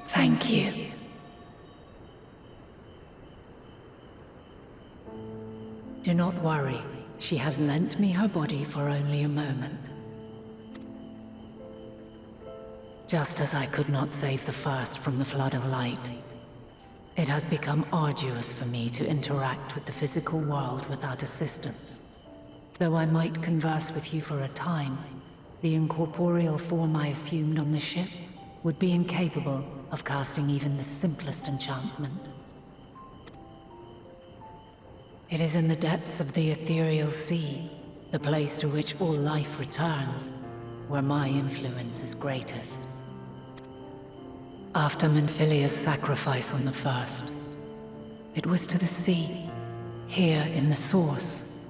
Thank you. Do not worry. She has lent me her body for only a moment. Just as I could not save the first from the flood of light, it has become arduous for me to interact with the physical world without assistance. Though I might converse with you for a time, the incorporeal form I assumed on the ship would be incapable of casting even the simplest enchantment. It is in the depths of the ethereal sea, the place to which all life returns, where my influence is greatest. After Menphilia's sacrifice on the first, it was to the sea, here in the Source,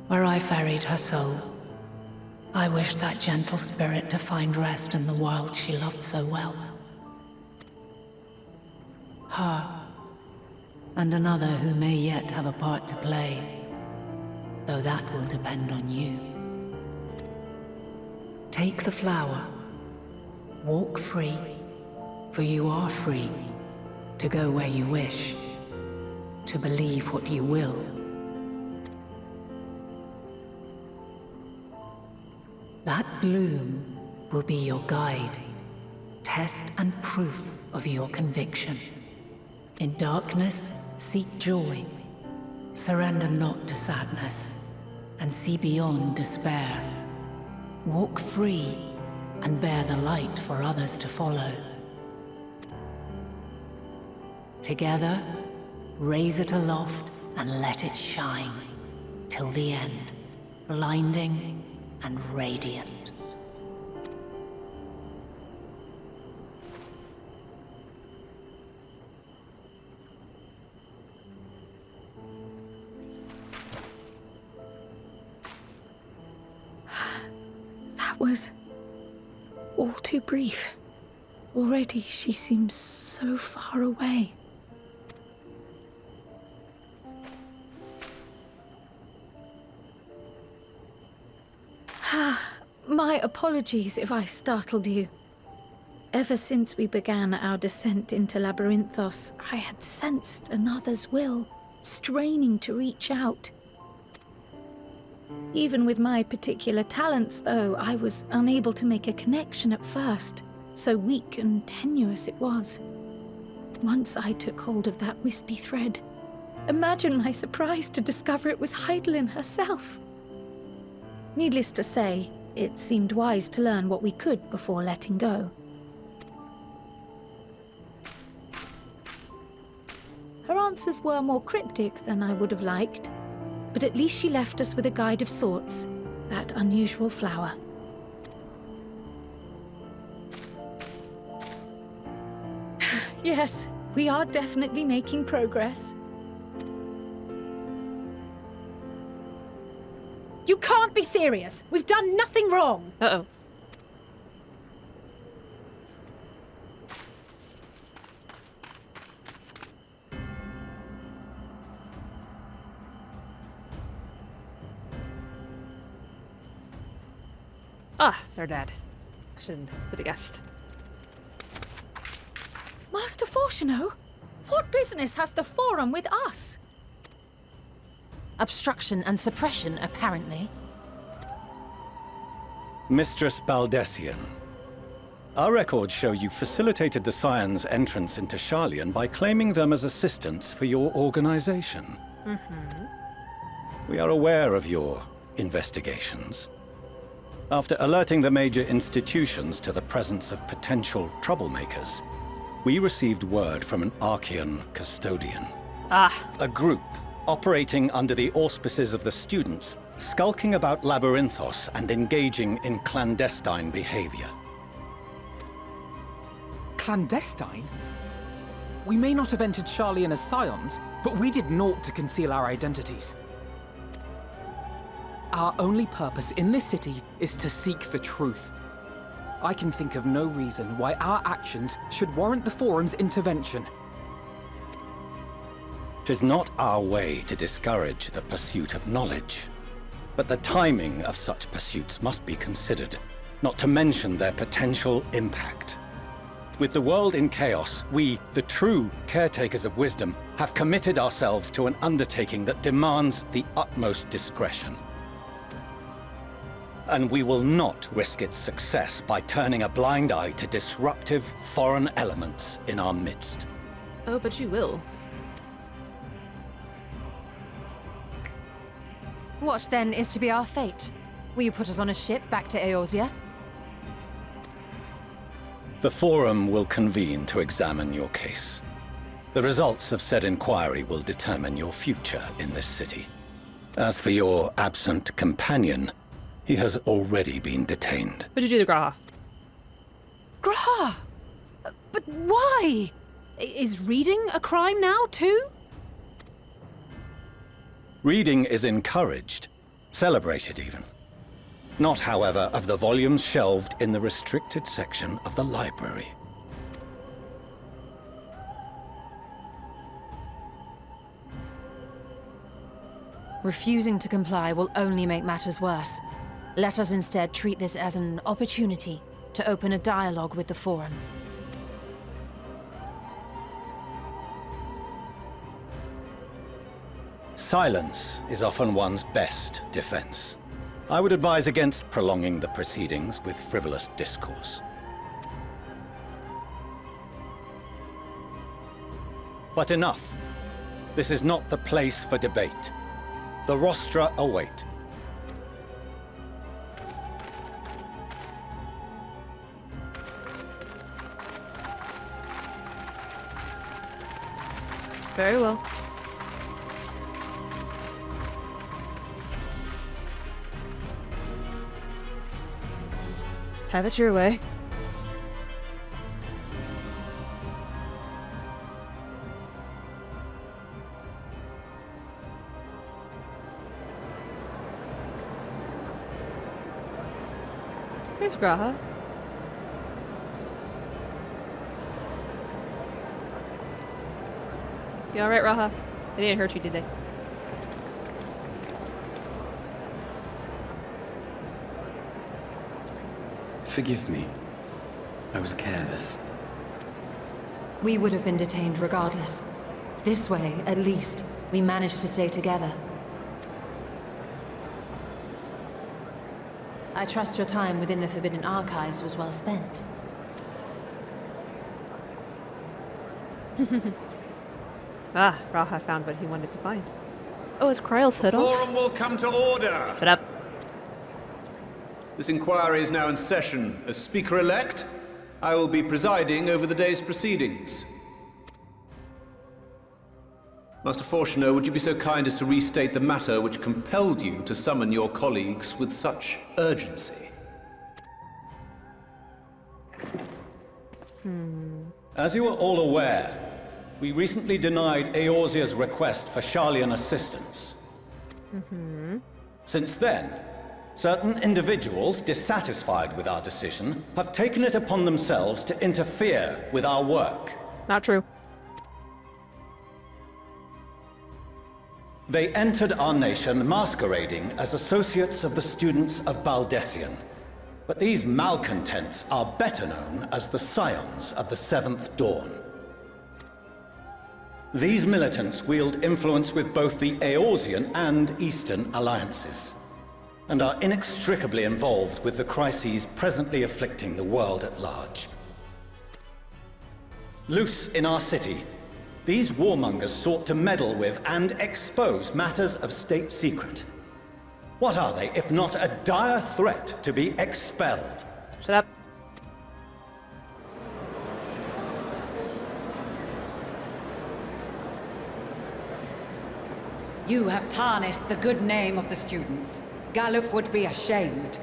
where I ferried her soul. I wished that gentle spirit to find rest in the world she loved so well. Her, and another who may yet have a part to play, though that will depend on you. Take the flower, walk free, for you are free to go where you wish, to believe what you will. That bloom will be your guide, test and proof of your conviction. In darkness, seek joy. Surrender not to sadness, and see beyond despair. Walk free, and bear the light for others to follow. Together, raise it aloft and let it shine, till the end, blinding and radiant. That was all too brief. Already she seems so far away. My apologies if I startled you. Ever since we began our descent into Labyrinthos, I had sensed another's will, straining to reach out. Even with my particular talents, though, I was unable to make a connection at first, so weak and tenuous it was. Once I took hold of that wispy thread, imagine my surprise to discover it was Heidelin herself. Needless to say, it seemed wise to learn what we could before letting go. Her answers were more cryptic than I would have liked, but at least she left us with a guide of sorts, that unusual flower. Yes, we are definitely making progress. You can't be serious! We've done nothing wrong! Uh-oh. Ah, they're dead. Shouldn't have guessed. Master Fortuno? What business has the Forum with us? Obstruction and suppression, apparently. Mistress Baldessian, our records show you facilitated the Scions' entrance into Sharlyan by claiming them as assistants for your organization. We are aware of your investigations. After alerting the major institutions to the presence of potential troublemakers, we received word from an Archean custodian. A group operating under the auspices of the students, skulking about Labyrinthos and engaging in clandestine behavior. Clandestine? We may not have entered Sharlyan as Scions, but we did naught to conceal our identities. Our only purpose in this city is to seek the truth. I can think of no reason why our actions should warrant the Forum's intervention. 'Tis not our way to discourage the pursuit of knowledge, but the timing of such pursuits must be considered, not to mention their potential impact. With the world in chaos, we, the true caretakers of wisdom, have committed ourselves to an undertaking that demands the utmost discretion. And we will not risk its success by turning a blind eye to disruptive foreign elements in our midst. Oh, but you will. What, then, is to be our fate? Will you put us on a ship back to Eorzea? The Forum will convene to examine your case. The results of said inquiry will determine your future in this city. As for your absent companion, he has already been detained. What'd you do to Graha? Graha! But why? Is reading a crime now, too? Reading is encouraged, celebrated even. Not, however, of the volumes shelved in the restricted section of the library. Refusing to comply will only make matters worse. Let us instead treat this as an opportunity to open a dialogue with the Forum. Silence is often one's best defense. I would advise against prolonging the proceedings with frivolous discourse. But enough. This is not the place for debate. The rostra await. Very well. Have it your way. Here's Graha. You alright, Raha? They didn't hurt you, did they? Forgive me. I was careless. We would have been detained regardless. This way, at least, we managed to stay together. I trust your time within the Forbidden Archives was well spent. Ah, Raha found what he wanted to find. Oh, is Kryle's hood off? Forum will come to order. Shut up. This inquiry is now in session. As Speaker-elect, I will be presiding over the day's proceedings. Master Fortuner, would you be so kind as to restate the matter which compelled you to summon your colleagues with such urgency? As you are all aware, we recently denied Eorzea's request for Sharlyan assistance. Since then, certain individuals dissatisfied with our decision have taken it upon themselves to interfere with our work. Not true. They entered our nation masquerading as associates of the students of Baldessian. But these malcontents are better known as the Scions of the Seventh Dawn. These militants wield influence with both the Eorzean and Eastern alliances, and are inextricably involved with the crises presently afflicting the world at large. Loose in our city, these warmongers sought to meddle with and expose matters of state secret. What are they, if not a dire threat to be expelled? Shut up. You have tarnished the good name of the students. Galuf would be ashamed.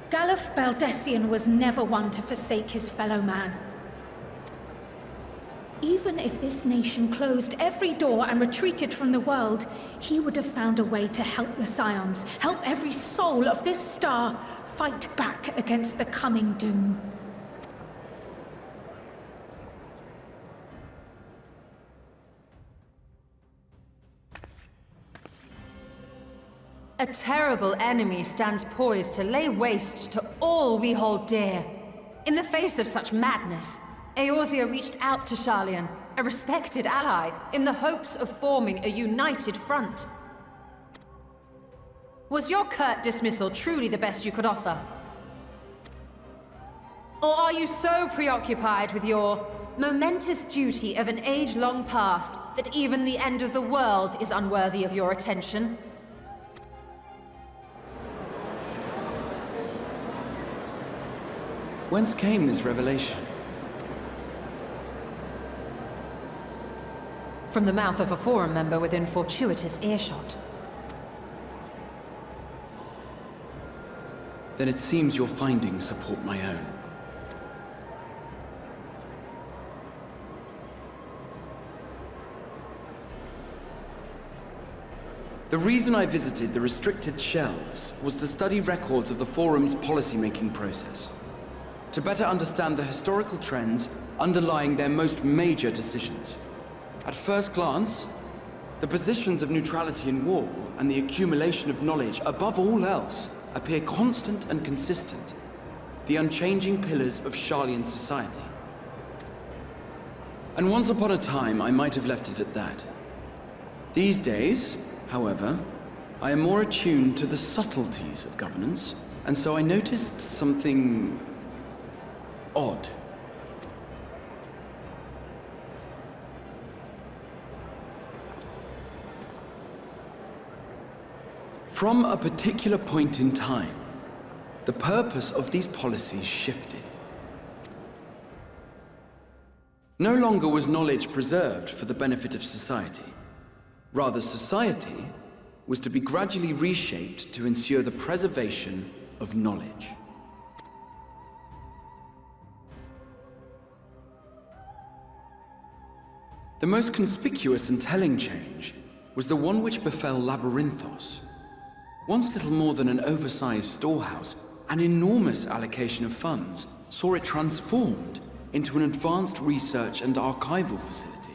Galuf Baldessian was never one to forsake his fellow man. Even if this nation closed every door and retreated from the world, he would have found a way to help the Scions, help every soul of this star fight back against the coming doom. A terrible enemy stands poised to lay waste to all we hold dear. In the face of such madness, Eorzea reached out to Sharlyan, a respected ally, in the hopes of forming a united front. Was your curt dismissal truly the best you could offer? Or are you so preoccupied with your momentous duty of an age long past that even the end of the world is unworthy of your attention? Whence came this revelation? From the mouth of a Forum member within fortuitous earshot. Then it seems your findings support my own. The reason I visited the restricted shelves was to study records of the Forum's policy-making process, to better understand the historical trends underlying their most major decisions. At first glance, the positions of neutrality in war and the accumulation of knowledge above all else appear constant and consistent, the unchanging pillars of Sharlayan society. And once upon a time, I might have left it at that. These days, however, I am more attuned to the subtleties of governance, and so I noticed something odd. From a particular point in time, the purpose of these policies shifted. No longer was knowledge preserved for the benefit of society. Rather, society was to be gradually reshaped to ensure the preservation of knowledge. The most conspicuous and telling change was the one which befell Labyrinthos. Once little more than an oversized storehouse, an enormous allocation of funds saw it transformed into an advanced research and archival facility.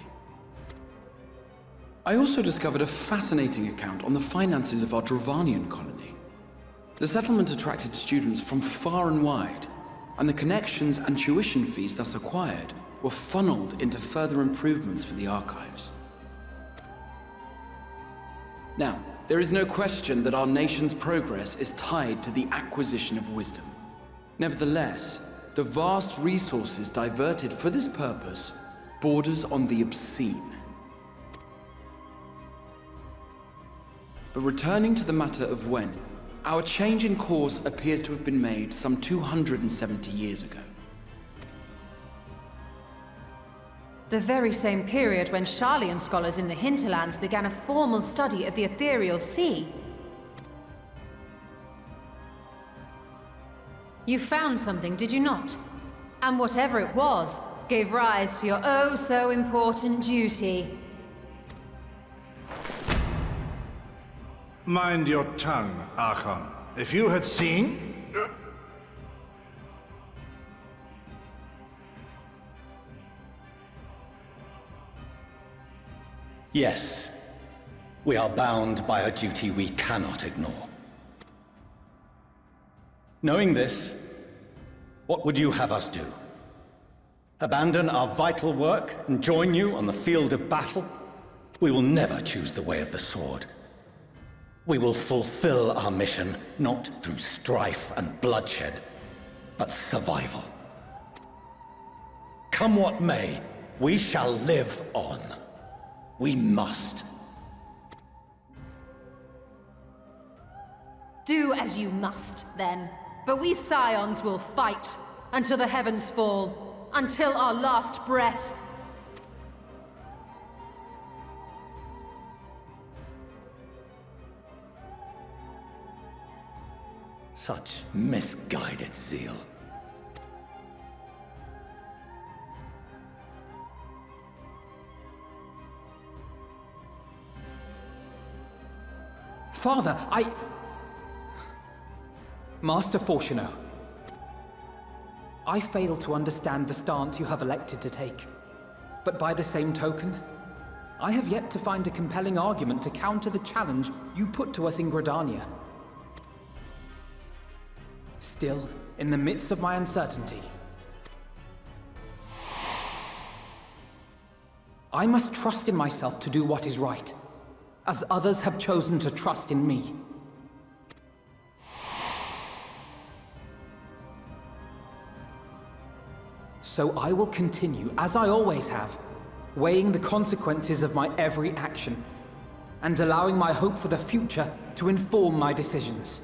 I also discovered a fascinating account on the finances of our Dravanian colony. The settlement attracted students from far and wide, and the connections and tuition fees thus acquired were funneled into further improvements for the archives. Now, there is no question that our nation's progress is tied to the acquisition of wisdom. Nevertheless, the vast resources diverted for this purpose borders on the obscene. But returning to the matter of when, our change in course appears to have been made some 270 years ago. The very same period when Sharlayan scholars in the hinterlands began a formal study of the ethereal sea. You found something, did you not? And whatever it was, gave rise to your oh-so-important duty. Mind your tongue, Archon. If you had seen... Yes. We are bound by a duty we cannot ignore. Knowing this, what would you have us do? Abandon our vital work and join you on the field of battle? We will never choose the way of the sword. We will fulfill our mission, not through strife and bloodshed, but survival. Come what may, we shall live on. We must. Do as you must, then. But we Scions will fight until the heavens fall, until our last breath. Such misguided zeal. Father, Master Fortuno, I fail to understand the stance you have elected to take. But by the same token, I have yet to find a compelling argument to counter the challenge you put to us in Gridania. Still, in the midst of my uncertainty, I must trust in myself to do what is right, as others have chosen to trust in me. So I will continue, as I always have, weighing the consequences of my every action, and allowing my hope for the future to inform my decisions.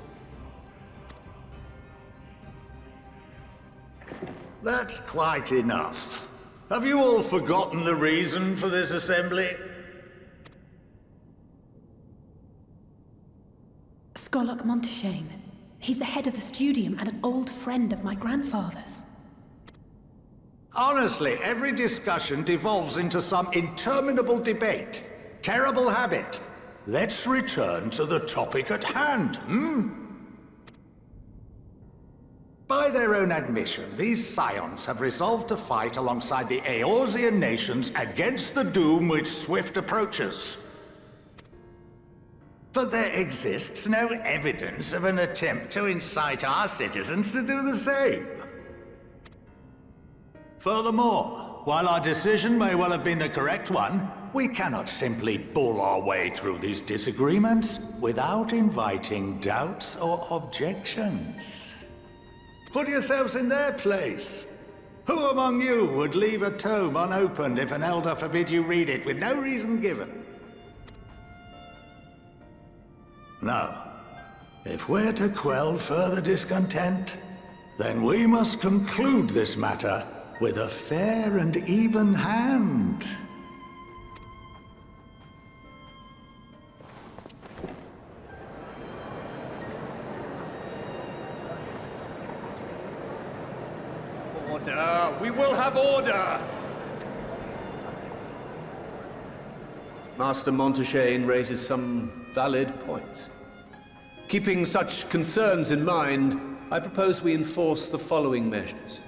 That's quite enough. Have you all forgotten the reason for this assembly? Skolok Monteshane. He's the head of the studium and an old friend of my grandfather's. Honestly, every discussion devolves into some interminable debate. Terrible habit. Let's return to the topic at hand, By their own admission, these scions have resolved to fight alongside the Eorzean nations against the doom which swift approaches. But there exists no evidence of an attempt to incite our citizens to do the same. Furthermore, while our decision may well have been the correct one, we cannot simply bull our way through these disagreements without inviting doubts or objections. Put yourselves in their place. Who among you would leave a tome unopened if an elder forbid you read it with no reason given? Now, if we're to quell further discontent, then we must conclude this matter with a fair and even hand. Order! We will have order! Master Monteshane raises some valid points. Keeping such concerns in mind, I propose we enforce the following measures.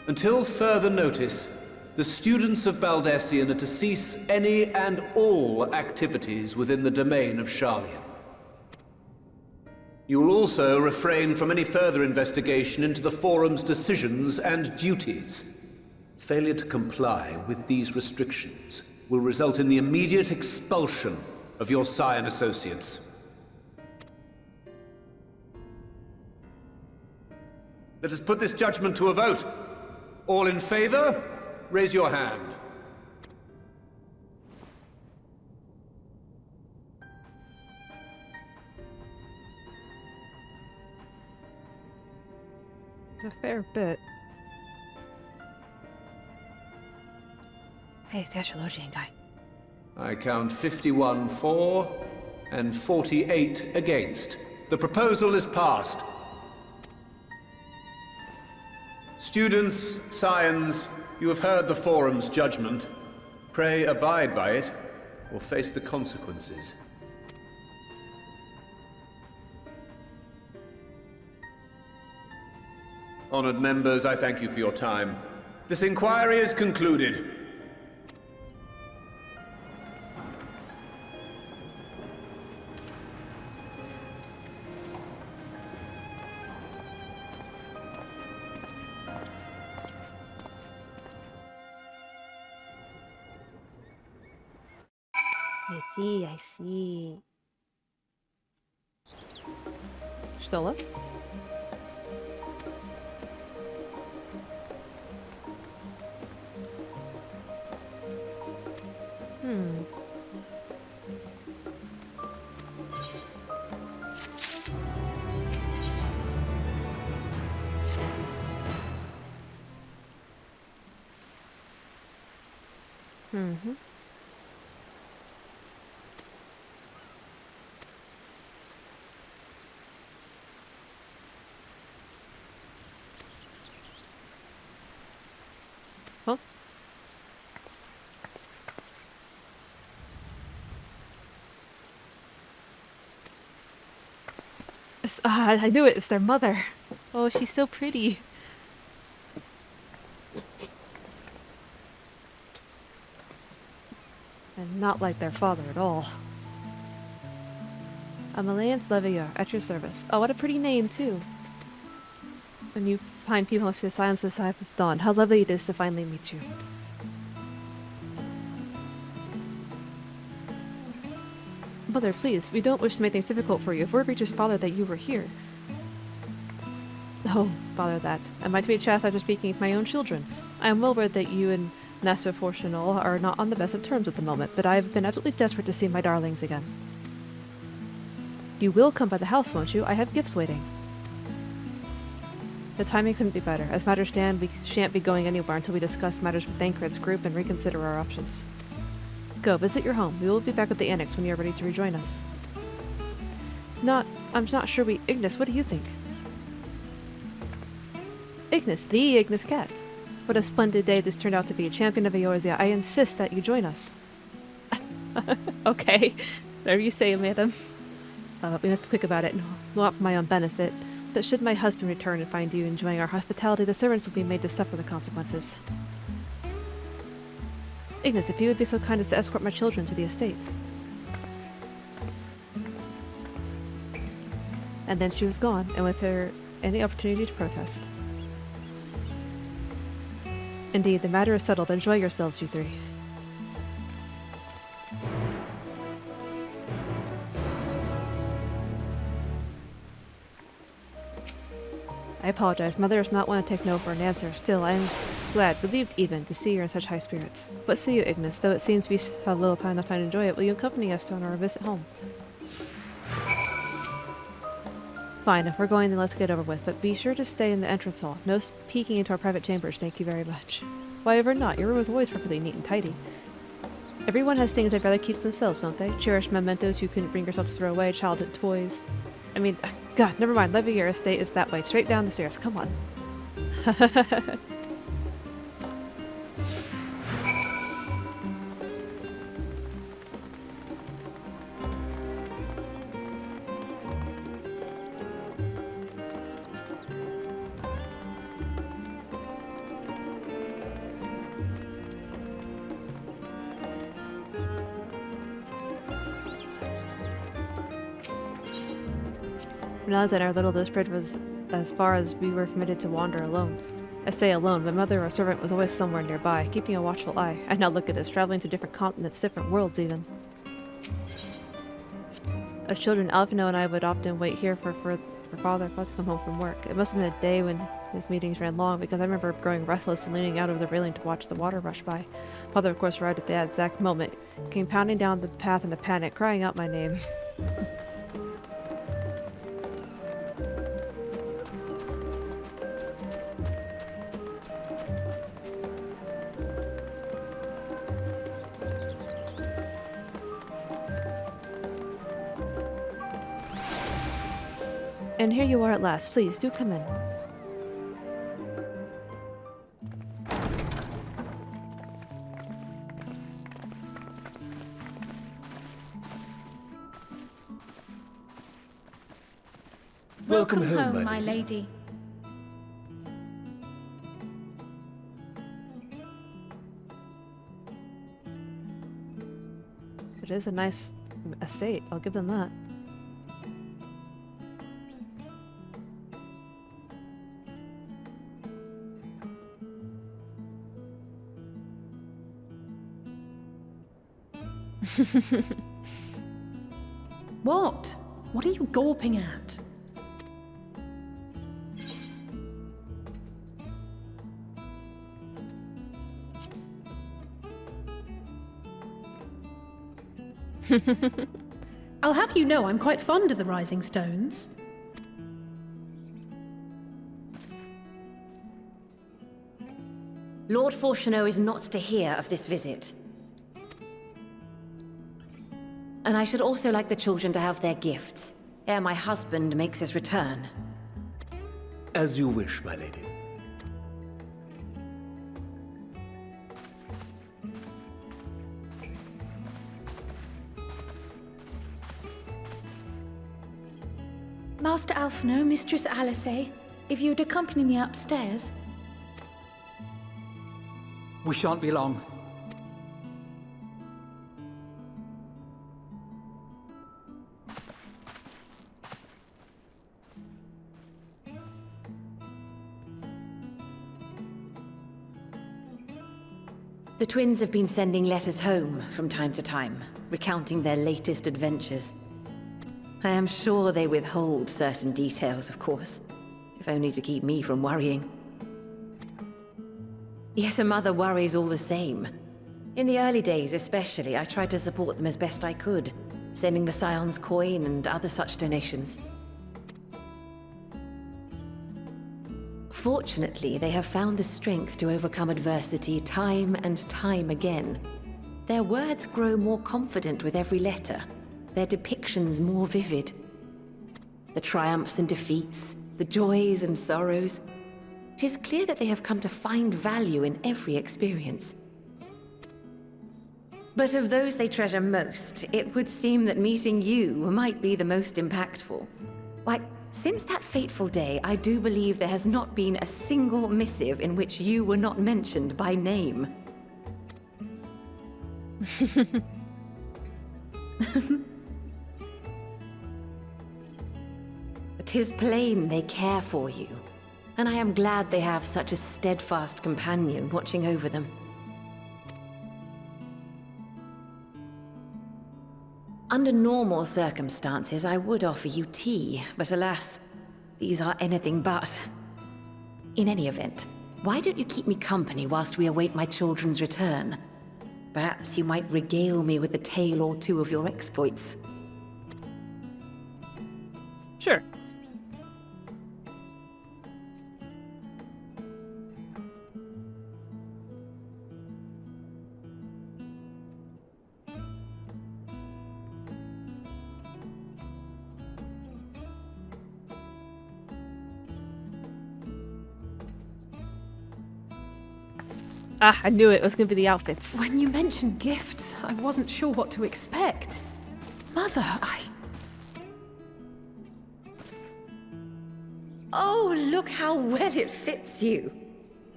Until further notice, the students of Baldesion are to cease any and all activities within the domain of Sharlyan. You will also refrain from any further investigation into the Forum's decisions and duties. Failure to comply with these restrictions will result in the immediate expulsion of your Scion associates. Let us put this judgment to a vote. All in favor, raise your hand. It's a fair bit. Hey, it's the Sharlyan guy. I count 51 for and 48 against. The proposal is passed. Students, scions, you have heard the Forum's judgment. Pray abide by it, or face the consequences. Honored members, I thank you for your time. This inquiry is concluded. I see. Still up? Mm-hmm. Huh? I knew it. It's their mother. Oh, she's so pretty. And not like their father at all. Amalance Levier, at your service. Oh, what a pretty name, too. When you find people to silence the side with dawn, how lovely it is to finally meet you. Mother, please, we don't wish to make things difficult for you. If word reaches father that you were here. Oh, bother that. Am I to be chastised for speaking of my own children? I am well aware that you and Master Fortunal are not on the best of terms at the moment, but I have been absolutely desperate to see my darlings again. You will come by the house, won't you? I have gifts waiting. The timing couldn't be better. As matters stand, we shan't be going anywhere until we discuss matters with Thancred's group and reconsider our options. Go, visit your home. We will be back at the annex when you are ready to rejoin us. I'm not sure Ignis, what do you think? Ignis, the Ignis Cat. What a splendid day this turned out to be. Champion of Eorzea, I insist that you join us. Okay, whatever you say, madam. We must be quick about it, not for my own benefit. But should my husband return and find you enjoying our hospitality, the servants will be made to suffer the consequences. Ignis, if you would be so kind as to escort my children to the estate. And then she was gone, and with her any opportunity to protest. Indeed, the matter is settled. Enjoy yourselves, you three. I apologize. Mother does not want to take no for an answer. Still, I am glad, relieved even, to see her in such high spirits. What say you, Ignis? Though it seems we have enough time to enjoy it, will you accompany us on our visit home? Fine, if we're going, then let's get over with. But be sure to stay in the entrance hall. No peeking into our private chambers, thank you very much. Why ever not? Your room is always perfectly neat and tidy. Everyone has things they'd rather keep to themselves, don't they? Cherished mementos you couldn't bring yourself to throw away, childhood toys. I mean, God, never mind. Levier estate is that way. Straight down the stairs. Come on. Realized that our little district was as far as we were permitted to wander alone. I say alone, my mother or servant was always somewhere nearby, keeping a watchful eye. And now look at us, traveling to different continents, different worlds even. As children, Alfino and I would often wait here for father to come home from work. It must have been a day when his meetings ran long, because I remember growing restless and leaning out over the railing to watch the water rush by. Father, of course, arrived at that exact moment, came pounding down the path in a panic, crying out my name. And here you are at last. Please, do come in. Welcome home, my lady. It is a nice estate. I'll give them that. What? What are you gawping at? I'll have you know I'm quite fond of the Rising Stones. Lord Fortuneau is not to hear of this visit. And I should also like the children to have their gifts, ere my husband makes his return. As you wish, my lady. Master Alphino, Mistress Alice, if you would accompany me upstairs. We shan't be long. The twins have been sending letters home from time to time, recounting their latest adventures. I am sure they withhold certain details, of course, if only to keep me from worrying. Yet a mother worries all the same. In the early days especially, I tried to support them as best I could, sending the Scion's coin and other such donations. Fortunately, they have found the strength to overcome adversity time and time again. Their words grow more confident with every letter, their depictions more vivid. The triumphs and defeats, the joys and sorrows. It is clear that they have come to find value in every experience. But of those they treasure most, it would seem that meeting you might be the most impactful. Why, since that fateful day, I do believe there has not been a single missive in which you were not mentioned by name. Tis plain they care for you, and I am glad they have such a steadfast companion watching over them. Under normal circumstances, I would offer you tea, but alas, these are anything but. In any event, why don't you keep me company whilst we await my children's return? Perhaps you might regale me with a tale or two of your exploits. Sure. Ah, I knew it was going to be the outfits. When you mentioned gifts, I wasn't sure what to expect. Mother, Oh, look how well it fits you.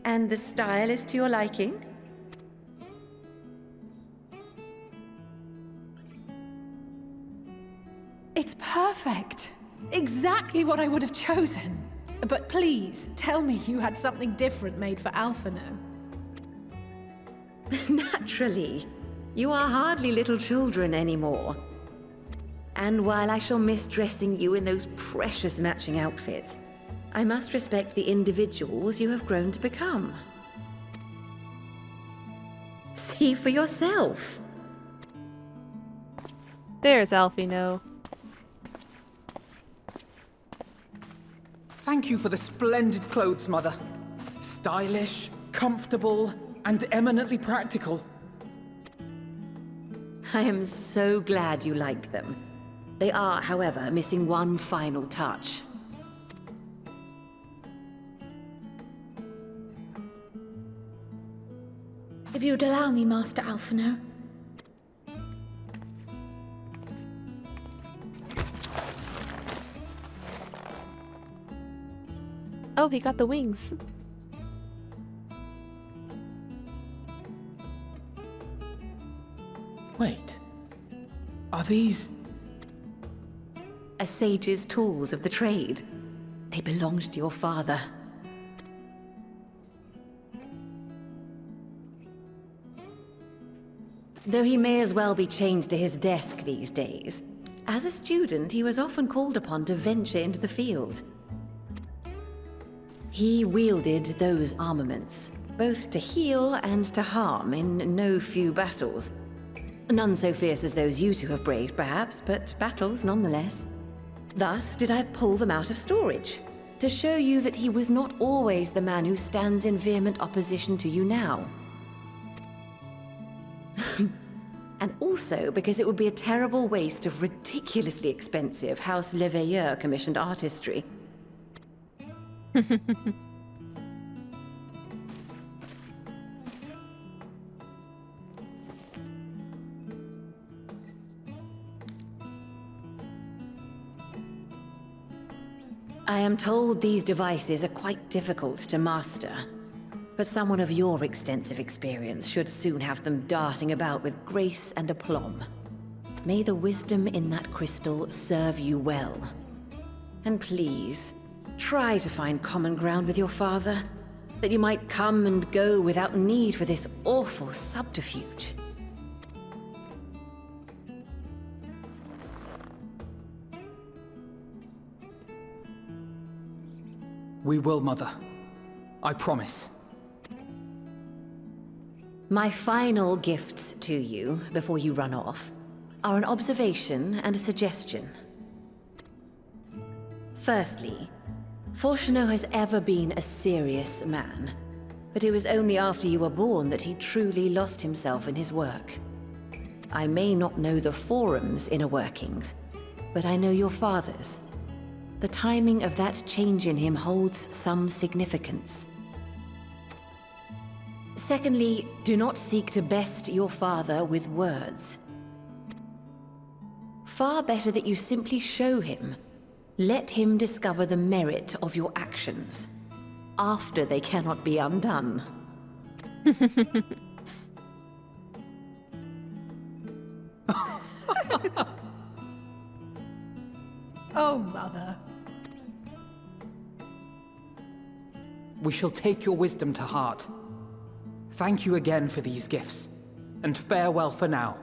And the style is to your liking? It's perfect. Exactly what I would have chosen. But please, tell me you had something different made for Alphino. Naturally. You are hardly little children anymore. And while I shall miss dressing you in those precious matching outfits, I must respect the individuals you have grown to become. See for yourself. There's Alphino. Thank you for the splendid clothes, Mother. Stylish, comfortable, and eminently practical. I am so glad you like them. They are, however, missing one final touch. If you would allow me, Master Alphino. Oh, he got the wings. Wait. Are these... A sage's tools of the trade. They belonged to your father. Though he may as well be chained to his desk these days, as a student he was often called upon to venture into the field. He wielded those armaments, both to heal and to harm in no few battles. None so fierce as those you two have braved, perhaps, but battles nonetheless. Thus did I pull them out of storage, to show you that he was not always the man who stands in vehement opposition to you now. And also because it would be a terrible waste of ridiculously expensive House Leveilleur commissioned artistry. I am told these devices are quite difficult to master, but someone of your extensive experience should soon have them darting about with grace and aplomb. May the wisdom in that crystal serve you well. And please, try to find common ground with your father. That you might come and go without need for this awful subterfuge. We will, Mother. I promise. My final gifts to you, before you run off, are an observation and a suggestion. Firstly, Fortuno has ever been a serious man, but it was only after you were born that he truly lost himself in his work. I may not know the Forum's inner workings, but I know your father's. The timing of that change in him holds some significance. Secondly, do not seek to best your father with words. Far better that you simply show him. Let him discover the merit of your actions, after they cannot be undone. Oh, Mother. We shall take your wisdom to heart. Thank you again for these gifts, and farewell for now.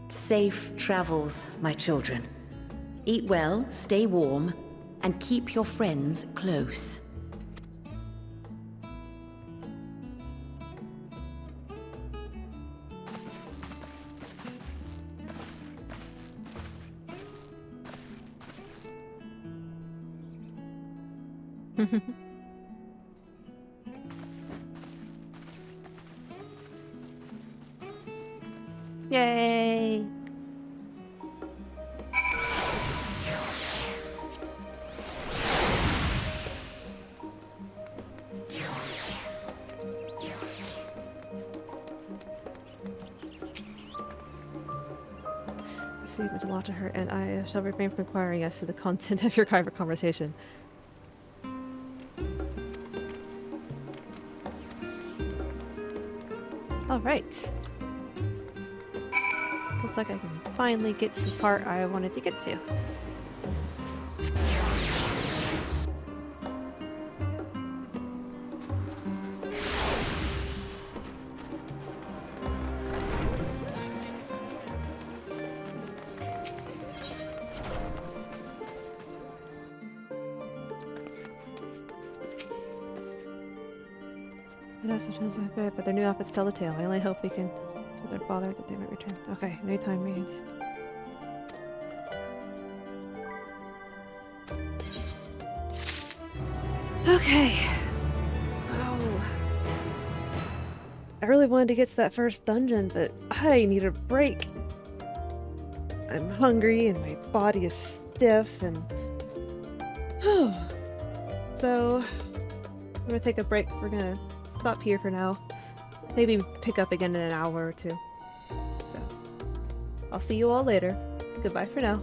Safe travels, my children. Eat well, stay warm, and keep your friends close. Yay! See, it means a lot to her, and I shall refrain from inquiring as to the content of your private conversation. Alright. Looks like I can finally get to the part I wanted to get to. It also turns out good, but their new outfits tell the tale. I only hope we can with their father that they might return. Okay, no time reading. Okay. Oh. I really wanted to get to that first dungeon, but I need a break. I'm hungry and my body is stiff and... So, I'm gonna take a break. We're gonna stop here for now. Maybe pick up again in an hour or two. So, I'll see you all later. Goodbye for now.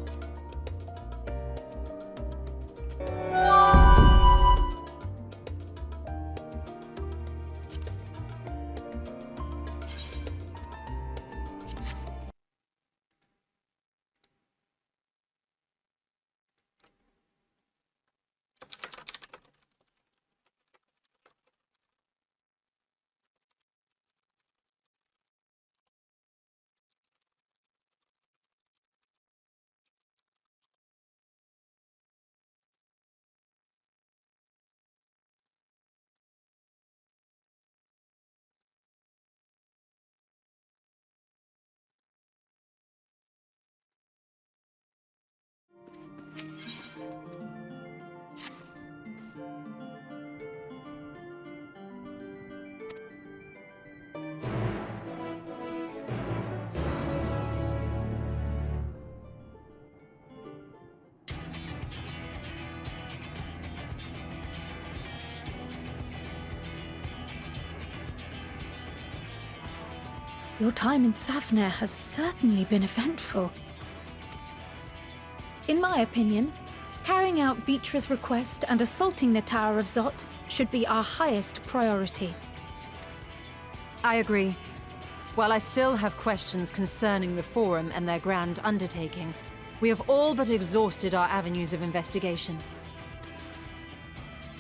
Your time in Thavnair has certainly been eventful. In my opinion, carrying out Vitra's request and assaulting the Tower of Zot should be our highest priority. I agree. While I still have questions concerning the Forum and their grand undertaking, we have all but exhausted our avenues of investigation.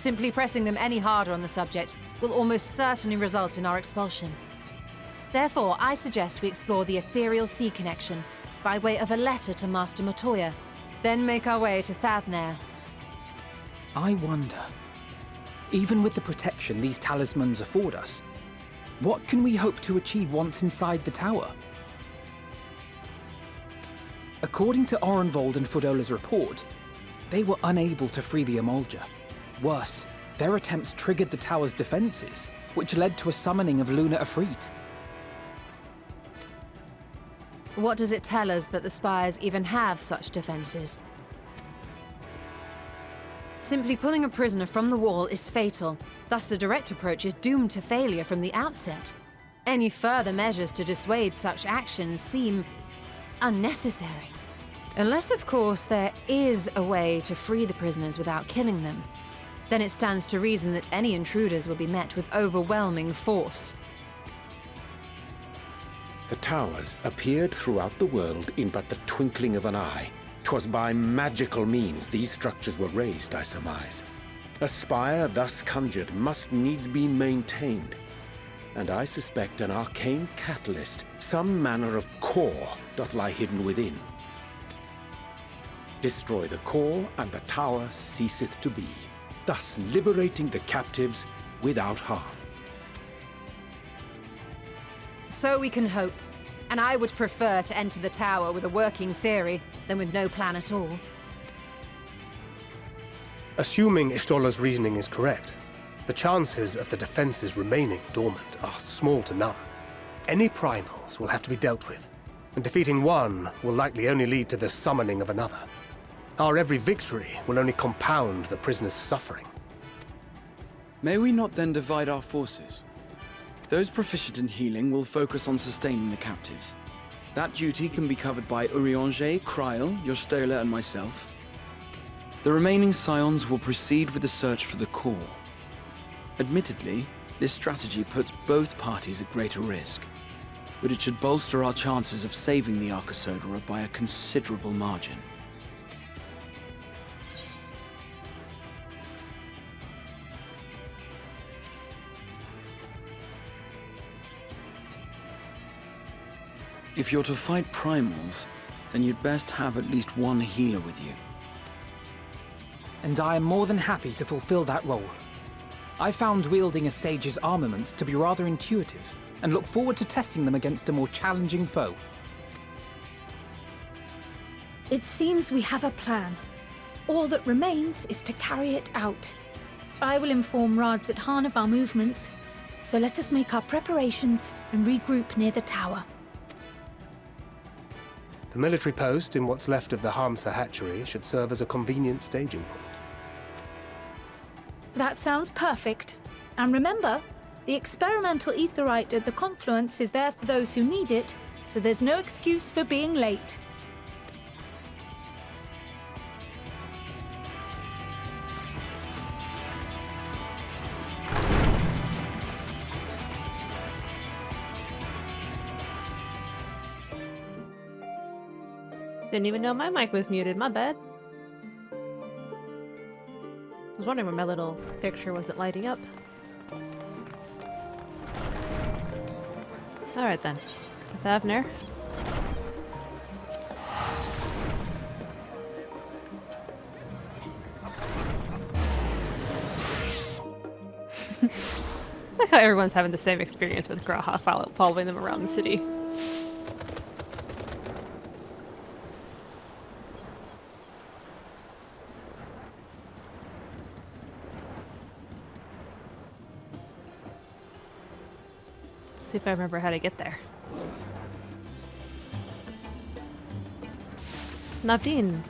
Simply pressing them any harder on the subject will almost certainly result in our expulsion. Therefore, I suggest we explore the ethereal sea connection by way of a letter to Master Matoya, then make our way to Thavnair. I wonder, even with the protection these talismans afford us, what can we hope to achieve once inside the tower? According to Orenvold and Fodola's report, they were unable to free the Emolja. Worse, their attempts triggered the tower's defenses, which led to a summoning of Luna Ifrit. What does it tell us that the Spires even have such defenses? Simply pulling a prisoner from the wall is fatal, thus the direct approach is doomed to failure from the outset. Any further measures to dissuade such actions seem unnecessary. Unless, of course, there is a way to free the prisoners without killing them. Then it stands to reason that any intruders will be met with overwhelming force. The towers appeared throughout the world in but the twinkling of an eye. 'Twas by magical means these structures were raised, I surmise. A spire thus conjured must needs be maintained, and I suspect an arcane catalyst, some manner of core, doth lie hidden within. Destroy the core, and the tower ceaseth to be, thus liberating the captives without harm. So we can hope, and I would prefer to enter the tower with a working theory than with no plan at all. Assuming Ishtola's reasoning is correct, the chances of the defenses remaining dormant are small to none. Any primals will have to be dealt with, and defeating one will likely only lead to the summoning of another. Our every victory will only compound the prisoner's suffering. May we not then divide our forces? Those proficient in healing will focus on sustaining the captives. That duty can be covered by Urianger, Kryl, Yostola, and myself. The remaining scions will proceed with the search for the core. Admittedly, this strategy puts both parties at greater risk, but it should bolster our chances of saving the Arcosodora by a considerable margin. If you're to fight primals, then you'd best have at least one healer with you. And I am more than happy to fulfill that role. I found wielding a sage's armament to be rather intuitive, and look forward to testing them against a more challenging foe. It seems we have a plan. All that remains is to carry it out. I will inform Radzat-Han of our movements, so let us make our preparations and regroup near the tower. The military post in what's left of the Hamsa hatchery should serve as a convenient staging point. That sounds perfect. And remember, the experimental aetherite at the confluence is there for those who need it, so there's no excuse for being late. Didn't even know my mic was muted, my bad. I was wondering where my little picture wasn't lighting up. Alright then. Thavnair. I like how everyone's having the same experience with Graha following them around the city. See if I remember how to get there. Navdeen.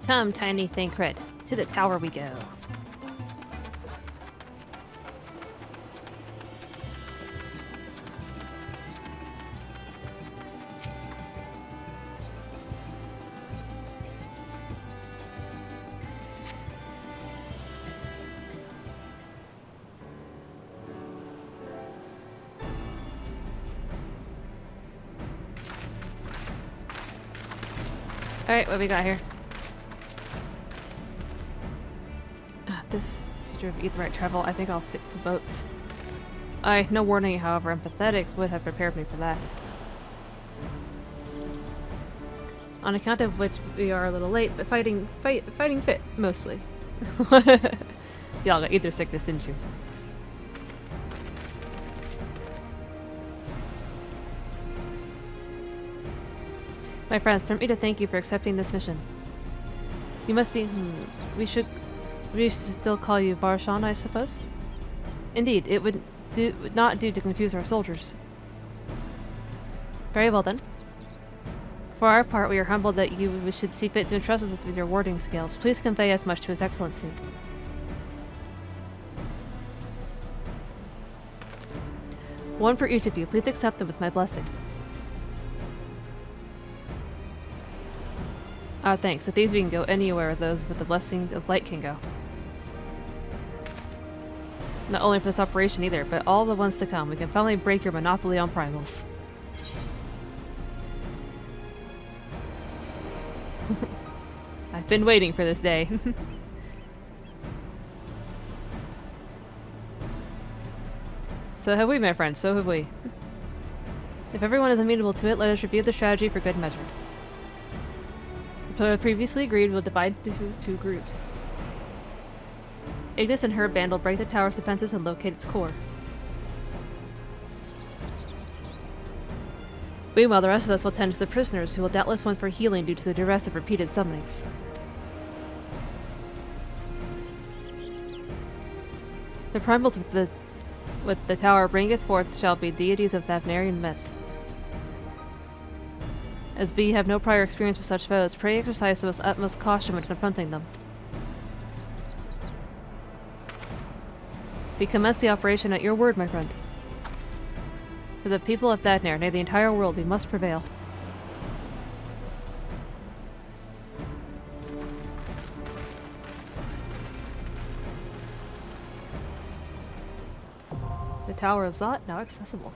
Come, tiny Thancred. To the tower we go. Alright, what we got here? This feature of Aetheryte travel, I think I'll stick to boats. No warning, however, empathetic would have prepared me for that. On account of which we are a little late, but fighting fit, mostly. Y'all got ether sickness, didn't you? My friends, permit me to thank you for accepting this mission. You must be... We should still call you Barshan, I suppose? Indeed, it would not do to confuse our soldiers. Very well then. For our part, we are humbled that you should see fit to entrust us with your warding skills. Please convey as much to His Excellency. One for each of you. Please accept them with my blessing. Thanks. With these we can go anywhere those with the blessing of light can go. Not only for this operation either, but all the ones to come. We can finally break your monopoly on primals. I've been waiting for this day. So have we, my friends, so have we. If everyone is amenable to it, let us review the strategy for good measure. So previously agreed, we'll divide into two groups. Ignis and her band will break the tower's defenses and locate its core. Meanwhile, the rest of us will tend to the prisoners, who will doubtless want for healing due to the duress of repeated summonings. The primals with the tower bringeth forth shall be deities of Thavnairian myth. As we have no prior experience with such foes, pray exercise the utmost caution when confronting them. We commence the operation at your word, my friend. For the people of Thavnair, nay, the entire world, we must prevail. The Tower of Zot, now accessible.